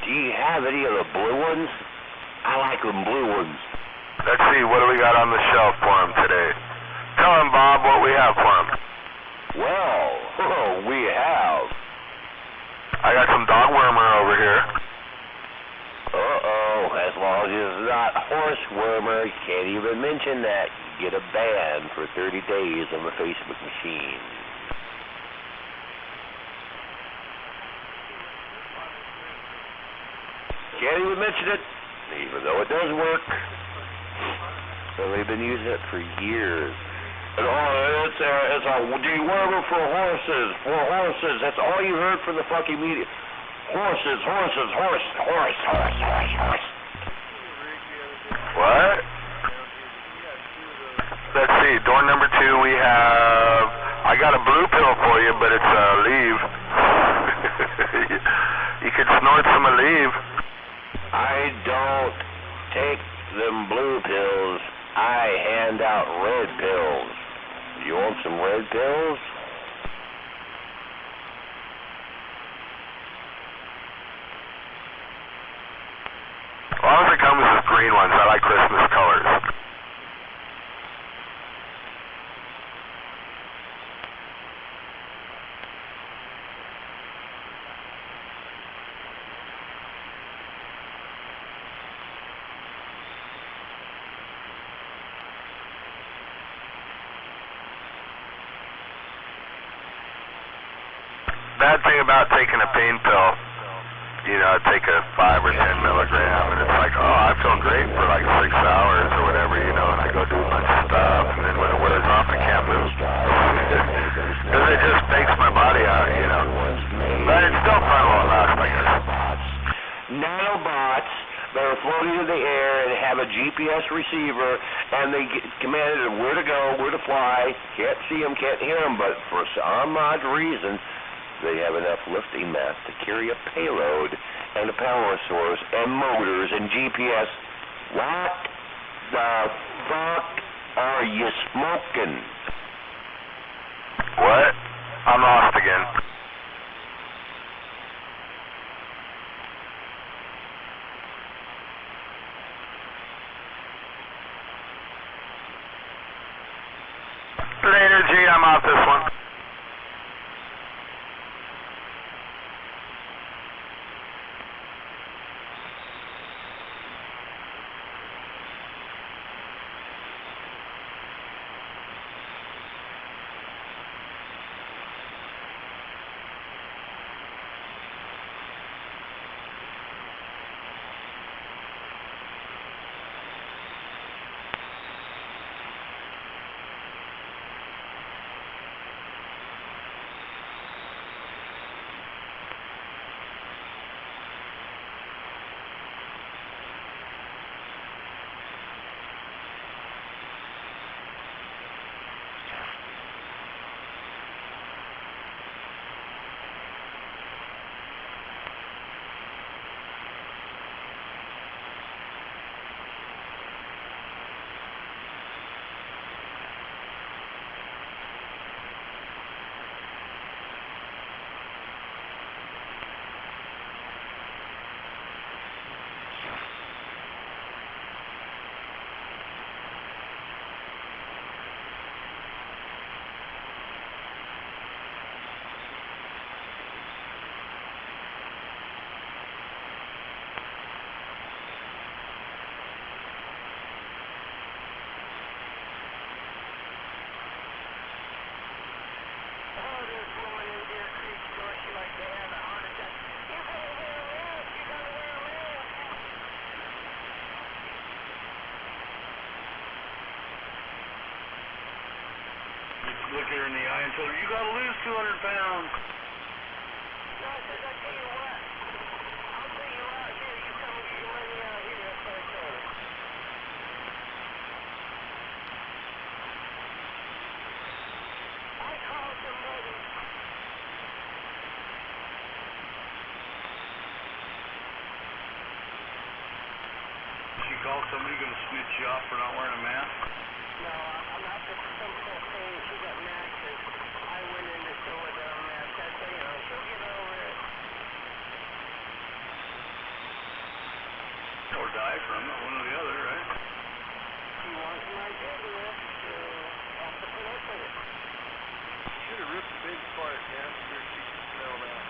Do you have any of the blue ones? I like them blue ones. Let's see, what do we got on the shelf for him today? Tell him, Bob, what we have for him. Well, we have. I got some dog wormer over here. Uh-oh, as long as it's not horse wormer, you can't even mention that. You get a ban for 30 days on the Facebook machine. Can't even mention it, even though it does work. So they've been using it for years. It's a dewormer for horses. That's all you heard from the fucking media. Horse. What? Let's see, door number 2 we have, I got a blue pill for you, but it's leave. You could snort some leave. I don't take them blue pills. I hand out red pills. You want some red pills? As long as it comes with green ones, I like Christmas colors. Bad thing about taking a pain pill, you know, I take a 5 or 10 milligram, and it's like, oh, I feel great for like 6 hours or whatever, you know, and I go do a bunch of stuff, and then when it wears off, I can't move. Because it just takes my body out, you know. But it's still fun while it lasts, I guess. Nanobots that are floating in the air and have a GPS receiver, and they get commanded of where to go, where to fly. Can't see them, can't hear them, but for some odd reason, they have enough lifting mass to carry a payload and a power source and motors and GPS. What the fuck are you smoking? What? I'm lost again. Later, G, I'm off this one. Look her in the eye and tell her, you gotta lose 200 pounds. No, I said, I tell you what, I'll bring you out here, you come and get your money out here, that's what I told her. I called somebody. She called somebody gonna snitch you off for not wearing a mask? No, I'm not just some poor thing. She got mad because I went in the store without a mask. I said, you know, she'll get over it. Or die from it, one or the other, right? She wants my business, so I have to put up with it. Should have ripped a big fart, man. Sure she can smell that.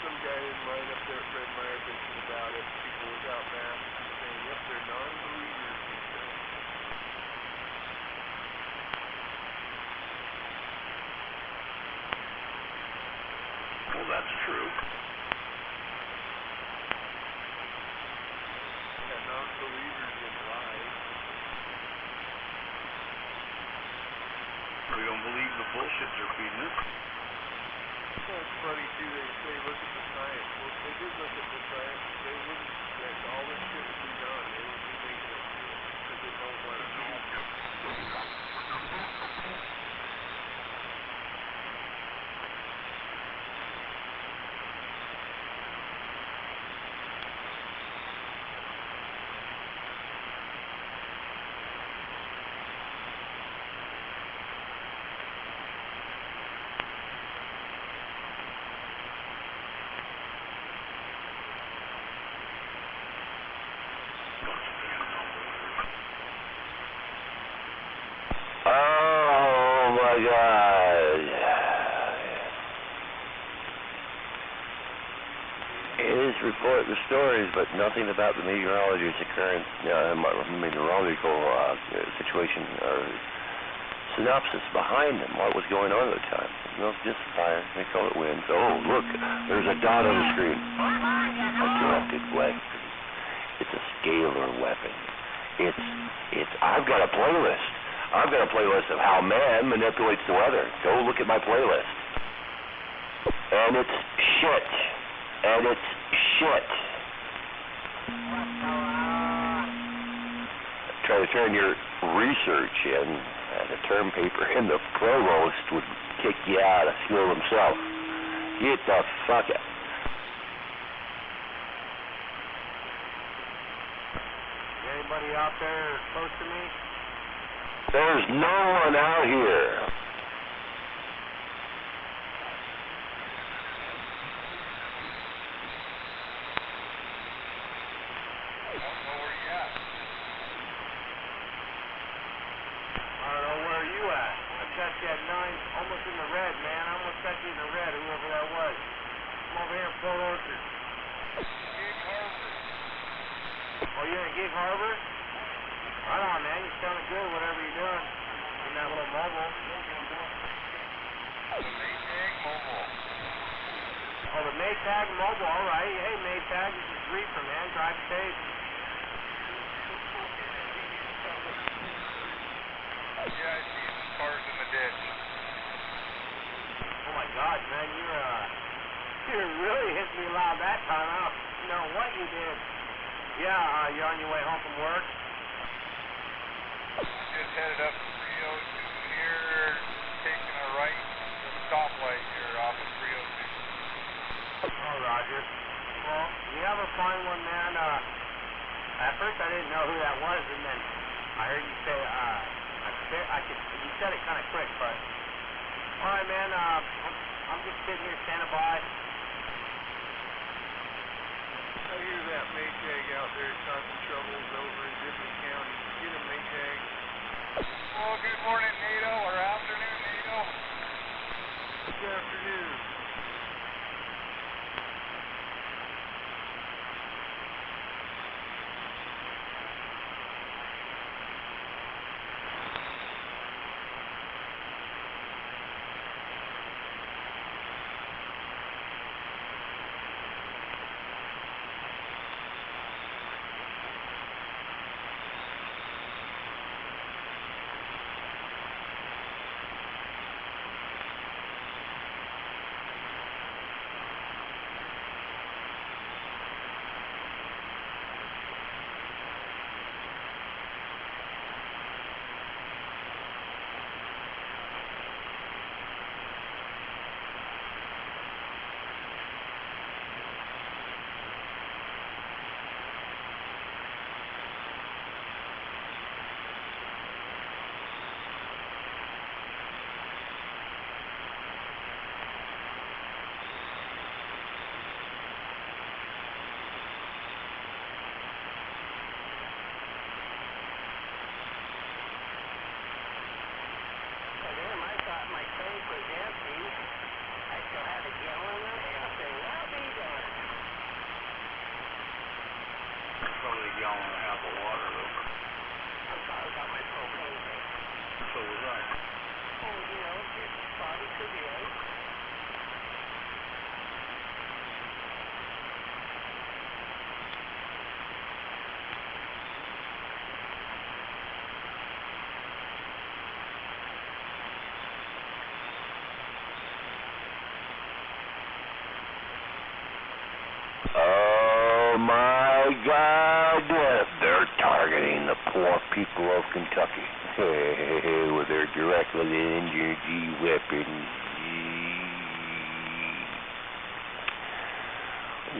Some guy in line up there at Fred Meyer bitching about it. People without masks and saying, yep, they're non-believers, he said. shits are feeding it. Well, it's funny too, they look at the science. Well, if they did look at the science, they wouldn't, that all this shit would be done. They would be making it because they don't want to know. Oh my God. His report the stories, but nothing about the meteorologist's occurrence, meteorological situation or synopsis behind them. What was going on at the time? No, just fire. They call it wind. Oh, look, there's a dot on the screen. A directed weapon. It's a scalar weapon. I've got a playlist. I've got a playlist of how man manipulates the weather. Go look at my playlist. And it's shit. And it's shit. Try to turn your research in as a term paper, and the provost would kick you out of school himself. Get the fuck out. Anybody out there close to me? There's no one out here. I don't know where you at. I got you at 9, almost in the red, man. I almost got you in the red, whoever that was. I'm over here in Port Orchard. Gig Harbor. Oh, you're in Gig Harbor? Right on, man. You're sounding good, whatever you're doing. In that little mobile. Maytag Mobile. Oh, the Maytag mobile. All right. Hey, Maytag, this is Reefer, man. Drive safe. Yeah, I see some cars in the ditch. Oh my God, man, you really hit me loud that time. I don't know what you did. Yeah, you're on your way home from work. Just headed up to 302 here, taking a right to the stoplight here off of 302. Oh, Roger. Well, you ever find one, man? At first I didn't know who that was, and then I heard you say, you said it kind of quick, but all right, man. I'm just sitting here standing by. I hear that Maytag out there causing troubles over in different counties. Get a Maytag. Well, good morning, NATO, or afternoon, NATO. Good afternoon. Probably a gallon and a half of water though. I'm sorry about my propane tank. So was I. Oh, you know, your body could be right. my God, they're targeting the poor people of Kentucky with their directed energy weapons.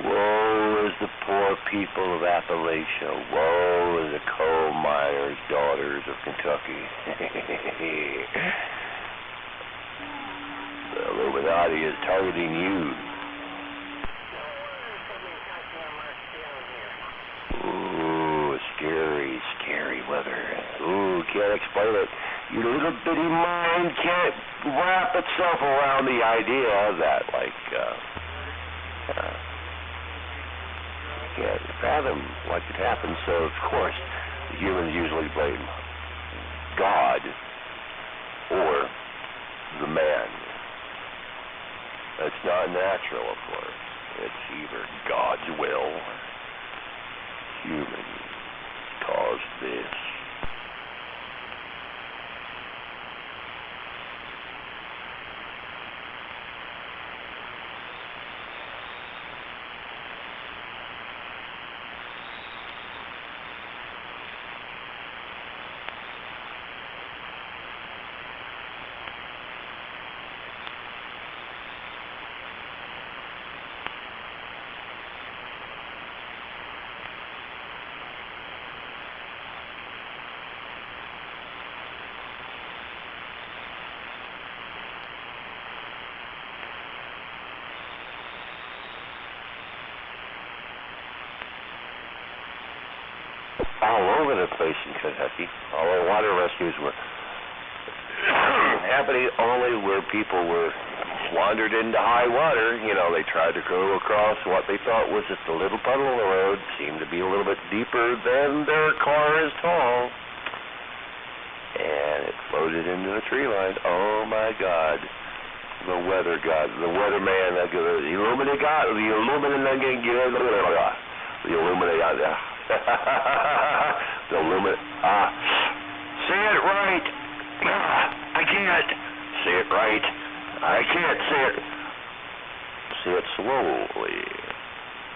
Woe is the poor people of Appalachia. Woe is the coal miners' daughters of Kentucky. The Illuminati is targeting you. Ooh, scary, scary weather. Ooh, can't explain it. Your little bitty mind can't wrap itself around the idea that, like, can't fathom what could happen. So, of course, the humans usually blame God or the man. It's not natural, of course. It's either God's will. Humans caused this. All over the place in Kentucky. Although water rescues were happening only where people were wandered into high water. You know, they tried to go across what they thought was just a little puddle of the road. Seemed to be a little bit deeper than their car is tall. And it floated into the tree line. Oh my God. The weather god, the weatherman, the Illuminati god, the Illuminati, the Illuminati. The lumen. Say it right. I can't. Say it right. I can't say it. Say it slowly.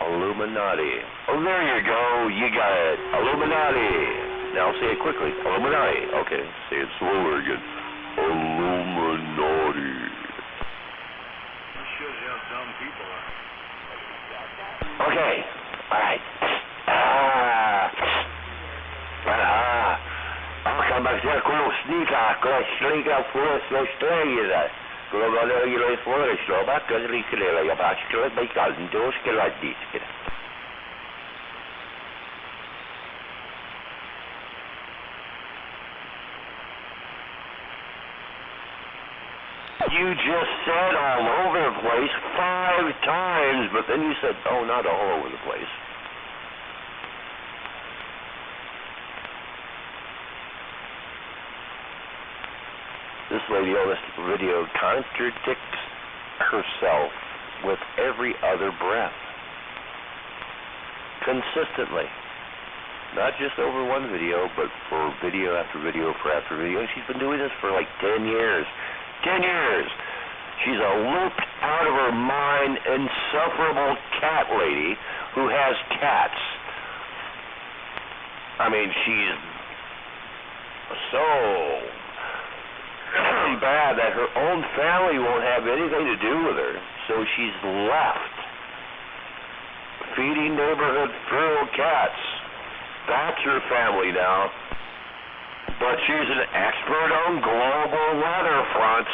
Illuminati. Oh, there you go. You got it. Illuminati. Now say it quickly. Illuminati. Okay. Say it slower again. Illuminati. You should have dumb people. Okay. All right. I'll come back there, quello sneaker fuori sulle streghe, quello che le fuori sulla bacca lì che le faccio che le bai caldo che la disca. You just said all over the place 5 times, but then you said, oh, not all over the place. This lady on this video contradicts herself with every other breath. Consistently. Not just over one video, but for video after video after video. She's been doing this for like 10 years. 10 years! She's a looped out of her mind, insufferable cat lady who has cats. I mean, she's so bad that her own family won't have anything to do with her, so she's left feeding neighborhood feral cats. That's her family now. But she's an expert on global weather fronts.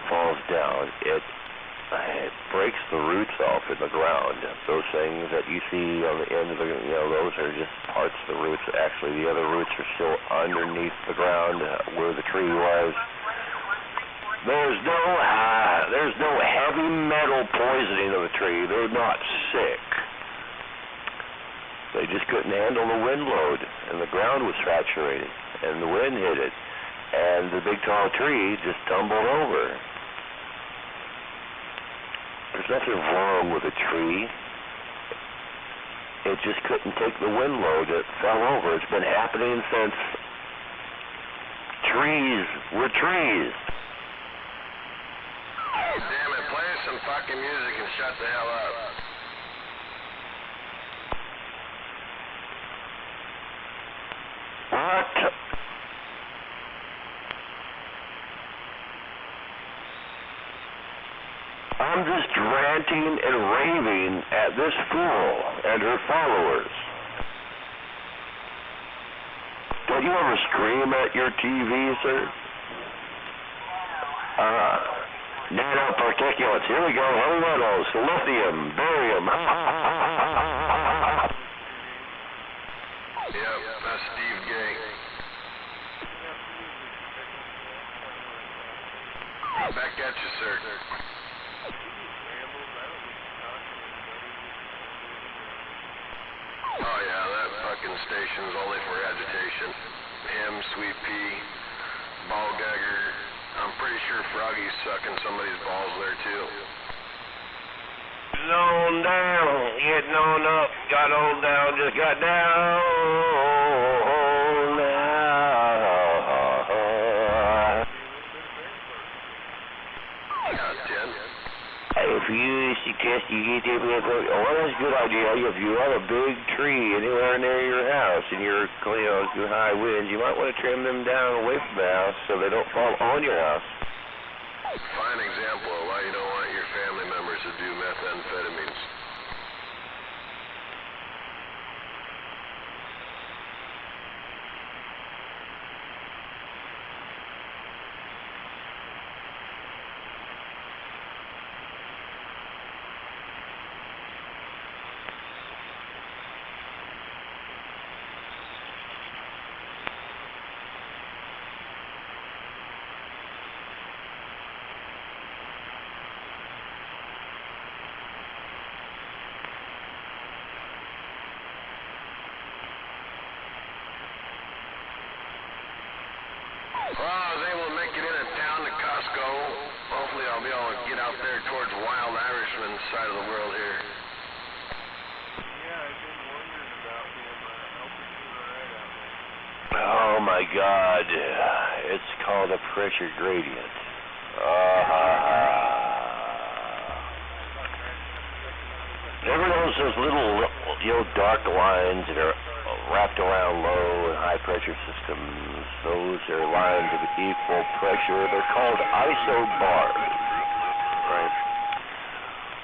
falls down, it breaks the roots off in the ground. Those things that you see on the end of the, those are just parts of the roots. Actually, the other roots are still underneath the ground where the tree was. There's no heavy metal poisoning of the tree. They're not sick. They just couldn't handle the wind load, and the ground was saturated, and the wind hit it, and the big tall tree just tumbled over. There's nothing wrong with a tree. It just couldn't take the wind load. It fell over. It's been happening since trees were trees. Damn it, play some fucking music and shut the hell up. What? I'm just ranting and raving at this fool and her followers. Don't you ever scream at your TV, sir? Nanoparticulates. Here we go. Heavy metals, lithium, barium. Yep, that's Steve Gay. Back at you, sir. Oh yeah, that fucking station's only for agitation. Him, Sweet Pea, Ballgagger. I'm pretty sure Froggy's sucking somebody's balls there too. On down, getting on up, got on down, just got down now. Yeah, 10. If you suggest you get them, well, that's a good idea. If you have a big tree anywhere near your house and you're, through high winds, you might want to trim them down away from the house so they don't fall on your house. Fine example of why you don't want your family members to do methamphetamines. Well, I was able to make it into town to Costco. Hopefully I'll be able to get out there towards Wild Irishman side of the world here. Yeah, I've been wondering about him. Hope he's doing alright out there. Oh my God, it's called a pressure gradient. Ever notice those little, dark lines that are wrapped around low and high pressure systems? Those are lines of equal pressure. They're called isobars. Right.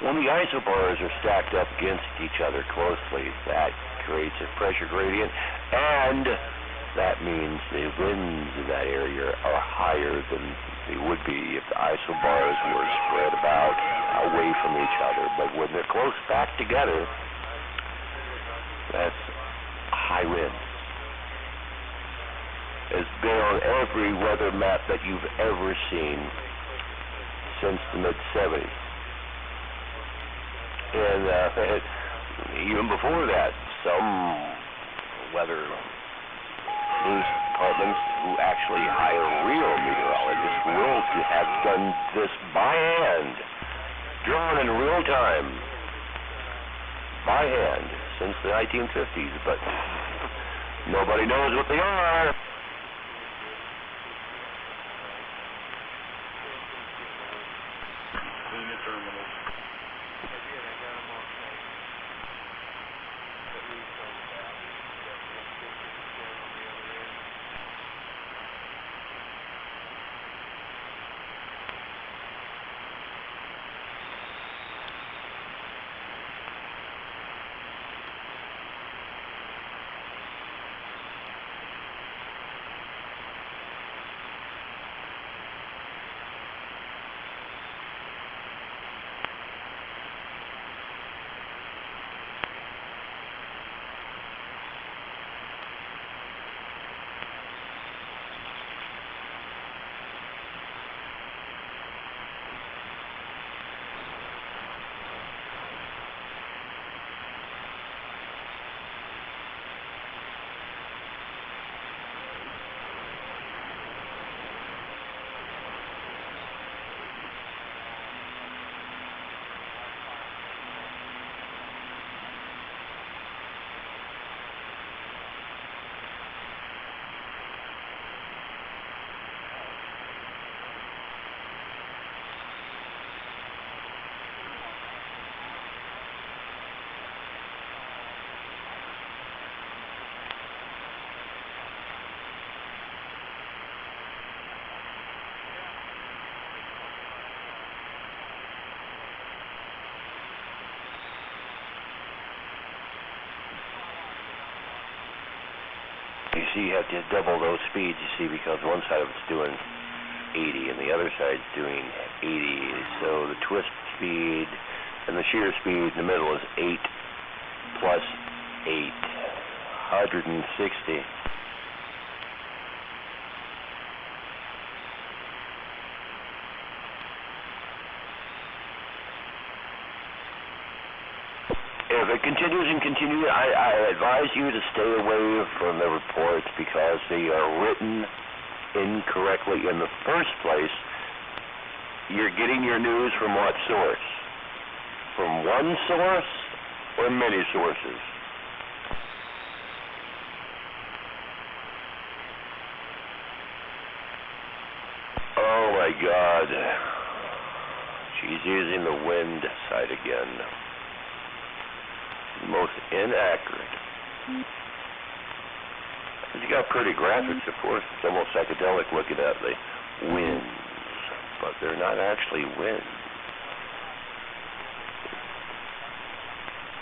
When the isobars are stacked up against each other closely, that creates a pressure gradient, and that means the winds in that area are higher than they would be if the isobars were spread about away from each other. But when they're close back together, that's high wind. It's been on every weather map that you've ever seen since the mid-70s. And even before that, some weather news departments who actually hire real meteorologists will have done this by hand, drawn in real time, by hand, since the 1950s, but nobody knows what they are. Clean the terminals. I did, I got them all clean. At least on the back. Got one big scan on the other end. see, you have to double those speeds, you see, because one side of it's doing 80 and the other side's doing 80. So the twist speed and the shear speed in the middle is 8 plus 8, 160. If it continues and continues, I advise you to stay away from the reports because they are written incorrectly. In the first place, you're getting your news from what source? From one source or many sources? Oh my God. She's using the wind side again. Most inaccurate. It's got pretty graphics, of course. It's almost psychedelic looking at the winds, but they're not actually winds.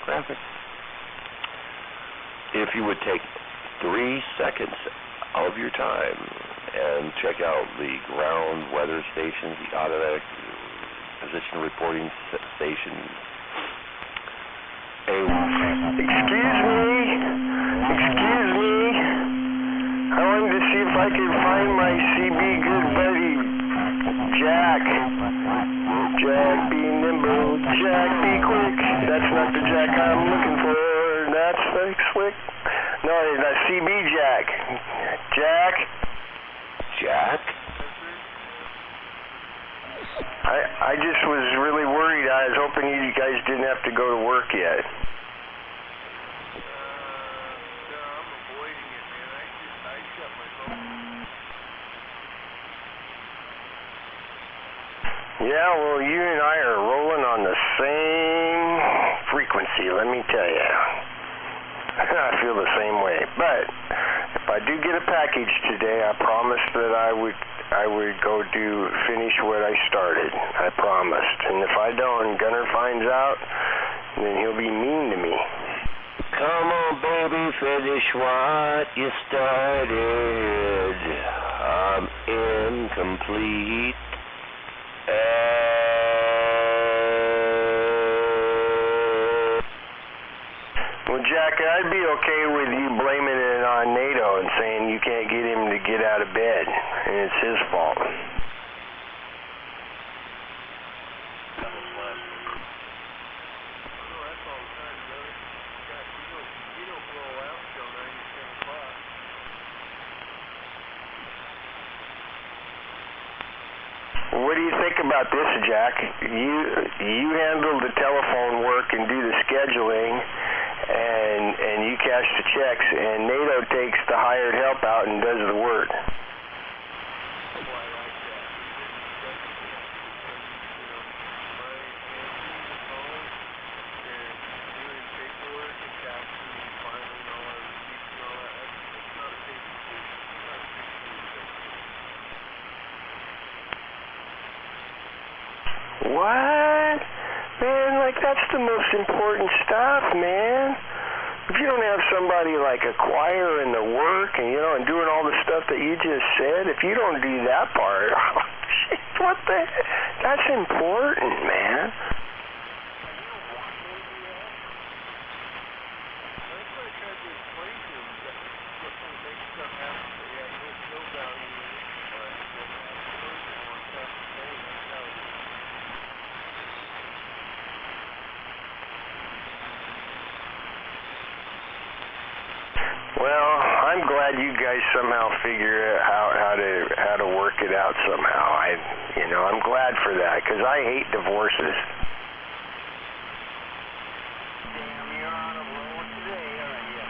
Graphics. If you would take 3 seconds of your time and check out the ground weather stations, the automatic position reporting station. Excuse me. I wanted to see if I could find my CB good buddy, Jack. Jack, be nimble. Jack, be quick. That's not the Jack I'm looking for. That's the slick. No, that's CB Jack. Jack? Jack? I just was really worried. I was hoping you guys didn't have to go to work yet. No, I'm avoiding it, man. I shut my phone. Yeah, well, you and I are rolling on the same frequency, let me tell you. I feel the same way. But if I do get a package today, I promised that I would go finish what I started. I promised. And if I don't and Gunner finds out, then he'll be mean to me. Come on, baby, finish what you started. I'm incomplete. Well, Jack, I'd be okay with you blaming it on NATO and saying you can't get him to get out of bed, and it's his fault. What do you think about this, Jack? You handle the telephone work and do the scheduling, and you cash the checks, and NATO takes the hired help out and does the work. What? Man, like, that's the most important stuff, man. If you don't have somebody like acquiring the work and, and doing all the stuff that you just said, if you don't do that part, shit, what the heck? That's important, man. Well, I'm glad you guys somehow figure out how to work it out somehow. I'm glad for that because I hate divorces. Damn, you're on a roll today, aren't you?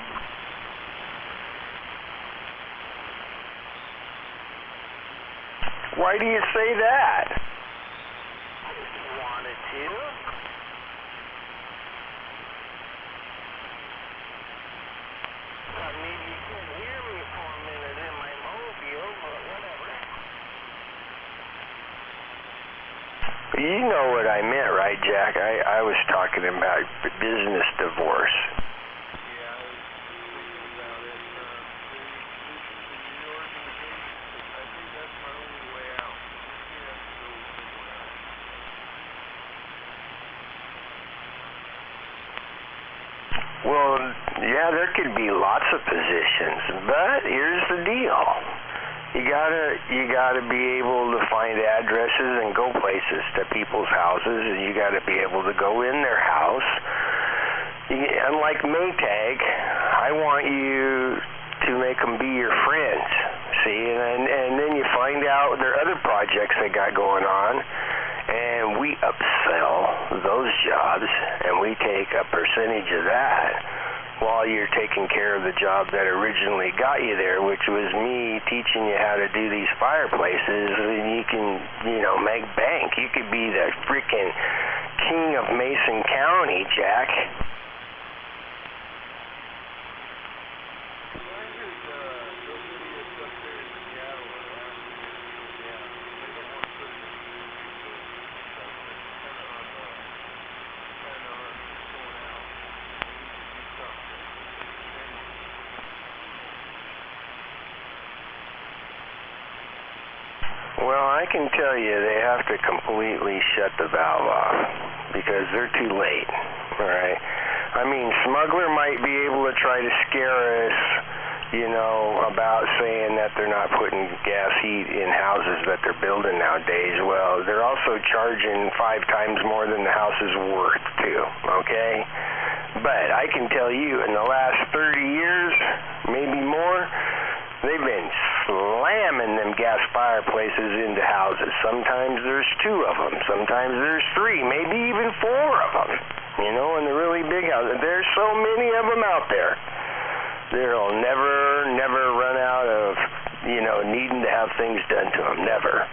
Why do you say that? I just wanted to. Maybe you couldn't hear me for a minute in my mobile, but whatever. You know what I meant, right, Jack? I was talking about business divorce. Yeah, I was thinking about it. Well, yeah, there could be lots of positions, but here's the deal. You gotta be able to find addresses and go places to people's houses, and you gotta be able to go in their house. Unlike Maytag, I want you to make them be your friends, see, and then you find out there are other projects they got going on, and we upsell those jobs, and we take a percentage of that while you're taking care of the job that originally got you there, which was me teaching you how to do these fireplaces, and you can, make bank. You could be the freaking king of Mason County, Jack. Well, I can tell you they have to completely shut the valve off because they're too late, all right? I mean, Smuggler might be able to try to scare us, about saying that they're not putting gas heat in houses that they're building nowadays. Well, they're also charging 5 times more than the house is worth, too, okay? But I can tell you, in the last 30 years, maybe more, they've been slamming them gas fireplaces into houses. Sometimes there's 2 of them. Sometimes there's 3, maybe even 4 of them. In the really big houses. There's so many of them out there. They'll never run out of, needing to have things done to them. Never.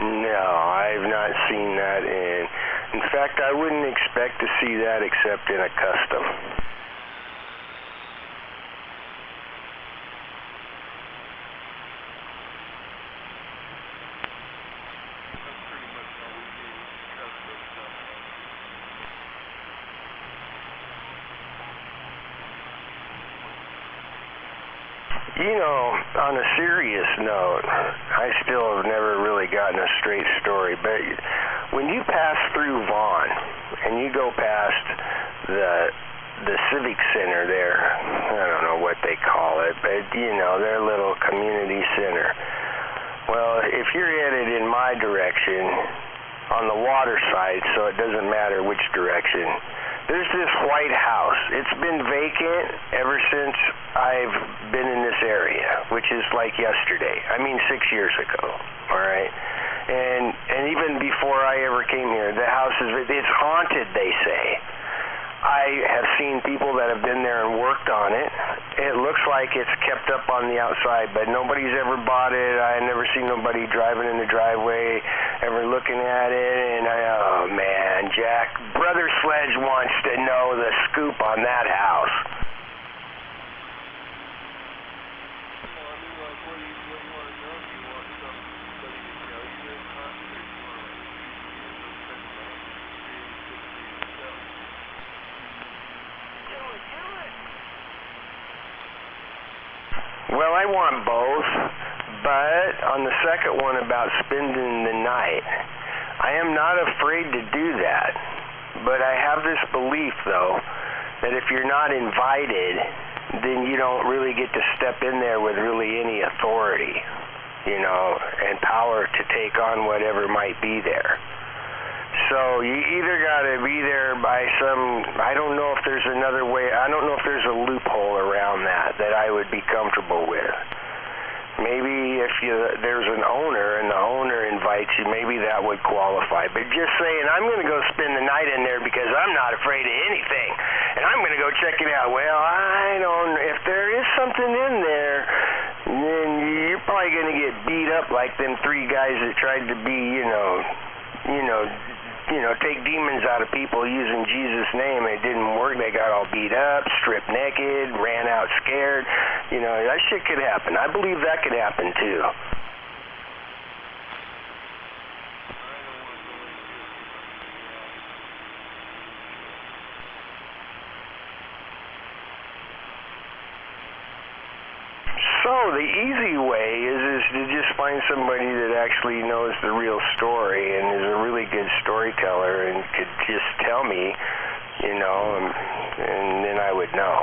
No, I've not seen that in fact, I wouldn't expect to see that except in a custom. On a serious note, I still have never really gotten a straight story, but when you pass through Vaughn and you go past the Civic Center there, I don't know what they call it, but their little community center. Well, if you're headed in my direction on the water side, so it doesn't matter which direction, there's this white house. It's been vacant ever since I've been in this area, which is like yesterday. I mean 6 years ago, all right? And even before I ever came here, the house it's haunted, they say. I have seen people that have been there and worked on it. It looks like it's kept up on the outside, but nobody's ever bought it. I've never seen nobody driving in the driveway, ever looking at it, and oh man, Jack, Brother Sledge wants to know the scoop on that house. Well, I want both, but on the second one about spending the night, I am not afraid to do that. But I have this belief, though, that if you're not invited, then you don't really get to step in there with really any authority, and power to take on whatever might be there. So you either got to be there by I don't know if there's another way, I don't know if there's a loophole around that I would be comfortable with. Maybe if there's an owner and the owner invites you, maybe that would qualify. But just saying, I'm going to go spend the night in there because I'm not afraid of anything, and I'm going to go check it out. Well, if there is something in there, then you're probably going to get beat up like them 3 guys that tried to be, take demons out of people using Jesus' name. It didn't work. They got all beat up, stripped naked, ran out scared. That shit could happen. I believe that could happen too. So the easy way is to just find somebody that actually knows the real story and is a really good storyteller and could just tell me, you know, and then I would know.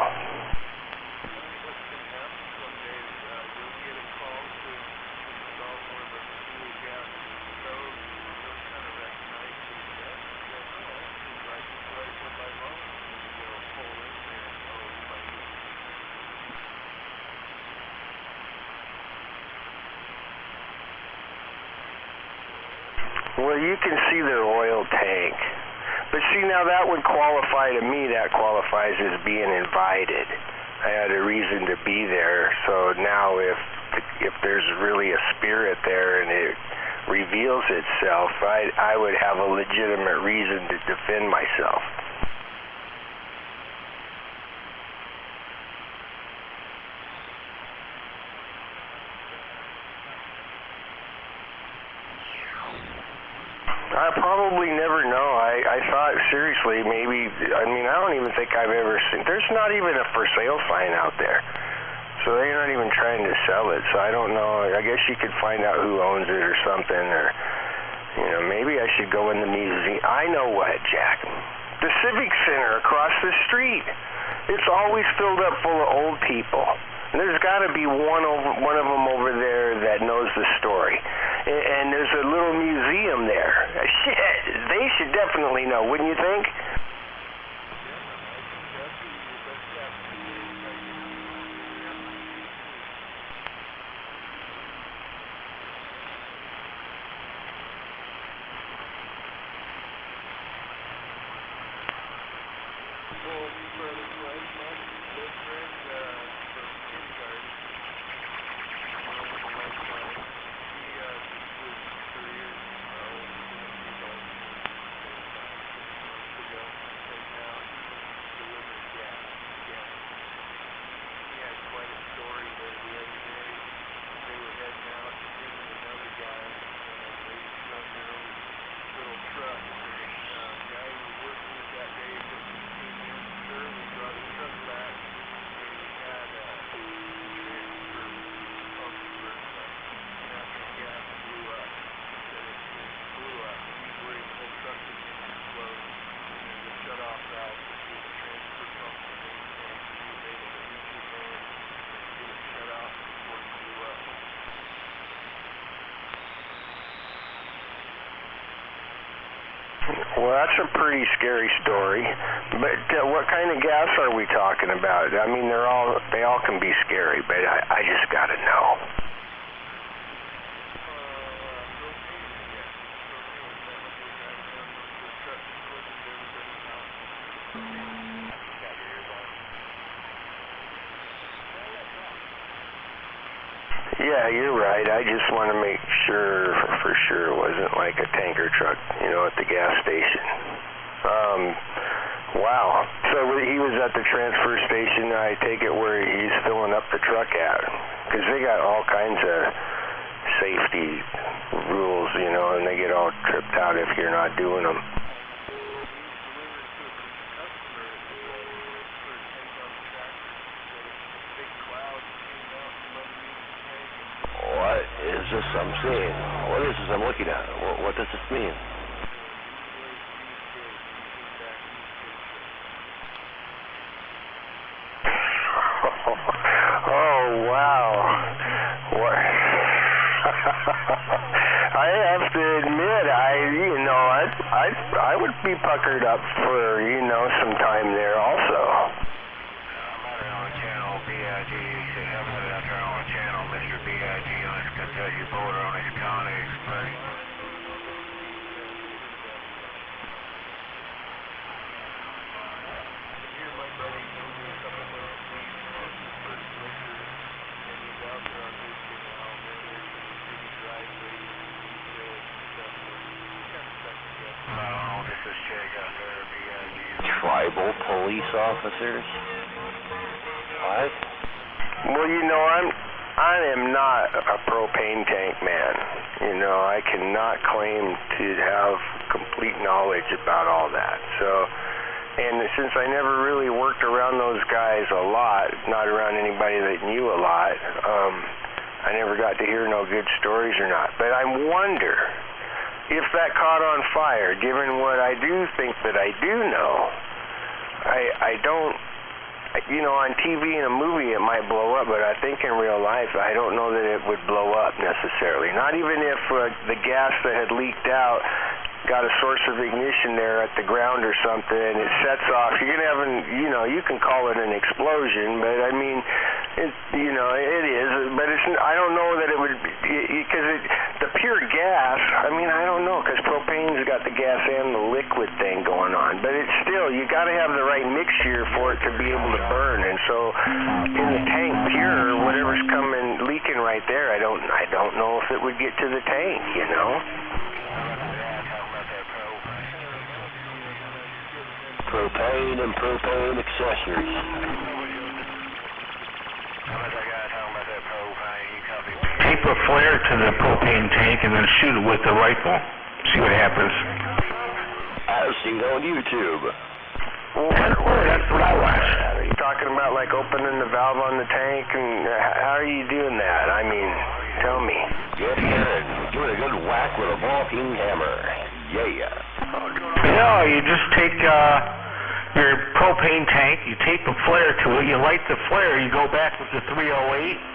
Well, you can see their oil tank. But see, now that would qualify to me, that qualifies as being invited. I had a reason to be there. So now if there's really a spirit there and it reveals itself, I would have a legitimate reason to defend myself. I probably never know. I thought, seriously, maybe, I mean, I don't even think I've ever seen, there's not even a for sale sign out there. So they're not even trying to sell it. So I don't know. I guess you could find out who owns it or something, or, you know, maybe I should go in the museum. I know what, Jack. The Civic Center across the street. It's always filled up full of old people. And there's got to be one of them over there that knows the story. And there's a little museum there. Shit, they should definitely know, wouldn't you think? Well, that's a pretty scary story. But what kind of gas are we talking about? I mean, they all can be scary, but I just got to know. Yeah, you're right. I just want to make sure, for sure, it wasn't like a tanker truck, you know, at the gas station. Wow. So he was at the transfer station, I take it, where he's filling up the truck at. Because they got all kinds of safety rules, you know, and they get all tripped out if you're not doing them. What is this I'm seeing? What is this I'm looking at? What does this mean? Oh, wow. What? I have to admit, I would be puckered up for, you know, some time there also. Tribal police officers? What? Well, you know, I am not a propane tank man. You know, I cannot claim to have complete knowledge about all that. So And since I never really worked around those guys a lot, not around anybody that knew a lot, I never got to hear no good stories or not. But I wonder if that caught on fire, given what I do think that I do know. I don't, you know, on TV and a movie it might blow up, but I think in real life I don't know that it would blow up necessarily. Not even if the gas that had leaked out got a source of ignition there at the ground or something, it sets off. You're gonna have you know, you can call it an explosion, but I mean, you know, it is. But it's. I don't know that it would, because the pure gas. I mean, I don't know, because propane's got the gas and the liquid thing going on. But it's still, you got to have the right mixture for it to be able to burn. And so, in the tank, pure, whatever's coming leaking right there, I don't know if it would get to the tank. You know. Propane and propane accessories. Tape a flare to the propane tank and then shoot it with the rifle. See what happens. I've seen it on YouTube. Well, that's what I watched. Are you talking about like opening the valve on the tank, and how are you doing that? I mean, tell me. Get good. Give it a good whack with a ball-peen hammer. Yeah. No, you just take your propane tank, you tape a flare to it, you light the flare, you go back with the 308,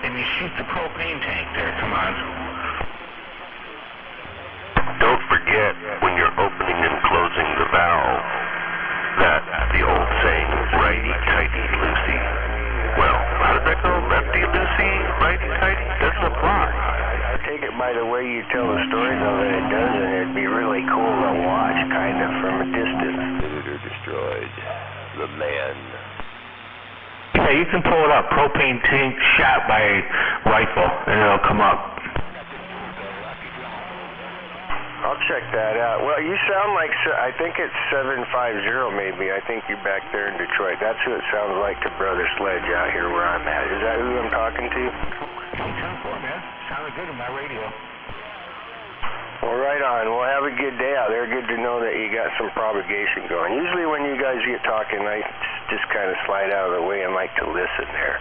and you shoot the propane tank there. Come on. Don't forget, when you're opening and closing the valve, that the old saying, righty-tighty, loosey. Well, how does that go? Lefty-loosey, righty-tighty? Doesn't apply. I take it by the way you tell the story, though, that it does, and it'd be really cool to watch, kind of, from a distance. Editor destroyed. The man. Yeah, you can pull it up. Propane tank shot by rifle, and it'll come up. I'll check that out. Well, you sound like, I think it's 750 maybe. I think you're back there in Detroit. That's who it sounds like to Brother Sledge out here where I'm at. Is that who I'm talking to? Man. Sounded good in my radio. Well, right on. Well, have a good day out there. Good to know that you got some propagation going. Usually when you guys get talking, I just kind of slide out of the way and like to listen there.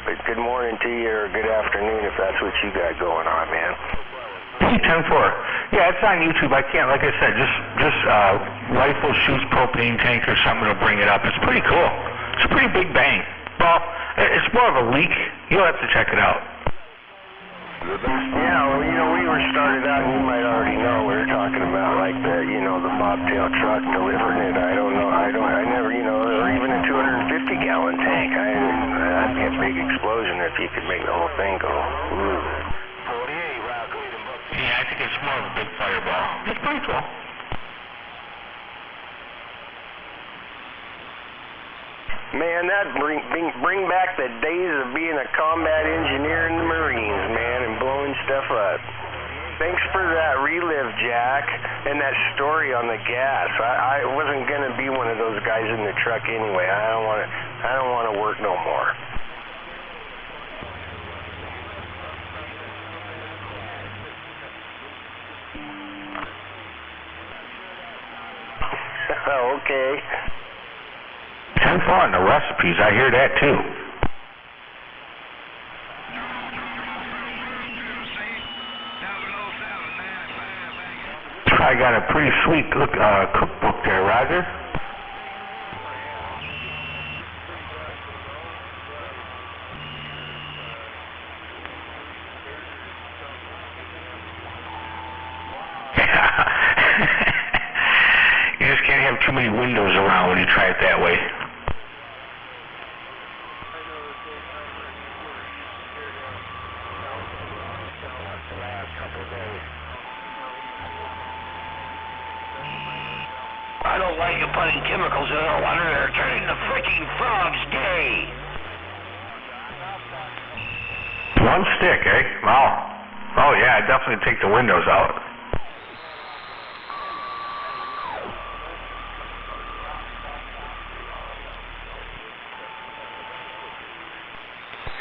But good morning to you, or good afternoon if that's what you got going on, man. P-10-4. Yeah, it's on YouTube. I can't, like I said, just rifle shoots propane tank or something to bring it up. It's pretty cool. It's a pretty big bang. Well, it's more of a leak. You'll have to check it out. Yeah, well, you know, we were started out, and you might already know, we were talking about, like, the bobtail truck delivering it. I never, you know, or even a 250-gallon tank. That'd be a big explosion if you could make the whole thing go, ooh. Yeah, I think it's more of a big fireball. It's pretty cool. Man, that bring back the days of being a combat engineer in the Marines, man, and blowing stuff up. Thanks for that relive, Jack, and that story on the gas. I wasn't gonna be one of those guys in the truck anyway. I don't want to work no more. Okay. 10-4 on the recipes. I hear that too. I got a pretty sweet cookbook there, Roger. You just can't have too many windows around when you try it that way. I don't like you putting chemicals in our water that are turning the freaking frogs gay. One stick, eh? Wow. Oh yeah, I'd definitely take the windows out.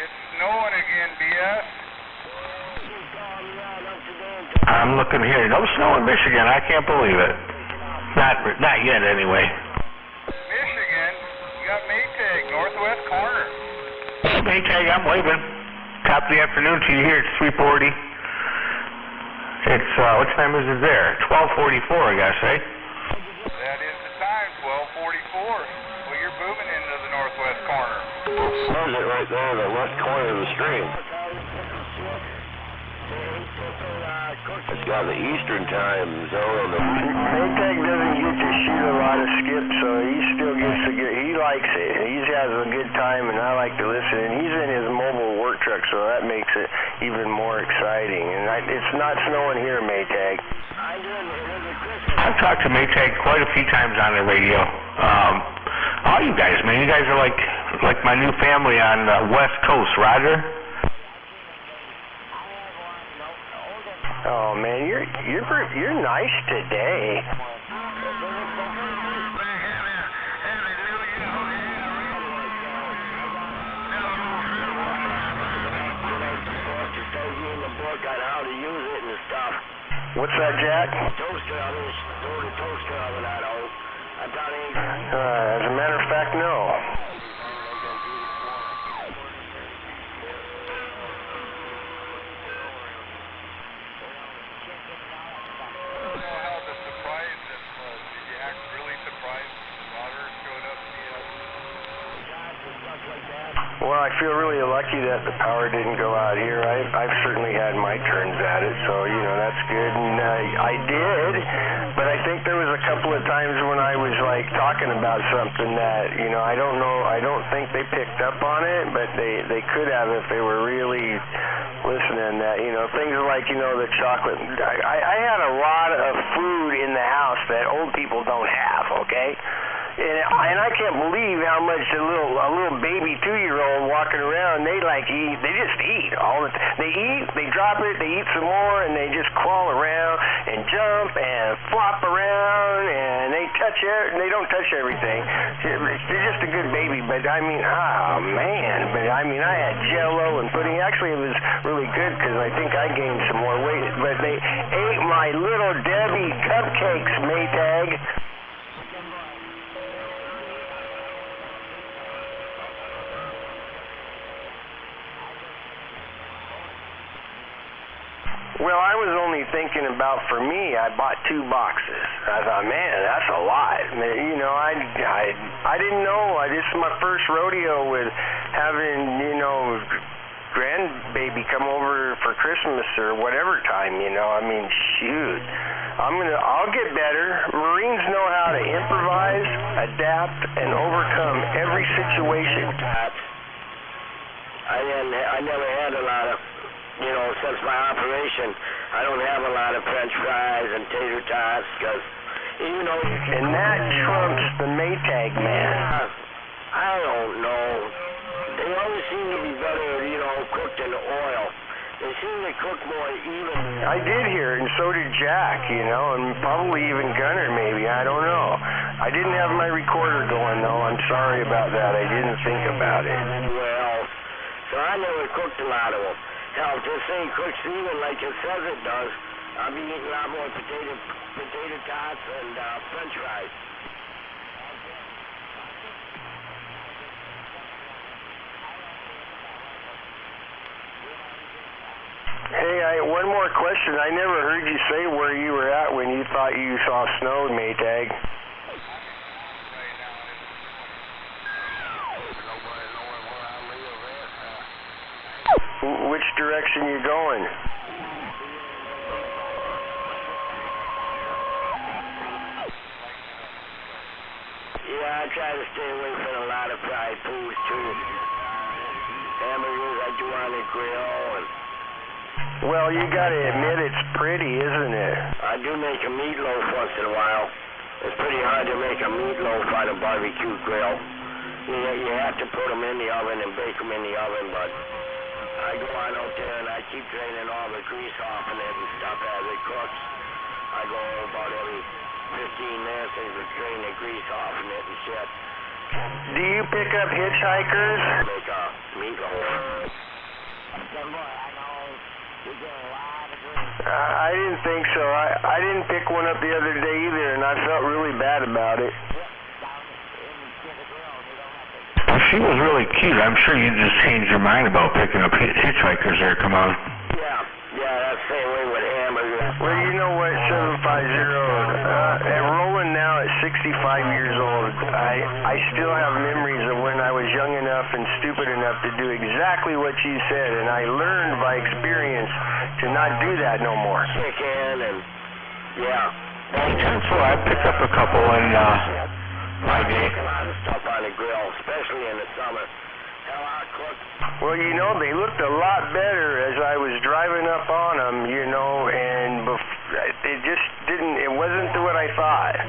It's snowing again, BS. I'm looking here. No snow in Michigan. I can't believe it. Not yet, anyway. Michigan. Maytag, I'm waving. Top of the afternoon to you here. It's 3:40. It's, what time is it there? 12:44, I guess, eh? That is the time, 12:44. Well, you're moving into the northwest corner. Says it right there in the left corner of the stream. It's got the Eastern time zone on the... Maytag doesn't get to shoot a lot of skips, so he still gets to get, he likes it. He has a good time, and I like to listen. And he's in his mobile work truck, so that makes it even more exciting. And it's not snowing here, Maytag. I've talked to Maytag quite a few times on the radio. All you guys, man, you guys are like my new family on the West Coast, Roger. Oh man, you're nice today. What's that, Jack? As a matter of fact, no. Well, I feel really lucky that the power didn't go out here. I've certainly had my turns at it, so, you know, that's good. And I did, but I think there was a couple of times when I was, like, talking about something that, you know, I don't know, I don't think they picked up on it, but they could have if they were really listening. That, you know, things like, you know, the chocolate. I had a lot of food in the house that old people don't have, okay? And I can't believe how much a little baby 2-year-old walking around, they just eat all the time. They eat, they drop it, they eat some more, and they just crawl around and jump and flop around, and they don't touch everything. They're just a good baby, but I mean, but I mean, I had Jell-O and pudding. Actually, it was really good because I think I gained some more weight, but they ate my Little Debbie cupcakes, Maytag. Well, I was only thinking about, for me, I bought 2 boxes. I thought, man, that's a lot. You know, I didn't know. This is my first rodeo with having, you know, grandbaby come over for Christmas or whatever time, you know. I mean, shoot. I'll get better. Marines know how to improvise, adapt, and overcome every situation. I never had a lot of, you know, since my operation, I don't have a lot of French fries and tater tots, because, you know... And that trumps the Maytag, man. I don't know. They always seem to be better, you know, cooked in oil. They seem to cook more even. I did hear it, and so did Jack, you know, and probably even Gunner, maybe. I don't know. I didn't have my recorder going, though. I'm sorry about that. I didn't think about it. Well, so I never cooked a lot of them. Hell, if this thing cooks even like it says it does, I'll be eating a lot more potato tots and French fries. Hey, one more question. I never heard you say where you were at when you thought you saw snow, Maytag. Which direction you going? Yeah, I try to stay away from a lot of fried foods too. Hamburgers I do on the grill. Well, you gotta admit it's pretty, isn't it? I do make a meatloaf once in a while. It's pretty hard to make a meatloaf on a barbecue grill. You have to put them in the oven and bake them in the oven, but I go on out there and I keep draining all the grease off of it and stuff as it cooks. I go about every 15 minutes and drain the grease off of it and shit. Do you pick up hitchhikers? Make a meatloaf. I didn't think so. I didn't pick one up the other day either, and I felt really bad about it. she was really cute. I'm sure you just changed your mind about picking up hitchhikers there, come on. Yeah, that's the same way with hamburgers. Well, you know what, 750, and Roland now at 65 years old, I still have memories of when I was young enough and stupid enough to do exactly what you said, and I learned by experience to not do that no more. Chicken and, yeah. So I picked up a couple in my day. A lot of stuff on the grill, especially in the summer. Hell, I cook. Well, you know, they looked a lot better as I was driving up on them, you know, and it just didn't, it wasn't what I thought.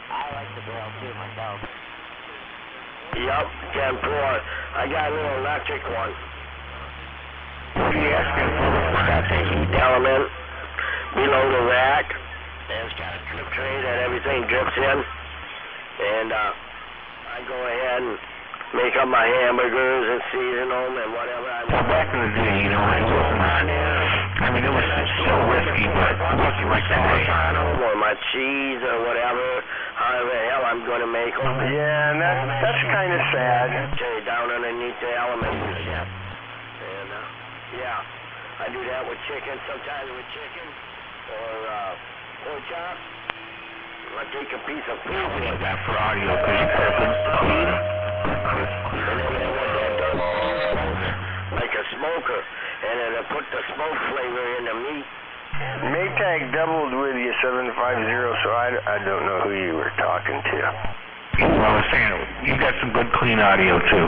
I like the grill too myself. Yup, 10-4. I got a little electric one. What are you asking for? Got the heat element below the rack. And it's got a drip tray that everything drips in. And I go ahead and make up my hamburgers and season them and whatever I want. Back in the day, you know, it was so risky, but it wasn't like today. Or my cheese or whatever, however the hell I'm going to make them. Yeah, and that's kind of sad. Okay, down underneath the elements and shit. And, yeah, I do that with chicken, sometimes with chicken or pork chops. I take a piece of food. I need that for audio because you got a good clean. And then what that does, like a smoker, and then I put the smoke flavor in the meat. Maytag doubled with you, 750, so I don't know who you were talking to. Well, I was saying, you got some good clean audio too.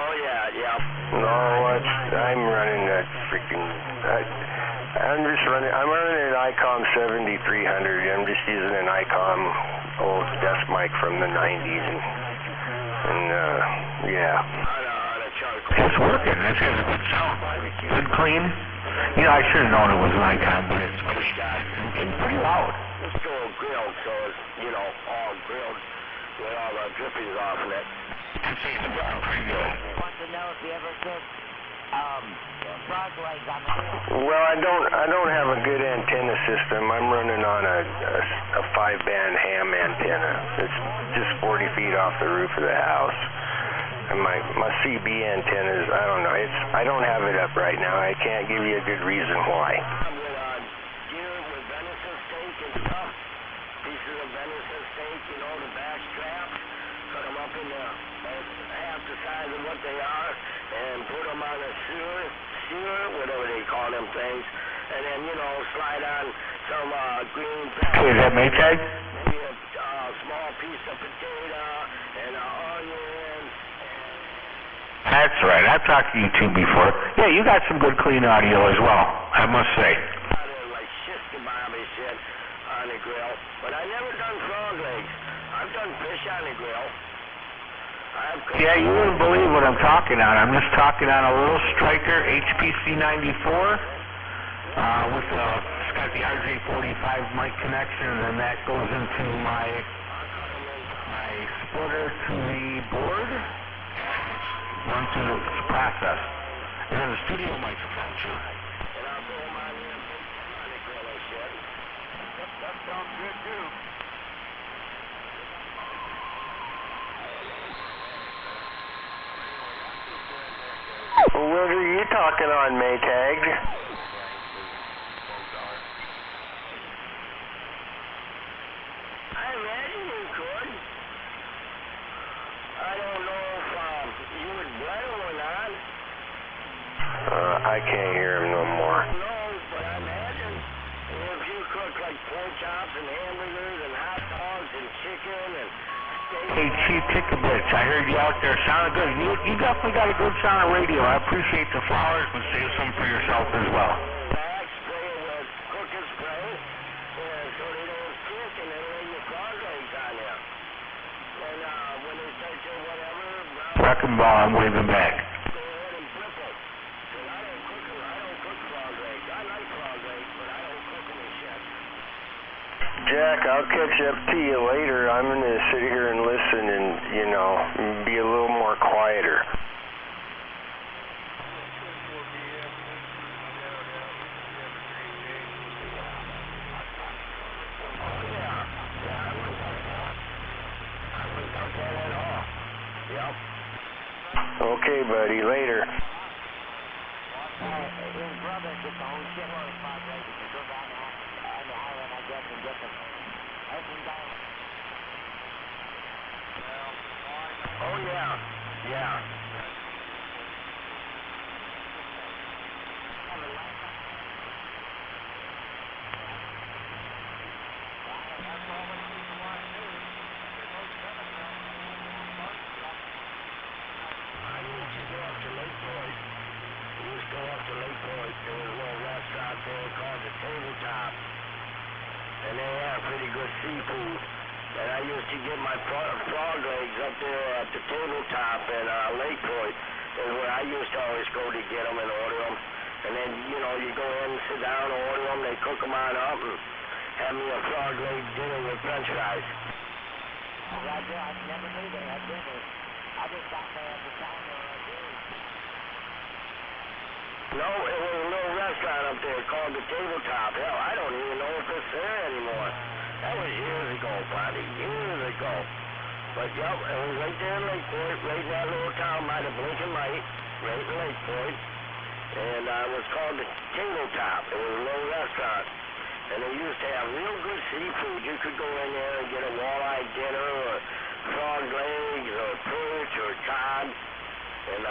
Oh yeah. No, I'm running that freaking, I'm running an ICOM 7300. I'm just using an ICOM old desk mic from the 90s, and yeah. It's working. It has a good sound. Good clean. You know, I should have known it was an ICOM, but it's pretty loud. It's still grilled, so it's, you know, all grilled with all the drippings off of it. I'd say it's pretty good. Want to know if you ever cook frog legs on the grill? Well, I don't have a good antenna system. I'm running on a 5-band ham antenna. It's just 40 feet off the roof of the house. And my CB antennas, I don't know. I don't have it up right now. I can't give you a good reason why. Deer with venison steak and stuff. Pieces of venison steak, you know, the back straps. Cut them up in half the size of what they are, and put them on a sewer, whatever they call them things, and then, you know, slide on some green pepper. Is that Maytag? Maybe a small piece of potato and an onion. That's right. I've talked to you two before. Yeah, you got some good clean audio as well, I must say. Like shish kebabby shit on the grill, but I never done frog legs. I've done fish on the grill. Yeah, you wouldn't believe what I'm talking on. I'm just talking on a little Striker HPC 94 with it's got the RJ45 mic connection, and then that goes into my splitter to the board, run through the process, and then the studio microphone too. And I'll put them on there and on the grill and shit. That sounds good too. What are you talking on, Maytag? I imagine you could. I don't know if you would blend them or not. I can't hear him no more. No, but I imagine if you cook like pork chops and hamburgers and hot dogs and chicken and steak. Hey, Chief Tickabitch, I heard you out there. Sounded good. You definitely got a good sound of radio. I appreciate the flowers, but save some for yourself as well. Back spray it with cooking spray, so they don't stick, and then lay your frog legs on there. And when they start to whatever, Wrecking ball, I'm waving back. go ahead and flip them. Because I don't cook frog legs. I like frog legs, but I don't cook them and shit. Jack, I'll catch up to you later. I'm going to sit here and listen and, you know, be a little more quieter. Yeah, Okay, buddy, later. His brother gets a whole shitload of frog legs. You can go down on the island, I guess, and get them. Help him down. Oh, yeah. Yeah. And they have pretty good seafood. And I used to get my frog legs up there at the tabletop in Lake Point. Is where I used to always go to get them and order them. And then, you know, you go in and sit down and order them. They cook them on up and have me a frog leg dinner with french fries. Roger, I never knew they had dinners. I just thought they had the time they had dinners. No, it was a little restaurant up there called the Tabletop. Hell, I don't even know if it's there anymore. That was years ago, buddy, years ago. But, yep, it was right there in Lake Point, right in that little town by the Blinking Light, right in Lake Point. And it was called the Tabletop. It was a little restaurant. And they used to have real good seafood. You could go in there and get a walleye dinner or frog legs or perch or cod. And,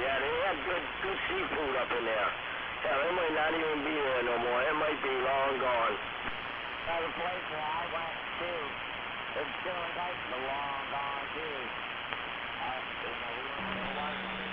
yeah, they had good seafood up in there. Hell, it might not even be there no more. It might be long gone. The place where I went to, it's still in Dyke, but long gone too. We went to Washington.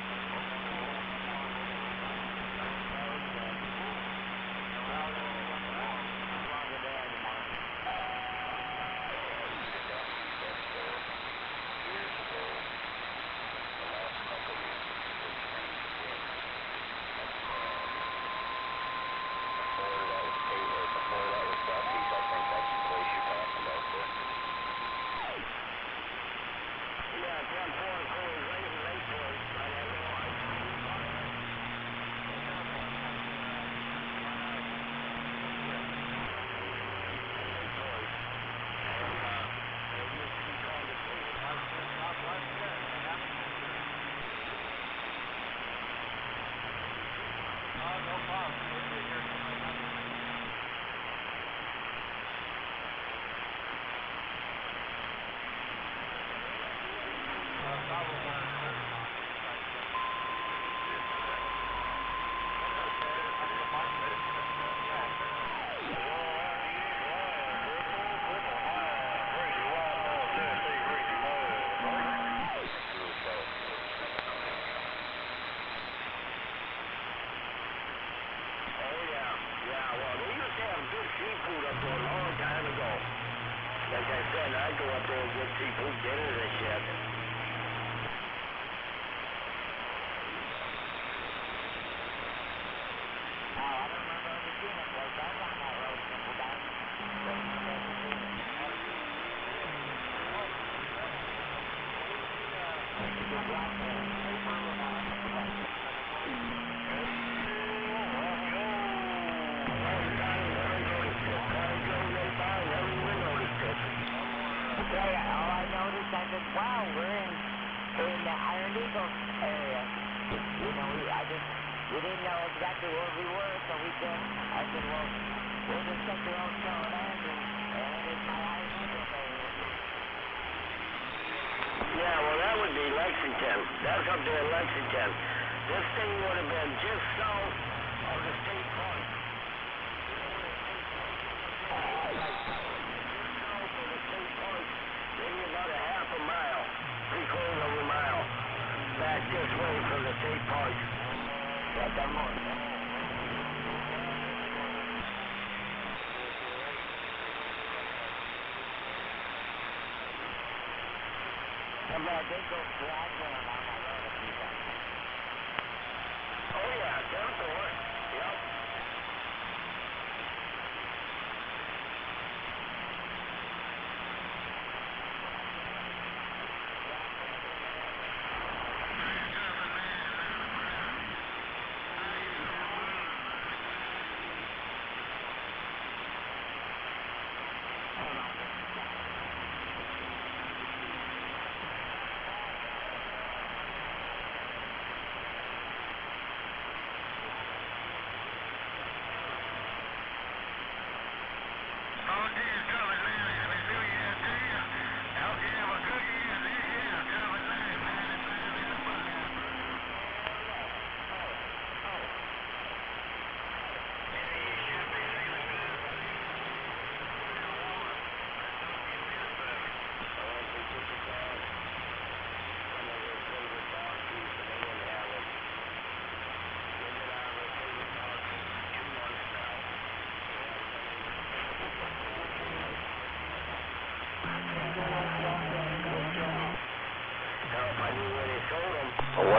Seafood up there a long time ago. Like I said, I'd go up there and get seafood dinners and shit. Oh, I don't remember ever seeing a place. I was on that road a couple times. Don't remember ever seeing it. I said, wow, we're in the Iron Eagle area. You know, we didn't know exactly where we were, so we said, I said, well, we'll just take the road to Andrews, and it's my Iron Eagle area. Yeah, well, that would be Lexington. That's up there in Lexington. This thing would have been just south of the state park. Maybe about a half a mile, 3/4 of a mile, back this way from the state park. Got that more. And I did go dragging on that road a few times. Oh yeah, Denver. Yep.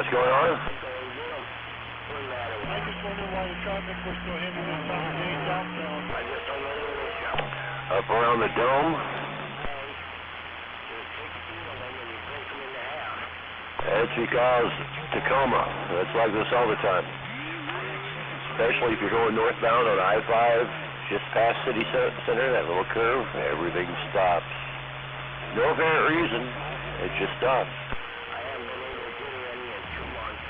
What's going on? I just wonder why the traffic was so heavy this summer day downtown. I just don't know where they come. Up around the dome? It's because Tacoma. It's like this all the time. Especially if you're going northbound on I-5, just past city center, that little curve, everything stops. No apparent reason, it just stops. I haven't been able to get any in 2 months.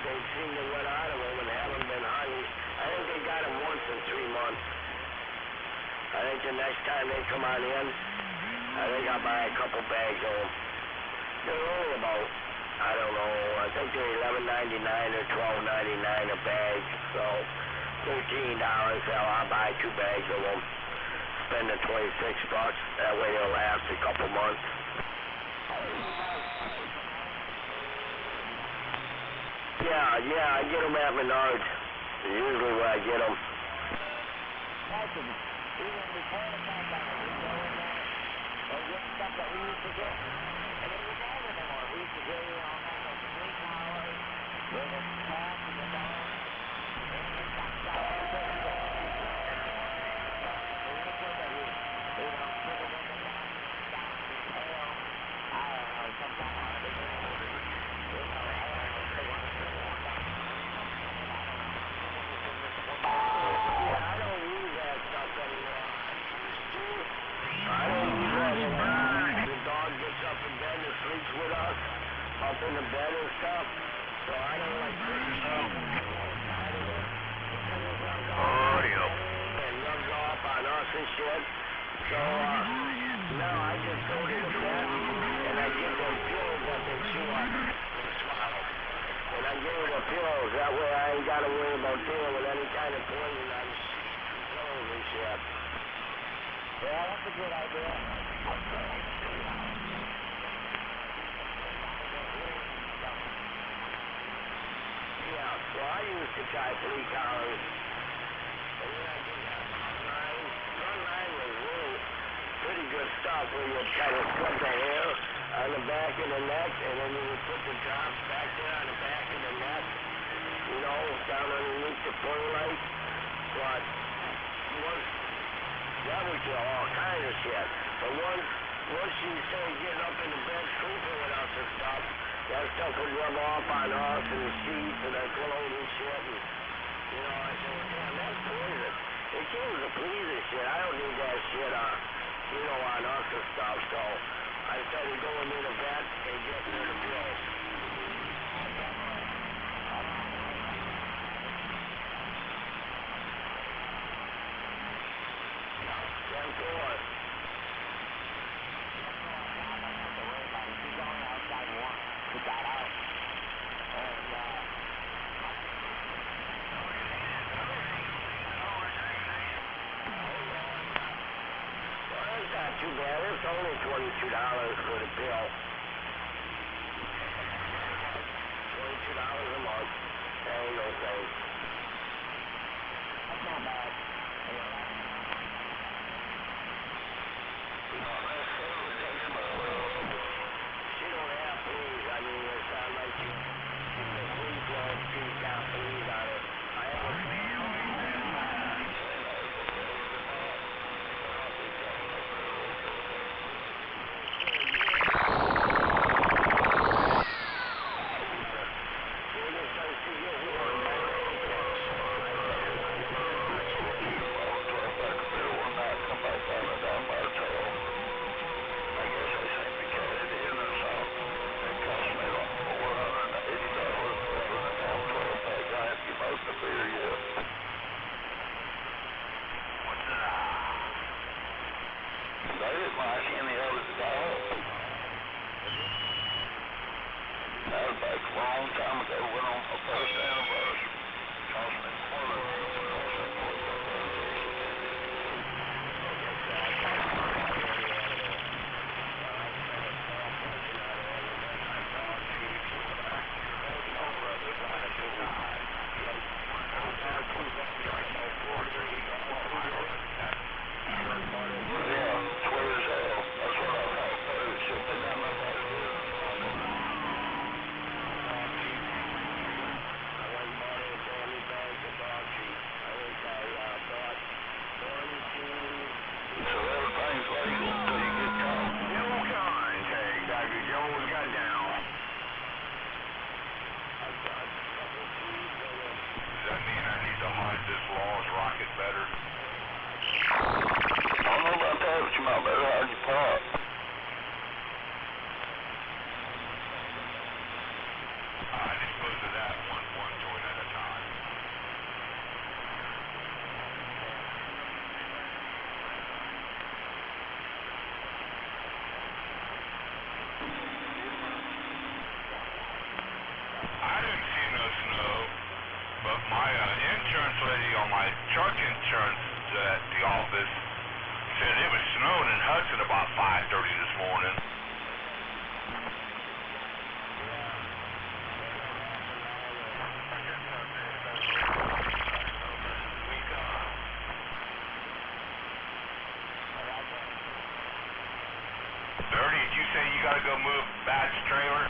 They seem to run out of them and haven't been hunting. I think they got them once in 3 months. I think the next time they come on in, I think I'll buy a couple bags of them. They're only about, I don't know, I think they're $11.99 or $12.99 a bag. So $13. Hell, I'll buy 2 bags of them. Spend the $26. That way they'll last a couple months. Yeah, I get them at Menards. Usually where I get them. Up in the bed and stuff, so I don't like putting stuff. And rubs off on us and shit. So, no, I just go to the bed and I give them pills that they chew on and swallow. And I give them the pills, that way I ain't got to worry about dealing with any kind of poison on the pills and shit. Yeah, that's a good idea. So I used to try 3 collars, and then I did that Frontline was really pretty good stuff where you'd kind of split the hair on the back of the neck, and then you would put the drops back there on the back of the neck, you know, down underneath the perlite. But that would kill all kinds of shit. But once you started getting up in the bed sleeping with us and stuff, that stuff would rub off on us and the sheets and our clothes and shit. And, you know, I said, well, damn, that's poison. It kills the fleas and shit. I don't need that shit, you know, on us and stuff. So I started going to the vet and getting rid of pills. Too bad. It's only $22 for the pill. $22 a month. That ain't no thing. That's not bad. She don't have fleas. I mean, it's not like she fleas don't. She's got fleas on it. I have a Dirty, did you say you gotta go move Bat's trailer?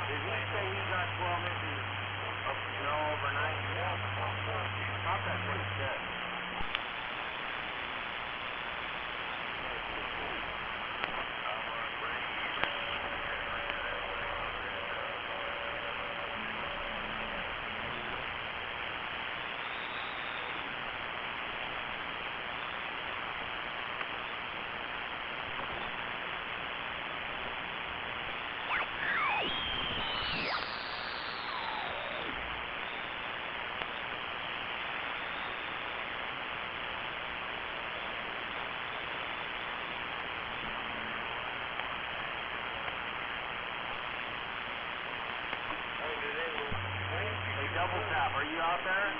Did he say he got 12 inches? Double Tap, are you out there?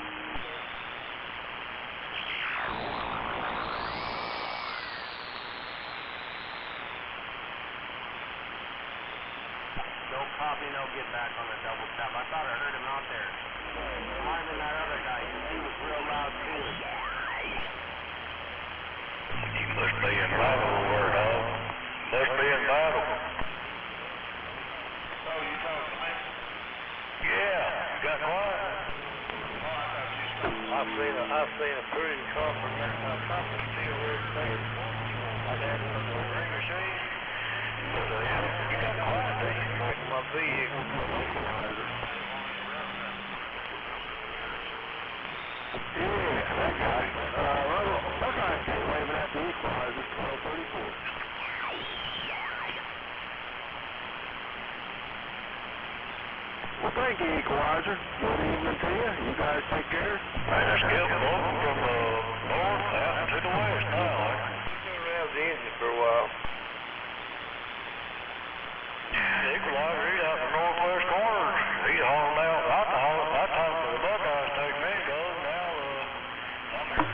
No copy, no get back on the Double Tap. I thought I heard him out there. Might have been that other guy. He was real loud too. You must be in battle over dog. Must be in battle. Oh, you talking to me? Yeah, you got quiet. I've seen a pretty copper steel rig thing. I'd have to look over ring machine. But you got quiet there. You like my vehicle. Yeah, that guy. That guy came waving at the equalizer, 1234. Well, thank you, Equalizer. Good evening to you. You guys take care. Man, it's getting moving from the north out to the west now. We've been around the engine for a while. The Equalizer, he's out in the northwest corner. He's hauling out. I talked to the Buckeyes a minute ago. Now,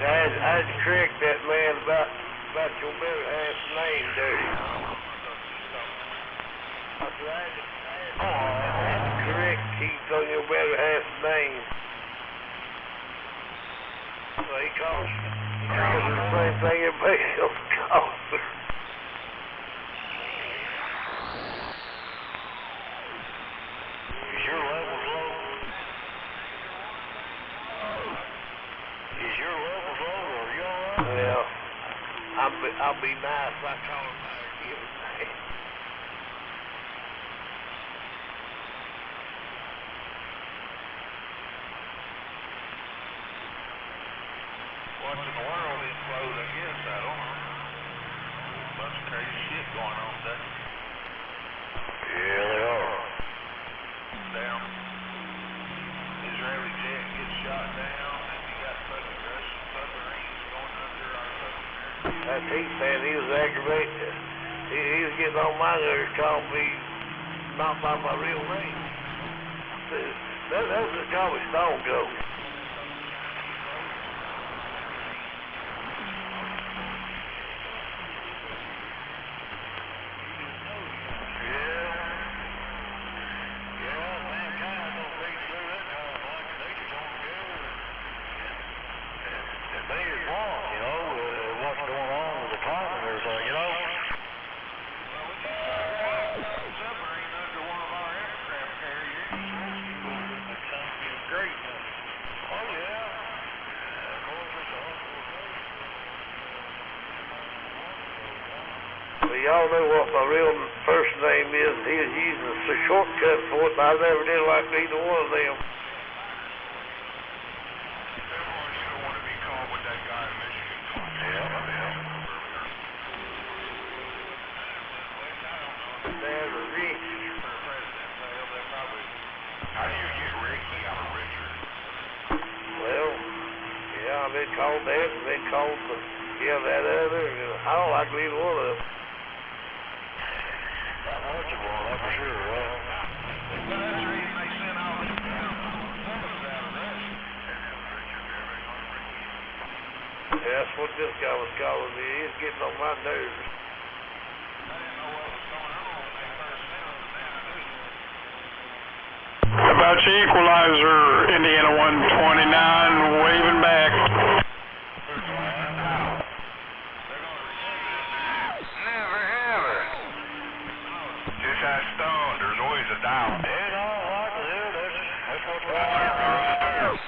I had to correct that man about your better half name there. Correct, he's on your better half name. So he calls the same thing everybody else calls her. is your level low? Is your level low, or are you alright? Well, I'll be nice if I call him back again. What in the world is closed, I guess, I don't know. A bunch of crazy shit going on there. Yeah, they are. Down. Israeli jet gets shot down, and you got Russian submarines going under our southern. That's he said he was aggravated. He was getting on my nerves, calling me not by my real name. That was the job with Stone Gold. Y'all know what my real first name is. He was using a shortcut for it, and I never did like either one of them. Well, yeah, I've been called that, and been called that other, and I don't like either one of them. For sure, well. Yeah, that's what this guy was calling me. He's getting on my nerves. How about your Equalizer, Indiana 129, waving back? Never ever. Just ask Stone. There's always a dial. In all likelihood, that's what we're doing.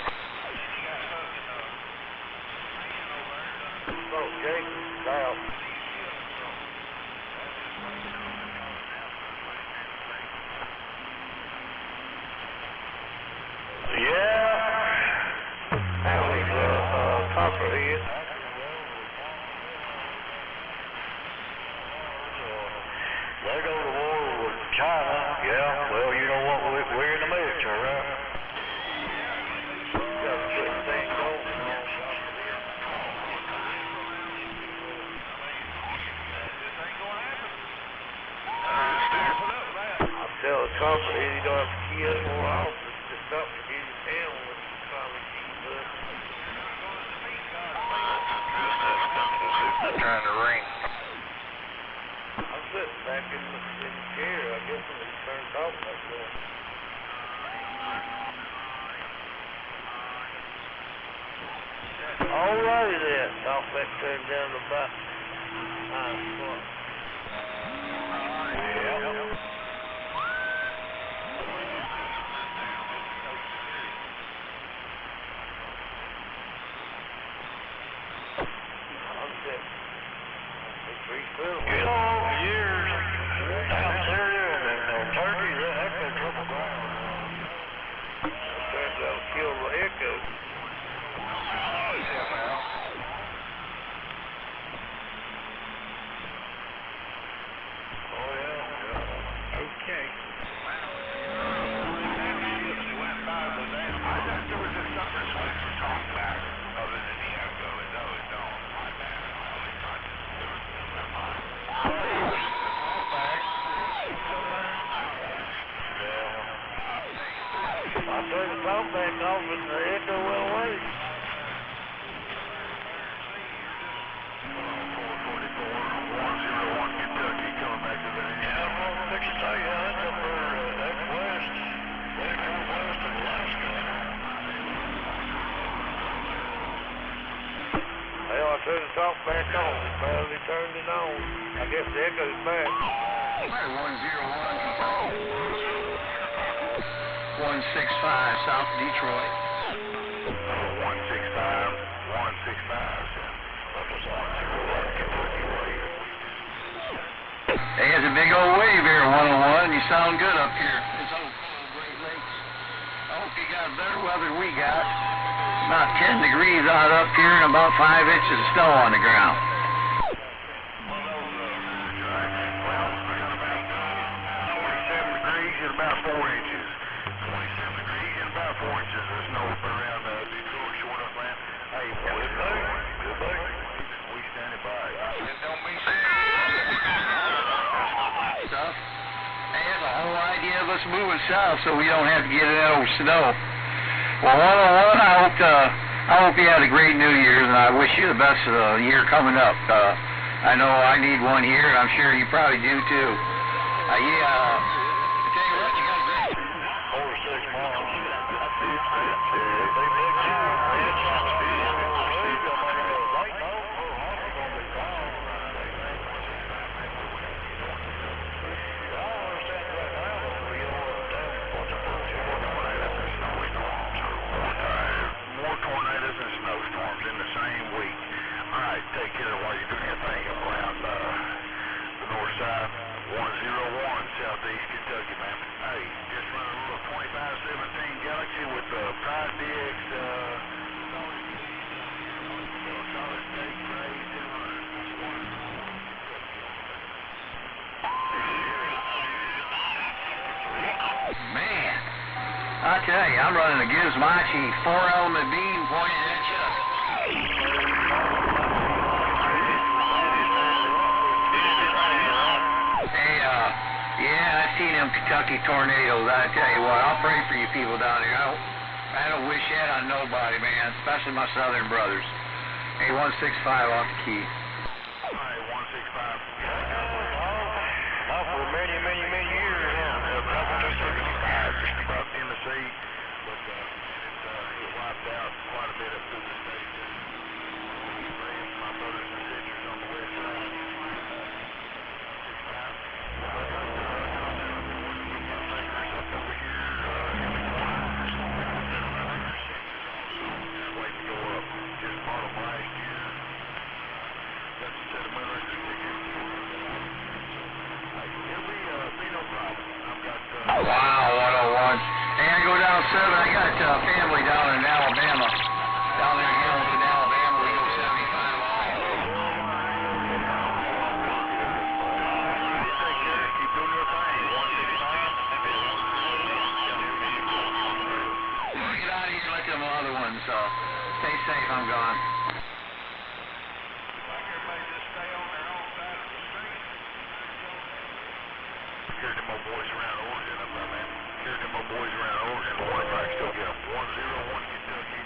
Oh, Jake, dial. That was Copperhead. They go to war with China. Yeah, well, you know what? We're in the military, right? I'm telling Copperhead he don't have to key us more often. It's just something to get his tail trying to ring. I'm sitting back in the chair. I guess when it turns off back there. Alrighty then. Talkback turned down to about 9 o'clock. Good old years out there and turkeys, that goes triple ground. Turns out to kill the echo. Oh yeah. Okay. I thought there was a summer switch for talkback other than the echo. No, it don't. My bad. I always thought there was I turned the talkback off and the echo went away. 444, 101 Kentucky coming back to the end. Yeah, I'm fixing to tell you, that's up there, west, way northwest of Alaska. Well, I turned the talkback on, barely turned it on. I guess the echo's back. 101 Kentucky. 165 South Detroit. 165, 165. That was 101 Kentucky wave. Hey, it's a big old wave here, 101. You sound good up here. It's old cold Great Lakes. I hope you got better weather than we got. About 10 degrees out up here and about 5 inches of snow on the ground. About 4 inches. 27 degrees and about 4 inches of snow around Detroit, short up land. Hey, boy, good day. We standing by. It don't mean Stuff. Hey, that's the whole idea of us moving south so we don't have to get in that old snow. Well, 101, I hope you had a great New Year's, and I wish you the best of the year coming up. I know I need one here, and I'm sure you probably do too. Take care of while you're doing your thing around the north side, 101 Southeast Kentucky, man. Hey, just running a little 2517 Galaxy with the Pride DX solid state grade 200. Man, I tell you, I'm running a Gizmochi 4-element beam pointed at Chuck. Yeah, I've seen them Kentucky tornadoes. I tell you what, I'll pray for you people down here. I don't wish that on nobody, man, especially my southern brothers. Hey, 165 off the key. Hey, 165. Not for many, many, many years now. Couple to 65, just about Tennessee, but it wiped out quite a bit up through the state. Praying for my brothers and sisters on the west side. Wow, 101. Hey, I go down 7. I got family down in Alabama. Down there in Hamilton, Alabama. We go 75 off. Keep doing your thing. 165. Get out of here. Let them other ones stay safe. I'm gone. Carry them old boys around Oregon up there, man. Carry them old boys around Oregon. I wonder if I can still get them. 101 Kentucky.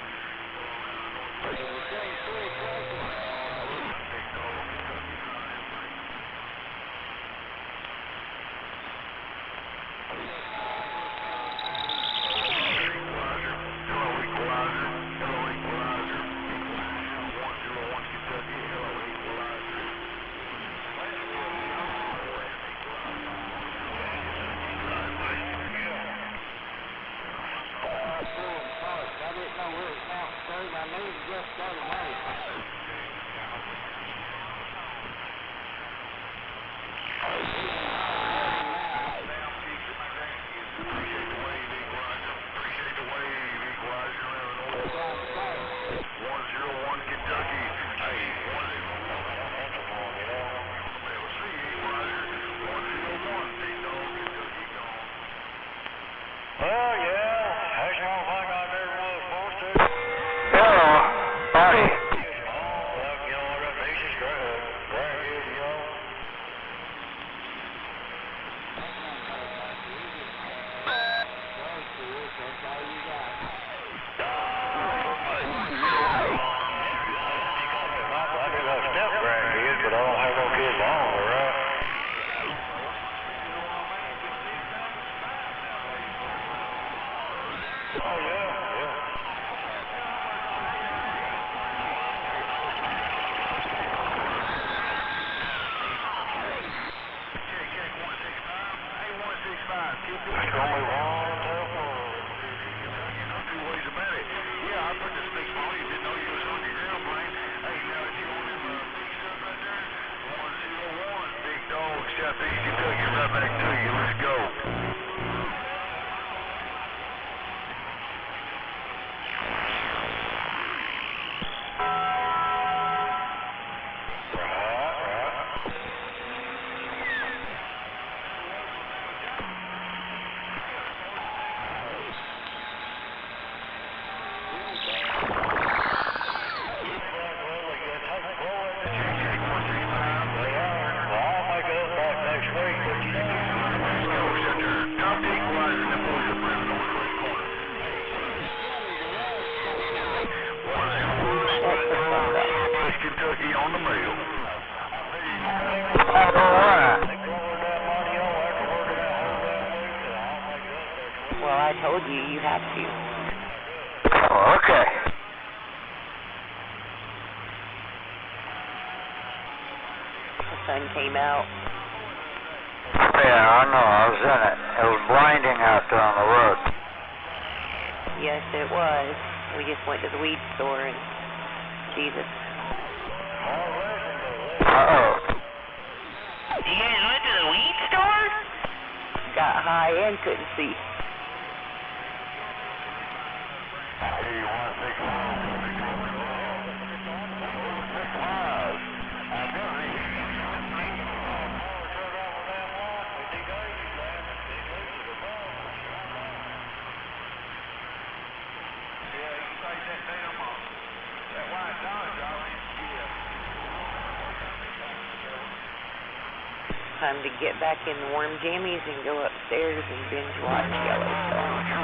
Time to get back in the warm jammies and go upstairs and binge watch Yellowstone.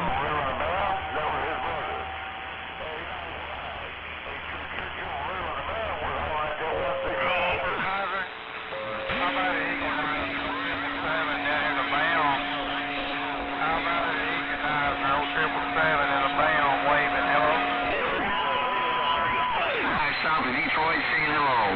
South of Detroit, saying hello.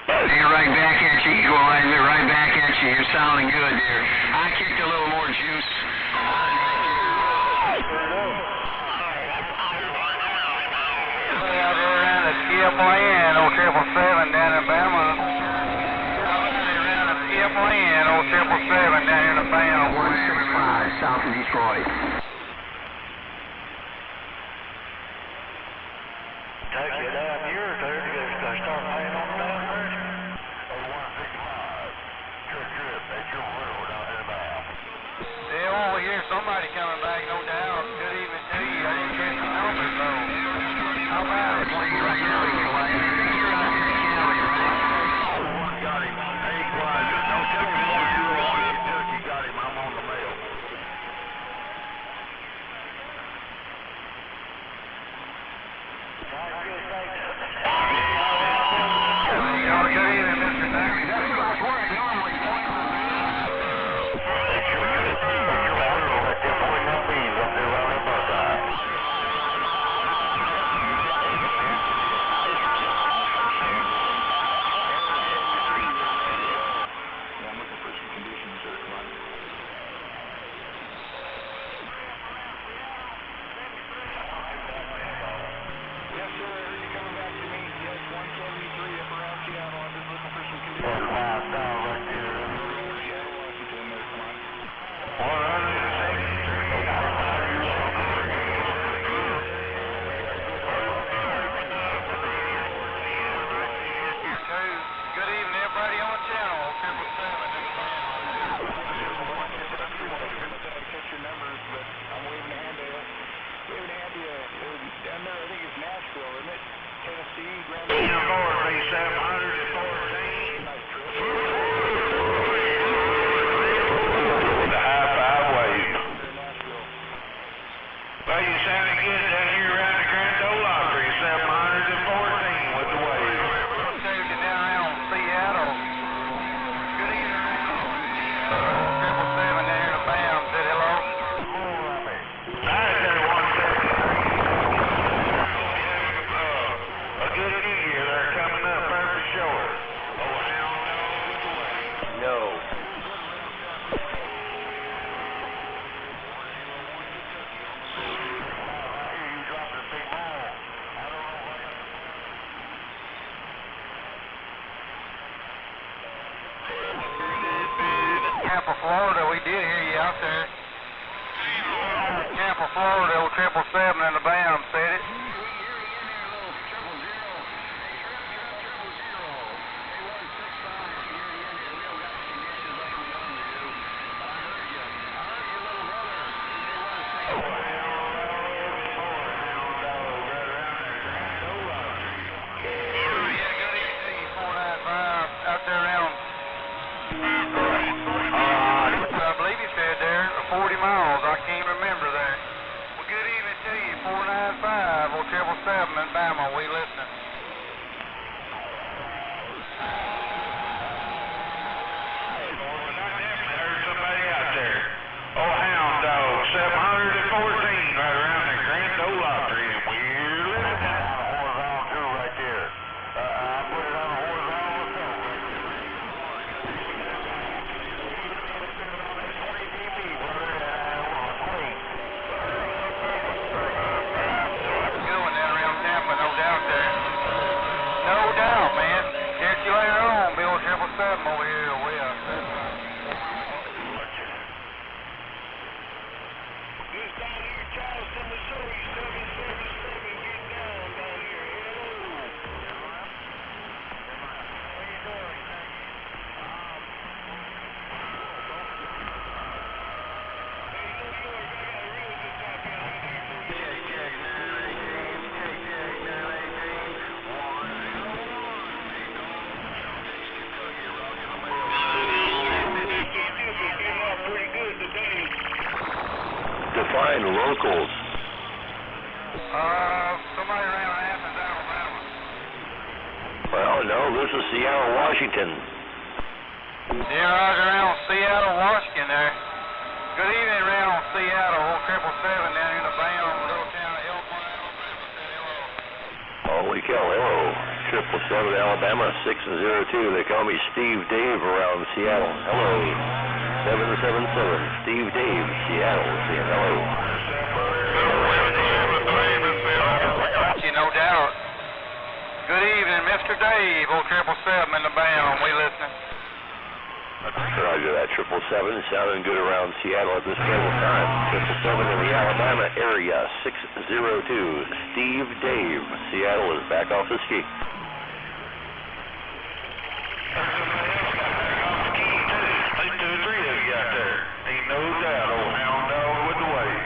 You're right back at you, Equalizer, right back at you. You're sounding good there. I kicked a little more juice. TFYN 0777 down in Alabama. TFYN 0777 down in Alabama. 165 south of Detroit. Take you down here, dude. You gotta start laying on down there. 165. Trip, that's your railroad out there now. Yeah, well, we hear somebody coming back, no doubt. Good evening to you. I didn't get your numbers, though. How about it? Got him. Hey, Equalizer, don't tell me 101 Kentucky got him. I'm on the mail. Good evening, Mr. Davis. Tampa, Florida, old 777 in the BAM, said it. Out there around, I believe he said there, 40 miles. I can't remember there. Well, good evening to you, 495, old 777 in Bama. We listening. There's somebody out there. Oh, Hound Dog, 714, right around the Grand Ole Opry. And we're listening. Horizontal too, right there. I put it on a horizontal. No doubt, man. Catch you later on, Bill 777 over here. Just down here, Charleston, Missouri, 777. Get down here. Hello. How you doing? Hey, New York, I got a real good talk out there. Check 918. Check 918. Define locals. Somebody around Athens, Alabama. Well, no, this is Seattle, Washington. Yeah, right around Seattle, Washington there. Good evening around Seattle, old 777 down here in the BAM, little town of Elkhorn, Alabama. Said hello. Holy cow, hello. 777 Alabama 602. They call me Steve Dave around Seattle. Hello. 777 Steve Dave, Seattle, saying hello. No doubt. Good evening, Mr. Dave, old 777 in the BAM. We listening. Roger that. 777 sounding good around Seattle at this present time. 777 in the Alabama area 602. Steve Dave, Seattle is back off the ski. No doubt, old Hound Dog with the wave.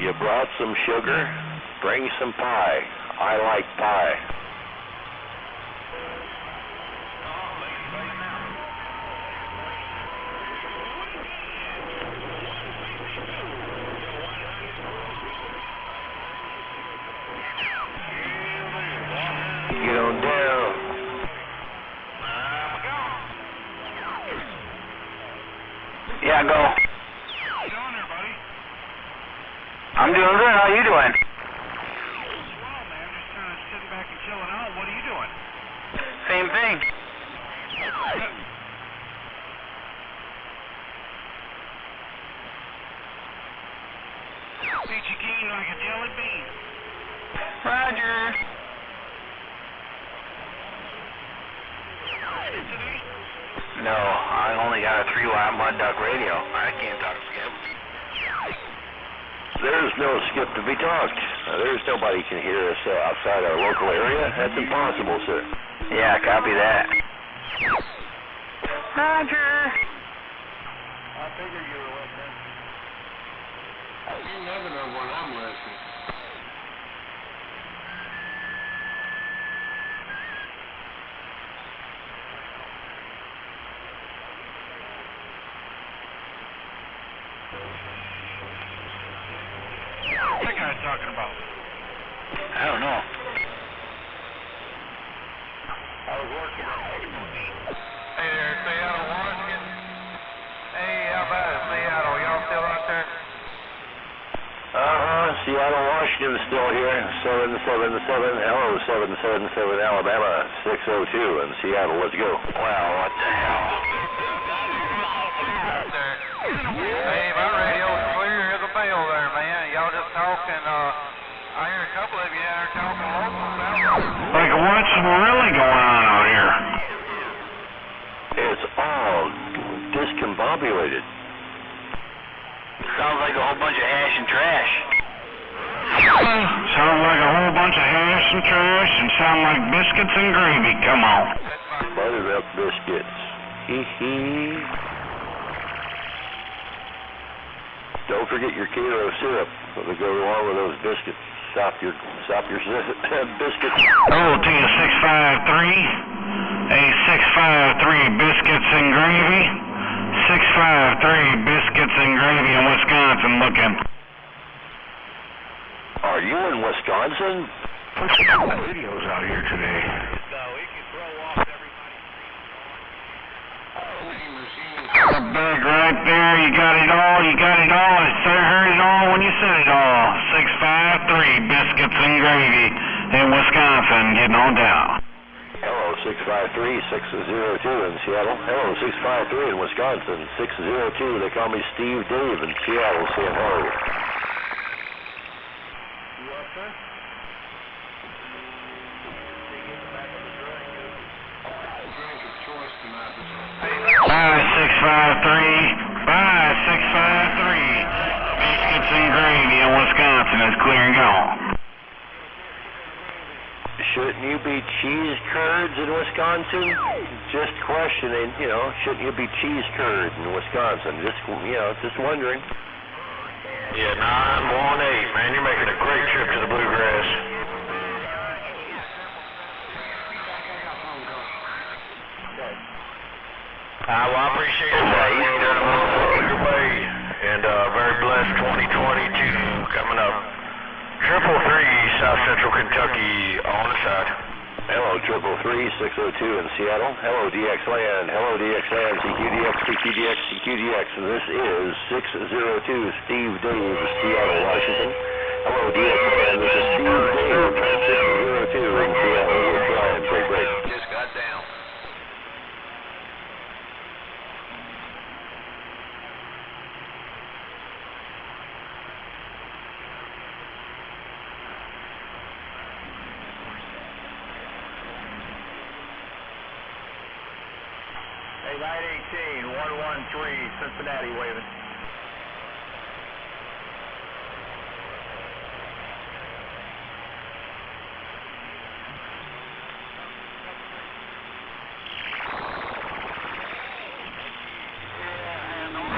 You brought some sugar? Bring some pie. I like pie. Get on down. Yeah, go. I'm doing good. How you doing? Same thing. Peachy keen like a jelly bean. Roger. No, I only got a 3-watt Mud Duck radio. I can't talk Skip. There's no Skip to be talked. There's nobody can hear us outside our local area. That's impossible, sir. Yeah, copy that. Roger. I figured you were listening. You never know when I'm listening. What's that guy talking about? I don't know. I was working on Hey there, Seattle, Washington. Hey, how about it, Seattle? Y'all still out there? Seattle, Washington still here. 777. Hello, 777 Alabama 602 in Seattle. Let's go. Well, what the hell? Hey, my radio's clear as a bell there, man. Y'all just talking, I hear a couple of you out there talking local. Like, what's really going on out here? discombobulated. Sounds like a whole bunch of hash and trash. Sounds like a whole bunch of hash and trash and sound like biscuits and gravy. Come on. Buttermilk biscuits. Hee hee. Don't forget your kilo of syrup to go along with those biscuits. Stop your biscuits. Oh, to you 653. A 653 biscuits and gravy. 653 biscuits and gravy in Wisconsin looking. Are you in Wisconsin? Videos out here today. The bag right there, you got it all, you got it all. I heard it all when you said it all. 653 biscuits and gravy in Wisconsin, getting on down. Hello, 653-602 in Seattle. Hello, 653 in Wisconsin. 602, they call me Steve Dave in Seattle, saying hello. Bye, 653. Bye, 653. Biscuits and gravy in Wisconsin is clear and gone. Shouldn't you be cheese curds in Wisconsin? Just questioning, shouldn't you be cheese curds in Wisconsin? Just wondering. Yeah, 918, man, you're making a great trip to the Bluegrass. Well, I appreciate it. You've done a well your way, and very blessed 2022 coming up. 333 South Central Kentucky on the side. Hello, 333-602 in Seattle. Hello, DXland. Hello, DXland. CQDX, CQDX, CQDX. This is 602 Steve Dave, Seattle, Washington. Hello, DXland. This is Steve Dave, 602 in Seattle. We're trying. Great. Just got down. Hey, 918, 113, Cincinnati waving.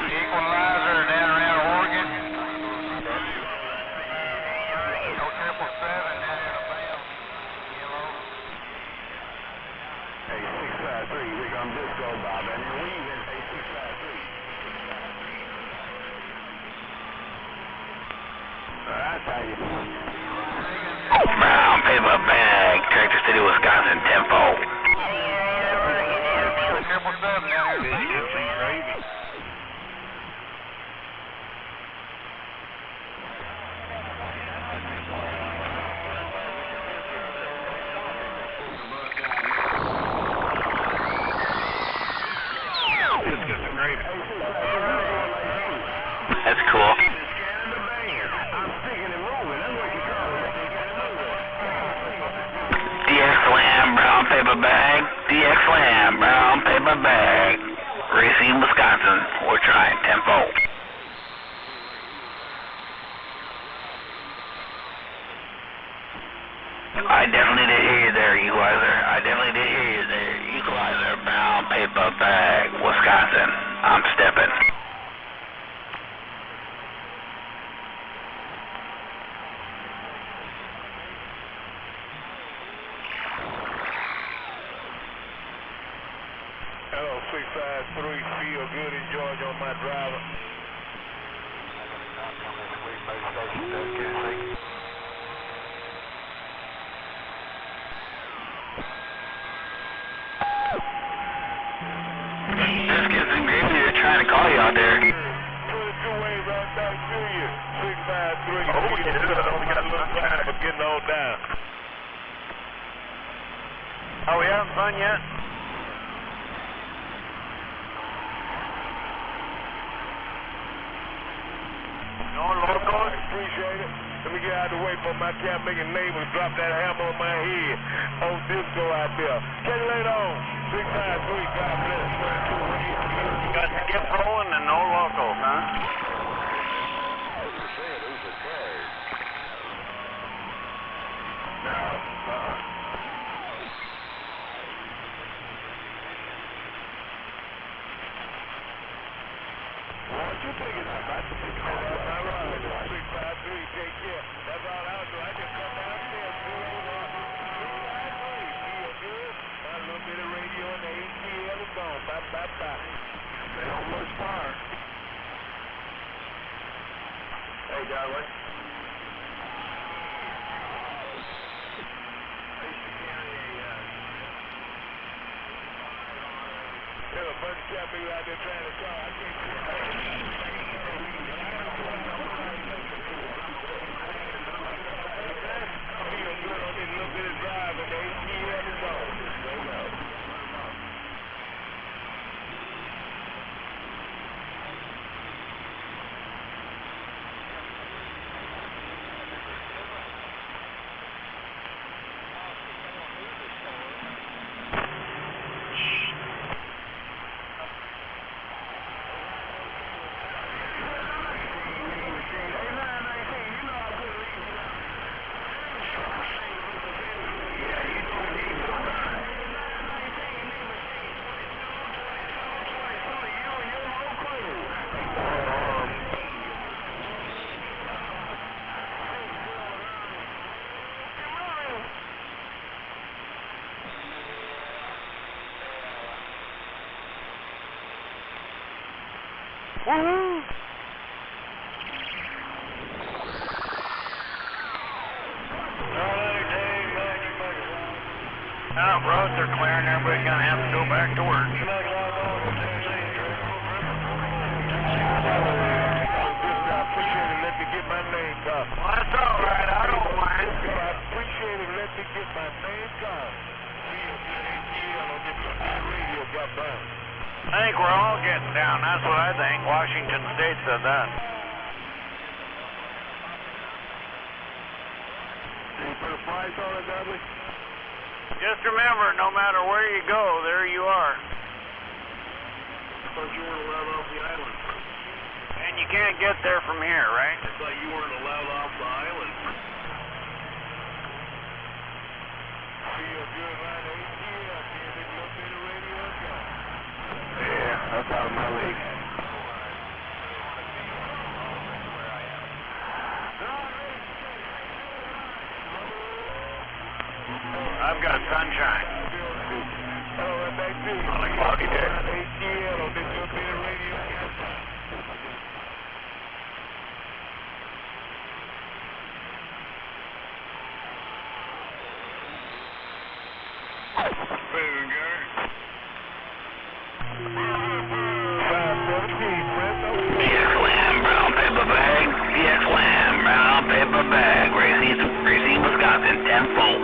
Equalizer down around Oregon. No 777 down in Alabama. Hey, 653, we're going to just go, Bob, and you're leaving, hey, 653. That's how you do it. Brown paper bag, Tractor City, Wisconsin, tempo. 777 down here. Biscuits and gravy. That's cool. DXland, brown paper bag. DXland, brown paper bag. Racine, Wisconsin. We're trying tempo. I definitely did hear you there, Equalizer. I definitely did hear you there, Equalizer. Brown paper bag, Wisconsin. I'm stepping. Hello, 653, feel good in Georgia on my driver. Biscuits and gravy, they're trying to call you out there. 22 waves right back to you. 653, oh, we got a little time for getting on down. Are we having fun yet? No, appreciate it. Let me get out of the way for my cat making neighbors drop that hammer on my head. On disco out there. Catch you later on. 653, God bless. Got skip rolling and no locals, huh? Hey, darling. There's a bunch of cat people out there trying to call. I can't see feel good on this little bit of drive, and the ATL is on. There you go. Woohoo! Now roads are clearing, everybody's gonna have to go back to work. Well, that's all right, I don't mind. I appreciate it. Let me get my name called. I think we're all getting down, that's what I think. Washington State said that. Did you put a price on it, Dudley? Just remember, no matter where you go, there you are. I thought you weren't allowed off the island. And you can't get there from here, right? I thought you weren't allowed off the island. Feel good right ATL, give it a little bit of radio go. Yeah, that's out of my league. I've got sunshine. On a cloudy day. ATL on this little bit of radio. PX-Lam, brown paper bag. PX-Lam, brown paper bag. Racine, Wisconsin, 10-fold.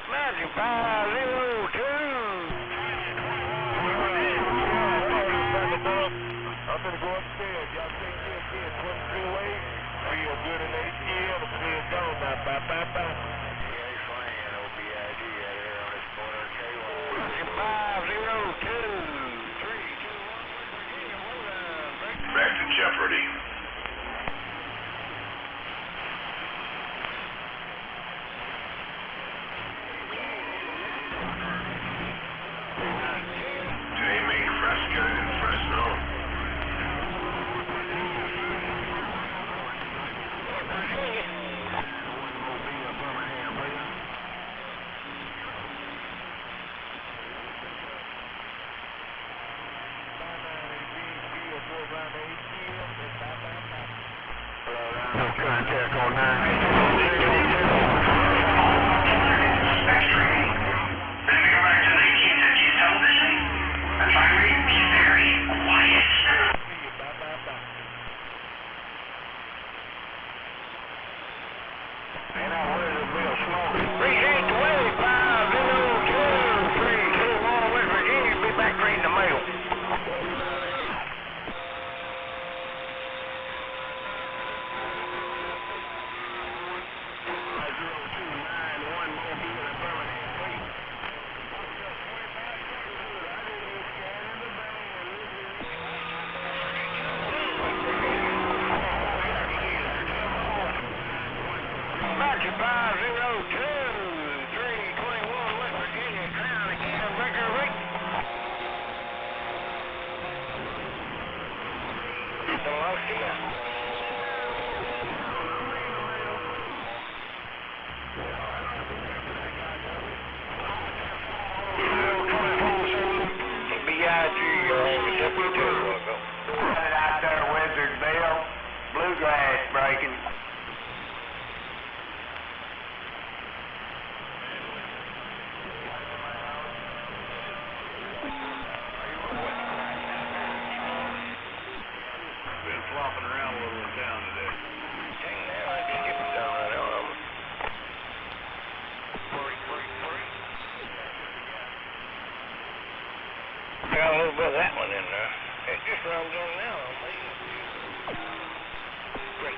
Magic 502. go upstairs. Y'all take care again. 22-way. Feel good in ATL. Feel gone now. Bye, bye, bye. Back to Jeopardy. Do they make Fresca in Fresno? Contact on 9. Out there, Wizard Bill. Bluegrass breaking. Been flopping around a little in town today. I got a little bit of that one in there. It just runs in now on me. Break.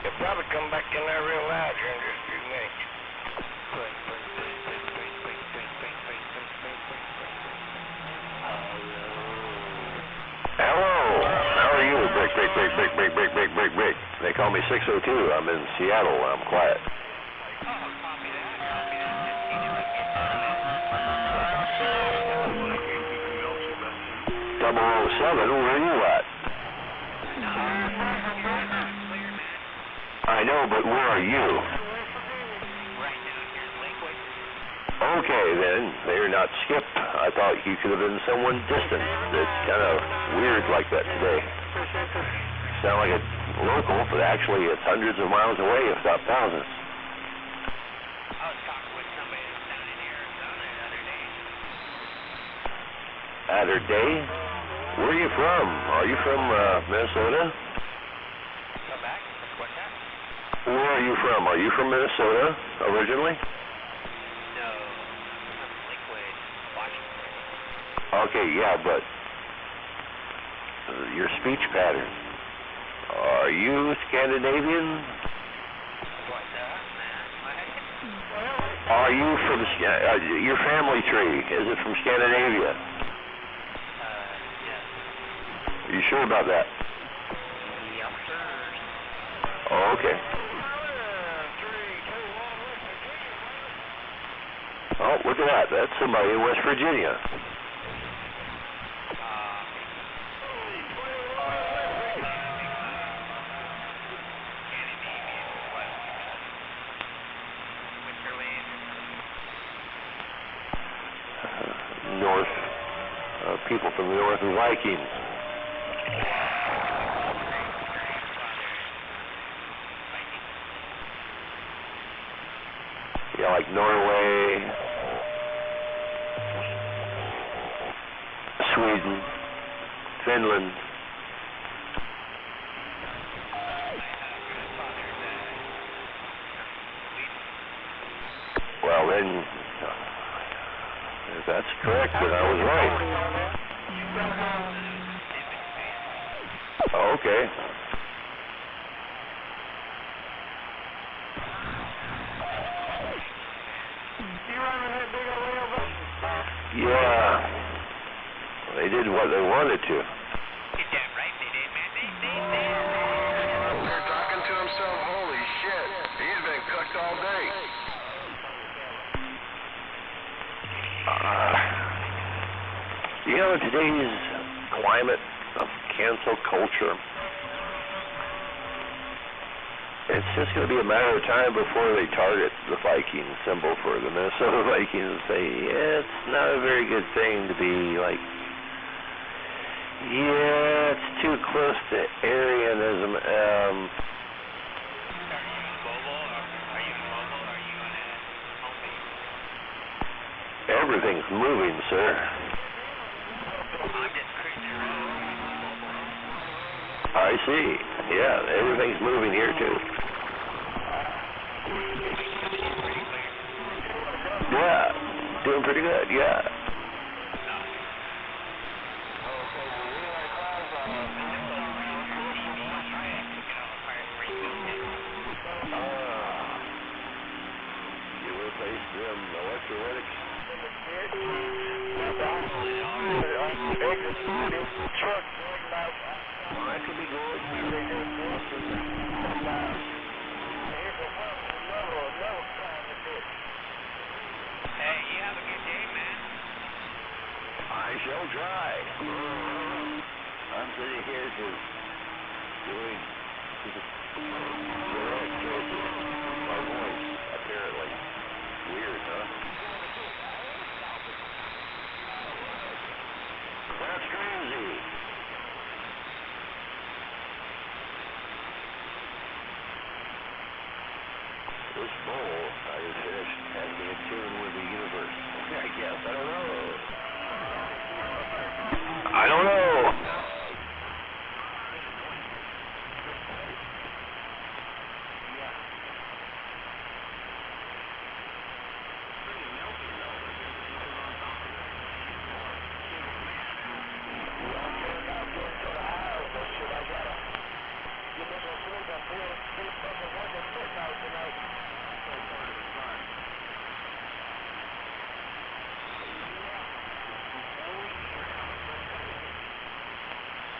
It'll probably come back in there real loud here in just a few minutes. Hello. How are you? Break. They call me 602. I'm in Seattle. I'm quiet. 007, where are you at? I know, but where are you? Okay, then. They're not Skip. I thought you could have been someone distant. It's kind of weird like that today. Sound like a local, but actually it's hundreds of miles away, if not thousands. Other day? Where are you from? Are you from Minnesota? Come back? What's that? Where are you from? Are you from Minnesota originally? No. I'm from Lakewood, Washington. Okay, yeah, but your speech pattern. Are you Scandinavian? What's that, man? Are you from your family tree? Is it from Scandinavia? Are you sure about that? Yes, sir. Oh, okay. Oh, look at that. That's somebody in West Virginia. North, people from the North Vikings. Yeah, like Norway, Sweden, Finland. Well, then, That's correct, and I was right. Okay. Yeah. They did what they wanted to. They're talking to himself, holy shit. He's been cooked all day. You know, in today's climate of cancel culture, it's just going to be a matter of time before they target the Viking symbol for the Minnesota Vikings and say, yeah, it's not a very good thing to be like, yeah, it's too close to Aryanism. Everything's moving, sir. I see. Yeah, everything's moving here too. Yeah, doing pretty good, yeah. You replaced them electrolytics? Well, that could be good. Hey, you have a good day, man. I shall try. I'm sitting here just doing the right choices. My voice, apparently. Weird, huh? That's crazy. This bowl I just finished has me in tune with the universe. I guess. I don't know. I don't know.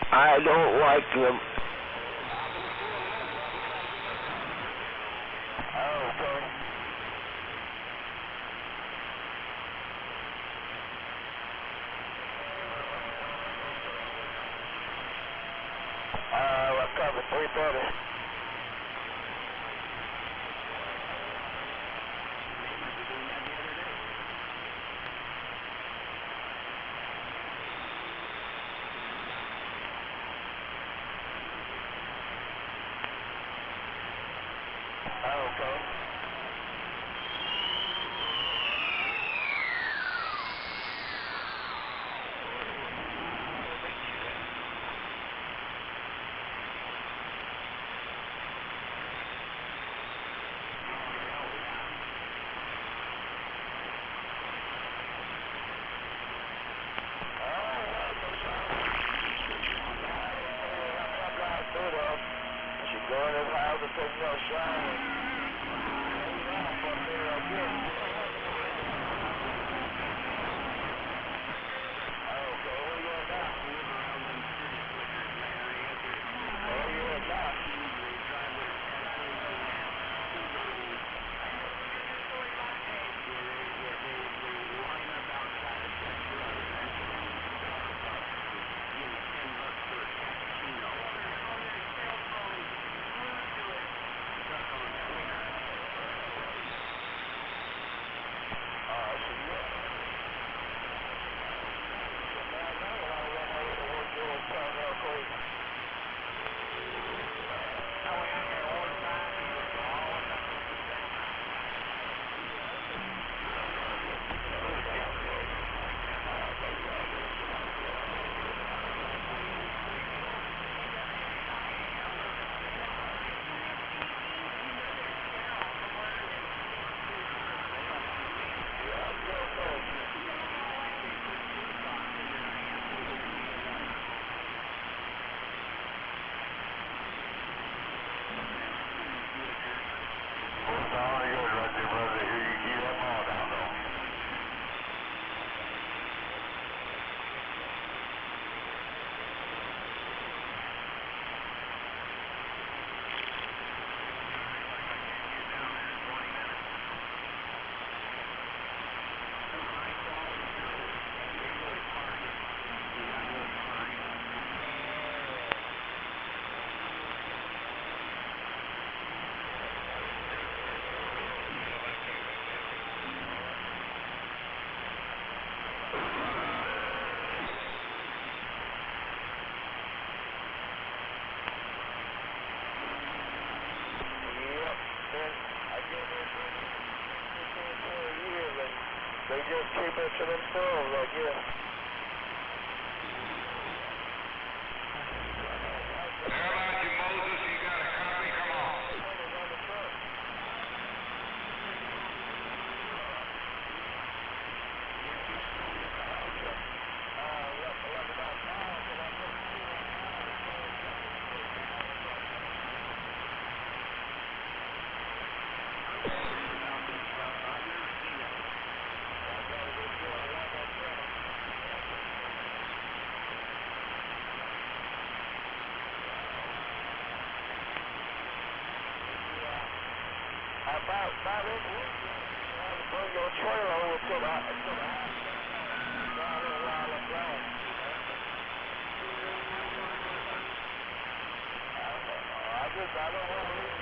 I don't like them. Let's cover 330. bet you them squirrels, I guess. How about you, Moses? You got a copy? Come on. About it. Bring your trailer over to the house. Down there while I'm gone. I don't want to leave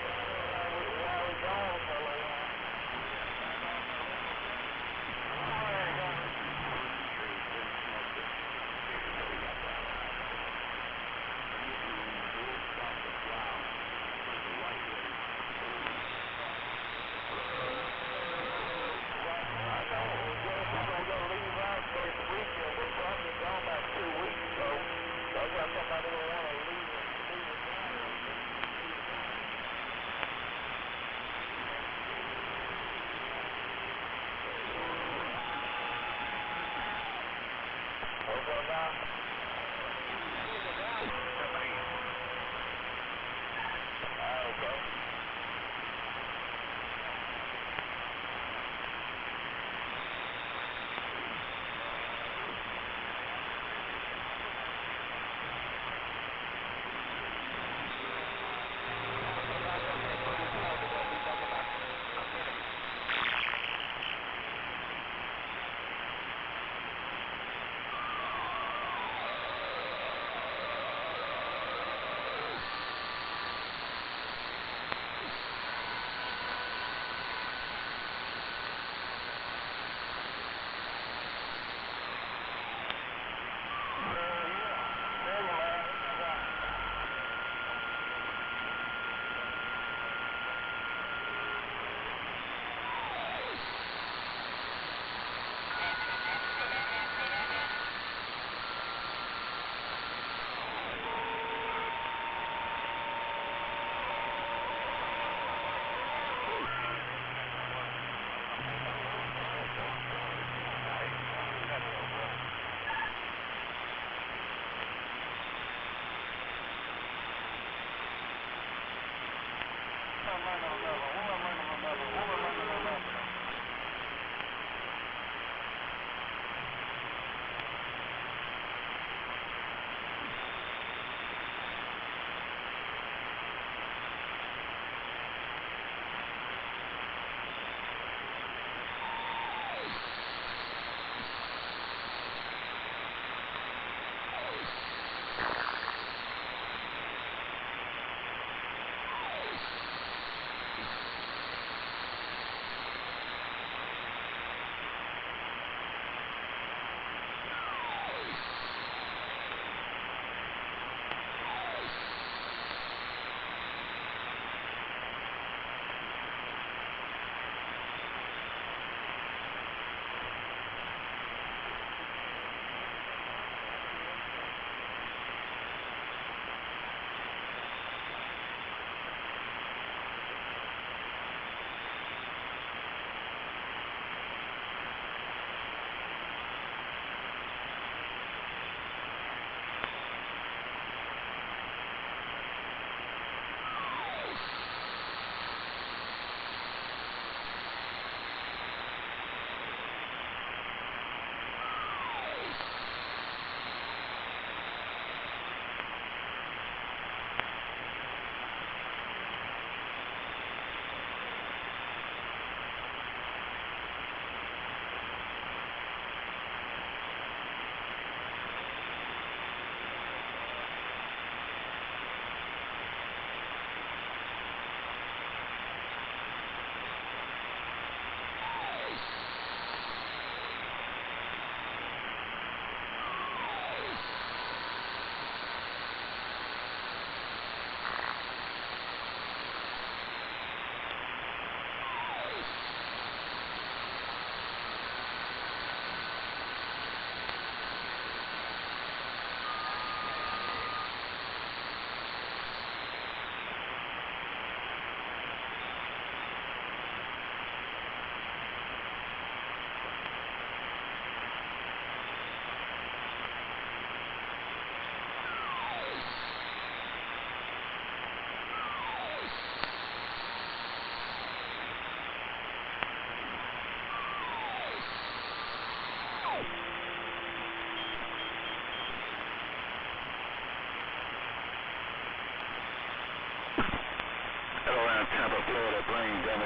while we're gone for a while.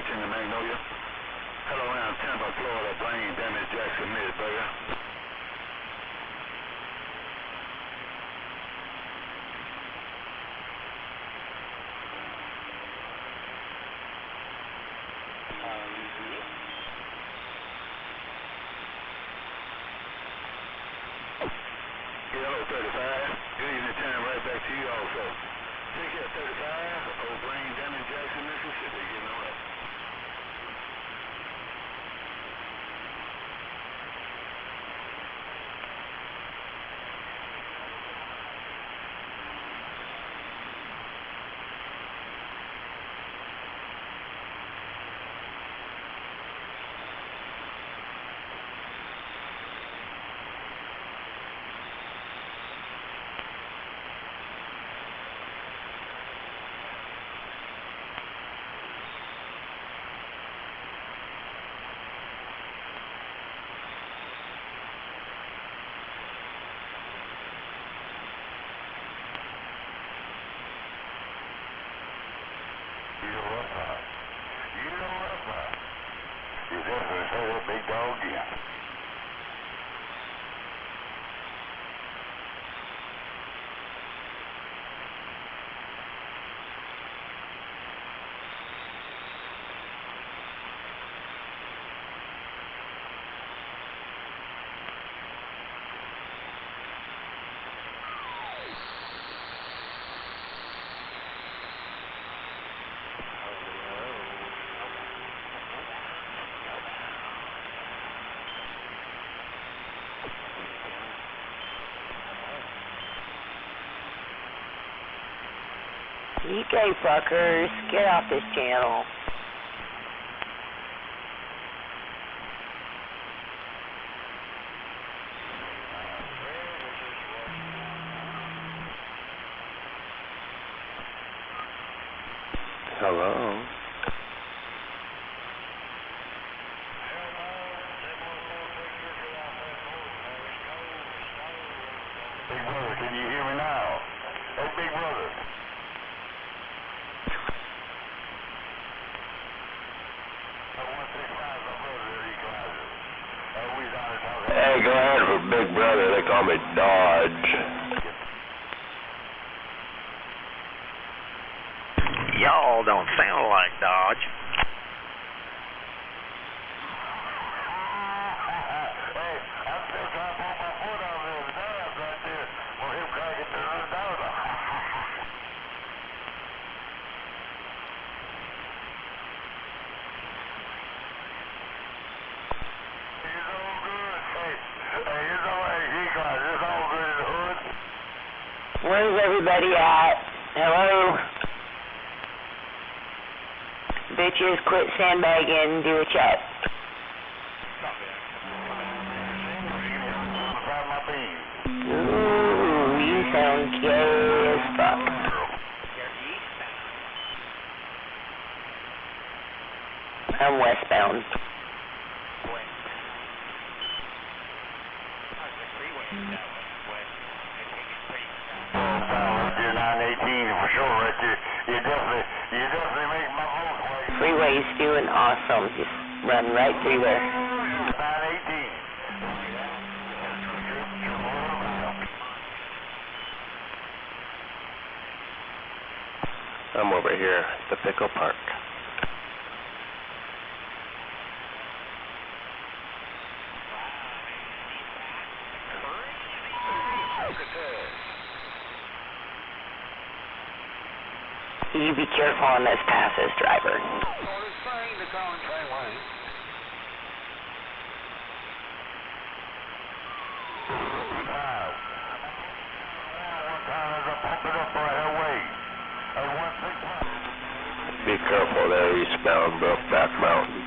Virginia, Magnolia. Hello, around Tampa, Florida, brain damage, Jackson, Midburger. Hello, 35. Good evening, time right back to you also. Take care, 35. Old brain damage, Jackson, Mississippi. You know it. You definitely say that big dog again. Okay, fuckers, get off this channel. Hello. Big brother, can you hear me now? Hey, big brother. Hey, go ahead for Big Brother. They call me Dodge. Y'all don't sound like Dodge. Where's everybody at? Hello? Bitches, quit sandbagging, do a check. Ooh, you sound gay as fuck. I'm westbound. You're 918 for sure right there. You definitely make my vote. Freeway's doing awesome. Just run right through there. 918. I'm over here at the Pickle Park. You be careful on this passes, driver. Be careful there, eastbound Brokeback Mountain.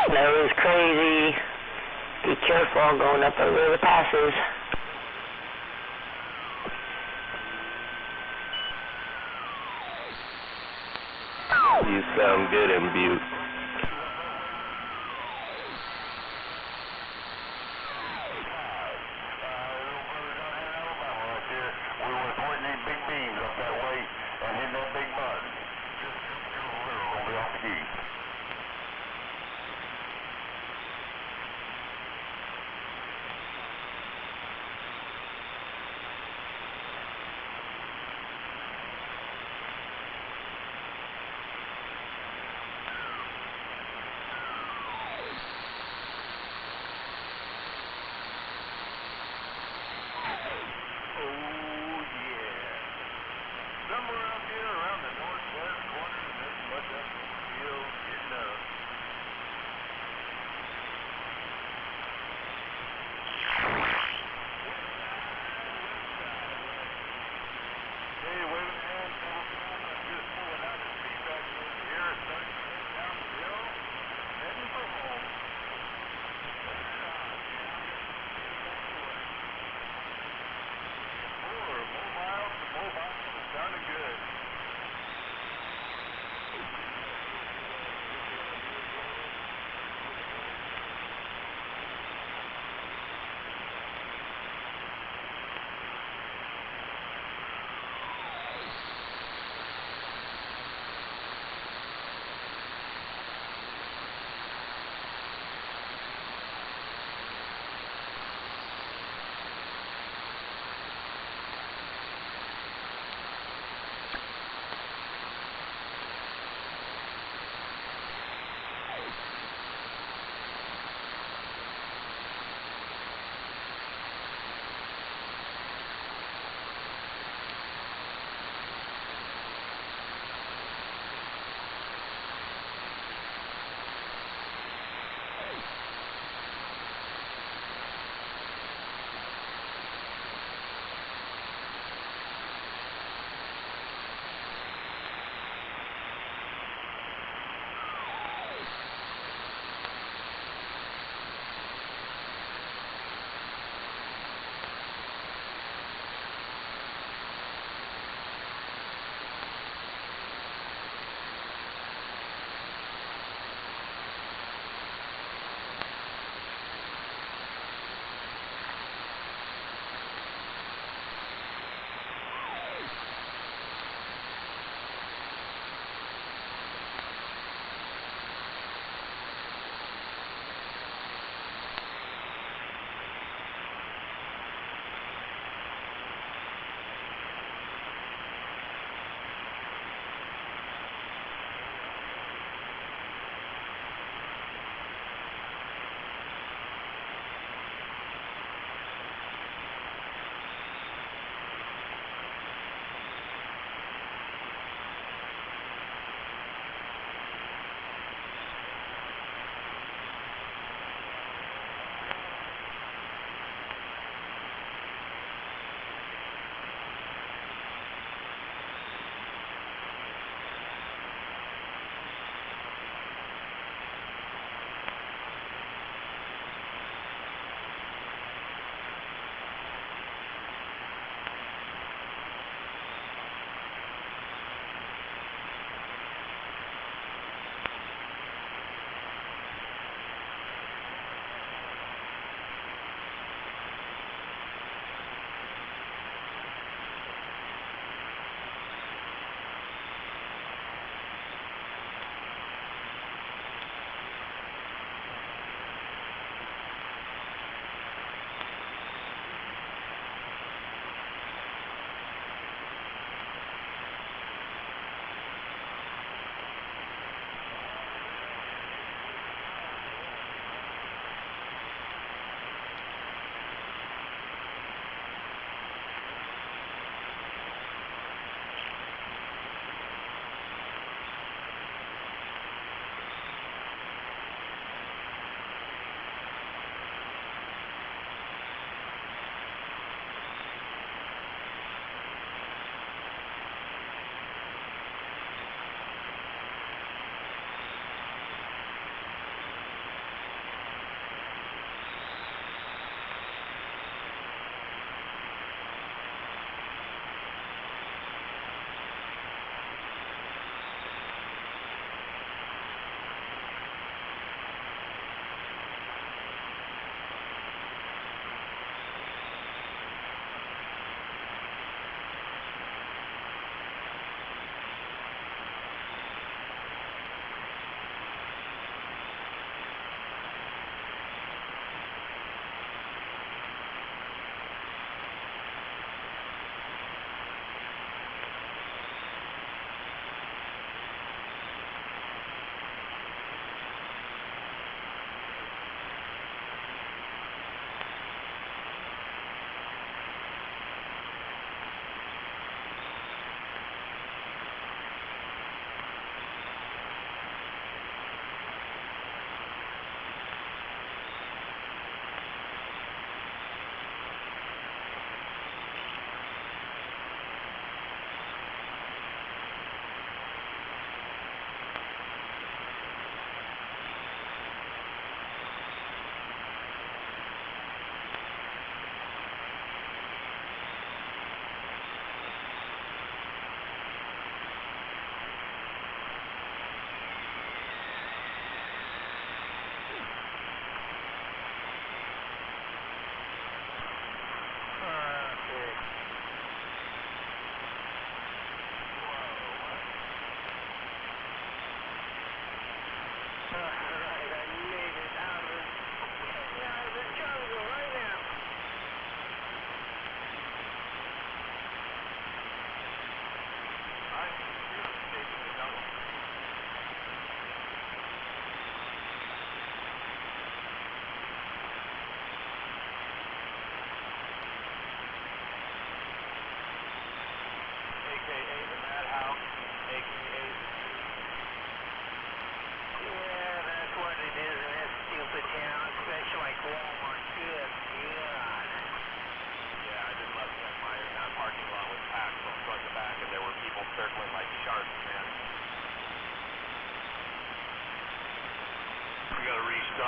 Snow is crazy. Be careful going up over the passes. You sound good in Butte.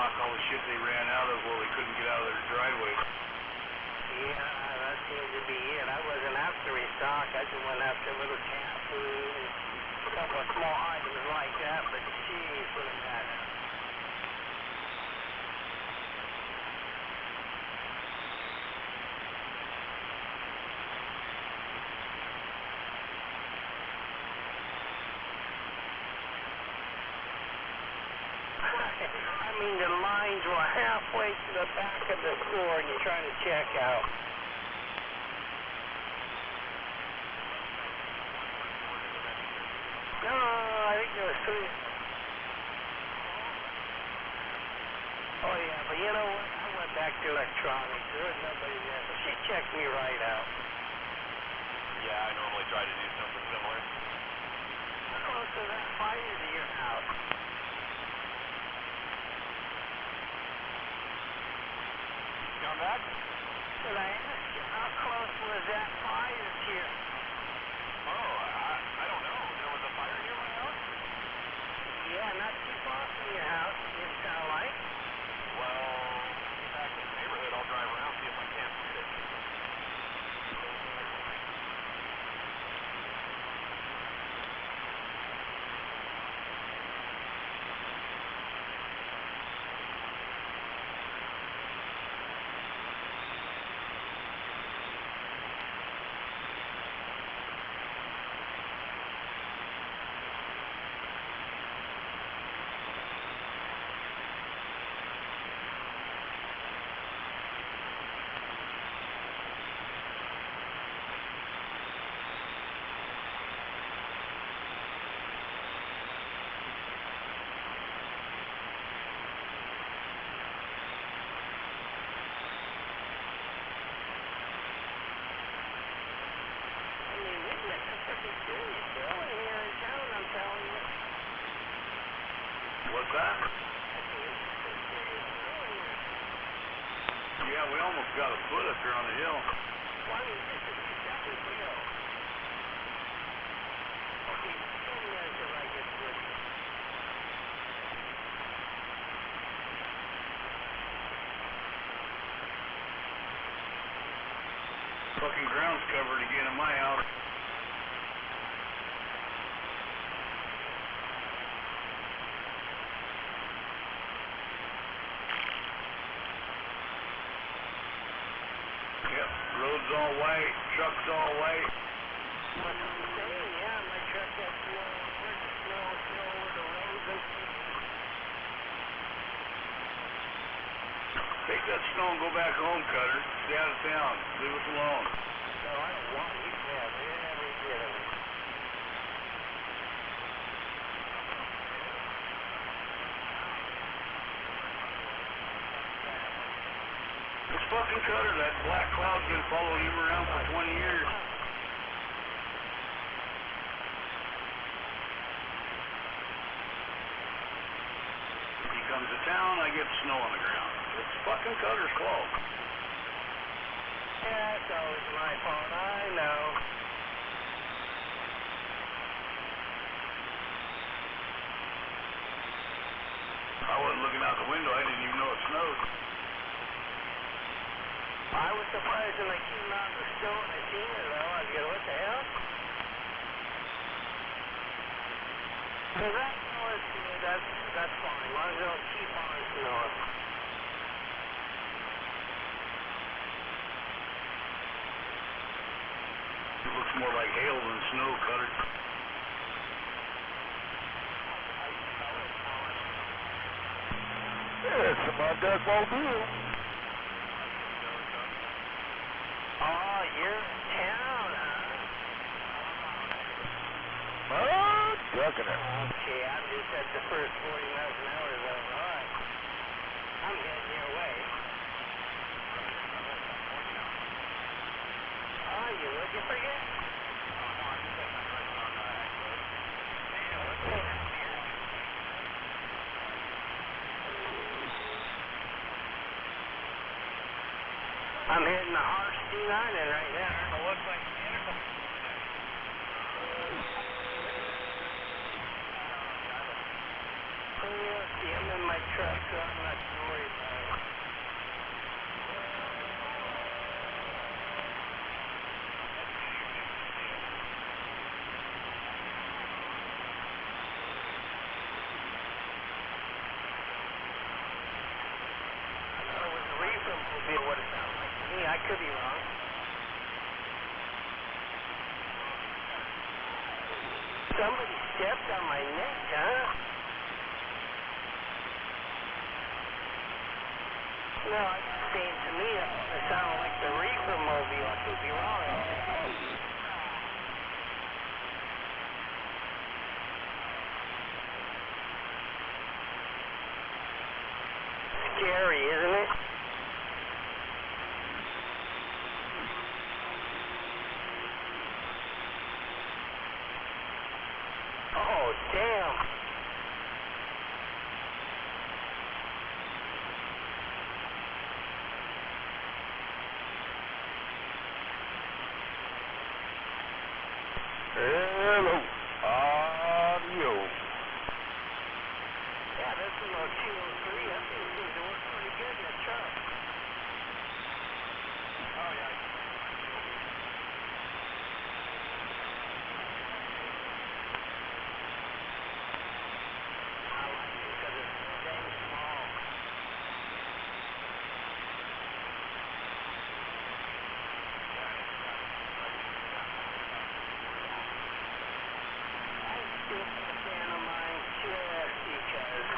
stock, all the shit they ran out of while they couldn't get out of their driveway. Yeah, that seems to be it. I wasn't after restock. I just went after little cat food and a couple of small items like that, but geez, look at that. I mean, the lines were halfway to the back of the store and you're trying to check out. No, I think there was three. Oh, yeah, but you know what? I went back to electronics. There was nobody there, but she checked me right out. Yeah, I normally try to do something similar. How close is that fire to your house? Come back? Did I ask you how close was that fire to your Oh, I don't know. There was a fire near my house? Yeah, not too far from your house, it didn't sound like. Well, get back to the neighborhood. I'll drive around, see if I can't find it. What's that? Yeah, we almost got a foot up here on the hill. Fucking ground's covered again in my house. Yep, road's all white, truck's all white. That's what I'm saying, yeah, my truck got snow over the roads and Take that snow and go back home, Cutter. Stay out of town. Leave us alone. no, I don't want you to have every bit of it. This fucking Cutter, that black cloud's been following him around for 20 years. If he comes to town, I get snow on the ground. It's fucking Cutter's fault. Yeah, it's always my fault, I know. I wasn't looking out the window. I didn't even know it snowed. I was surprised when I came out of the store and I seen it though. I was going, what the hell? So that snow is good. That's fine. As long as they don't keep on snowing. It looks more like hail than snow, Cutter. It's my duckmobile. Oh, you're in town, huh? Oh, ducking it. Okay, I'm just at the first 40 miles an hour zone. All right. I'm heading your way. Oh, you looking for gas? I'm heading to Harstein Island right now. Well, looks like Oh, yeah, see, I'm in my truck, so I'm not Somebody stepped on my neck, huh? No, I was saying to me, it sounded like the reefer mobile. I could be wrong. Scary, isn't it? Oh, damn. Hello. Audio. Yeah, this is about 203. I think it seems to work pretty good in the truck. Oh, yeah. I like it because it's dang small. I still put a fan on mine just because.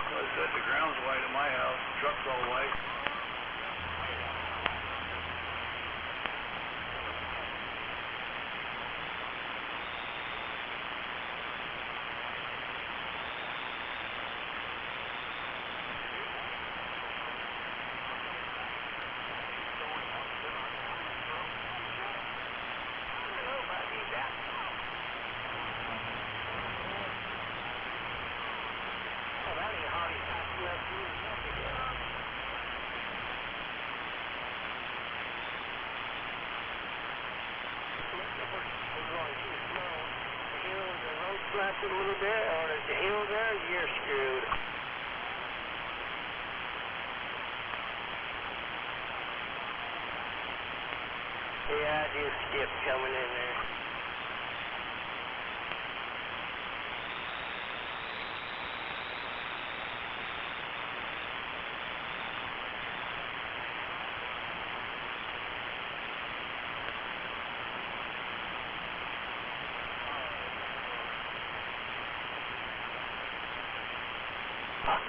I said the ground's white at my house, the truck's all white. Slapped it a little bit, or if the heel there, you're screwed. Yeah, I do skip coming in there.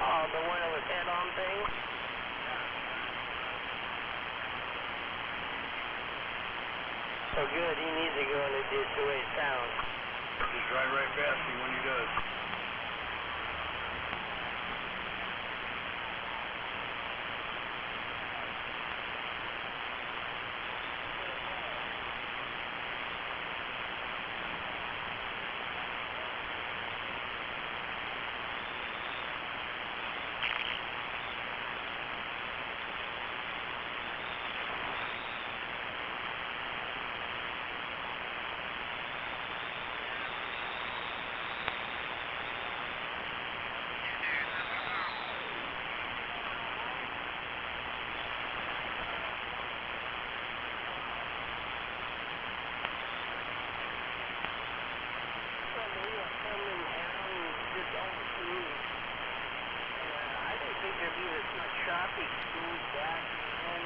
Oh, the one that was head-on thing? So good, he needs to go in the ditch the way it sounds. Just ride right past me when he does. I didn't think there'd be this much traffic going back and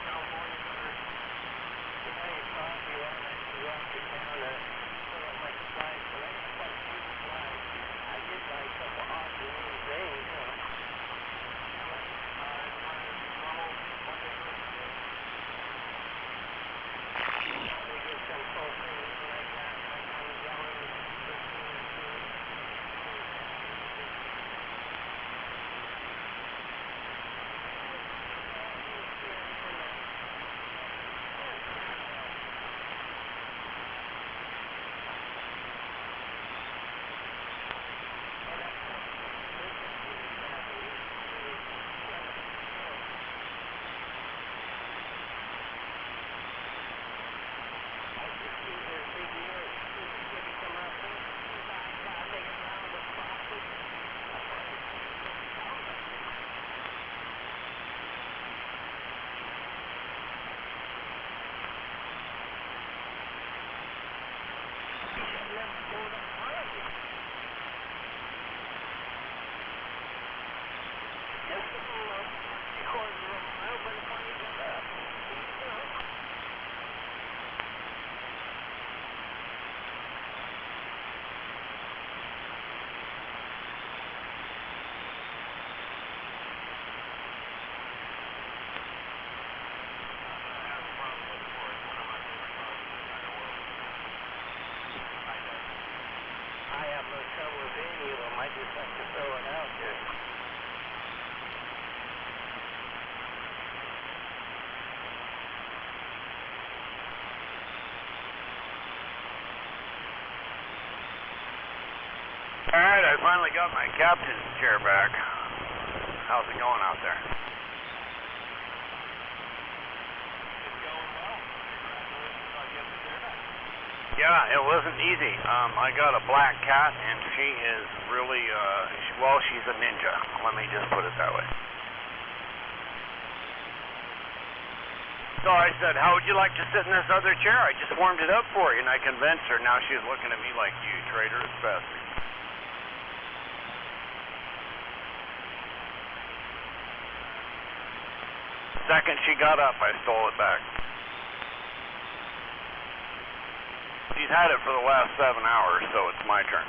California, finally got my captain's chair back. How's it going out there? It's going well. Congratulations on getting the chair back. Yeah, it wasn't easy. I got a black cat, and she is really, she's a ninja. Let me just put it that way. So I said, how would you like to sit in this other chair? I just warmed it up for you, and I convinced her. Now she's looking at me like, you traitorous bastard. Second she got up, I stole it back. She's had it for the last 7 hours, so it's my turn.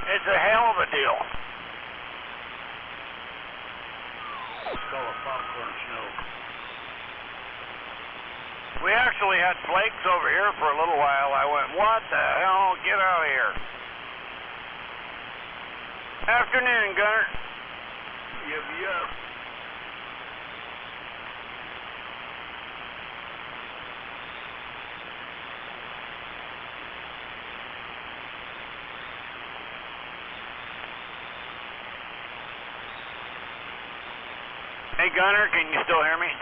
It's a hell of a deal. It's called a popcorn snow. We actually had flakes over here for a little while. I went, what the hell? Get out of here. Afternoon, Gunner. Yep. Hey, Gunner, can you still hear me?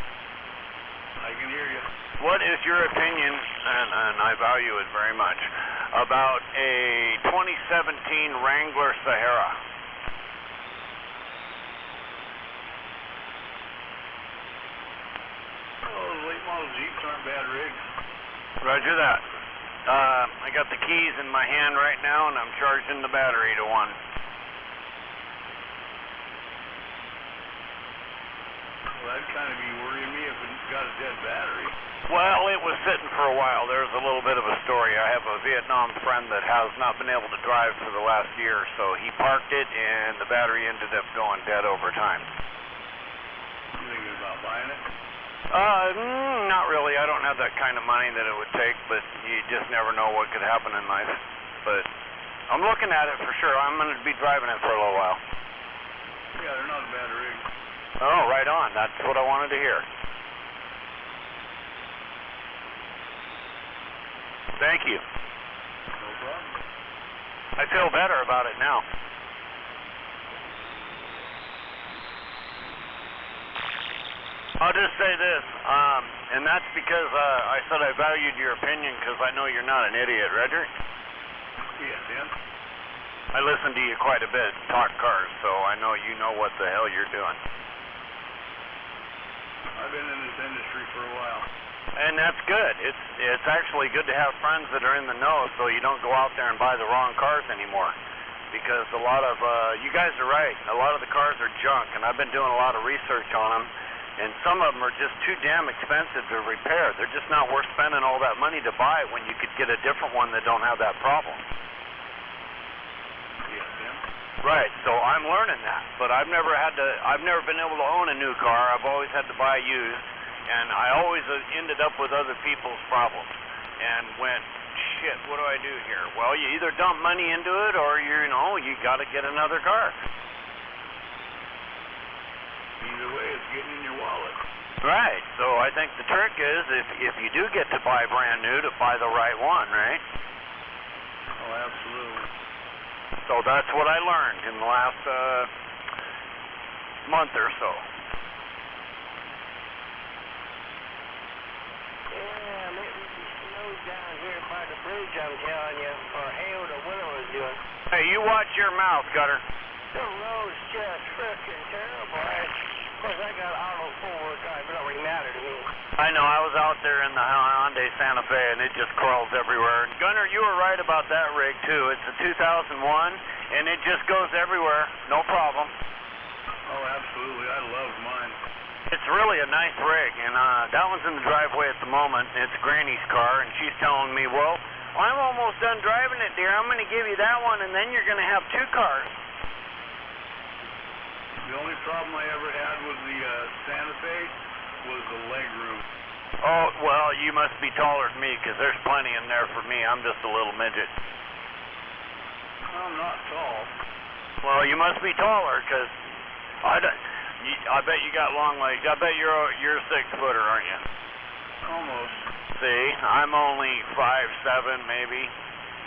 I can hear you. What is your opinion, and I value it very much, about a 2017 Wrangler Sahara? Oh, the late model Jeeps aren't bad rigs. Roger that. I got the keys in my hand right now, and I'm charging the battery to one. Well, that'd kind of be worrying me if it got a dead battery. Well, it was sitting for a while. There's a little bit of a story. I have a Vietnam friend that has not been able to drive for the last year, so he parked it, and the battery ended up going dead over time. You thinking about buying it? Not really. I don't have that kind of money that it would take, but you just never know what could happen in life. But I'm looking at it for sure. I'm going to be driving it for a little while. Yeah, they're not a bad rig. Oh, right on. That's what I wanted to hear. Thank you. No problem. I feel better about it now. I'll just say this, and that's because I said I valued your opinion because I know you're not an idiot, Roger. Yes, Tim. I listen to you quite a bit, talk cars, so I know you know what the hell you're doing. I've been in this industry for a while. And that's good. It's actually good to have friends that are in the know so you don't go out there and buy the wrong cars anymore. Because a lot of, you guys are right, a lot of the cars are junk, and I've been doing a lot of research on them, and some of them are just too damn expensive to repair. They're just not worth spending all that money to buy when you could get a different one that don't have that problem. Yes, Tim. Right, so I'm learning that, but I've never been able to own a new car. I've always had to buy used, and I always ended up with other people's problems. and went, shit, what do I do here? Well, you either dump money into it or you got to get another car. Either way, it's getting in your wallet. Right. So I think the trick is if you do get to buy brand new, to buy the right one, right? Oh, absolutely. So that's what I learned in the last month or so. Yeah, maybe it snows down here by the bridge, I'm telling you, or hail the winter was doing. Hey, you watch your mouth, Gutter. The road's just frickin' terrible. Of course, I got auto four-wheel drive. It don't really matter to me. I know, I was out there in the Hyundai Santa Fe, and it just crawls everywhere. Gunner, you were right about that rig, too. It's a 2001, and it just goes everywhere. No problem. Oh, absolutely. I love mine. It's really a nice rig, and that one's in the driveway at the moment. It's Granny's car, and she's telling me, well, I'm almost done driving it, dear. I'm going to give you that one, and then you're going to have two cars. The only problem I ever had with the Santa Fe was the leg room. Oh, well, you must be taller than me, because there's plenty in there for me. I'm just a little midget. I'm not tall. Well, you must be taller, because I bet you got long legs. I bet you're a 6-footer, aren't you? Almost. See, I'm only 5'7", maybe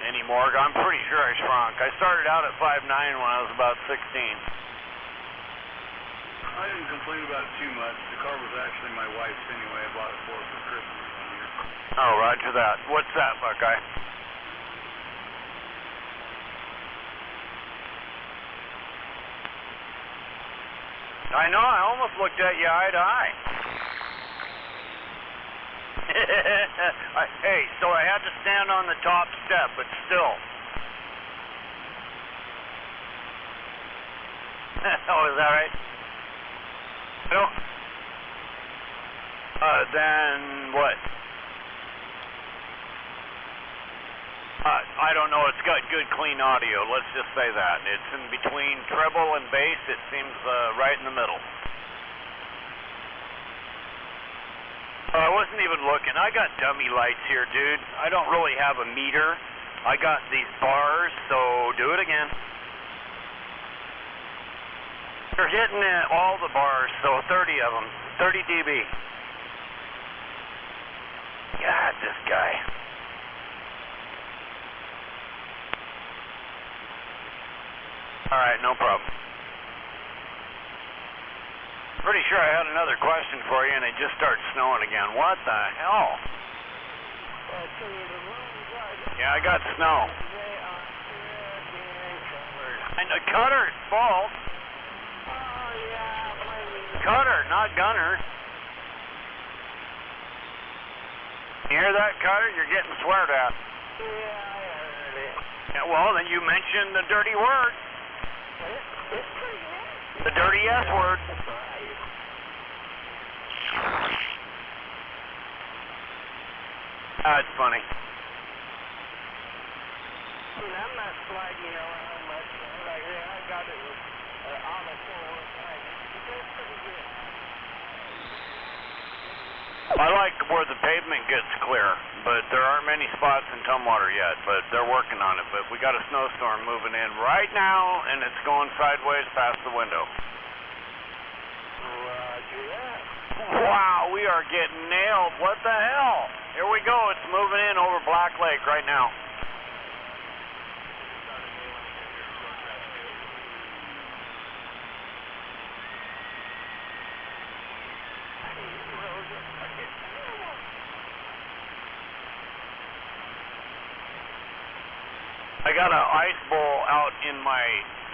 anymore. I'm pretty sure I shrunk. I started out at 5'9" when I was about 16. I didn't complain about it too much. The car was actually my wife's anyway. I bought it for her for Christmas one year. Oh, roger that. What's that, Buckeye? I know, I almost looked at you eye to eye. Hey, so I had to stand on the top step, but still. Oh, is that right? No. Then what? I don't know. It's got good, clean audio. Let's just say that. It's in between treble and bass. It seems right in the middle. I wasn't even looking. I got dummy lights here, dude. I don't really have a meter. I got these bars, so do it again. They're hitting all the bars, so 30 of them, 30 dB. God, this guy. All right, no problem. Pretty sure I had another question for you, and it just started snowing again. What the hell? Yeah, I got snow. And the Cutter's fault. Cutter, not Gunner. You hear that, Cutter? You're getting sweared at. Yeah, I heard it. Yeah, well, then you mentioned the dirty word. It's pretty nasty. The dirty S word. That's funny. I'm not sliding around much. Like, yeah, I got it on the floor. It's pretty good. I like where the pavement gets clear, but there aren't many spots in Tumwater yet, but they're working on it. But we got a snowstorm moving in right now, and it's going sideways past the window. Roger that. Wow, we are getting nailed. What the hell? Here we go. It's moving in over Black Lake right now. I got an ice bowl out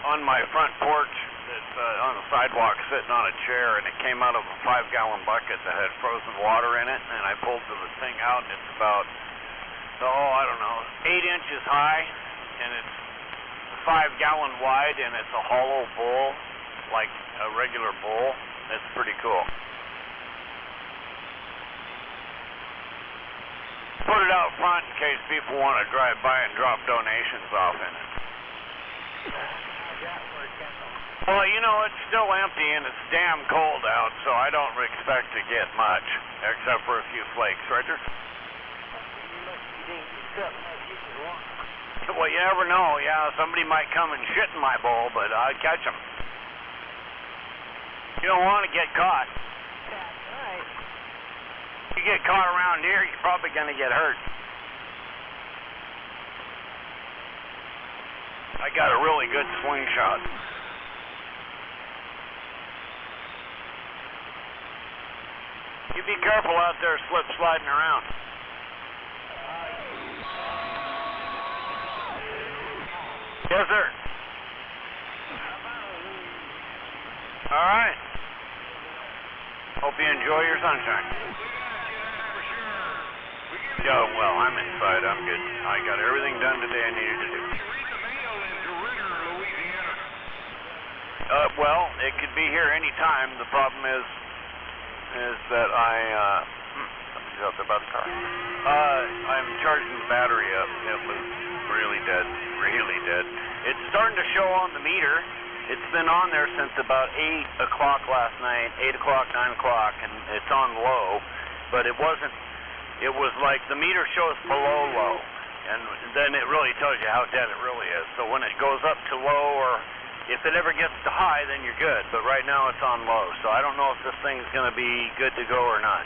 on my front porch that's on the sidewalk sitting on a chair, and it came out of a 5-gallon bucket that had frozen water in it, and I pulled the thing out, and it's about, 8 inches high, and it's 5-gallon wide, and it's a hollow bowl, like a regular bowl. It's pretty cool. Put it out front in case people want to drive by and drop donations off in it. Well, you know, it's still empty and it's damn cold out, so I don't expect to get much, except for a few flakes, Roger. You must be something that you could want. Well, you never know. Yeah, somebody might come and shit in my bowl, but I'd catch them. You don't want to get caught. That's right. If you get caught around here, you're probably going to get hurt. I got a really good swing shot. You be careful out there slip sliding around. Yes, sir. All right. Hope you enjoy your sunshine. Yeah, well, I'm inside. I'm good. I got everything done today I needed to do. Well, it could be here any time. The problem is that somebody's out there by the car. I'm charging the battery up. It was really dead. It's starting to show on the meter. It's been on there since about 8 o'clock last night, 8 o'clock, 9 o'clock, and it's on low, but it wasn't, it was like the meter shows below low, and then it really tells you how dead it really is. So when it goes up to low, or if it ever gets to high, then you're good, but right now it's on low, so I don't know if this thing's going to be good to go or not.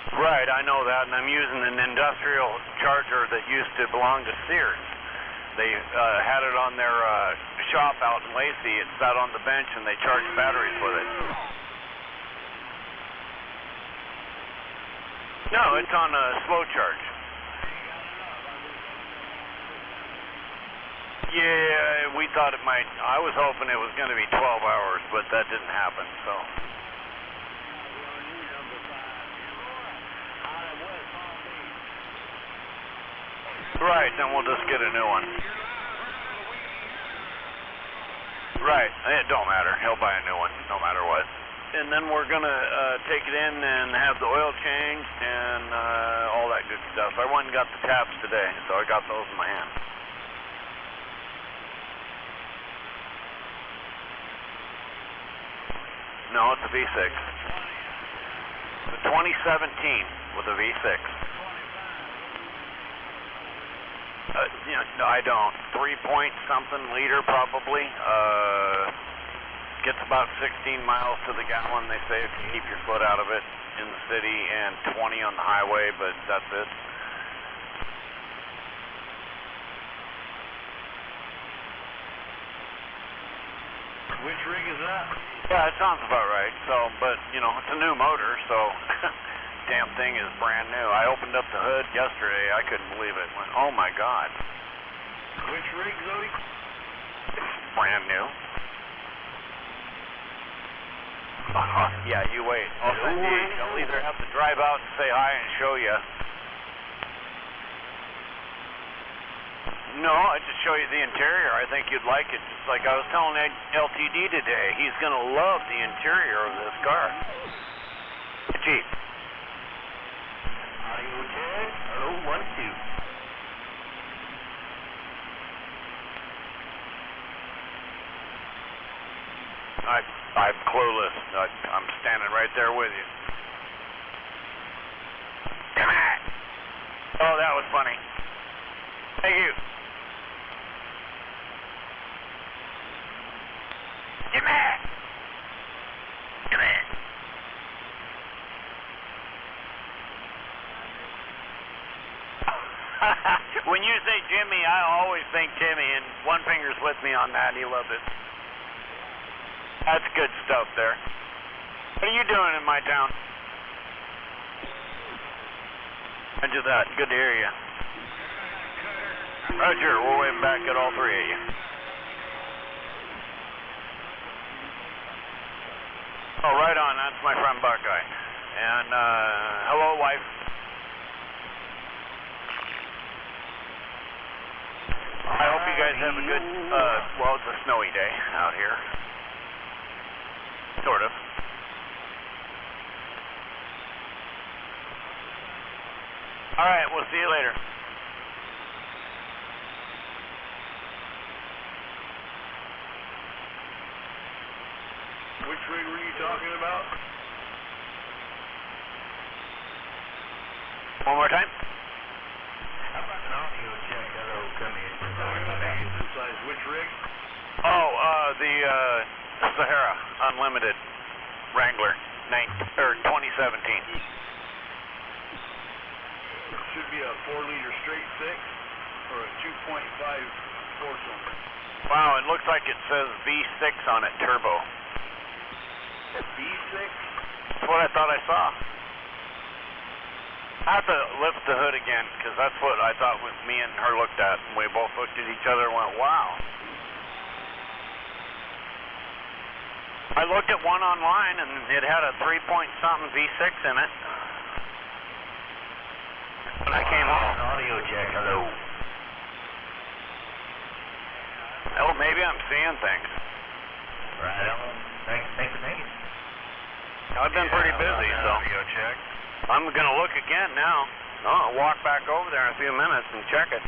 Right, I know that, and I'm using an industrial charger that used to belong to Sears. They had it on their shop out in Lacey. It sat on the bench, and they charged batteries with it. No, it's on a slow charge. Yeah, we thought it might. I was hoping it was going to be 12 hours, but that didn't happen, so. Right, then we'll just get a new one. Right, it don't matter. He'll buy a new one, no matter what. And then we're going to take it in and have the oil changed and all that good stuff. I went and got the taps today, so I got those in my hand. No, it's a V6. The 2017 with a V6. I don't. 3-point-something liter probably. Gets about 16 miles to the gallon, they say, if you keep your foot out of it in the city, and 20 on the highway, but that's it. Which rig is that? Yeah, it sounds about right. So, but, it's a new motor, so damn thing is brand new. I opened up the hood yesterday. I couldn't believe it. Went, oh my God. Which rig, Zodi? It's brand new. Yeah, you wait. I'll either have to drive out and say hi and show you. No, I just show you the interior. I think you'd like it. Just like I was telling LTD today, he's going to love the interior of this car. Jeep. Audio check. 012. I'm clueless. I'm standing right there with you. Come on. Oh, that was funny. Thank you. Come on. Come on. When you say Jimmy, I always think Timmy, and One Finger's with me on that. He loves it. That's good stuff there. What are you doing in my town? Roger that. Good to hear you. Roger, we're waving back at all three of you. Oh, right on. That's my friend Buckeye. And, hello, wife. I hope you guys have a good, well, it's a snowy day out here. Sort of. All right, we'll see you later. Which rig were you talking about? One more time. How about an audio check? Hello, come in. Besides which rig? Oh, the Sahara Unlimited Wrangler 2017. Should be a 4-liter straight six or a 2.5 four-cylinder. Wow, it looks like it says V6 on it, turbo. V6? That's what I thought I saw. I have to lift the hood again, because that's what I thought me and her looked at. And we both looked at each other and went, wow. I looked at one online, and it had a 3-point-something V6 in it. When I came home. Audio check, hello. Oh, maybe I'm seeing things. Right on. Thanks for thinking. I've been pretty busy, so. Audio check. I'm going to look again now. I'll walk back over there in a few minutes and check it.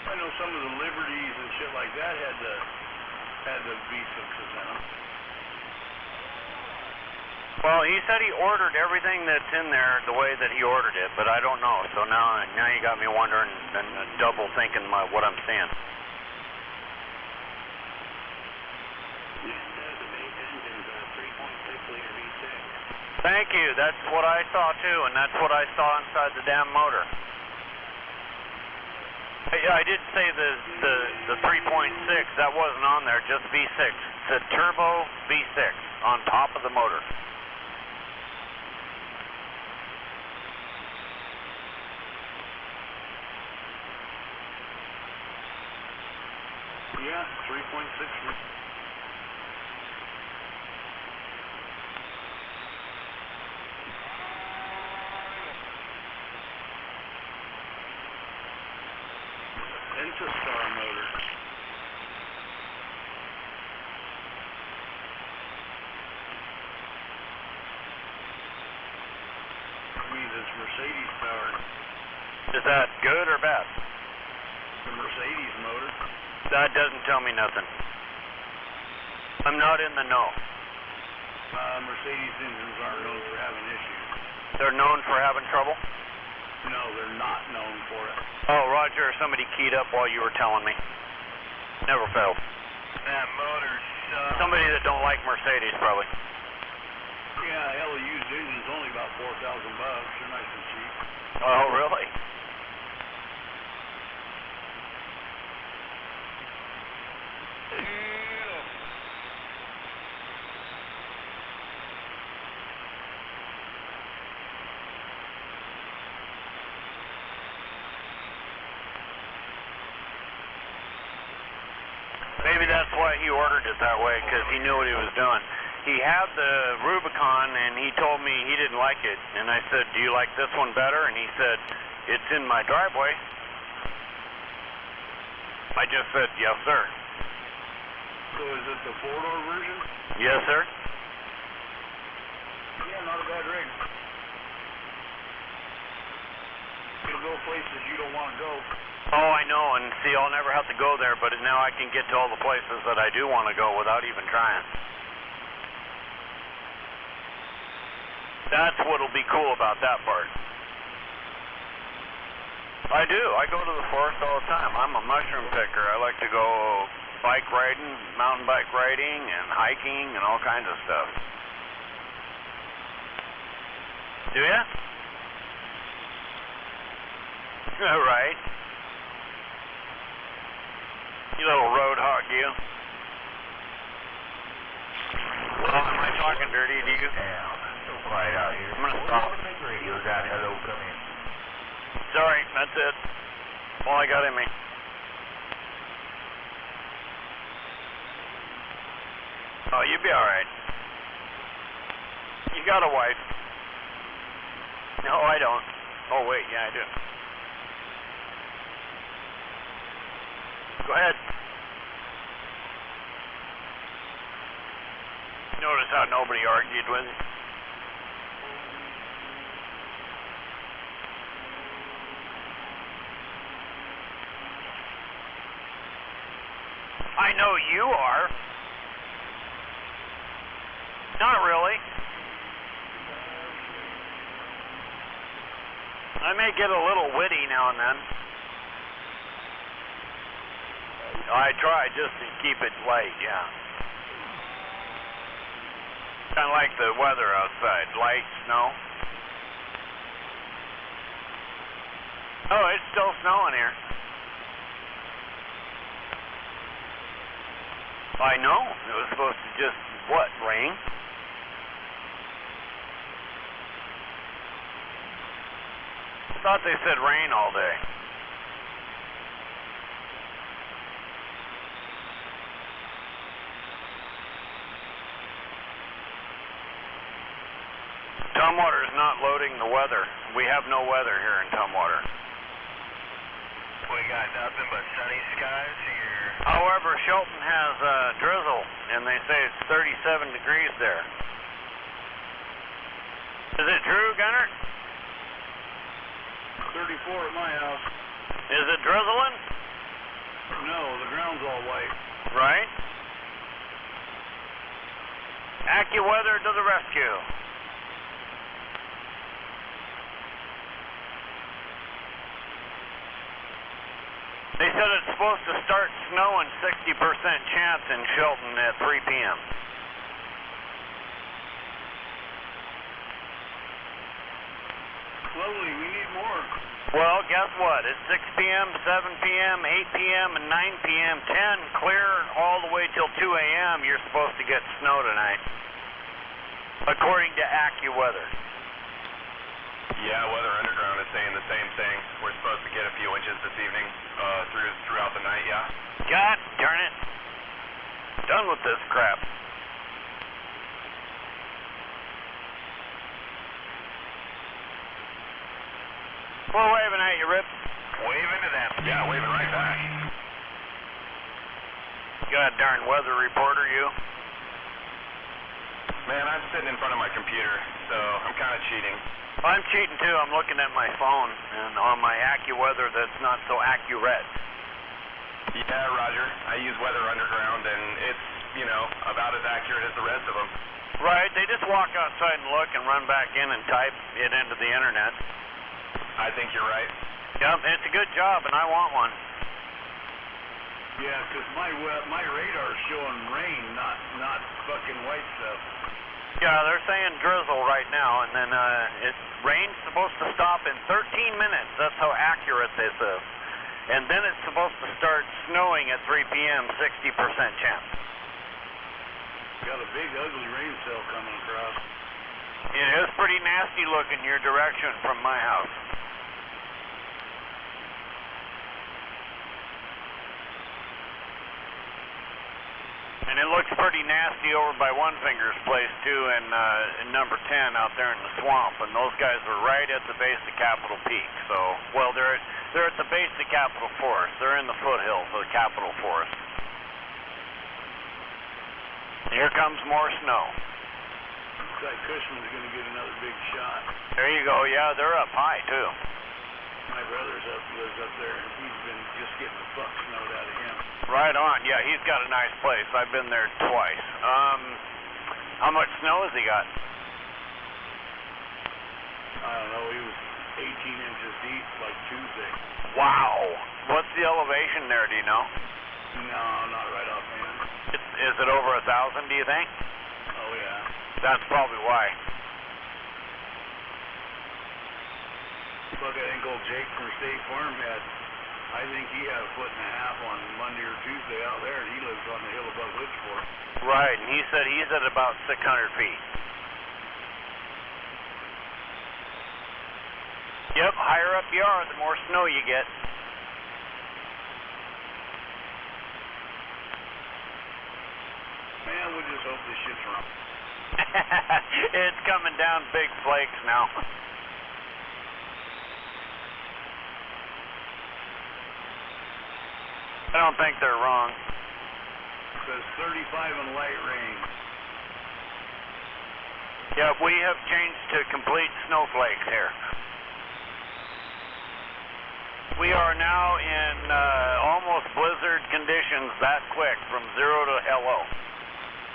I know some of the Liberties and shit like that had the V6s in them. Well, he said he ordered everything that's in there the way that he ordered it, but I don't know. So now you got me wondering and double thinking what I'm seeing. Thank you. That's what I saw too, and that's what I saw inside the damn motor. Yeah, I did say the 3.6. That wasn't on there, just V6. It said turbo V6 on top of the motor. Yeah, 3.6. Intastar motor. Means it's Mercedes powered. Is that good or bad? The Mercedes motor. That doesn't tell me nothing. I'm not in the know. Mercedes engines aren't known for having issues. They're known for having trouble? No, they're not known for it. Oh, Roger, somebody keyed up while you were telling me. Never failed. That motor's Somebody that don't like Mercedes, probably. Yeah, hell, a used engine's only about $4,000. They're nice and cheap. Oh, really? Maybe that's why he ordered it that way, because he knew what he was doing. He had the Rubicon, and he told me he didn't like it. And I said, do you like this one better? And he said, it's in my driveway. I just said, yes, sir. So is it the four-door version? Yes, sir. Yeah, not a bad rig. It'll go places you don't want to go. Oh, I know, and see, I'll never have to go there, but now I can get to all the places that I do want to go without even trying. That's what'll be cool about that part. I do. I go to the forest all the time. I'm a mushroom picker. I like to go bike riding, mountain bike riding, and hiking, and all kinds of stuff. Do ya? All right. You little road hog, you. Oh, am I talking dirty to you? Yeah, so quiet out here. I'm gonna stop. Radio's out. Hello, come in. Sorry, that's it. All I got in me. Oh, you'll be alright. You got a wife. No, I don't. Oh, wait, yeah, I do. Go ahead. Notice how nobody argued with you. I know you are. I may get a little witty now and then. I try just to keep it light, yeah. Kind of like the weather outside. Light, snow. Oh, it's still snowing here. I know. It was supposed to just, what, rain? I thought they said rain all day. Tumwater is not loading the weather. We have no weather here in Tumwater. We got nothing but sunny skies here. However, Shelton has drizzle, and they say it's 37 degrees there. Is it true, Gunner? 34 at my house. Is it drizzling? No, the ground's all white. Right. AccuWeather to the rescue. They said it's supposed to start snowing 60% chance in Shelton at 3 p.m. Slowly, we need more. Well, guess what? It's 6 p.m., 7 p.m., 8 p.m., and 9 p.m., 10, clear all the way till 2 a.m. You're supposed to get snow tonight, according to AccuWeather. Yeah, Weather Underground is saying the same thing. We're supposed to get a few inches this evening, throughout the night, yeah? God darn it. Done with this crap. We're waving at you, Rip. Waving to them. Yeah, waving right back. God darn weather reporter, you. Man, I'm sitting in front of my computer, so I'm kind of cheating. I'm cheating too. I'm looking at my phone and on my AccuWeather that's not so accurate. Yeah, Roger. I use Weather Underground, and it's, about as accurate as the rest of them. Right. They just walk outside and look and run back in and type it into the internet. I think you're right. Yep, it's a good job, and I want one. Yeah, 'cause my radar's showing rain, not fucking white stuff. Yeah, they're saying drizzle right now, and then rain's supposed to stop in 13 minutes. That's how accurate this is. And then it's supposed to start snowing at 3 p.m., 60% chance. Got a big, ugly rain cell coming across. It is pretty nasty looking your direction from my house. And it looks pretty nasty over by One Finger's place too, in number 10 out there in the swamp. And those guys are right at the base of Capitol Peak. So, well, they're at the base of Capitol Forest. They're in the foothills of the Capitol Forest. Here comes more snow. Looks like Cushman's going to get another big shot. There you go. Yeah, they're up high too. My brother's lives up there, and he's been just getting the fuck snowed out of him. Right on. Yeah, he's got a nice place. I've been there twice. How much snow has he got? I don't know. He was 18 inches deep like Tuesday. Wow. What's the elevation there? Do you know? No, not right offhand. Is it over 1,000? Do you think? Oh yeah. That's probably why. Look, I think old Jake from State Farm I think he had 1.5 feet on Monday or Tuesday out there, and he lives on the hill above Litchford. Right, and he said he's at about 600 feet. Yep, higher up you are, the more snow you get. Man, we'll just hope this shit's wrong. It's coming down big flakes now. I don't think they're wrong. It says 35 and light rain. Yeah, we have changed to complete snowflakes here. We are now in almost blizzard conditions that quick, from 0 to hello.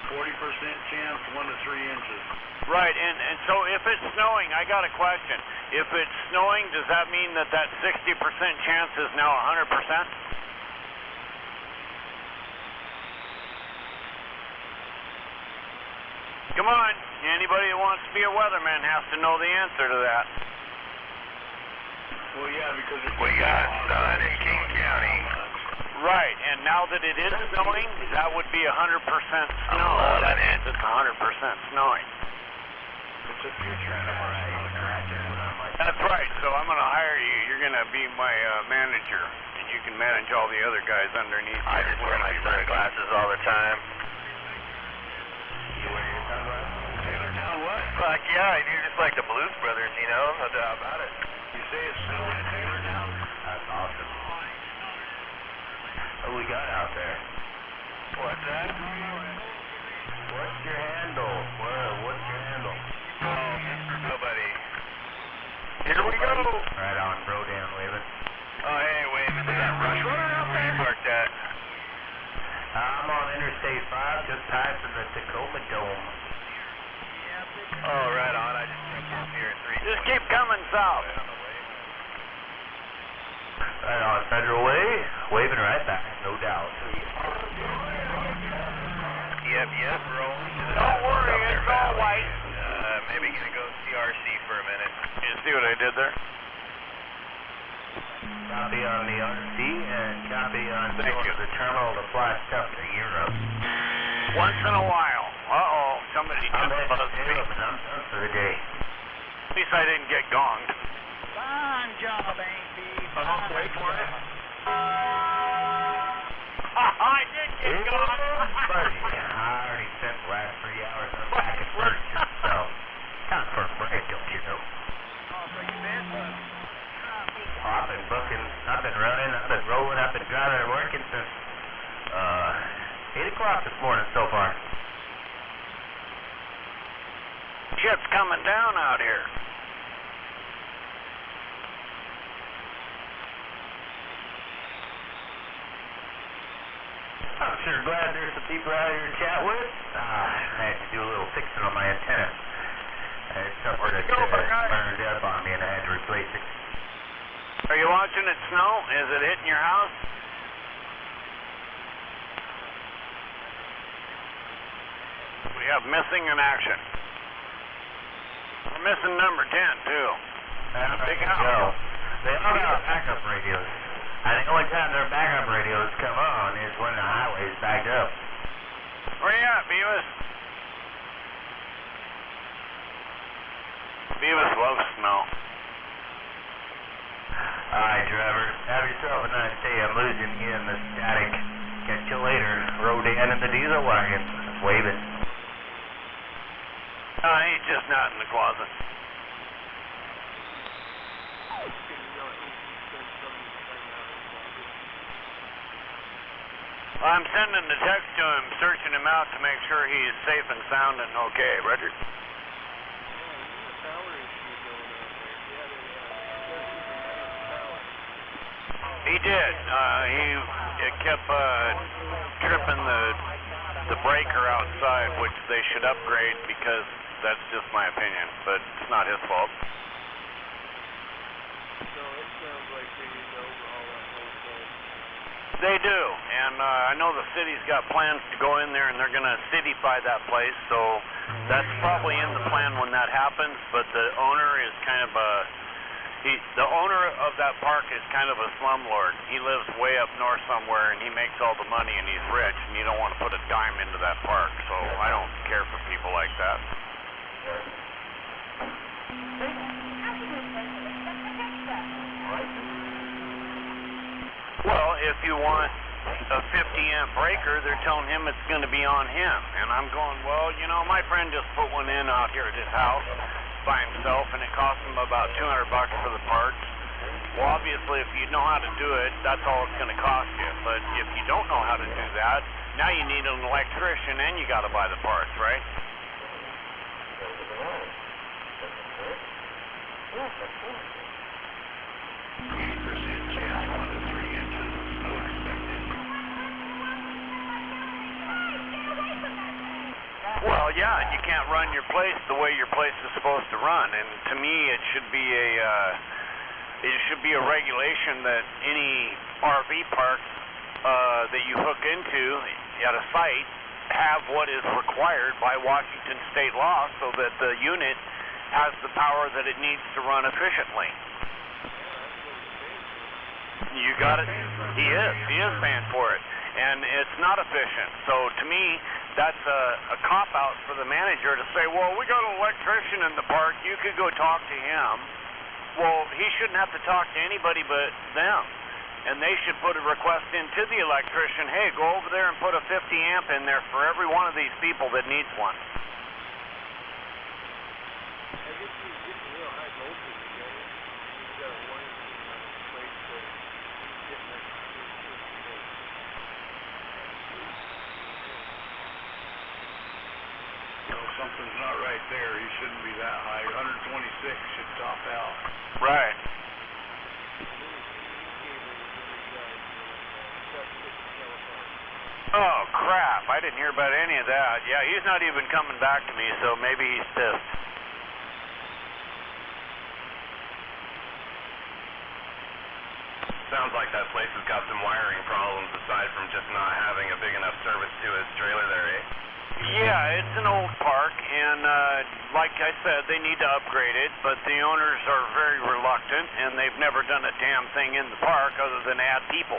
chance, 1 to 3 inches. Right, and so if it's snowing, I got a question. If it's snowing, does that mean that 60% chance is now 100%? Come on, anybody that wants to be a weatherman has to know the answer to that. Well, yeah, because we got sun in King County. Right, and now that it is snowing, that would be 100% snow. That means it's 100% snowing. It's a future right. That's right, so I'm going to hire you. You're going to be my manager, and you can manage all the other guys underneath you. I just wear my sunglasses all the time. You wear your sunglasses? Taylor Town what? Fuck yeah, you're just like the Blues Brothers, you know? No doubt about it. You say it's snowing in Taylor Town? That's awesome. What we got out there? What's that? What's your handle? What's your handle? Nobody. Here we go. Right on, Rodan waving. Oh, hey, waving. Is that Rush Runner out there? Parked at. I'm on Interstate 5, just passing the Tacoma Dome. Oh, right on. I just jumped off here at 3. Just keep coming south. Right on Federal Way, waving right back, no doubt. Yep, rolling. Don't worry, it's all white. Maybe gonna go CRC for a minute. You see what I did there? Copy on the RC and copy on the terminal to fly stuff to Europe. Once in a while. Uh-oh, somebody I'm just buzzed me. and I'm done for the day. At least I didn't get gonged. Fine job, Ain't B. Wait for it. I did get gonged. Buddy, I already spent the last 3 hours unpacking furniture, so time for a break, don't you know? I've been booking, I've been running, I've been rolling, I've been driving and working since 8 o'clock this morning so far. Shit's coming down out here. I'm sure glad there's some people out here to chat with. I had to do a little fixing on my antenna. I had something that burned up on me and I had to replace it. Are you watching it snow? Is it hitting your house? We have missing in action. We're missing number 10, too. Big house. They all got backup radios. I think the only time their backup radios come on is when the highway's backed up. Where you at, Beavis? Beavis loves snow. Alright, driver. Have yourself a nice day. I'm losing you in the static. Catch you later. Rodan in the diesel wagon. Waving. He's just not in the closet. I'm sending the text to him, searching him out to make sure he's safe and sound and okay. Roger. He did. He kept tripping the breaker outside, which they should upgrade because that's just my opinion, but it's not his fault. So it sounds like they need to overhaul that whole thing. They do, and I know the city's got plans to go in there and they're going to cityfy that place, so that's probably in the plan when that happens, but the owner is kind of the owner of that park is kind of a slumlord. He lives way up north somewhere and he makes all the money and he's rich and you don't want to put a dime into that park, so I don't care for people like that. Well, if you want a 50-amp breaker, they're telling him it's going to be on him. And I'm going, well, you know, my friend just put one in out here at his house by himself, and it cost him about $200 for the parts. Well, obviously, if you know how to do it, that's all it's going to cost you. But if you don't know how to do that, now you need an electrician and you got to buy the parts, right? can't run your place the way your place is supposed to run. And to me, it should be a regulation that any RV park that you hook into at a site have what is required by Washington state law, so that the unit has the power that it needs to run efficiently. You got it. He is paying for it, and it's not efficient. So to me, that's a cop-out for the manager to say, well, we got an electrician in the park, you could go talk to him. Well, he shouldn't have to talk to anybody but them, and they should put a request into the electrician, hey, go over there and put a 50 amp in there for every one of these people that needs one. Something's not right there. He shouldn't be that high. 126 should top out. Right. Oh, crap. I didn't hear about any of that. Yeah, he's not even coming back to me, so maybe he's pissed. Sounds like that place has got some wiring problems aside from just not having a big enough service to his trailer there, eh? Yeah, it's an old park, and like I said, they need to upgrade it, but the owners are very reluctant, and they've never done a damn thing in the park other than add people.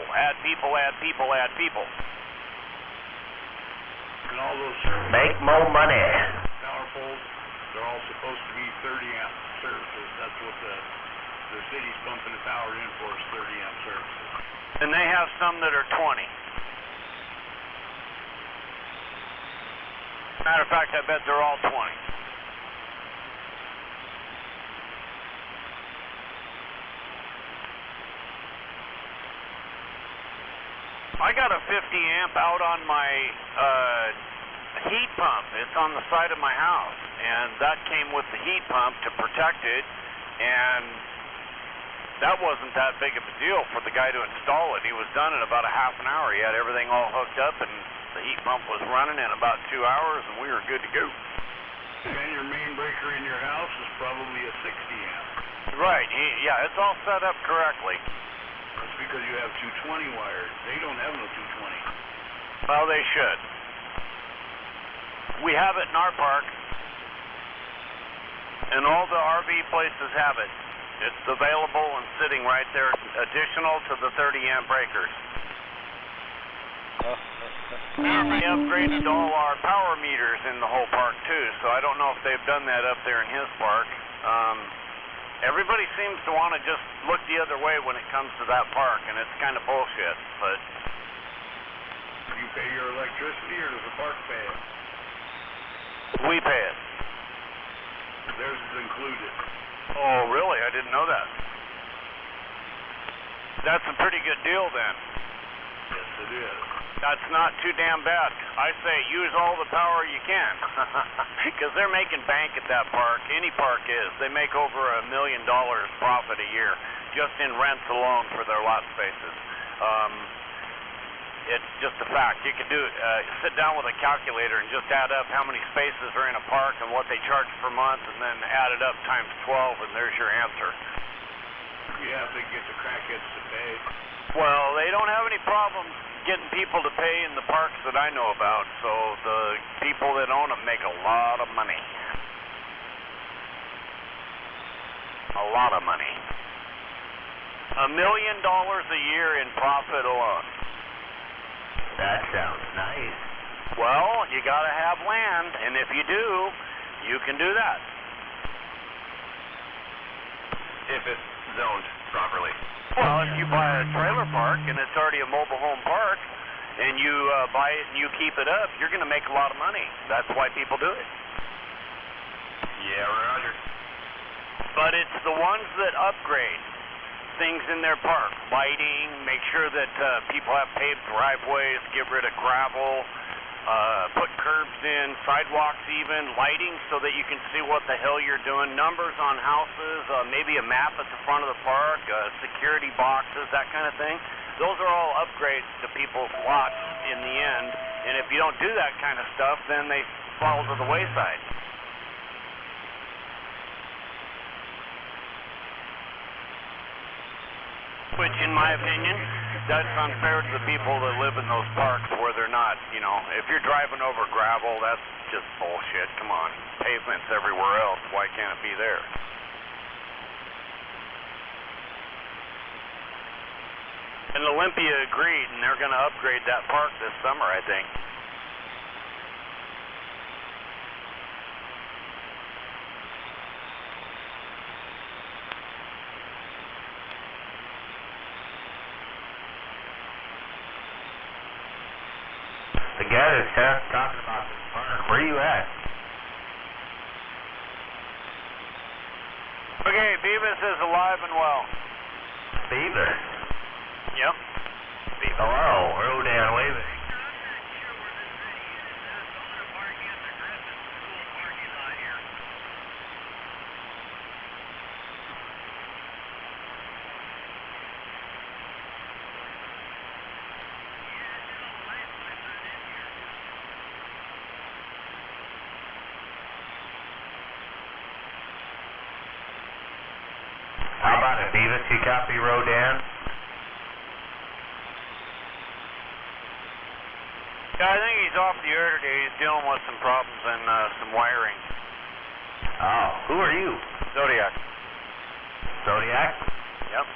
And all those Make more money. power poles, they're all supposed to be 30 amp services. That's what the city's pumping the power in for, is 30 amp services. And they have some that are 20. Matter of fact, I bet they're all 20. I got a 50 amp out on my heat pump. It's on the side of my house, and that came with the heat pump to protect it, and that wasn't that big of a deal for the guy to install it. He was done in about a half an hour. He had everything all hooked up, and the heat pump was running in about 2 hours, and we were good to go. And your main breaker in your house is probably a 60 amp. Right. Yeah, it's all set up correctly. That's because you have 220 wired. They don't have no 220. Well, they should. We have it in our park, and all the RV places have it. It's available and sitting right there, additional to the 30 amp breakers. They upgraded all our power meters in the whole park too, so I don't know if they've done that up there in his park. Everybody seems to want to just look the other way when it comes to that park, and it's kind of bullshit, but... Do you pay your electricity, or does the park pay it? We pay it. Theirs is included. Oh, really? I didn't know that. That's a pretty good deal then. Yes, it is. That's not too damn bad. I say use all the power you can, because they're making bank at that park. Any park is. They make over $1 million profit a year just in rents alone for their lot spaces. It's just a fact. You can do sit down with a calculator and just add up how many spaces are in a park and what they charge per month, and then add it up times 12, and there's your answer. Yeah, if they get the crackheads to pay. Well, they don't have any problems getting people to pay in the parks that I know about, so the people that own them make a lot of money. A lot of money. $1 million a year in profit alone. That sounds nice. Well, you gotta have land, and if you do, you can do that. If it's zoned properly. Well, if you buy a trailer park and it's already a mobile home park, and you buy it and you keep it up, you're going to make a lot of money. That's why people do it. Yeah, Roger. But it's the ones that upgrade things in their park. Lighting, make sure that people have paved driveways, get rid of gravel, put curbs in, sidewalks even, lighting so that you can see what the hell you're doing, numbers on houses, maybe a map at the front of the park, security boxes, that kind of thing. Those are all upgrades to people's lots in the end, and if you don't do that kind of stuff, then they fall to the wayside. Which, in my opinion, that's unfair to the people that live in those parks where they're not, you know, if you're driving over gravel, that's just bullshit. Come on. Pavement's everywhere else. Why can't it be there? And Olympia agreed, and they're going to upgrade that park this summer, I think. The guy that's talking about this park, where are you at? Okay, Beavis is alive and well. Beavis? Yep. Beavis. Hello, Rodan waving. How about it, Beavis? You copy Rodan? Yeah, I think he's off the air today. He's dealing with some problems and some wiring. Oh, who are you? Zodiac. Zodiac? Yep.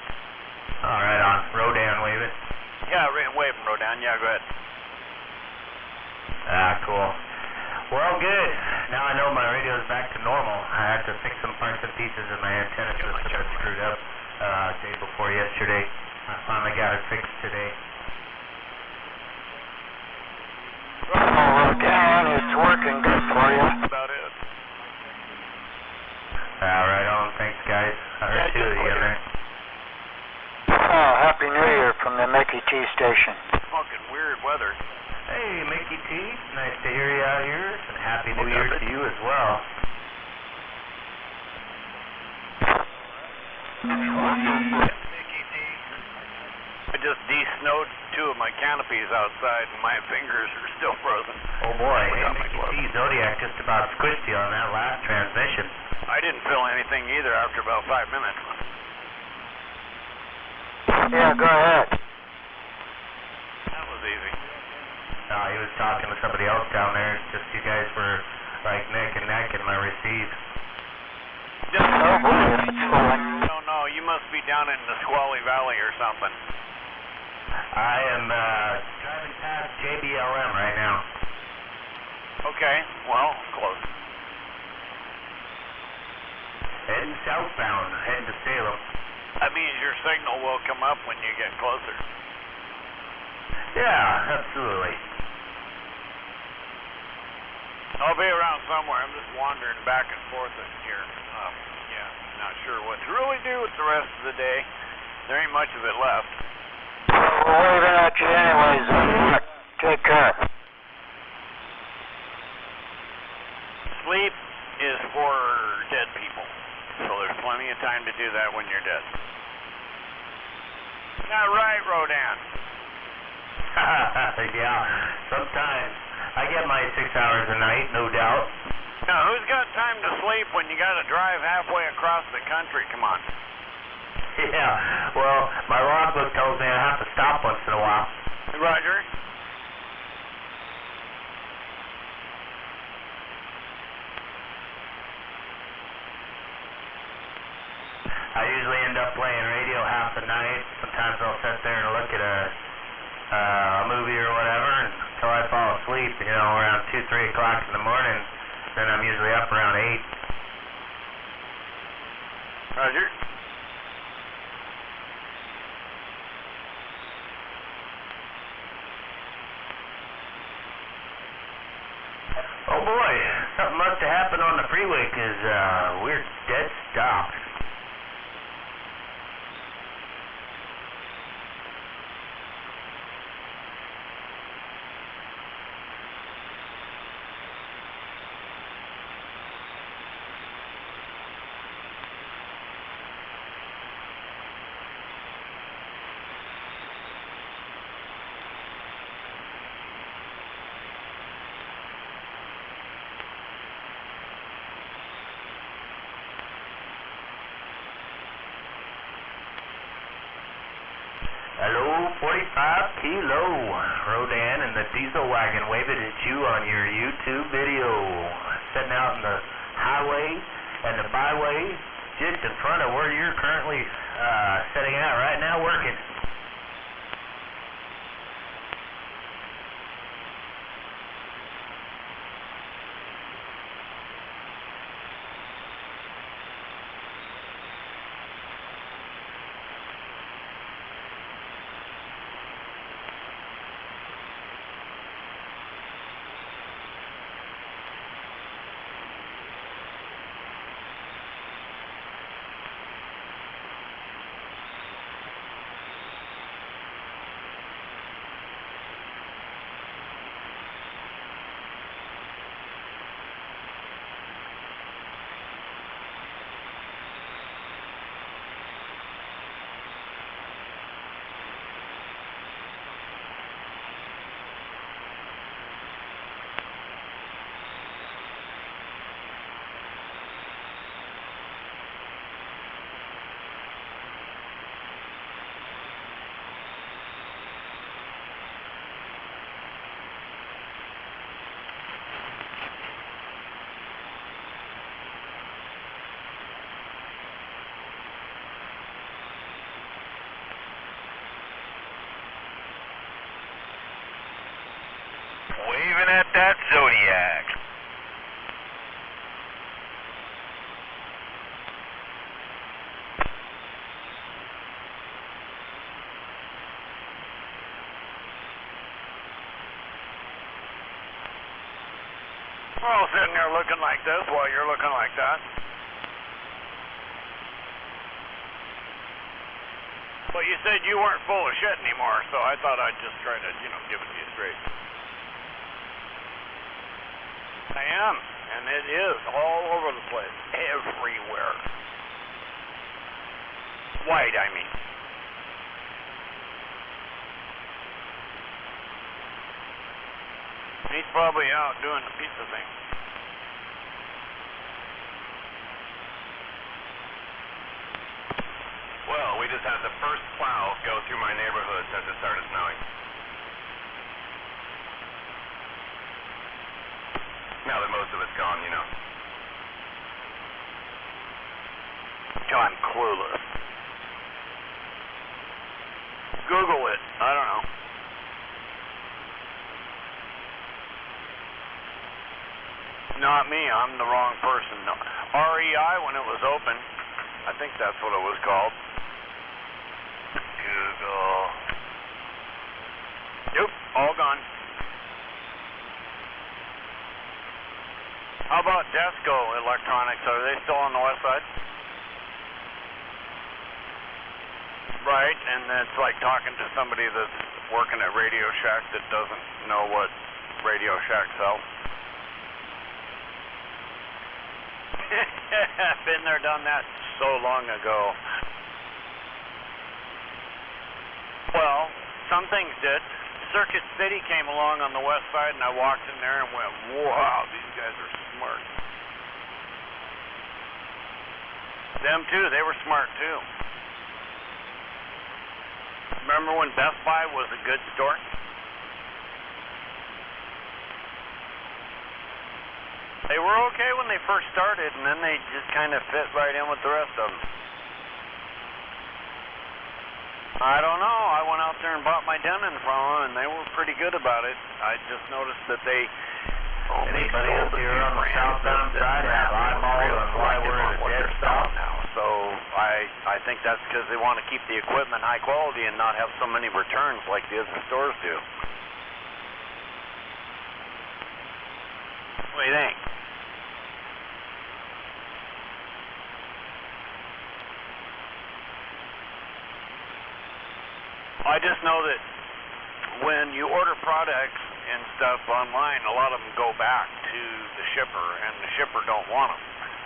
All right, on. Rodan waving. Yeah, waving, Rodan. Yeah, go ahead. Ah, cool. Well, good. Now I know my radio's back to normal. I had to fix some parts and pieces of my antenna system that screwed up day before yesterday. I finally got it fixed today. Oh, down, it's working good for you. That's about it. Right on. Thanks, guys. I heard two of you in there. Oh, Happy New Year from the Mickey T station. Fucking weird weather. Hey, Mickey T. Nice to hear you out here. And Happy New Year to you as well. I just de-snowed two of my canopies outside and my fingers are still frozen. Oh boy, hey, Mickey T. Zodiac just about squished you on that last transmission. I didn't feel anything either after about 5 minutes. Yeah, go ahead. That was easy. No, he was talking to somebody else down there. Just you guys were like neck and neck in my receive. Oh boy, that's fine. No, you must be down in the Squally Valley or something. I am driving past JBLM right now. Okay, well, close. Heading southbound, heading to Salem. That means your signal will come up when you get closer. Yeah, absolutely. I'll be around somewhere. I'm just wandering back and forth in here. Not sure what to really do with the rest of the day. There ain't much of it left. We're waving at you anyways. Take care. Sleep is for dead people. So there's plenty of time to do that when you're dead. Not right, Rodan. Yeah, sometimes. I get my 6 hours a night, no doubt. Now, who's got time to sleep when you got to drive halfway across the country? Come on. Yeah, well, my logbook tells me I have to stop once in a while. Roger. I usually end up playing radio half the night. Sometimes I'll sit there and look at a movie or whatever until I fall asleep, you know, around 2, 3 o'clock in the morning. Then I'm usually up around 8. Roger. Oh boy, something must have happened on the freeway because we're dead stopped. 45 Kilo. Rodan and the Diesel Wagon waving at you on your YouTube video. Sitting out in the highway and the byway just in front of where you're currently sitting out right now working. Waving at that Zodiac. We're all sitting there looking like this while you're looking like that. But you said you weren't full of shit anymore, so I thought I'd just try to, give it to you straight. I am, and it is all over the place, everywhere. White, I mean. He's probably out doing the pizza thing. Well, we just had the first plow go through my neighborhood since it started snowing. Now that most of it's gone, I'm clueless. Google it. I don't know. Not me. I'm the wrong person. No. REI when it was open. I think that's what it was called. Google. Yep, all gone. How about Desco Electronics? Are they still on the west side? Right, and it's like talking to somebody that's working at Radio Shack that doesn't know what Radio Shack sells. Been there, done that so long ago. Well, some things did. Circuit City came along on the west side, and I walked in there and went, wow, these guys are smart. Them too, they were smart too. Remember when Best Buy was a good store? They were okay when they first started, and then they just kind of fit right in with the rest of them. I don't know. I went out there and bought my Denon from them, and they were pretty good about it. I just noticed that they... Anybody up here on the southbound side have eyeballed on why we're at a dead stop now. So I think that's because they want to keep the equipment high quality and not have so many returns like the other stores do. What do you think? I just know that when you order products and stuff online, a lot of them go back to the shipper, and the shipper don't want them.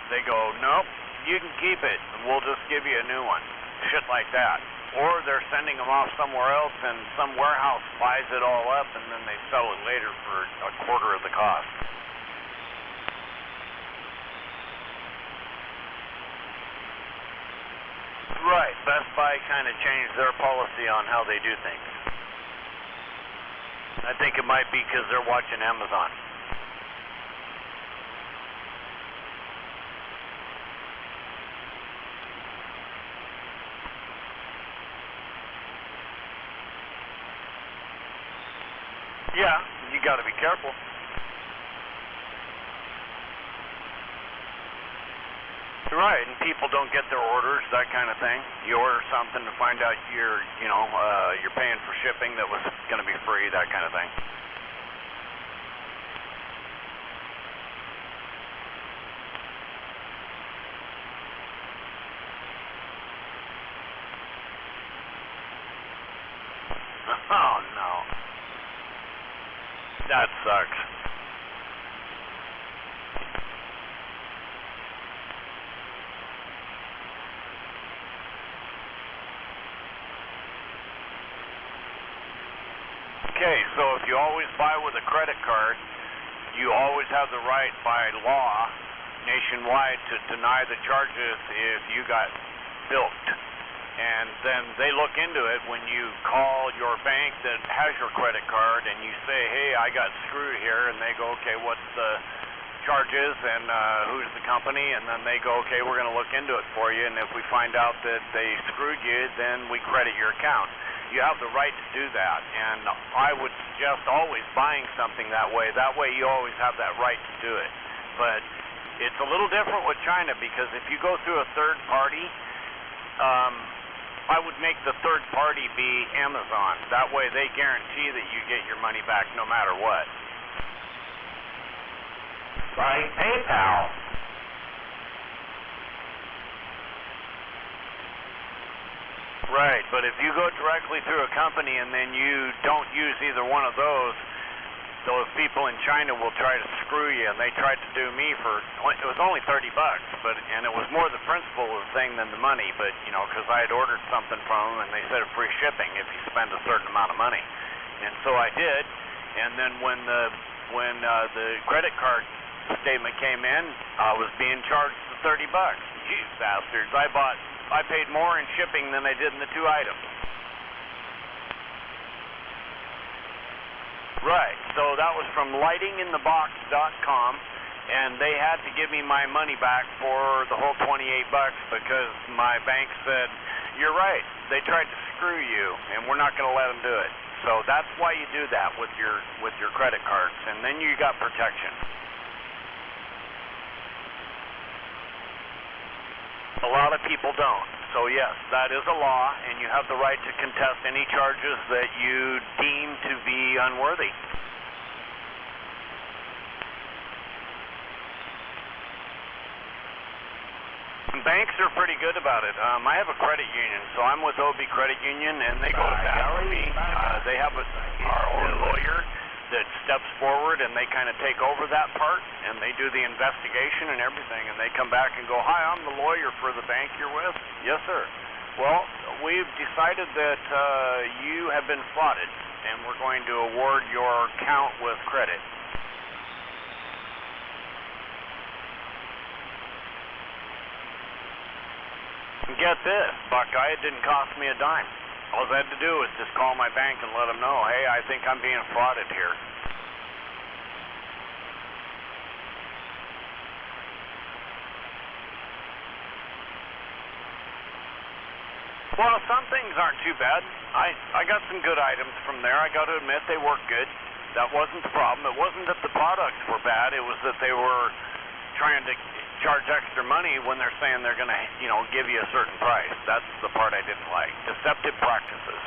They go, nope, you can keep it, and we'll just give you a new one. Shit like that. Or they're sending them off somewhere else, and some warehouse buys it all up, and then they sell it later for a quarter of the cost. Right. Best Buy kind of changed their policy on how they do things. I think it might be because they're watching Amazon. Yeah, you got to be careful. Right, and people don't get their orders, that kind of thing. You order something to find out you're paying for shipping that was going to be free, that kind of thing. Oh, no. That sucks. Okay, so if you always buy with a credit card, you always have the right by law nationwide to deny the charges if you got bilked. And then they look into it when you call your bank that has your credit card and you say, hey, I got screwed here, and they go, okay, what's the charges and who's the company? And then they go, okay, we're going to look into it for you, and if we find out that they screwed you, then we credit your account. You have the right to do that, and I would suggest always buying something that way. That way you always have that right to do it. But it's a little different with China, because if you go through a third party, I would make the third party be Amazon. That way they guarantee that you get your money back no matter what. Like PayPal. Right, but if you go directly through a company and then you don't use either one of those people in China will try to screw you, and they tried to do me for, it was only $30, and it was more the principle of the thing than the money, but, because I had ordered something from them, and they said free shipping if you spend a certain amount of money. And so I did, and then when the credit card statement came in, I was being charged the $30. You bastards, I paid more in shipping than I did in the two items. Right, so that was from lightinginthebox.com, and they had to give me my money back for the whole $28 because my bank said, you're right, they tried to screw you, and we're not going to let them do it. So that's why you do that with your credit cards, and then you got protection. A lot of people don't. So yes, that is a law, and you have the right to contest any charges that you deem to be unworthy. Banks are pretty good about it. I have a credit union, so I'm with OB Credit Union, and they go to bat for me. They have our own lawyer that steps forward, and they kind of take over that part, and they do the investigation and everything, and they come back and go, hi, I'm the lawyer for the bank you're with. Yes, sir. Well, we've decided that you have been frauded, and we're going to award your account with credit. And get this, Buckeye, it didn't cost me a dime. All I had to do was just call my bank and let them know, hey, I think I'm being frauded here. Well, some things aren't too bad. I got some good items from there. I got to admit, they work good. That wasn't the problem. It wasn't that the products were bad. It was that they were trying to charge extra money when they're saying they're going to, give you a certain price. That's the part I didn't like. Deceptive practices.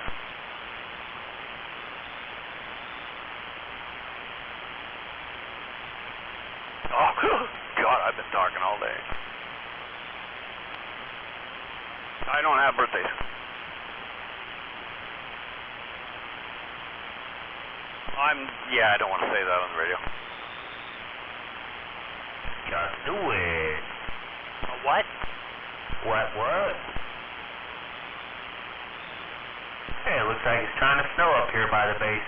Oh, God, I've been talking all day. I don't have birthdays. I don't want to say that on the radio. Just do it. What? What? Hey, it looks like it's trying to snow up here by the base.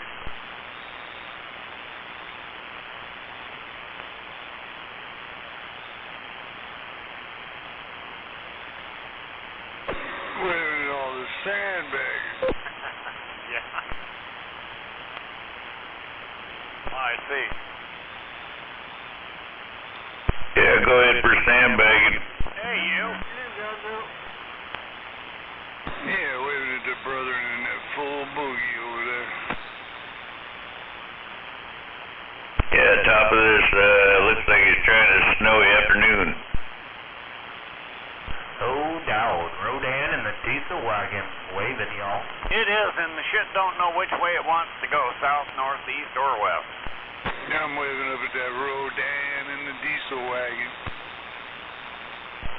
Well, sandbagging. Yeah. I see. Yeah, go ahead for sandbagging. Hey, you. Yeah, waving at the brethren in that full boogie over there. Yeah, top of this, looks like it's trying to snowy afternoon. Oh, dog. Rodan and the diesel wagon waving, y'all. It is, and the shit don't know which way it wants to go, south, north, east, or west. Yeah, I'm waving up at that Rodan and the diesel wagon.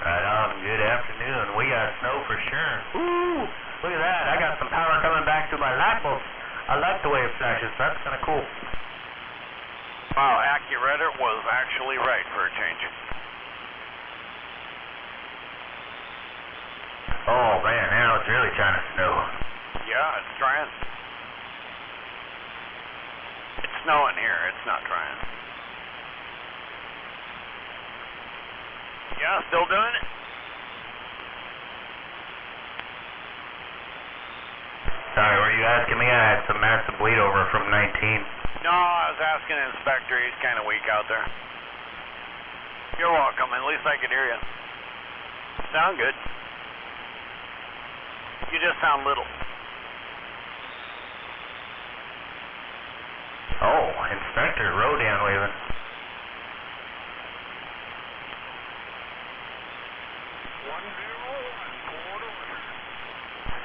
Right on. Good afternoon. We got snow for sure. Ooh, look at that. I got some power coming back to my light bulbs. I like the way it flashes. That's kind of cool. Wow, AccuRedder was actually right for a change. Oh, man. Now it's really trying to snow. Yeah, it's trying. It's snowing here. It's not trying. Yeah, still doing it? Sorry, were you asking me? I had some massive bleed over from 19. No, I was asking the inspector. He's kind of weak out there. You're welcome. At least I could hear you. Sound good. You just sound little. Oh, Inspector Rodan waving.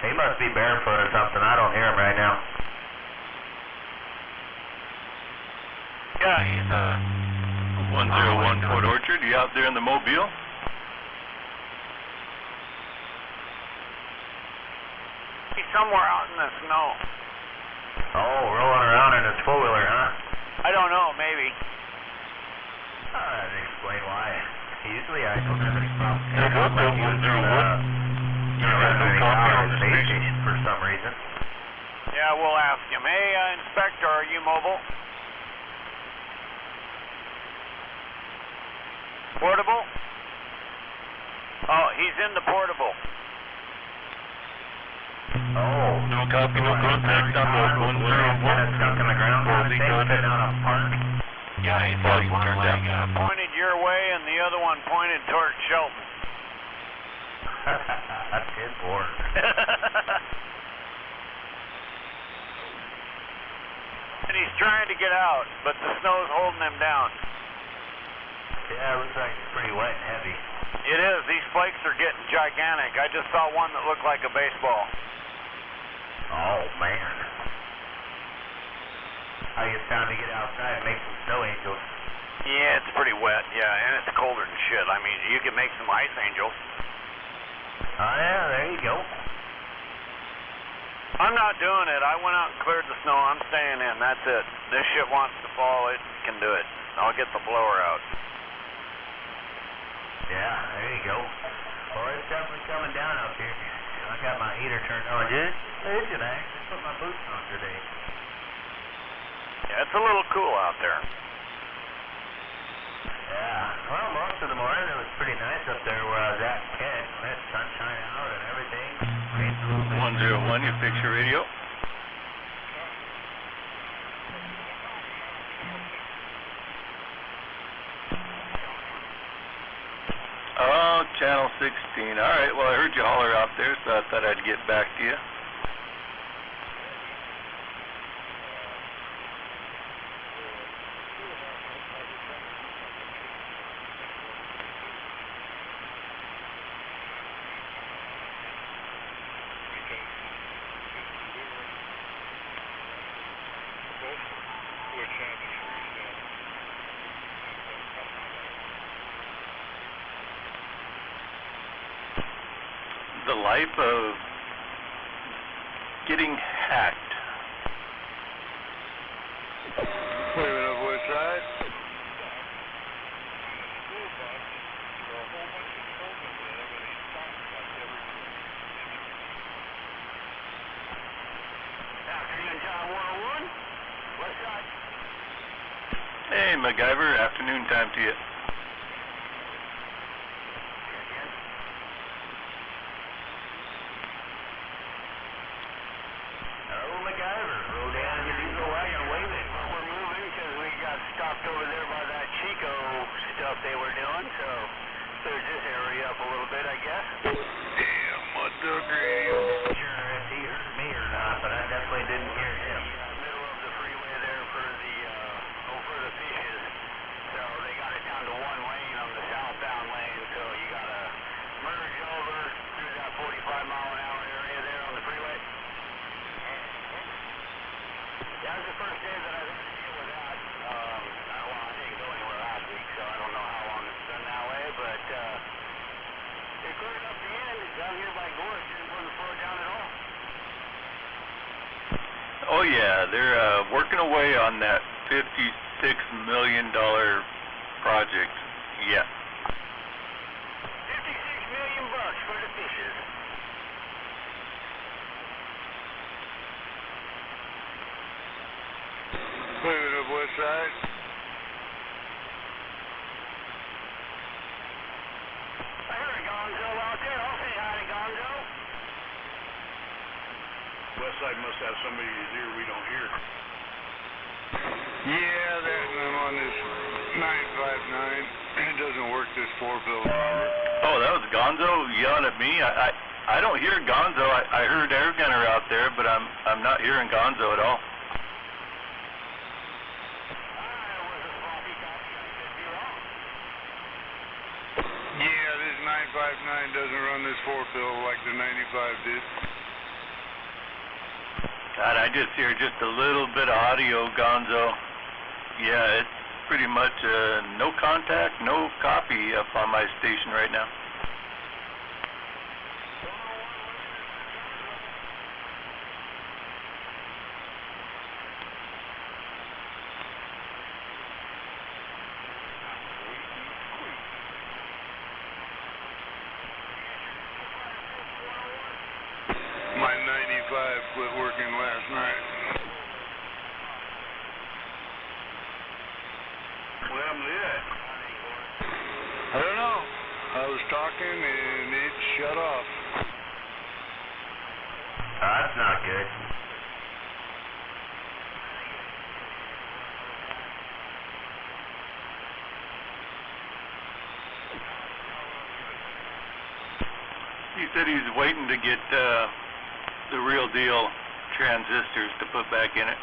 He must be barefoot or something. I don't hear him right now. Yeah, he's 101 Port Orchard. You out there in the Mobile? he's somewhere out in the snow. Oh, rolling around in his four-wheeler, huh? I don't know, maybe. That explain why. Usually I don't have any problems. I don't like using space station for some reason. Yeah, we'll ask him. Hey, Inspector, are you mobile? Portable? Oh, he's in the portable. Oh. No copy, no contact on the 101. Stuck in the ground. They put it on a park. Yeah, he's already turned down. Pointed your way, and the other one pointed toward Shelton. That's his board. And he's trying to get out, but the snow's holding him down. Yeah, it looks like it's pretty wet and heavy. It is. These flakes are getting gigantic. I just saw one that looked like a baseball. Oh, man. I think it's time to get outside and make some snow angels. Yeah, it's pretty wet, yeah, and it's colder than shit. I mean, you can make some ice angels. Oh, yeah, there you go. I'm not doing it. I went out and cleared the snow. I'm staying in. That's it. This shit wants to fall. It can do it. I'll get the blower out. Yeah, there you go. Well, it's definitely coming down up here. I got my heater turned on. Listen, I actually put my boots on today. Yeah, it's a little cool out there. Yeah, well, most of the morning it was pretty nice up there where I was at in Kent. We had sunshine out and everything. 101, you fix your radio? Oh, channel 16. All right, well, I heard you holler out there, so I thought I'd get back to you. The life of getting hacked. Waving up which side? Afternoon, John 101. West side. Hey, MacGyver, afternoon time to you. on, so clears this area up a little bit, I guess. Damn, Mud Duck Radio. Sure if he heard me or not, but I definitely didn't hear him. Middle of the freeway there for the fishes. So they got it down to one lane on the southbound lane, so you gotta merge over through that 45-mile-an-hour area there on the freeway. That was the first day that I've had to deal with that. I didn't go anywhere last week, so I don't know how long it's been that way, but they cleared up the end down here by Gorse. Didn't put the flow down at all. Oh yeah, they're working away on that $56 million project. Yeah. $56 million for the fishes. Clearing up west side. I heard Gonzo out there. I'll say hi to Gonzo. West side must have somebody in his ear we don't hear. Yeah, I'm on this 959. It doesn't work this 4-bill. Oh, that was Gonzo yelling at me. I don't hear Gonzo. I heard Air Gunner out there, but I'm not hearing Gonzo at all. Yeah, this 959 doesn't run this 4-bill like the 95 did. God, I just hear just a little bit of audio, Gonzo. Yeah, it's pretty much no contact, no copy up on my station right now. My 95 quit working last night. What happened to it? I don't know. I was talking and it shut off. That's not good. He said he's waiting to get the real deal transistors to put back in it.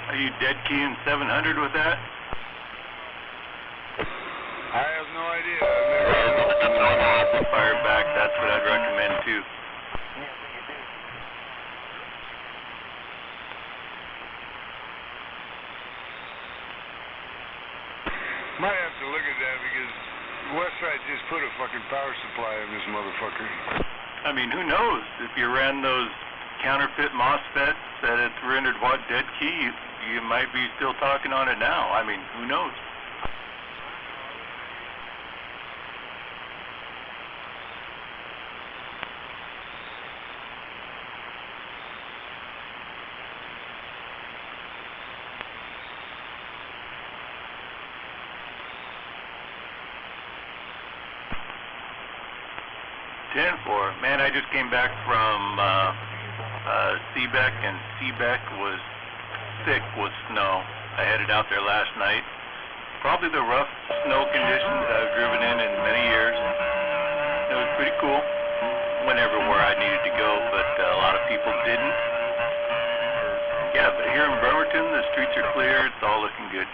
Are you dead keying 700 with that? I have no idea. I've never fire back, that's what I'd recommend too. Might have to look at that because Westside just put a fucking power supply in this motherfucker. I mean, who knows? If you ran those counterfeit MOSFETs at a 300 watt dead key, you might be still talking on it now. I mean, who knows? Man, I just came back from Seebeck, and Seebeck was thick with snow. I headed out there last night. Probably the rough snow conditions I've driven in many years. It was pretty cool. Went everywhere I needed to go, but a lot of people didn't. Yeah, but here in Bremerton, the streets are clear. It's all looking good.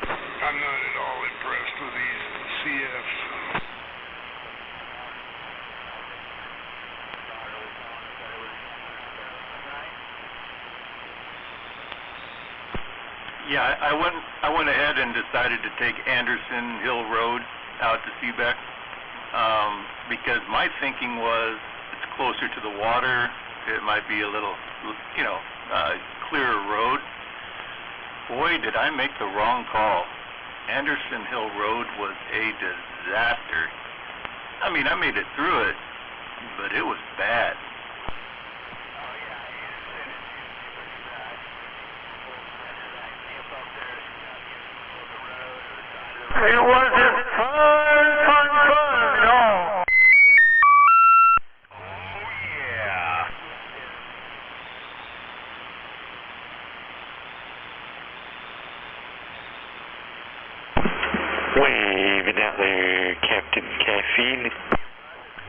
I'm not at all impressed with these CFs. Yeah, I went ahead and decided to take Anderson Hill Road out to Seebeck because my thinking was it's closer to the water. It might be a little, clearer road. Boy, did I make the wrong call. Anderson Hill Road was a disaster. I mean, I made it through it, but it was bad. It wasn't fun at all. Yeah. Waving out there, Captain Caffeine.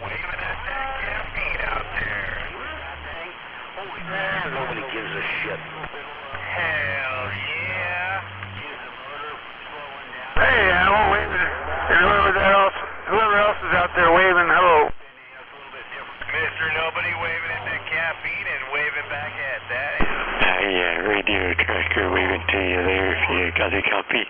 Waving at that caffeine out there. Nobody gives a shit. Hell yeah. Hey, I'm waving. And whoever else is out there waving, hello. Mr. Nobody waving at that caffeine and waving back at that. Yeah, radio tracker waving to you there if you got a copy.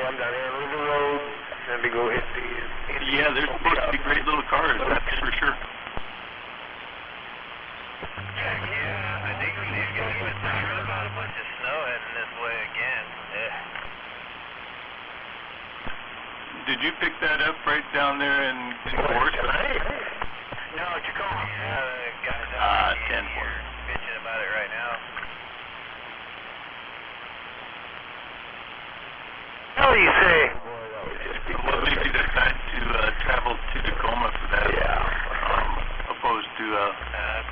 I'm down here on River Road, and to go hit the... Yeah, they're supposed to be great little cars, that's for sure. Yeah, I think these guys have been talking about a bunch of snow heading this way again. Did you pick that up right down there in Court? No, Tacoma. The guys out here bitching about it right now. What do you say? What made you decide to travel to Tacoma for that? Opposed to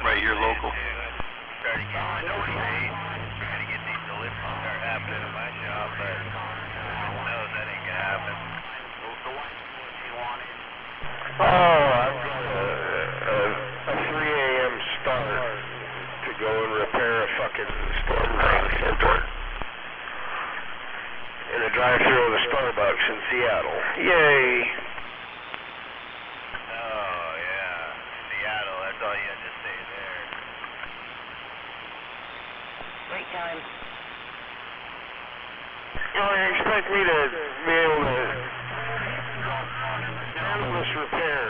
right here local? Trying to get these deliveries to start happening at my shop, but who knows, that ain't gonna happen. Oh, I've got a 3 a.m. start to go and repair a fucking storm drain filter in a drive-thru of a Starbucks in Seattle. Yay! Oh, yeah. Seattle, that's all you had to say there. Great time. You know, you expect me to be able to handle this repair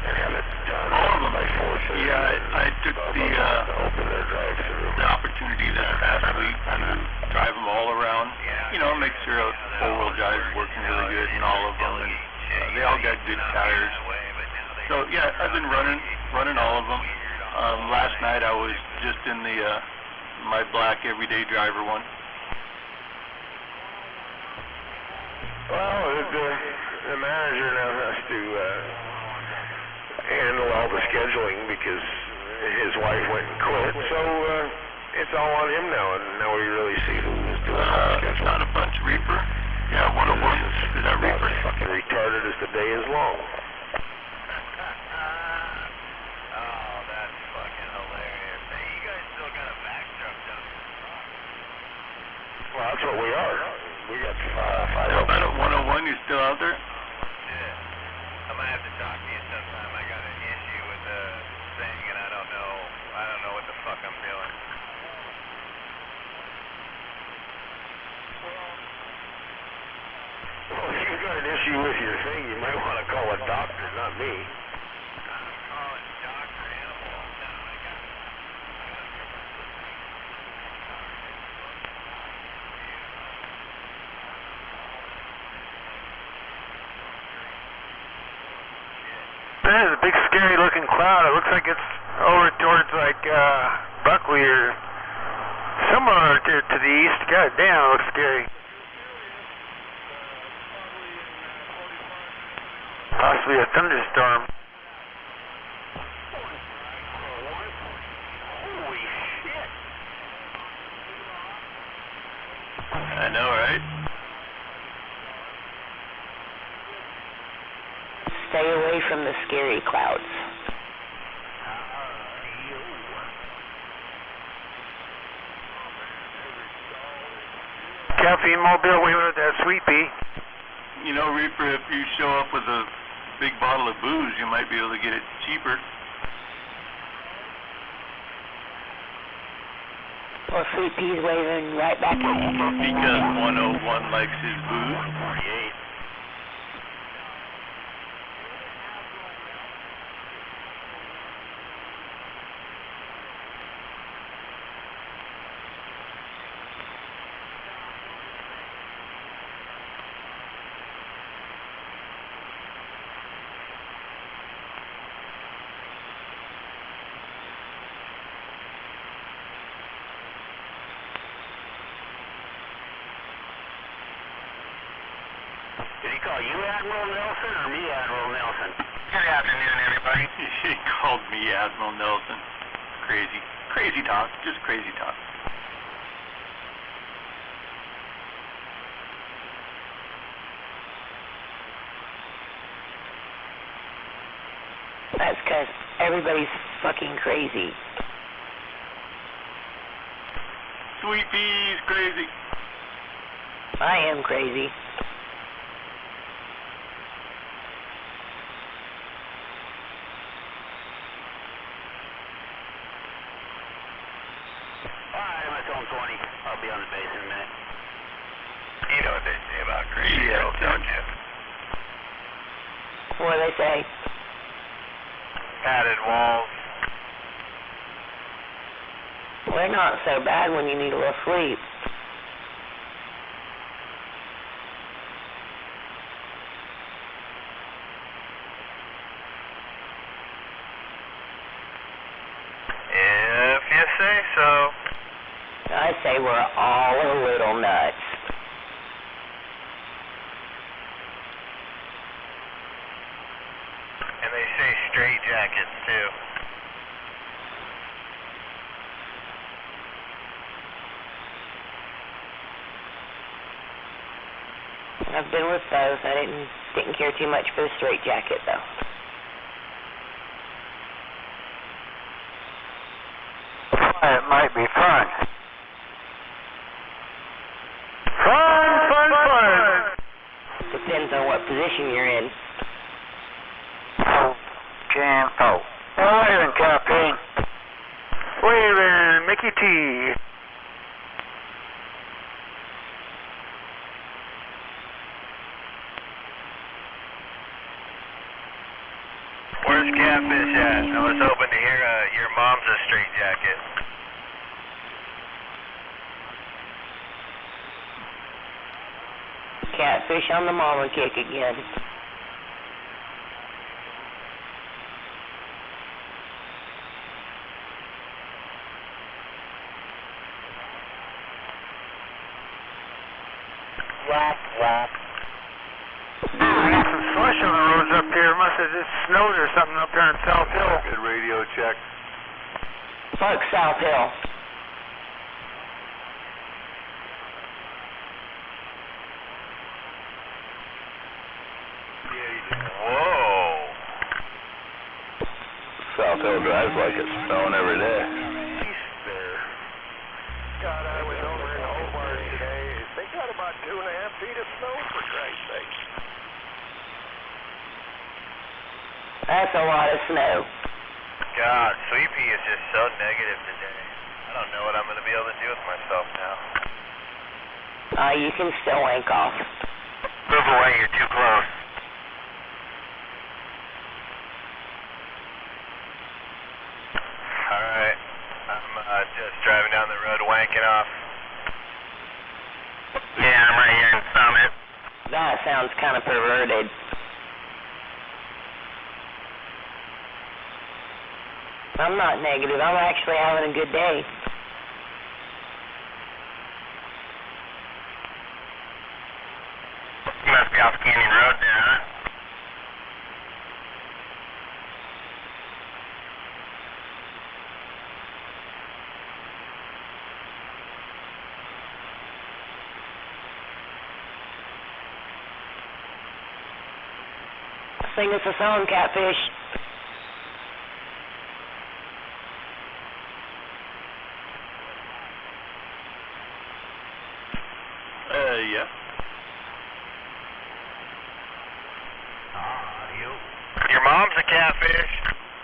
and have it done by 4:30. Yeah, I took the opportunity this past week to drive them all around. You know, make sure four-wheel drive is working really good in all of them, and they all got good tires. So yeah, I've been running all of them. Last night I was just in the my black everyday driver one. Well, the manager now has to handle all the scheduling because his wife went and quit, so it's all on him now, and now we really see who is doing all the scheduling. Not a bunch Reaper. Yeah, 101 is that Reaper. Fucking retarded as the day is long. Oh, that's fucking hilarious. Hey, you guys still got a back truck down here. Well, that's what we are. We got 5. About at 101, you still out there? Yeah. I might have to talk to you sometime. I got an issue with the thing, and I don't know what the fuck I'm doing. Well, if you've got an issue with your thing, you might want to call a doctor, not me. I'm calling Dr. Animal. No, I got That is a big scary looking cloud. It looks like it's over towards like Buckley or somewhere to the east. God damn, it looks scary. Possibly a thunderstorm. Holy shit! I know, right? Stay away from the scary clouds. Caffeine Mobile waving with that sweet pea. You know, Reaper, if you show up with a big bottle of booze, you might be able to get it cheaper. Well, Sweet Pea's waving right back at you. Because 101 likes his booze. 48. call you Admiral Nelson or me Admiral Nelson? Good afternoon, everybody. He called me Admiral Nelson. Crazy talk, just crazy talk. That's 'cause everybody's fucking crazy. Sweet Pea's crazy. I am crazy. Alright, I'm at zone 20. I'll be on the base in a minute. You know what they say about crazy girls, don't you? What do they say? Padded walls. They're not so bad when you need a little sleep. If you say so. I say we're all a little nuts. And they say straight jackets, too. I've been with those. I didn't care too much for the straight jacket, though. It might be fun. Fun! Depends on what position you're in. Jam-po. Waving, Captain. Waving, Mickey T. Where's Catfish at? I was hoping to hear your mom's a straight jacket. Catfish on the mama kick again. Whack, whack. There's some slush on the roads up here. Must have just snowed or something up there in South Hill. Good radio check. Fuck South Hill. Whoa. South Hill drives like it's snowing every day. There. God, I was over in Hobart today. They got about 2.5 feet of snow, for Christ's sake. That's a lot of snow. God, Sweet Pea is just so negative today. I don't know what I'm going to be able to do with myself now. You can still wank off. Move away, you're too close. Alright, I'm just driving down the road wanking off. Yeah, I'm right here in Summit. That sounds kind of perverted. I'm not negative. I'm actually having a good day. You must be off Canyon Road there, huh? Sing us a song, Catfish. Yeah. Your mom's a catfish.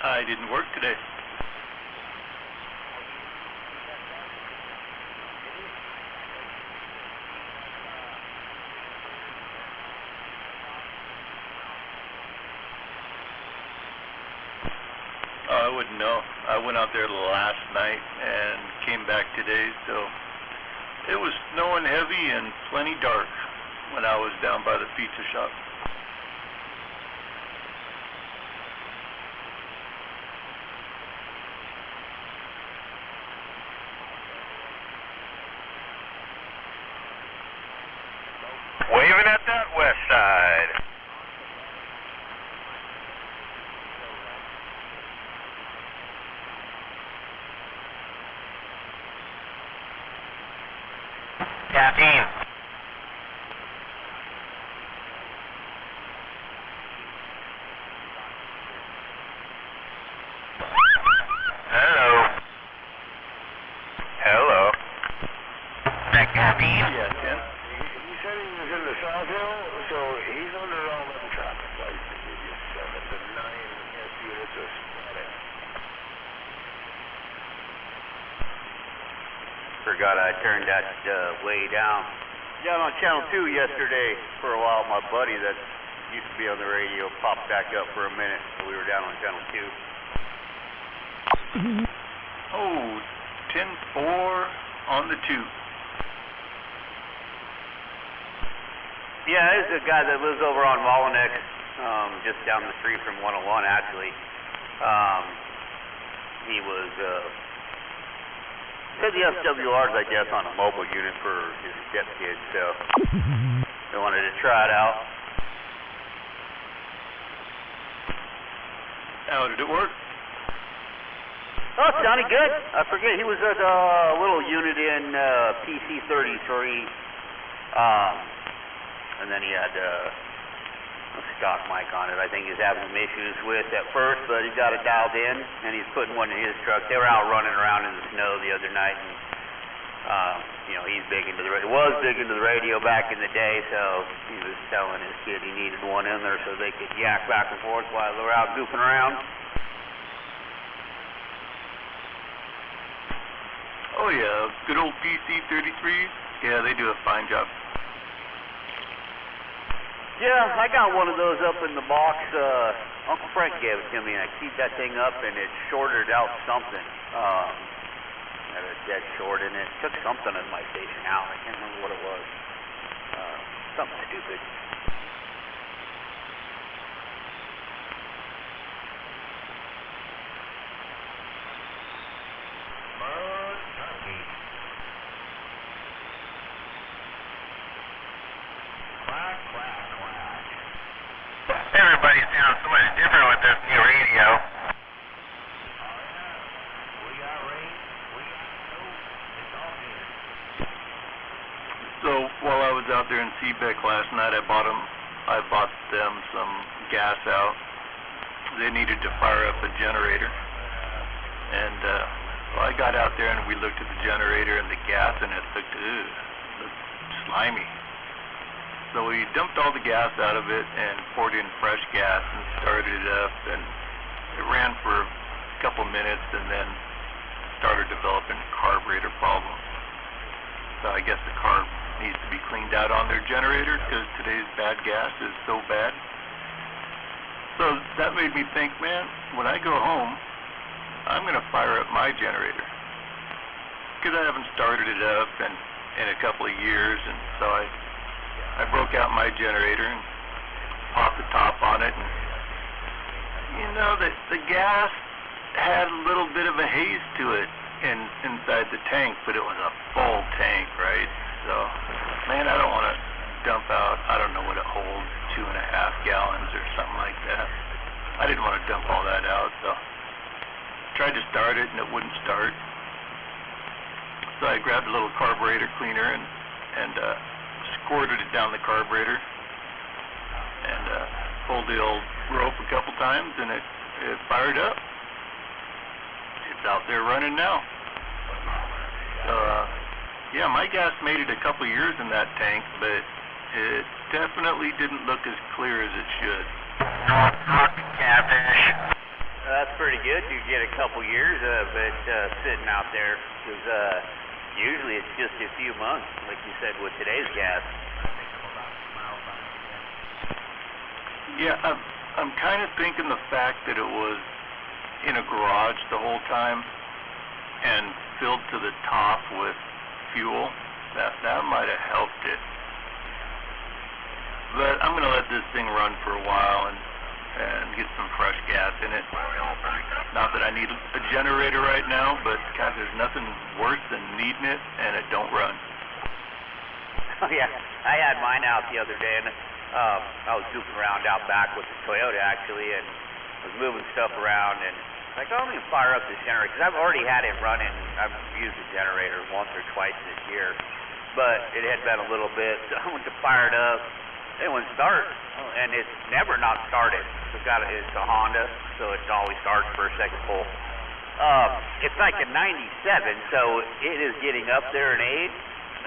I didn't work today. I wouldn't know. I went out there last night and came back today, so it was snowing heavy and plenty dark when I was down by the pizza shop. Waving at that west side. forgot I turned that way down. Down on Channel 2 yesterday for a while. My buddy that used to be on the radio popped back up for a minute. So we were down on Channel 2. Oh, 10-4 on the 2. Yeah, there's a guy that lives over on Molinex, just down the street from 101 actually. He was said the SWRs, I guess, on a mobile unit for his stepkids, so they wanted to try it out. How did it work? Oh, Johnny, good. I forget, he was at a little unit in PC-33, and then he had a stock mic on it. I think he's having some issues with at first, but he got it dialed in, and he's putting one in his truck. They were out running around in the snow the other night, and he's big into the radio. Was big into the radio back in the day, so he was telling his kid he needed one in there so they could yak back and forth while they were out goofing around. Oh yeah, good old PC-33s. Yeah, they do a fine job. Yeah, I got one of those up in the box. Uncle Frank gave it to me, and I keyed that thing up, and it shorted out something. Had a dead short in it. Took something in my station out. I can't remember what it was. Something stupid. Everybody sounds so much different with this new radio. So while I was out there in Seebeck last night, I bought them some gas out. They needed to fire up a generator, and so I got out there and we looked at the generator and the gas, and it looked slimy. So we dumped all the gas out of it and poured in fresh gas and started it up, and it ran for a couple minutes and then started developing carburetor problems. So I guess the carb needs to be cleaned out on their generator because today's bad gas is so bad. So that made me think, man, when I go home, I'm going to fire up my generator because I haven't started it up in a couple of years, and so I broke out my generator and popped the top on it, and the gas had a little bit of a haze to it inside the tank, but it was a full tank, right? So, man, I don't want to dump out, I don't know what it holds, 2.5 gallons or something like that. I didn't want to dump all that out, so tried to start it and it wouldn't start. So I grabbed a little carburetor cleaner and squirted it down the carburetor and pulled the old rope a couple times, and it fired up. It's out there running now. So yeah, my gas made it a couple years in that tank, but it definitely didn't look as clear as it should. Catfish. That's pretty good. You get a couple years of it sitting out there, because usually it's just a few months, like you said, with today's gas. Yeah, I'm kind of thinking the fact that it was in a garage the whole time and filled to the top with fuel, that might have helped it. But I'm going to let this thing run for a while and get some fresh gas in it. Not that I need a generator right now, but God, there's nothing worse than needing it and it don't run. Oh yeah, I had mine out the other day, and I was goofing around out back with the Toyota actually, and was moving stuff around, and like, oh, let me fire up this generator, because I've already had it running. I've used the generator once or twice this year, but it had been a little bit, so I went to fire it up. It wouldn't start, and it's never not started. It's a Honda, so it always starts for a second pull. It's like a 97, so it is getting up there in age,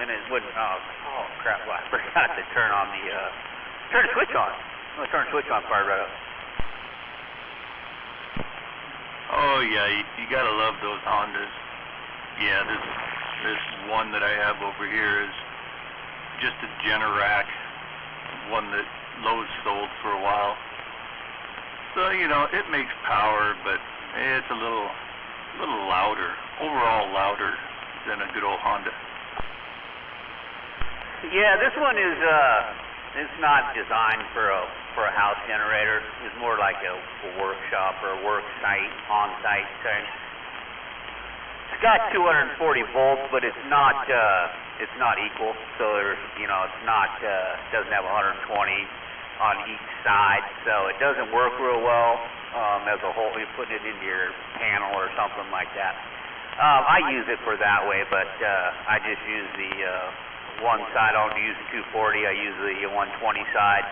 and it wouldn't. Oh crap! Well, I forgot to turn the switch on. I'm gonna turn the switch on, fire right up. Oh yeah, you gotta love those Hondas. Yeah, This one that I have over here is just a Generac, one that Lowe's sold for a while. So, you know, it makes power, but it's a little louder, overall louder than a good old Honda. Yeah, this one is it's not designed for a house generator. It's more like a workshop or a work site, on-site thing. It's got 240 volts, but it's not equal. So there's, you know, it's not doesn't have 120 on each side, so it doesn't work real well as a whole. You put it into your panel or something like that. I use it for that way, but I just use the one side. I don't use the 240. I use the 120 side,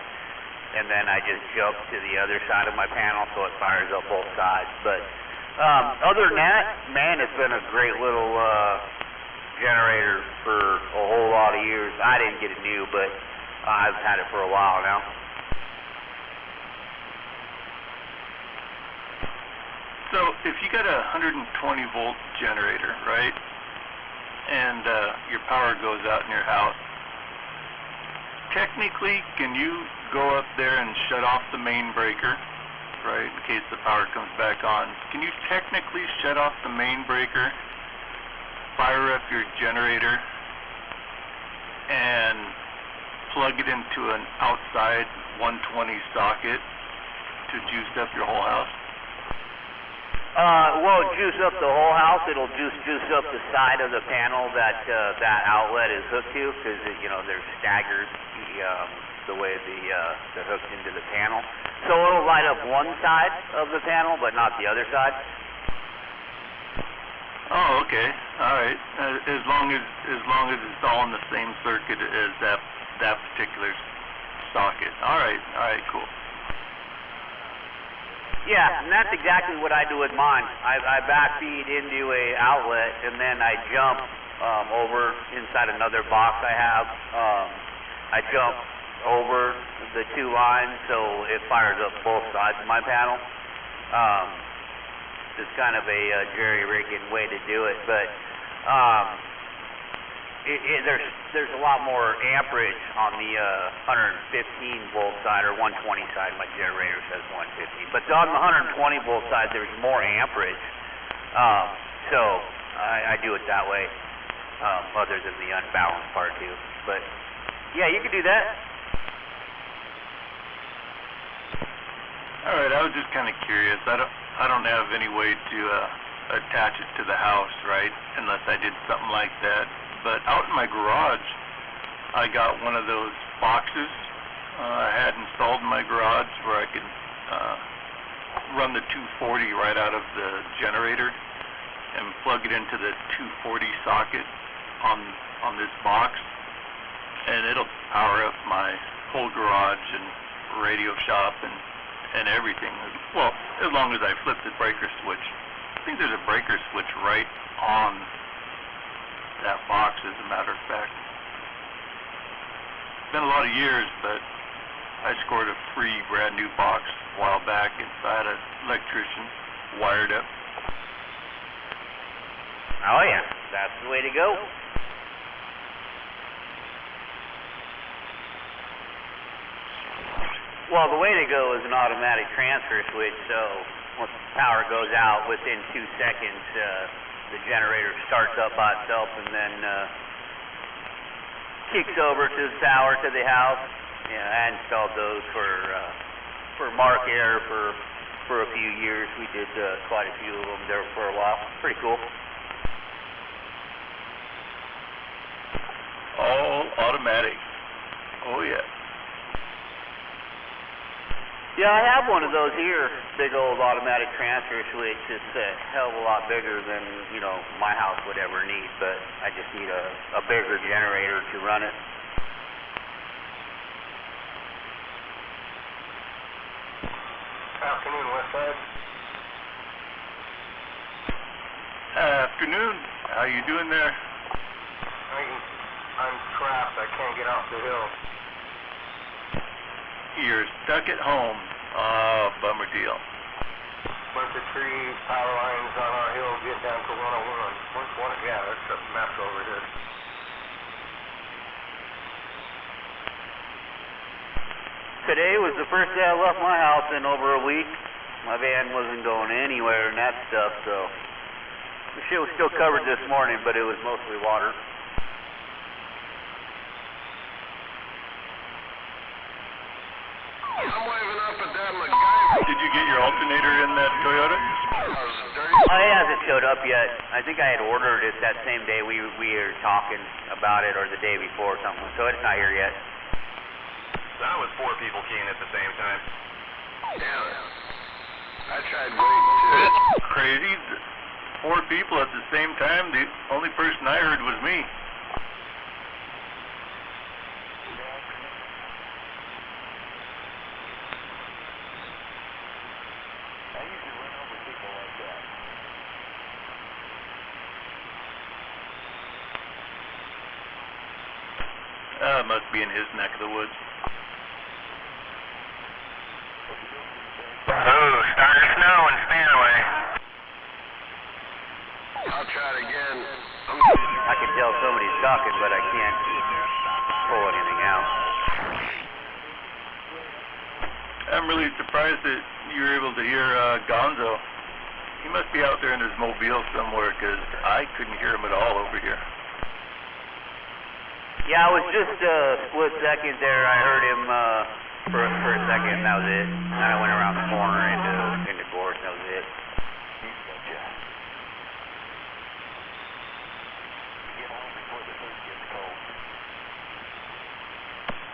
and then I just jump to the other side of my panel so it fires up both sides. But other than that, man, it's been a great little generator for a whole lot of years. I didn't get it new, but I've had it for a while now. So if you got a 120 volt generator, right, and your power goes out in your house, technically, can you go up there and shut off the main breaker, right, in case the power comes back on? Can you technically shut off the main breaker, fire up your generator, and plug it into an outside 120 socket to juice up your whole house? Well, juice up the whole house. It'll juice up the side of the panel that that outlet is hooked to, because you know they're staggered the way they're hooked into the panel. So it'll light up one side of the panel, but not the other side. Oh, okay. All right. As long as it's all in the same circuit as that particular socket. All right, cool. Yeah, and that's exactly what I do with mine. I backfeed into a outlet, and then I jump over inside another box I have. I jump over the two lines, so it fires up both sides of my panel. It's kind of a jerry-rigging way to do it, but there's a lot more amperage on the 115 volt side or 120 side. My generator says 150, but on the 120 volt side there's more amperage. So I do it that way, other than the unbalanced part too. But yeah, you can do that. All right, I was just kind of curious. I don't have any way to attach it to the house, right? Unless I did something like that. But out in my garage, I got one of those boxes I had installed in my garage where I could run the 240 right out of the generator and plug it into the 240 socket on this box, and it'll power up my whole garage and radio shop and everything. Well, as long as I flip the breaker switch. I think there's a breaker switch right on that box, as a matter of fact. It's been a lot of years, but I scored a free brand new box a while back inside an electrician, wired up. Oh yeah, that's the way to go. Well, the way to go is an automatic transfer switch, so once the power goes out, within 2 seconds, the generator starts up by itself and then kicks over to the tower to the house. Yeah, I installed those for Mark Air for a few years. We did quite a few of them there for a while. Pretty cool. All automatic. Oh yeah. Yeah, I have one of those here, big old automatic transfer switch. It's a hell of a lot bigger than, you know, my house would ever need, but I just need a bigger generator to run it. Afternoon, Westside. Afternoon. How you doing there? I'm trapped. I can't get off the hill. You're stuck at home. Oh, bummer deal. Bunch of trees, power lines on our hill, get down to 101. Yeah, that's a mess over here. Today was the first day I left my house in over a week. My van wasn't going anywhere and that stuff, so the shit was still covered this morning, but it was mostly water. I'm waving up at that MacGyver. Did you get your alternator in that Toyota? It hasn't showed up yet. I think I had ordered it that same day we were talking about it, or the day before or something, so it's not here yet. That was 4 people keying at the same time. Yeah. I tried waiting too. That's crazy. 4 people at the same time. The only person I heard was me. I usually run over people like that. It must be in his neck of the woods. Oh, starting to snow in Spanaway. I'll try it again. I can tell somebody's talking, but I can't pull anything out. I'm really surprised that you were able to hear Gonzo. He must be out there in his mobile somewhere, because I couldn't hear him at all over here. Yeah, it was just a split second there. I heard him for a second, and that was it. Then I went around the corner into Gorse, and that was it.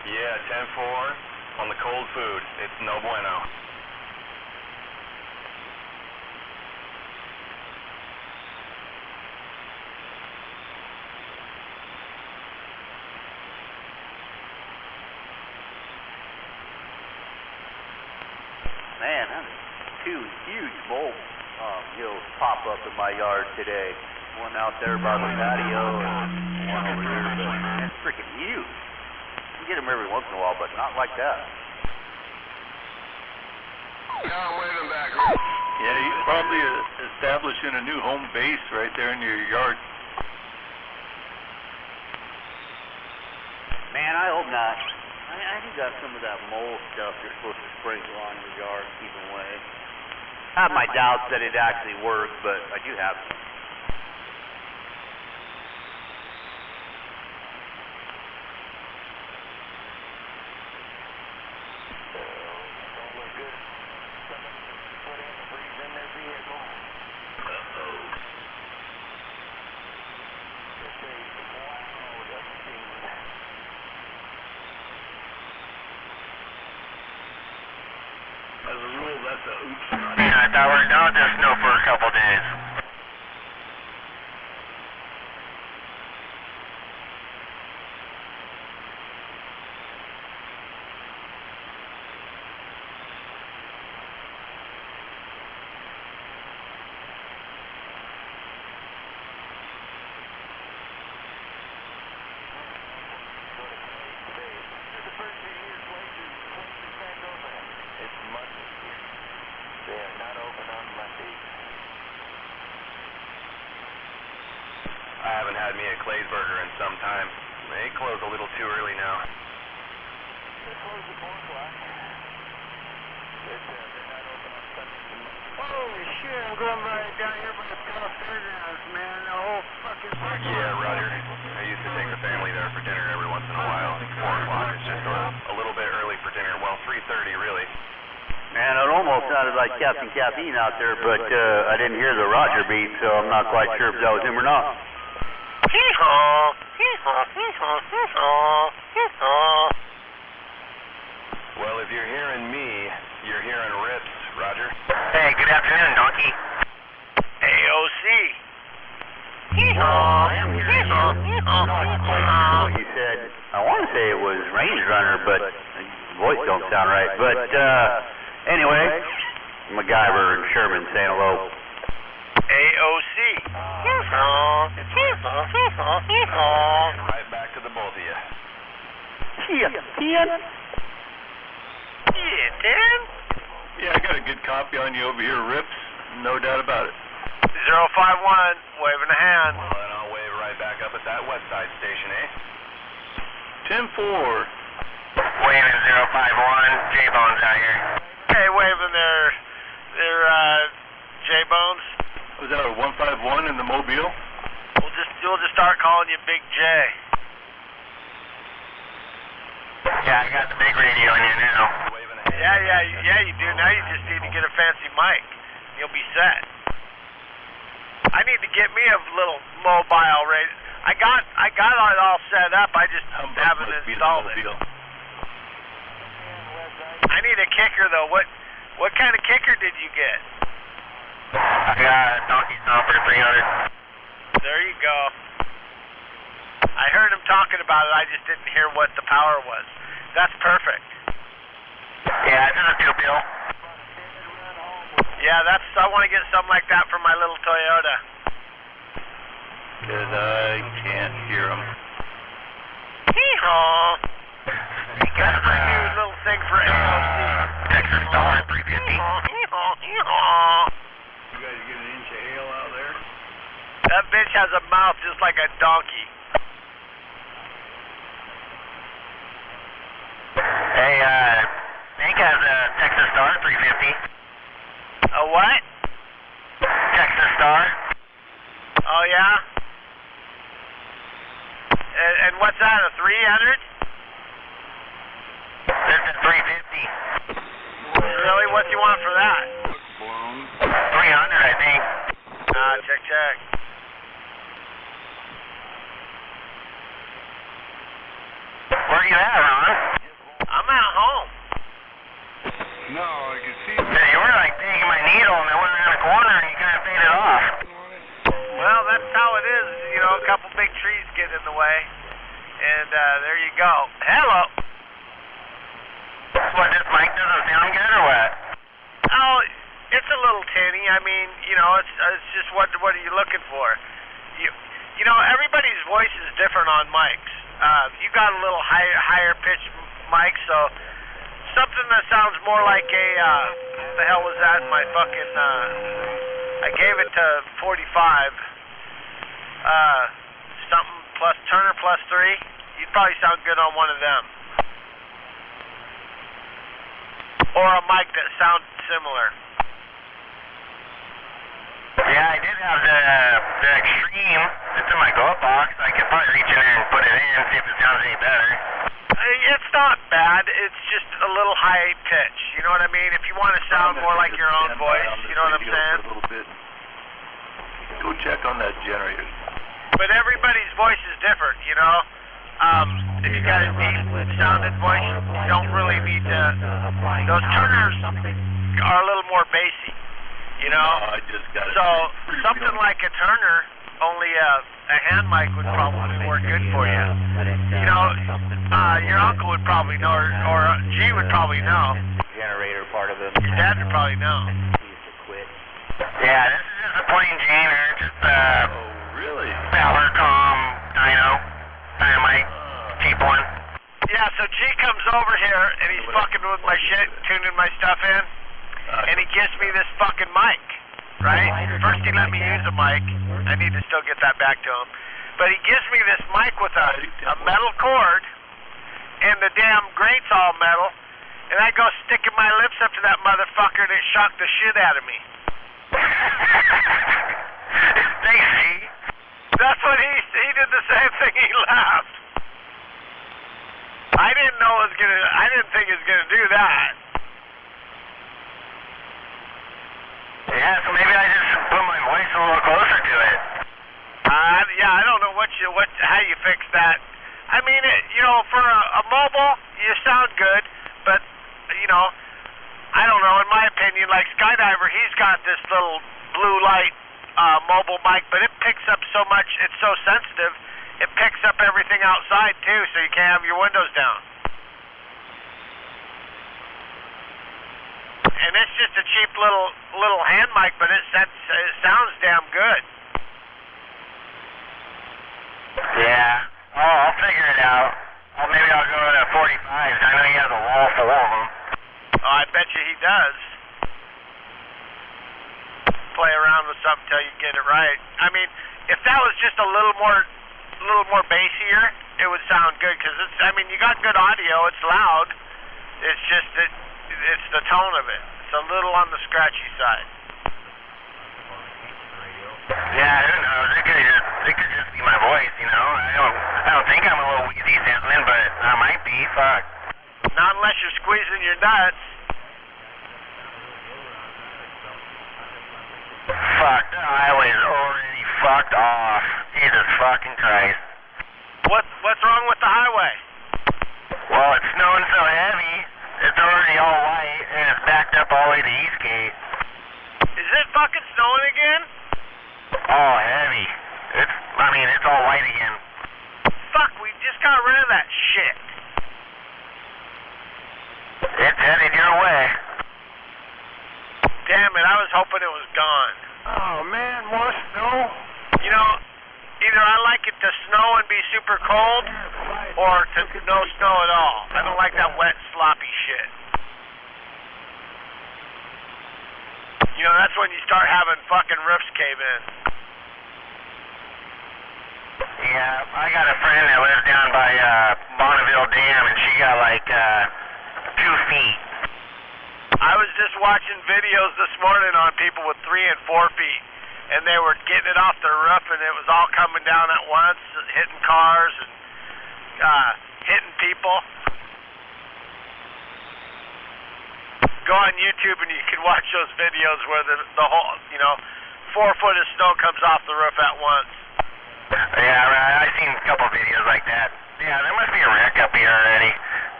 Yeah, 10-4 on the cold food. It's no bueno. Man, two huge bolt hills pop up in my yard today. One out there by the patio and one over here, but it's freaking huge. You get them every once in a while, but not like that. Yeah, I'm waving back. Yeah, he's probably establishing a new home base right there in your yard. Man, I hope not. I think got some of that mold stuff you're supposed to sprinkle on your yard to keep them away. I have my doubts that it actually works, but I do have some. As a rule, that's a oops. Yeah, I thought we were done with this snow for a couple days. I haven't had me a Clay's Burger in some time. They close a little too early now. Holy shit, I'm going right down here by the Dallas Fairgrounds, man. The whole fucking thing. Yeah, Roger. I used to take the family there for dinner every once in a while. 4 o'clock is just a little bit early for dinner. Well, 3:30 really. Man, it almost sounded like Captain Caffeine out there, but I didn't hear the Roger beat, so I'm not quite sure if that was him or not. Hee-haw! Hee-haw! Hee-haw! Hee-haw! Hee-haw! Well, if you're hearing me, you're hearing Rips, Roger. Hey, good afternoon, donkey. AOC. Hee-haw! Hee-haw! Hee-haw! He said, I want to say it was Range Runner, but his voice don't sound right. But anyway, MacGyver and Sherman saying hello. AOC. Hee-haw! Hee-haw! Hee-haw! Hee-haw! Right back to the both of you. Yeah, Yeah, I got a good copy on you over here, Rips. No doubt about it. 051, waving a hand. Well, then I'll wave right back up at that west side station, eh? 10-4. Waving 051, J-Bones out here. Hey, waving their J-Bones. Was that a 151 in the Mobile? We'll just start calling you Big J. Yeah, I got the big radio in here now. Yeah, you do. Now you just need to get a fancy mic. You'll be set. I need to get me a little mobile radio. I got it all set up. I just haven't installed it. I need a kicker though. What kind of kicker did you get? I got a Donkey Stomper 300. There you go. I heard him talking about it. I just didn't hear what the power was. That's perfect. Yeah, it's just a two-bill. Yeah, I want to get something like that for my little Toyota. Because I can't hear him. Hee-haw. That's my new little thing for AOC. Texas Star 350. Hee-haw, hee-haw. You guys get an inch of hail out there? That bitch has a mouth just like a donkey. Hey, Hank has a Texas Star 350. A what? Texas Star. Oh, yeah? And what's that, a 300? This is 350. Really? What do you want for that? 300, I think. Check. Where are you at, Ron? I'm at home. No, I can see. Yeah, you were like taking my needle and I went around a corner and you kind of faded off. Well, that's how it is. You know, a couple big trees get in the way. And there you go. Hello. What, this mic doesn't sound good or what? Oh, it's a little tinny. I mean, you know, it's just what are you looking for? You know, everybody's voice is different on mics. You got a little higher pitched mic, so something that sounds more like a what the hell was that in my fucking I gave it to 45 something plus Turner plus 3. You'd probably sound good on one of them. Or a mic that sounds similar. Yeah, I did have the Extreme. It's in my glove box. I could probably reach in there and put it in, see if it sounds any better. It's not bad. It's just a little high pitch. You know what I mean? If you want to sound more like your own voice, you know what I'm saying? Go check on that generator. But everybody's voice is different, you know? If you got a deep sounded voice, you don't really need to. Those Turners are a little more bassy, you know? I just got so something like a Turner, only a hand mic would probably work good for you. You know, your uncle would probably know, or G would probably know. Generator part of it. Your dad would probably know. He used to quit. Yeah, this is just a plain Janer, just really? Powercom Dynamite, cheap one. Yeah, so G comes over here and he's fucking with my shit, tuning my stuff in, and he gives me this fucking mic, right? First he let me use a mic. I need to still get that back to him. But he gives me this mic with a metal cord, and the damn grate's all metal, and I go sticking my lips up to that motherfucker, and it shocked the shit out of me. Stacy. That's what he did the same thing. He laughed. I didn't think it was gonna do that. Yeah, so maybe I just put my voice a little closer to it. Yeah, I don't know how you fix that. I mean, you know, for a mobile, you sound good, but you know, I don't know. In my opinion, like Skydiver, he's got this little blue light mobile mic, but it picks up so much. It's so sensitive. It picks up everything outside too, so you can't have your windows down. And it's just a cheap little hand mic, but it sounds damn good. Yeah. Oh, I'll figure it out. Well, maybe I'll go to 45s. I know he has a wall full of them. Oh, I bet you he does. Play around with something until you get it right. I mean, if that was just a little more little more bassier, it would sound good. Because it's, I mean, you got good audio. It's loud. It's just that it's the tone of it. It's a little on the scratchy side. Yeah, who knows? It could just be my voice, you know. I don't think I'm a little wheezy sounding, but I might be. Fuck. Not unless you're squeezing your nuts. Fuck, the highway's already fucked off. Jesus fucking Christ. What's wrong with the highway? Well, it's snowing so heavy, it's already all white, and it's backed up all the way to Eastgate. Is it fucking snowing again? Oh, heavy. It's all white again. Fuck, we just got rid of that shit. It's headed your way. Damn it, I was hoping it was gone. Oh, man, more snow? You know, either I like it to snow and be super cold, or to no snow at all. I don't like that wet, sloppy shit. You know, that's when you start having fucking roofs cave in. Yeah, I got a friend that lives down by Bonneville Dam, and she got like 2 feet. I was just watching videos this morning on people with 3 and 4 feet, and they were getting it off their roof, and it was all coming down at once, hitting cars and hitting people. Go on YouTube and you can watch those videos where the whole, 4 foot of snow comes off the roof at once. Yeah, right. I've seen a couple videos like that. Yeah, there must be a wreck up here already,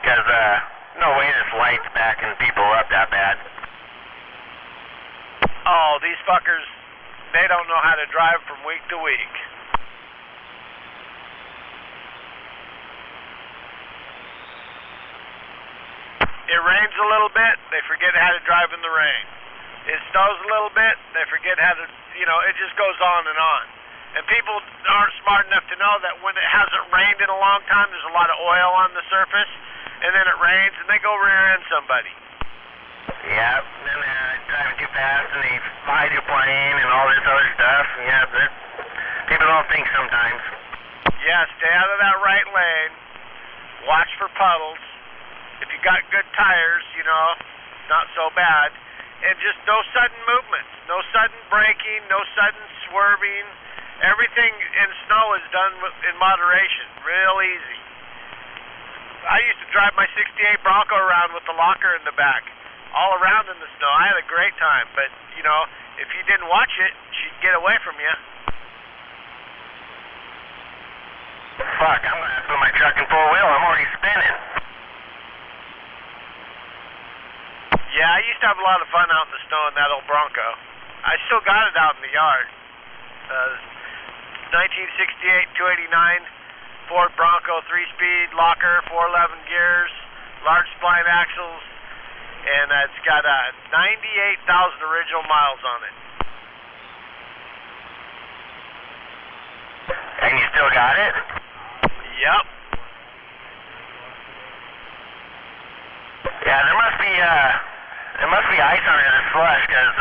because no way this light's backing people up that bad. Oh, these fuckers, they don't know how to drive from week to week. It rains a little bit, they forget how to drive in the rain. It snows a little bit, they forget how to, it just goes on and on. And people aren't smart enough to know that when it hasn't rained in a long time, there's a lot of oil on the surface, and then it rains, and they go rear-end somebody. Yeah, then driving too fast, and they hydroplane and all this other stuff. Yeah, people don't think sometimes. Yeah, stay out of that right lane. Watch for puddles. If you got good tires, not so bad. And just no sudden movements, no sudden braking, no sudden swerving. Everything in snow is done in moderation, real easy. I used to drive my 68 Bronco around with the locker in the back, all around in the snow. I had a great time, but, if you didn't watch it, she'd get away from you. Fuck, I'm going to put my truck in 4-wheel. I'm already spinning. Yeah, I used to have a lot of fun out in the snow in that old Bronco. I still got it out in the yard. 1968 289 Ford Bronco 3-speed locker, 411 gears, large spline axles, and it's got 98,000 original miles on it. And you still got it? Yep. Yeah, there must be ice under this slush, because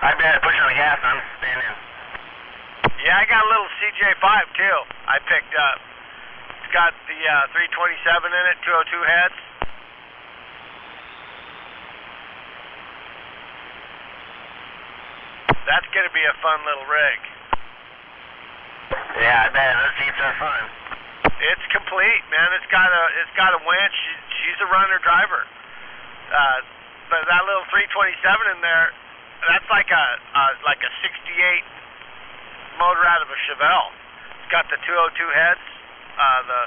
I've been pushing the gas and I'm spinning. Yeah, I got a little CJ5 too. I picked up. It's got the 327 in it, 202 heads. That's gonna be a fun little rig. Yeah, I bet those Jeeps are fun. It's complete, man. It's got a winch. She's a runner driver. But that little 327 in there, that's like a 68 motor out of a Chevelle. It's got the 202 heads, the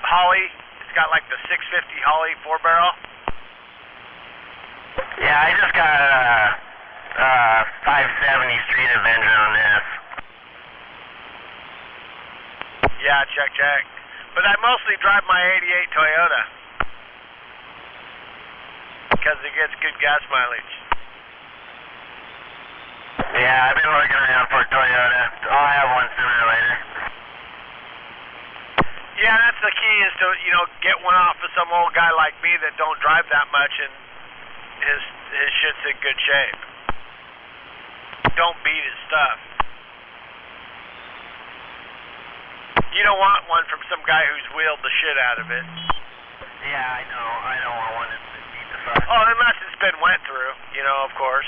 Holley. It's got like the 650 Holley 4-barrel. Yeah, I just got a 570 Street Avenger on this. Yeah, check. But I mostly drive my 88 Toyota because it gets good gas mileage. Yeah, I've been looking around for a Toyota. I'll have one sooner or later. Yeah, that's the key, is to, get one off of some old guy like me that don't drive that much and his shit's in good shape. Don't beat his stuff. You don't want one from some guy who's wheeled the shit out of it. Yeah, I know. I don't want one that beat the fuck. Oh, unless it's been went through, you know, of course.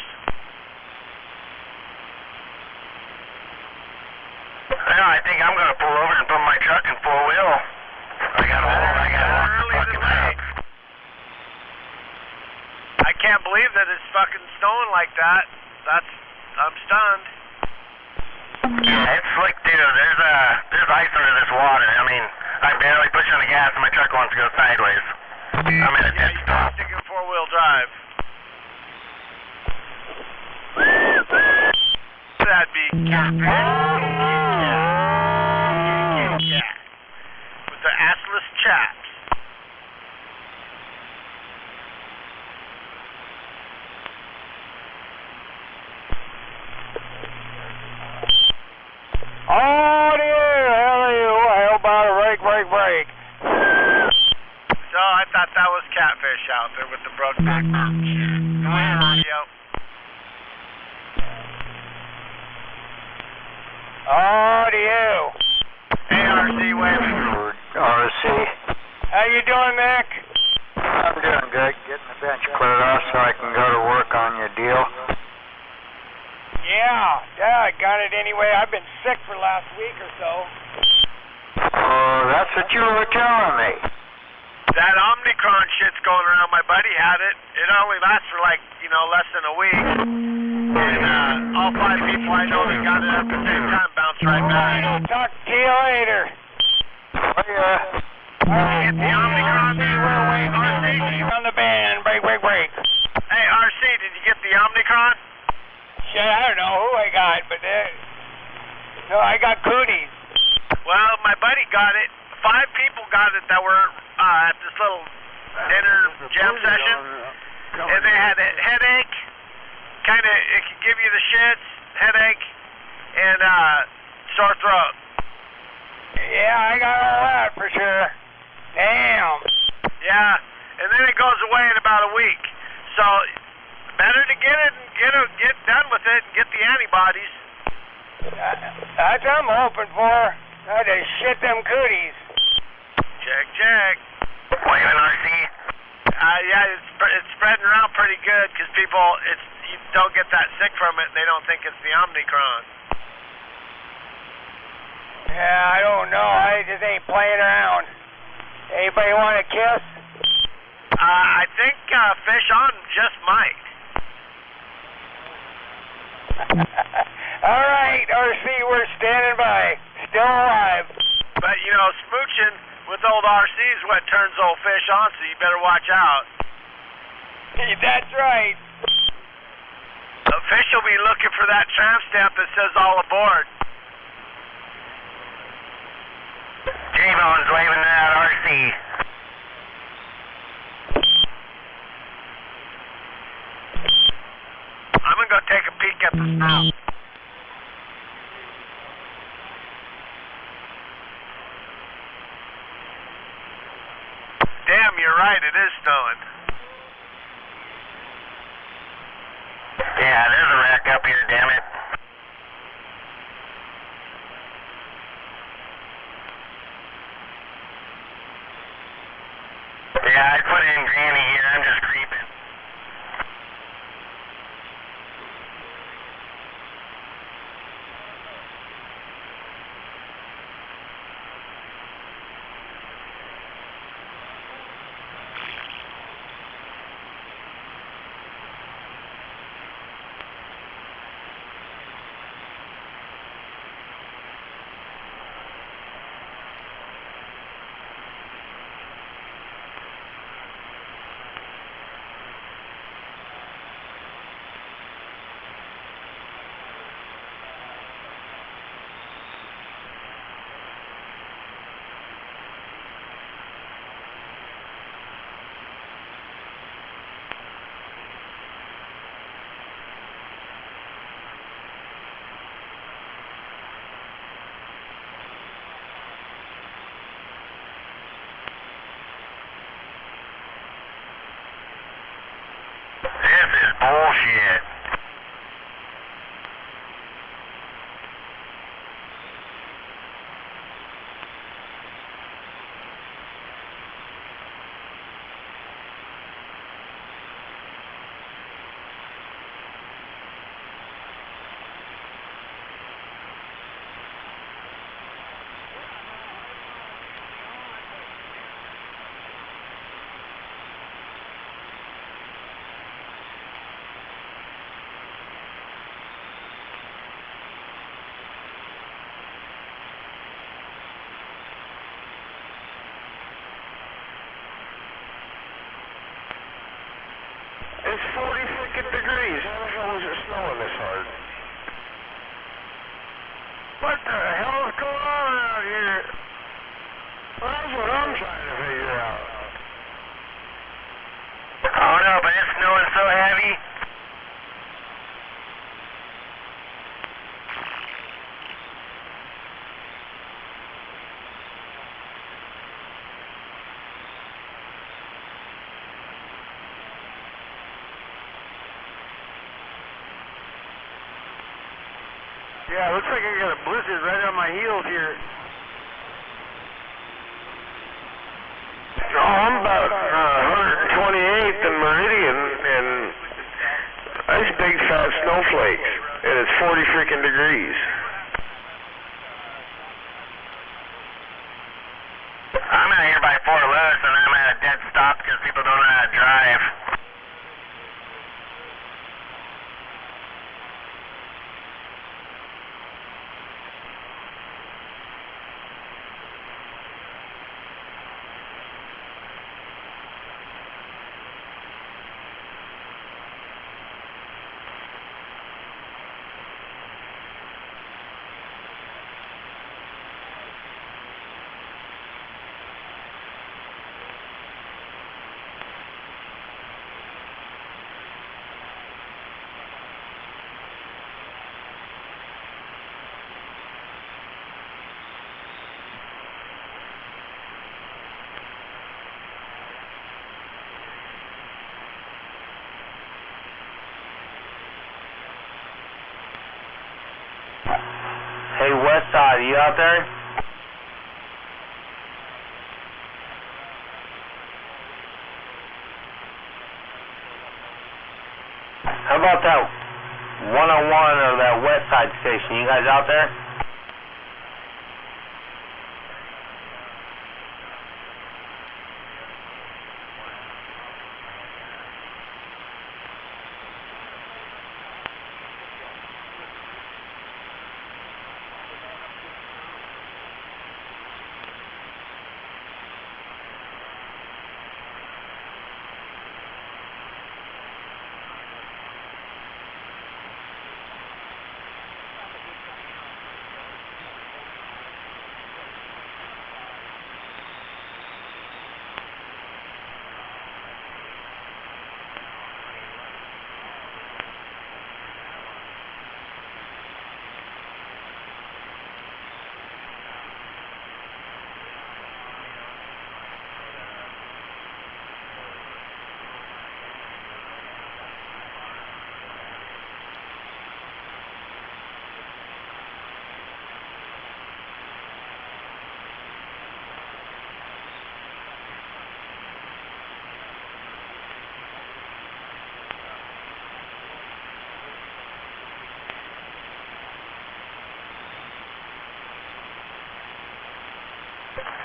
No, I think I'm gonna pull over and put my truck in four wheel. I got fucking out. I can't believe that it's fucking snowing like that. I'm stunned. Yeah, it's slick too. There's ice under this water. I mean, I'm barely pushing the gas and my truck wants to go sideways. I'm in a dead stop. Sticking four-wheel drive. That'd be yeah. With the assless chaps. Oh, dear, how about a break. So I thought that was catfish out there with the broke back. Go ahead, radio. Oh, to you. Hey, RC, waving. RC. How you doing, Mick? I'm doing good. Getting the bench cleared off so I can go to work on your deal. Yeah, I got it anyway. I've been sick for the last week or so. Oh, that's what you were telling me. That Omicron shit's going around. My buddy had it. It only lasts for like, less than a week. And all 5 people I know that got it at the same time bounced right back. I'll talk to you later. Oh, yeah. Get the Omicron. RC. On the band. Break. Hey, RC, did you get the Omicron? Shit, I don't know who I got, but no, I got cooties. Well, my buddy got it. 5 people got it that were at this little dinner jam session, and they had a headache. It could give you the shits, headache, and sore throat. Yeah, I got all that for sure. Damn. Yeah, and then it goes away in about a week. So better to get it and get done with it and get the antibodies. That's what I'm hoping for. I just shit them cooties. Check. Waving, RC. Yeah, it's spreading around pretty good because people, you don't get that sick from it and they don't think it's the Omicron. Yeah, I don't know. I just ain't playing around. Anybody want a kiss? I think Fish On just might. All right, RC, we're standing by. Still alive. But, smooching with old RC is what turns old Fish on, so you better watch out. That's right. Fish will be looking for that tramp stamp that says all aboard. J-Bone's waving that RC. I'm going to go take a peek at the snow. Damn, you're right, it is snowing. Yeah, there's a wreck up here, damn it. Yeah, I put in Granny here, I'm just creeping. This is bullshit. it's 40 freaking degrees. How the hell is it snowing this hard? What the hell is going on around here? Well, that's what I'm trying to figure out. I don't know, but it's snowing so heavy. Yeah, looks like I got a blizzard right on my heels here. Oh, I'm about 128th and Meridian, and nice big fat snowflakes, and it's 40 freaking degrees. I'm out here by Fort Lewis, and I'm at a dead stop because people don't know how to drive. Hey, Westside, you out there? How about that 101 or that Westside station? You guys out there?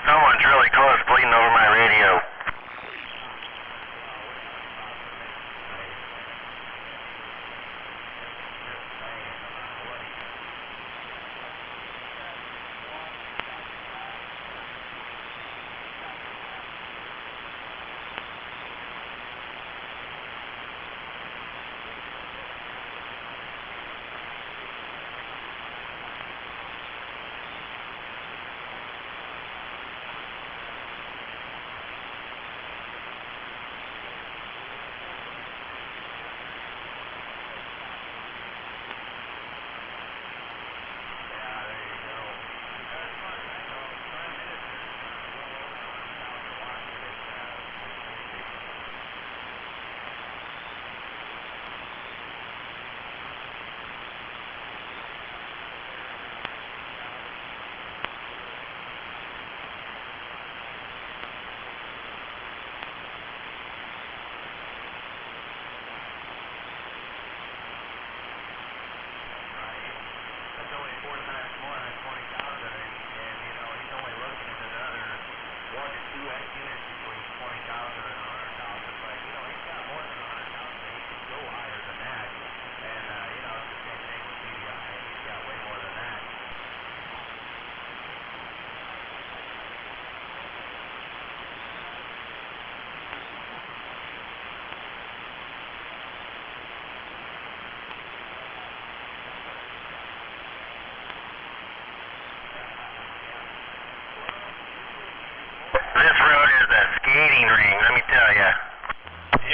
Someone's really close, bleeding over my radio.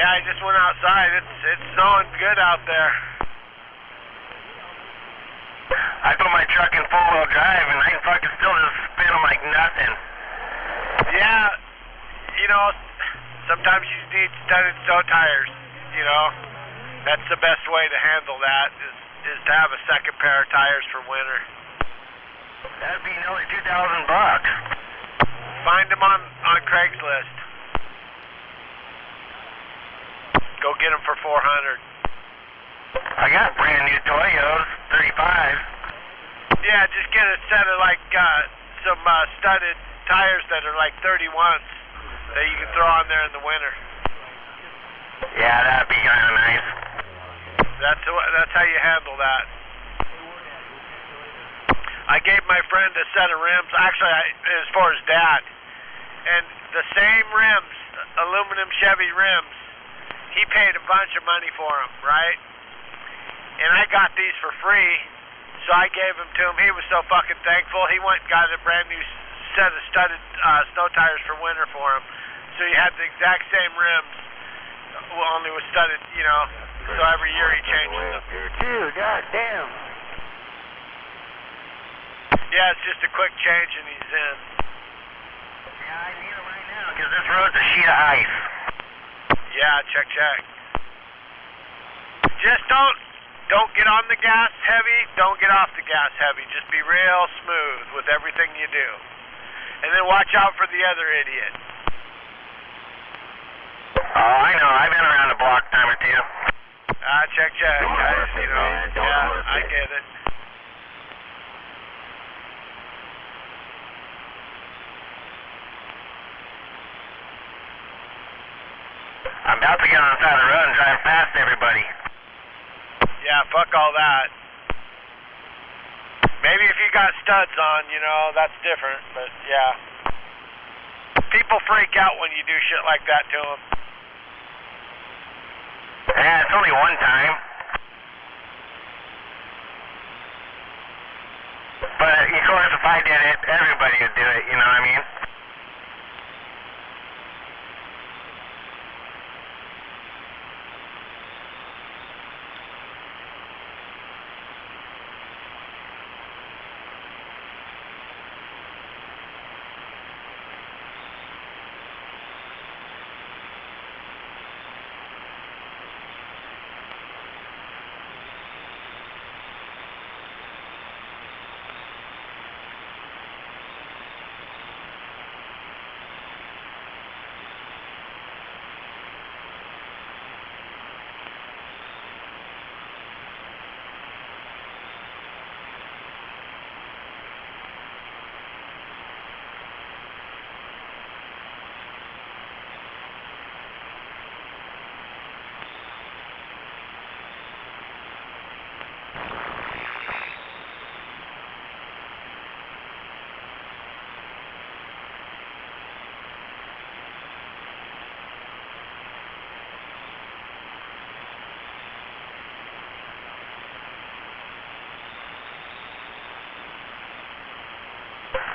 Yeah, I just went outside. It's snowing good out there. I put my truck in four-wheel drive, and I can fucking still just spin them like nothing. Yeah, you know, sometimes you need studded snow tires, you know. That's the best way to handle that, is to have a second pair of tires for winter. That'd be nearly $2,000. Find them on Craigslist. Go get them for $400. I got brand new Toyos, 35. Yeah, just get a set of like some studded tires that are like 31s that you can throw on there in the winter. Yeah, that'd be kind of nice. That's how you handle that. I gave my friend a set of rims. Actually, it was for his dad, and the same rims, aluminum Chevy rims. He paid a bunch of money for them, right? And I got these for free, so I gave them to him. He was so fucking thankful. He went and got a brand new set of studded snow tires for winter for him. So he had the exact same rims, only with studded, you know. So every year he changes them. Dude, goddamn. Yeah, it's just a quick change and he's in. Yeah, I need them right now, because this road's a sheet of ice. Yeah, check. Just don't get on the gas heavy, don't get off the gas heavy. Just be real smooth with everything you do. And then watch out for the other idiot. Oh, I know. I've been around the block a time or two. Check. You know, yeah, I get it. I'm about to get on the side of the road and drive past everybody. Yeah, fuck all that. Maybe if you got studs on, you know, that's different, but yeah. People freak out when you do shit like that to them. Yeah, it's only one time. But, of course, if I did it, everybody would do it, you know what I mean?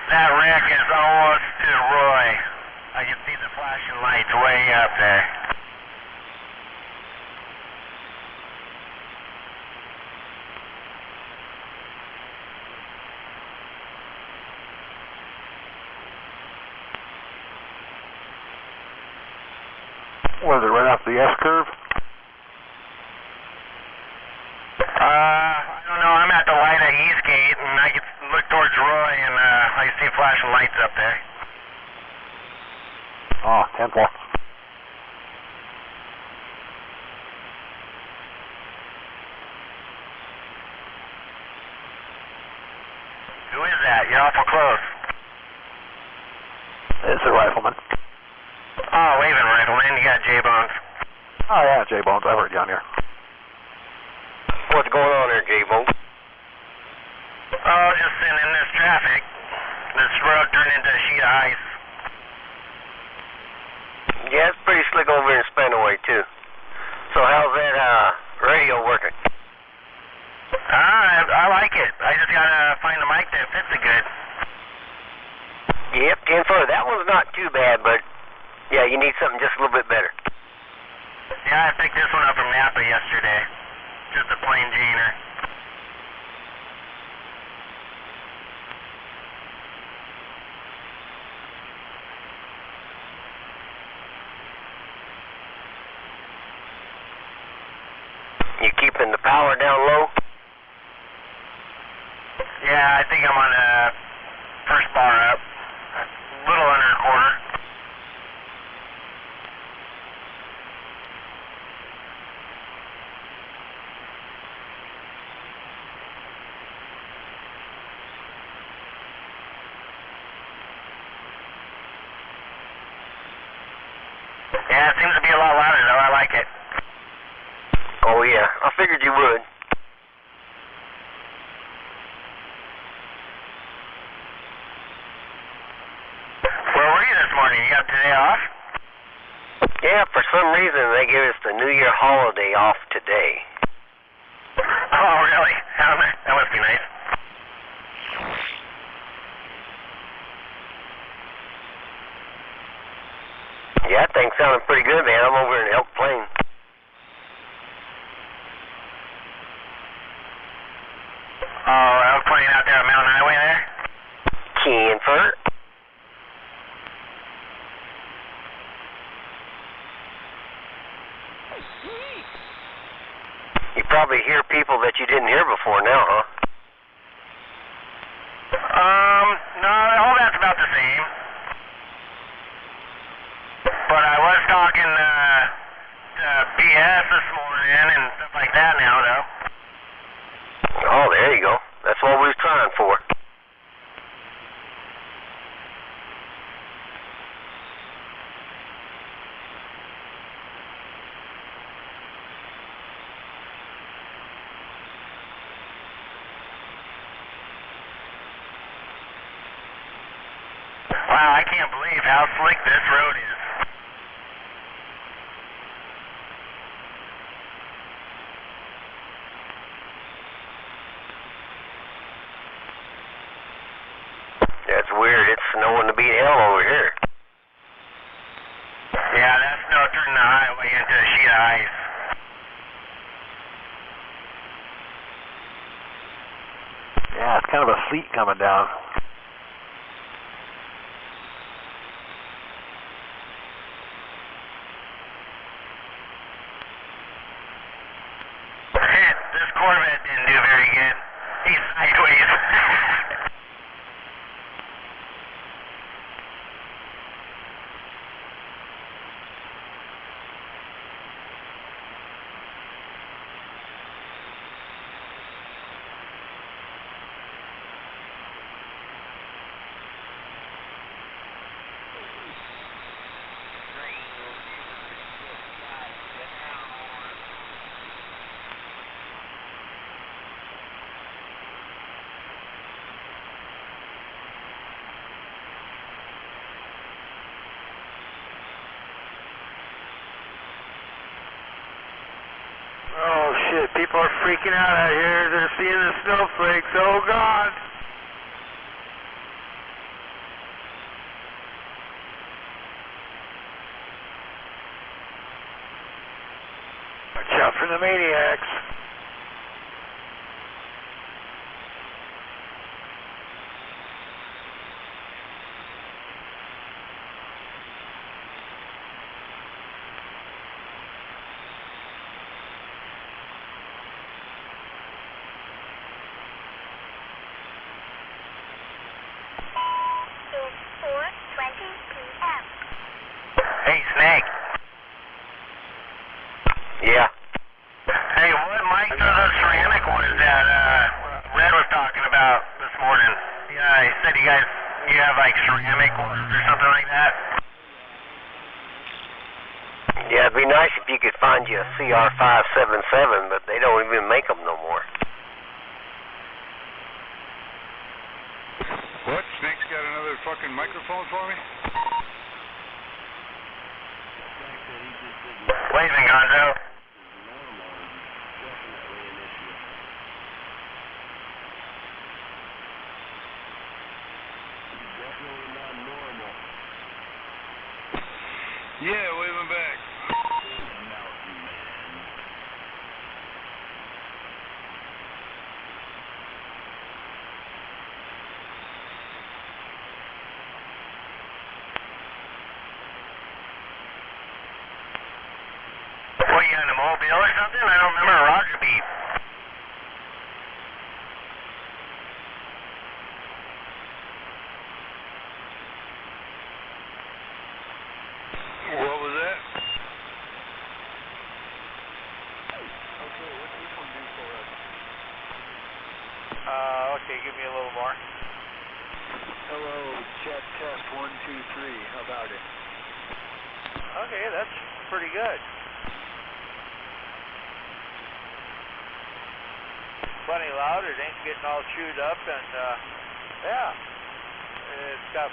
That wreck is almost to Roy. I can see the flashing lights way up there. Was it right off the S-curve? I don't know. I'm at the light at Eastgate, and I can look towards Roy, and I see flashing lights up there. Oh, 10-4. Who is that? You're awful close. It's a rifleman. Oh, waving rifleman. You got J-Bones. Oh, yeah, J-Bones. I've heard you on here. What's going on there, J-Bones? Oh, just in this traffic. This road turned into a sheet of ice. Yeah, it's pretty slick over in Spanaway, too. So how's that radio working? I like it. I just gotta find a mic that fits it good. Yep, 10-4. That one's not too bad, but yeah, you need something just a little bit better. Yeah, I picked this one up from Napa yesterday. Just a plain Janer. You keeping the power down low? Yeah, I think I'm on the first bar up. A little under a quarter. Yeah, it seems to be a lot louder though. I like it. Oh yeah, I figured you would. Where were you this morning? You got today off? Yeah, for some reason they gave us the New Year holiday off today. Oh, really? That must be nice. Yeah, that thing sounded pretty good, man. I'm over in Elk Plain. Oh, Elk Plain out there on Mountain Highway there? Kenford. You probably hear people that you didn't hear before now, huh? No, all that's about the same. But I was talking BS this morning and stuff like that now, though. Oh, there you go. That's what we was trying for. Wow, I can't believe how slick this road is. That's weird. It's snowing to beat hell over here. Yeah, that snow turned the highway into a sheet of ice. Yeah, it's kind of a sleet coming down. This Corvette didn't do very good. He's sideways. Oh shit, people are freaking out out here. They're seeing the snowflakes. Oh God. Watch out for the maniacs. Hey, Snake. Yeah. Hey, what mic are those ceramic ones that Red was talking about this morning? Yeah, he said you have like ceramic ones or something like that. Yeah, it'd be nice if you could find you a CR577, but they don't even make them no more. What? Snake's got another fucking microphone for me? Waving, Gonzo. Yeah, waving back. Mobile or something? I don't remember a Roger beep. What was that? Okay, give me a little more. Hello, jet test 1, 2, 3. How about it? Okay, that's pretty good. Plenty loud. It ain't getting all chewed up, and yeah, it's got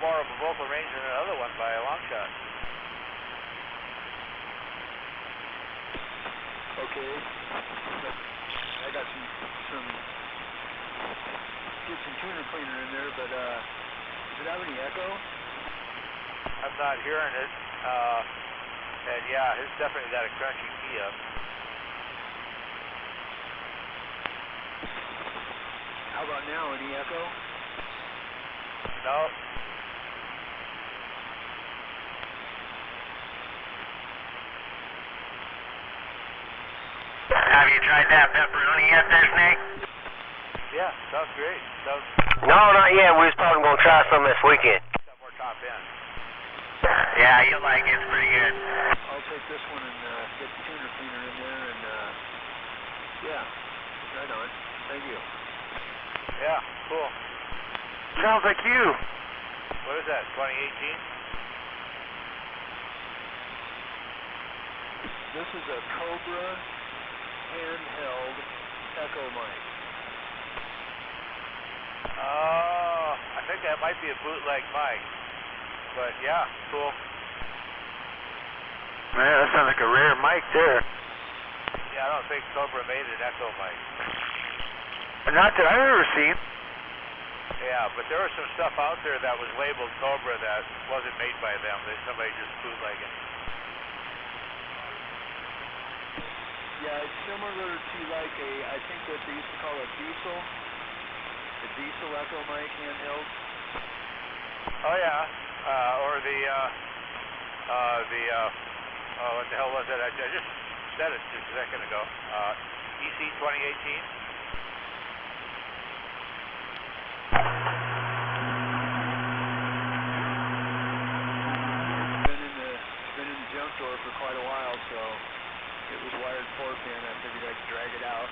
more of a vocal range than the other one by a long shot. Okay. I got some get some tuner cleaner in there, but does it have any echo? I'm not hearing it, and yeah, it's definitely got a crunchy key up. How about now? Any echo? No. Have you tried that pepperoni yet there, Snake? Yeah, sounds great. Sounds. No, not yet. We was probably going to try some this weekend. Got more top end. Yeah, you'll like it. It's pretty good. I'll take this one and get the tuner cleaner in there, and yeah, right on. Thank you. Yeah, cool. Sounds like you. What is that, 2018? This is a Cobra handheld echo mic. I think that might be a bootleg mic, but yeah, cool. Man, that sounds like a rare mic there. Yeah, I don't think Cobra made an echo mic. Not that I've ever seen. Yeah, but there was some stuff out there that was labeled Cobra that wasn't made by them. Somebody just bootlegged it. Yeah, it's similar to like I think what they used to call a diesel. The diesel echo mic handheld. Oh yeah, or the what the hell was it? I just said it just a second ago. EC 2018. Been in the junk drawer for quite a while, so it was wired 4-pin. I figured I'd drag it out.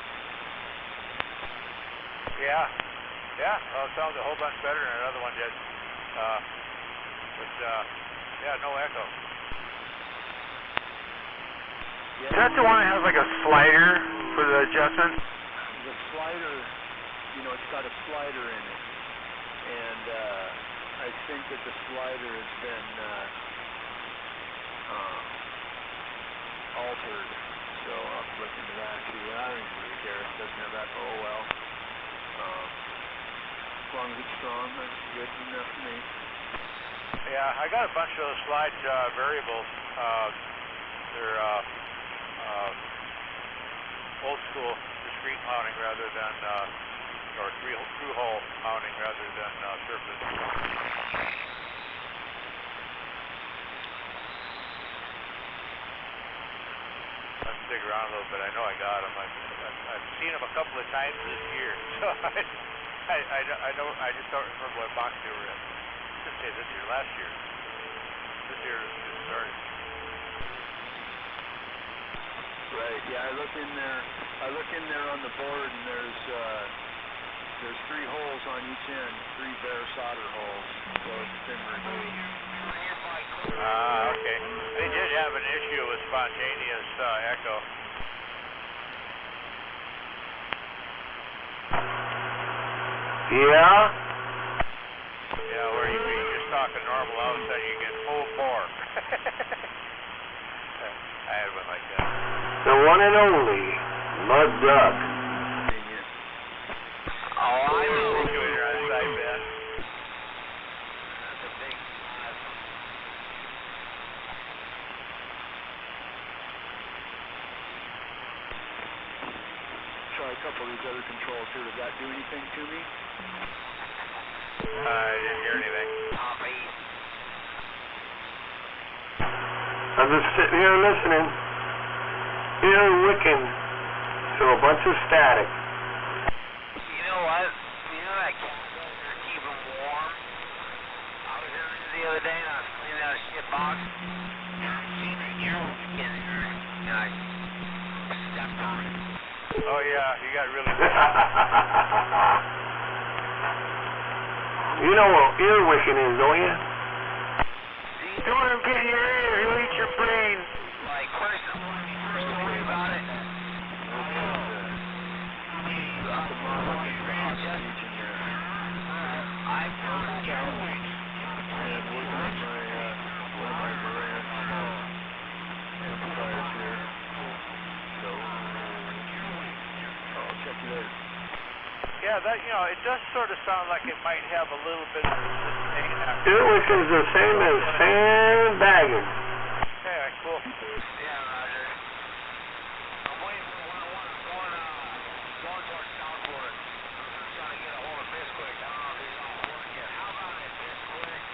Yeah. Yeah, well, it sounds a whole bunch better than another one did. Yeah, no echo. Is that the one that has like a slider for the adjustment? The slider, it's got a slider in it. And I think that the slider has been altered. So I'll have to look into that too. I don't even really care. It doesn't have echo. Oh well. As long as it's strong, that's good enough for me. Yeah, I got a bunch of those slide variables. They're old school discrete mounting rather than, or through hole mounting rather than surface. Let's dig around a little bit. I know I got them. I've seen them a couple of times this year, so I know. I just don't remember what box they were in. I should say this year, last year. This year just started. Right. Yeah, I look in there on the board, and there's 3 holes on each end, 3 bare solder holes. So it's been removed. Okay. They did have an issue with spontaneous echo. Yeah? Yeah, where you just talking normal, all of a sudden you get full bore. I had one like that. The one and only Mud Duck. Oh, I know. You're on side bed. That's a big five. Try a couple of these other controls here. Does that do anything to me? I didn't hear anything. I'm just sitting here listening. Ear wicking. So a bunch of static. You know what? You know that cat they're keeping warm? I was in there the other day and I was cleaning out a shit box. Stepped on it. Oh yeah, you got really You know what ear wicking is, don't you? Don't let him get in your ear, he'll eat your brain. Like, first, don't worry about it. Yeah, that it does sort of sound like it might have a little bit of resistance after. Ear wicking is the same as sandbagging. Okay, cool. Yeah, Roger. I'm waiting for 101. I'm going towards Southport. I'm trying to get a hold of Bisquick. I don't know if he's on board yet. How about it, Bisquick?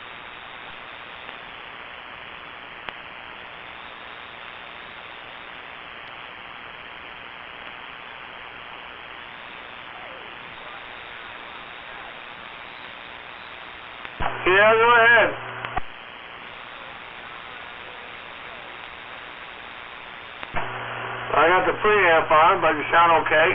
Yeah, go ahead. I got the preamp on, but you sound okay.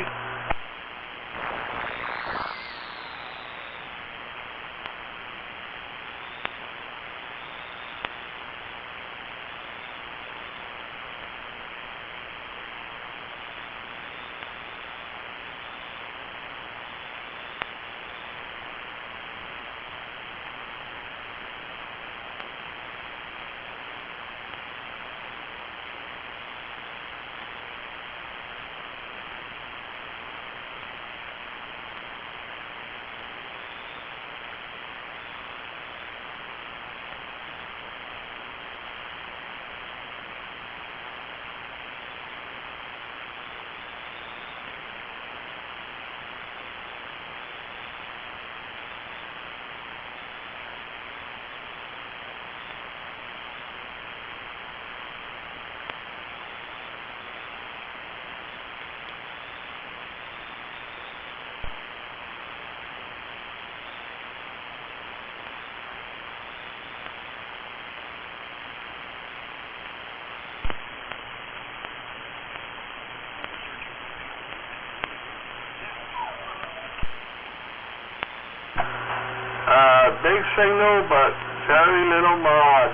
Big signal, but very little mod.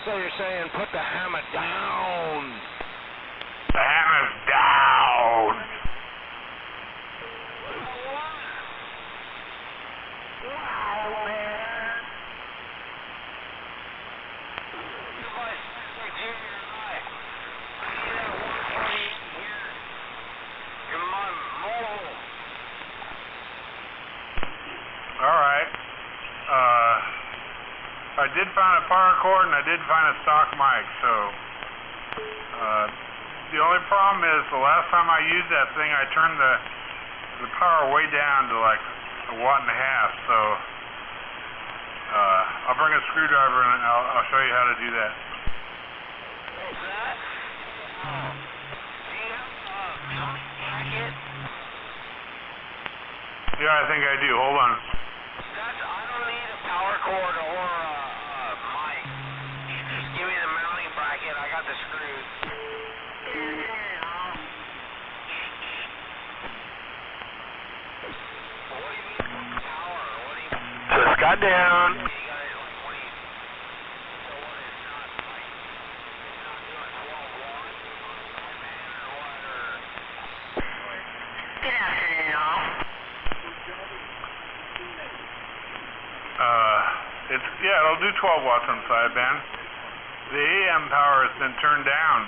So you're saying put the hammer down. The hammer's down. Wow, man. You must be junior high. I need that 128 here in my mobile. Alright. I did find a power cord and I did find a stock mic, so the only problem is the last time I used that thing I turned the power way down to like 1.5 watts, so I'll bring a screwdriver and I'll show you how to do that. What's that? Do you have a jacket? Yeah, I think I do. Hold on. I don't need a power cord or a mic. Just give me the mounting bracket. I got the screws. So it's got down. Good afternoon, all. It'll do 12 watts on sideband. The AM power has been turned down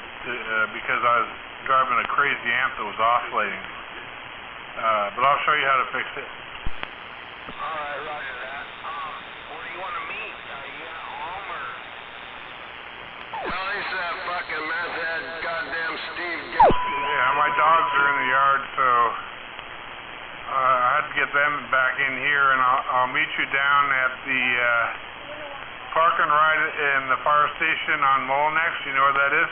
because I was driving a crazy amp that was oscillating. But I'll show you how to fix it. Alright, roger that. Where do you want to meet? You at home or? Well, he's that fucking meth head, goddamn Steve. Yeah, my dogs are in the yard, so I had to get them back in here, and I'll I'll meet you down at the park and ride in the fire station on Molnex. You know where that is?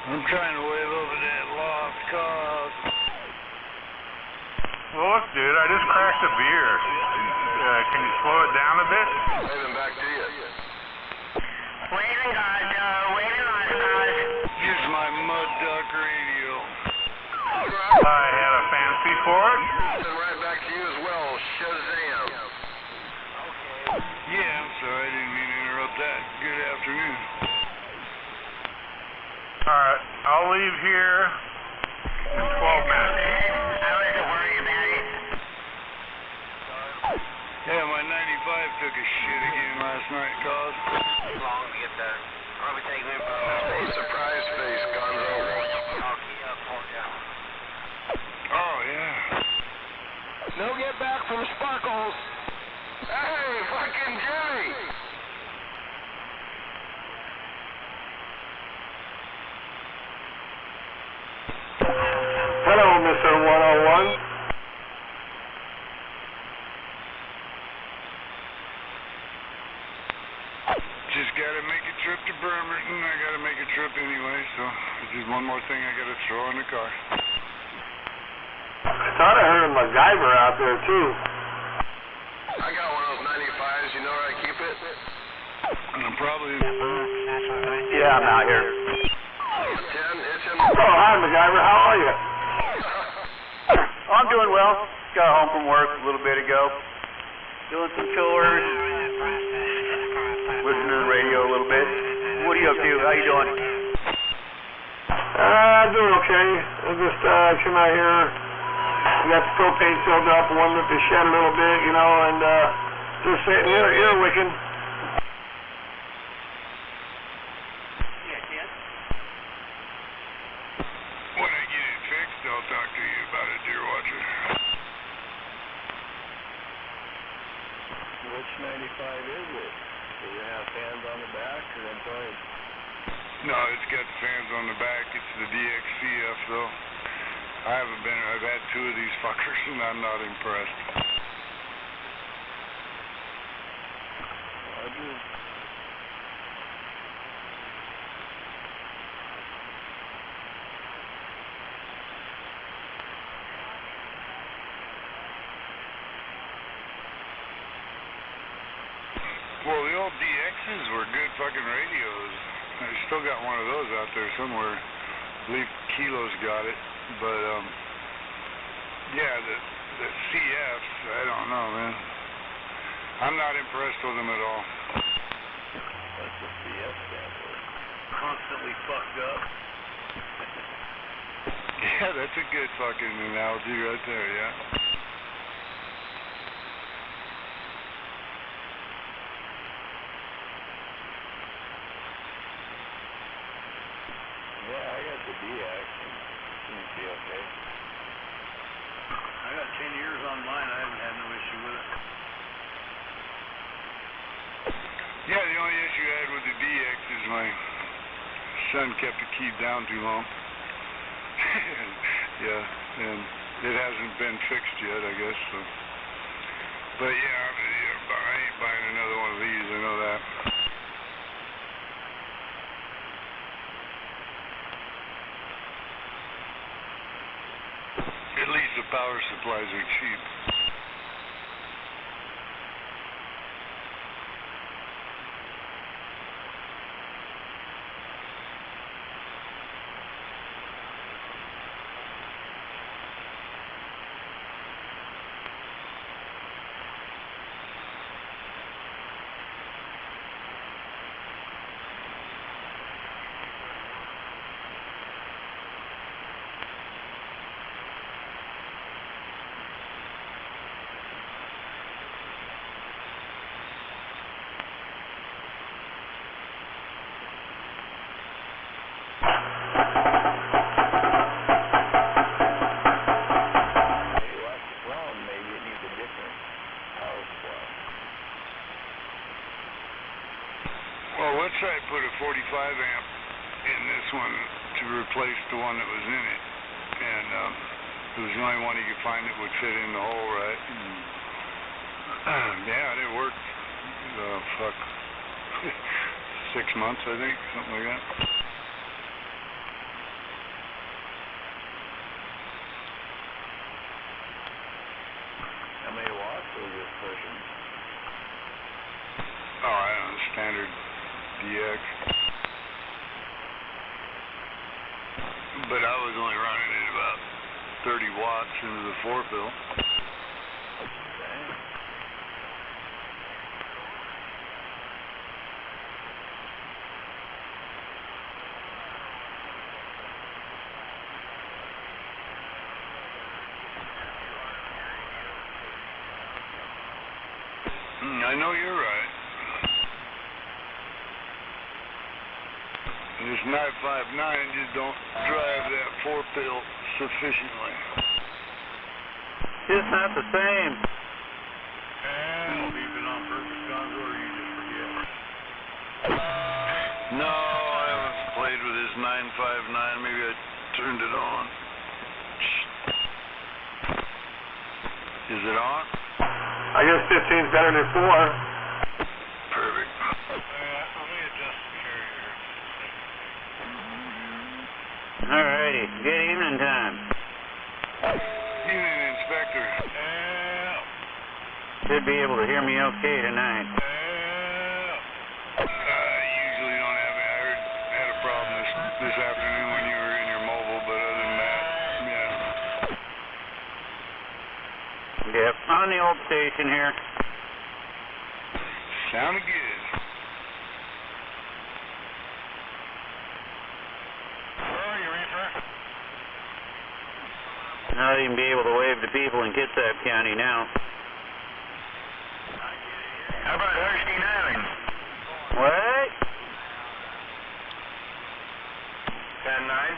I'm trying to wave over that lost cause. Well, look, dude, I just cracked a beer. Can you slow it down a bit? Waving back to you. Waving, guys, waving, guys. Use my mud duck radio. I had a fancy for it. And right back to you as well, Shazam. Yeah, I'm sorry, I didn't mean to interrupt that. Good afternoon. Alright, I'll leave here in 12 minutes. I wasn't worried about it. Yeah, my 95 took a shit again last night, cause. Long to get there. Probably take me about surprise face, Gonzo. Oh, yeah. No get back from Sparkles. Hey, fucking Jimmy. Hello, Mr. 101. Just gotta make a trip to Bremerton. I gotta make a trip anyway, so it's just one more thing I gotta throw in the car. I thought I heard a MacGyver out there, too. I got one of those 95s. You know where I keep it? I'm probably... Yeah, I'm out here. It's in Oh, hi, MacGyver. How are you? I'm doing well. Got home from work a little bit ago. Doing some chores. Listening to the radio a little bit. What are you up to? How you doing? Doing okay. I just came out here. Got the propane filled up, warmed up the shed a little bit, you know, and just sitting here, earwicking. When I get it fixed, I'll talk to you about it, dear watcher. Which 95 is it? Does it have fans on the back or inside? No, it's got fans on the back. It's the DXCF, though. I've had two of these fuckers, and I'm not impressed. Well, the old DXs were good fucking radios. I still got one of those out there somewhere. I believe Kilo's got it. But, yeah, the CFs, I don't know, man. I'm not impressed with them at all. What's the CF stand for? Constantly fucked up. Yeah, that's a good fucking analogy right there, yeah. Yeah, I got the DX. Seems to be okay. I got 10 years on mine. I haven't had no issue with it. Yeah, the only issue I had with the DX is my son kept the key down too long. Yeah, and it hasn't been fixed yet, I guess, so. But yeah, I ain't buying another one of these, I know that. At least the power supplies are cheap. replaced the one that was in it. And it was the only one you could find that would fit in the hole right. And, yeah, it worked. 6 months, I think, something like that. How many watts was this pushing? Oh, I don't know, standard DX. But I was only running it about 30 watts into the 4-fill. I know you're right. This 959 just don't drive that 4-fill sufficiently. Just not the same. Leave it on purpose, Gonzo, or you just forget? No, I haven't played with this 959. Maybe I turned it on. Is it on? I guess 15's better than 4. Perfect. Let me adjust the carrier. Alrighty, good evening time. Evening, Inspector. Should be able to hear me okay tonight. Usually don't have it. I had a problem this afternoon when you were in your mobile, but other than that, yeah. Yep, on the old station here. Sounded good. Where are you, Reefer? Not even be able to wave to people in Kitsap County now. How about Erskine Island? What? 10-9?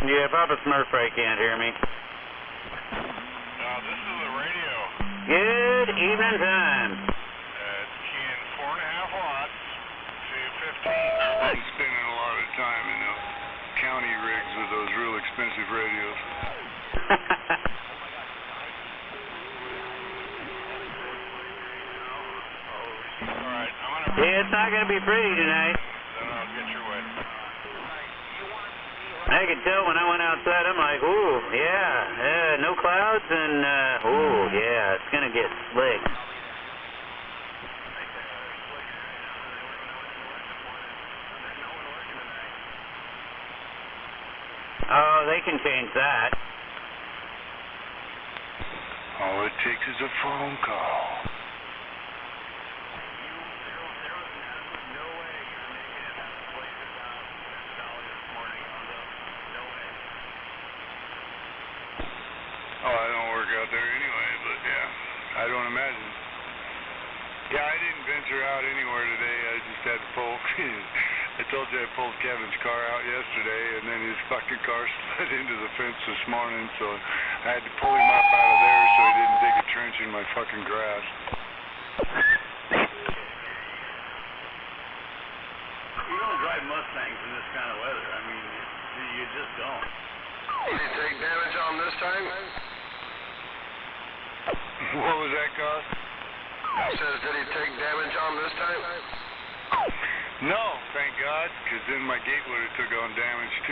Yeah, Papa Smurf right can't hear me. This is the radio. Good evening time. It's keying 4.5 watts to 15. I've been spending a lot of time in the county rigs with those real expensive radios. Alright, I'm gonna... Yeah, it's not going to be pretty tonight. Then I'll get your way. I could tell when I went outside, I'm like, ooh, yeah, no clouds and, ooh, yeah, it's going to get slick. Oh, they can change that. All it takes is a phone call. Oh, I don't work out there anyway, but yeah, I don't imagine. Yeah, I didn't venture out anywhere today. I just had to pull. I told you I pulled Kevin's car out yesterday, and then his fucking car slid into the fence this morning, so I had to pull him up out of there so he didn't dig a trench in my fucking grass. You don't drive Mustangs in this kind of weather. I mean, you just don't. Did he take damage on this time? What was that cost? He says, did he take damage on this time? No, thank God, because then my gate would have took on damage too.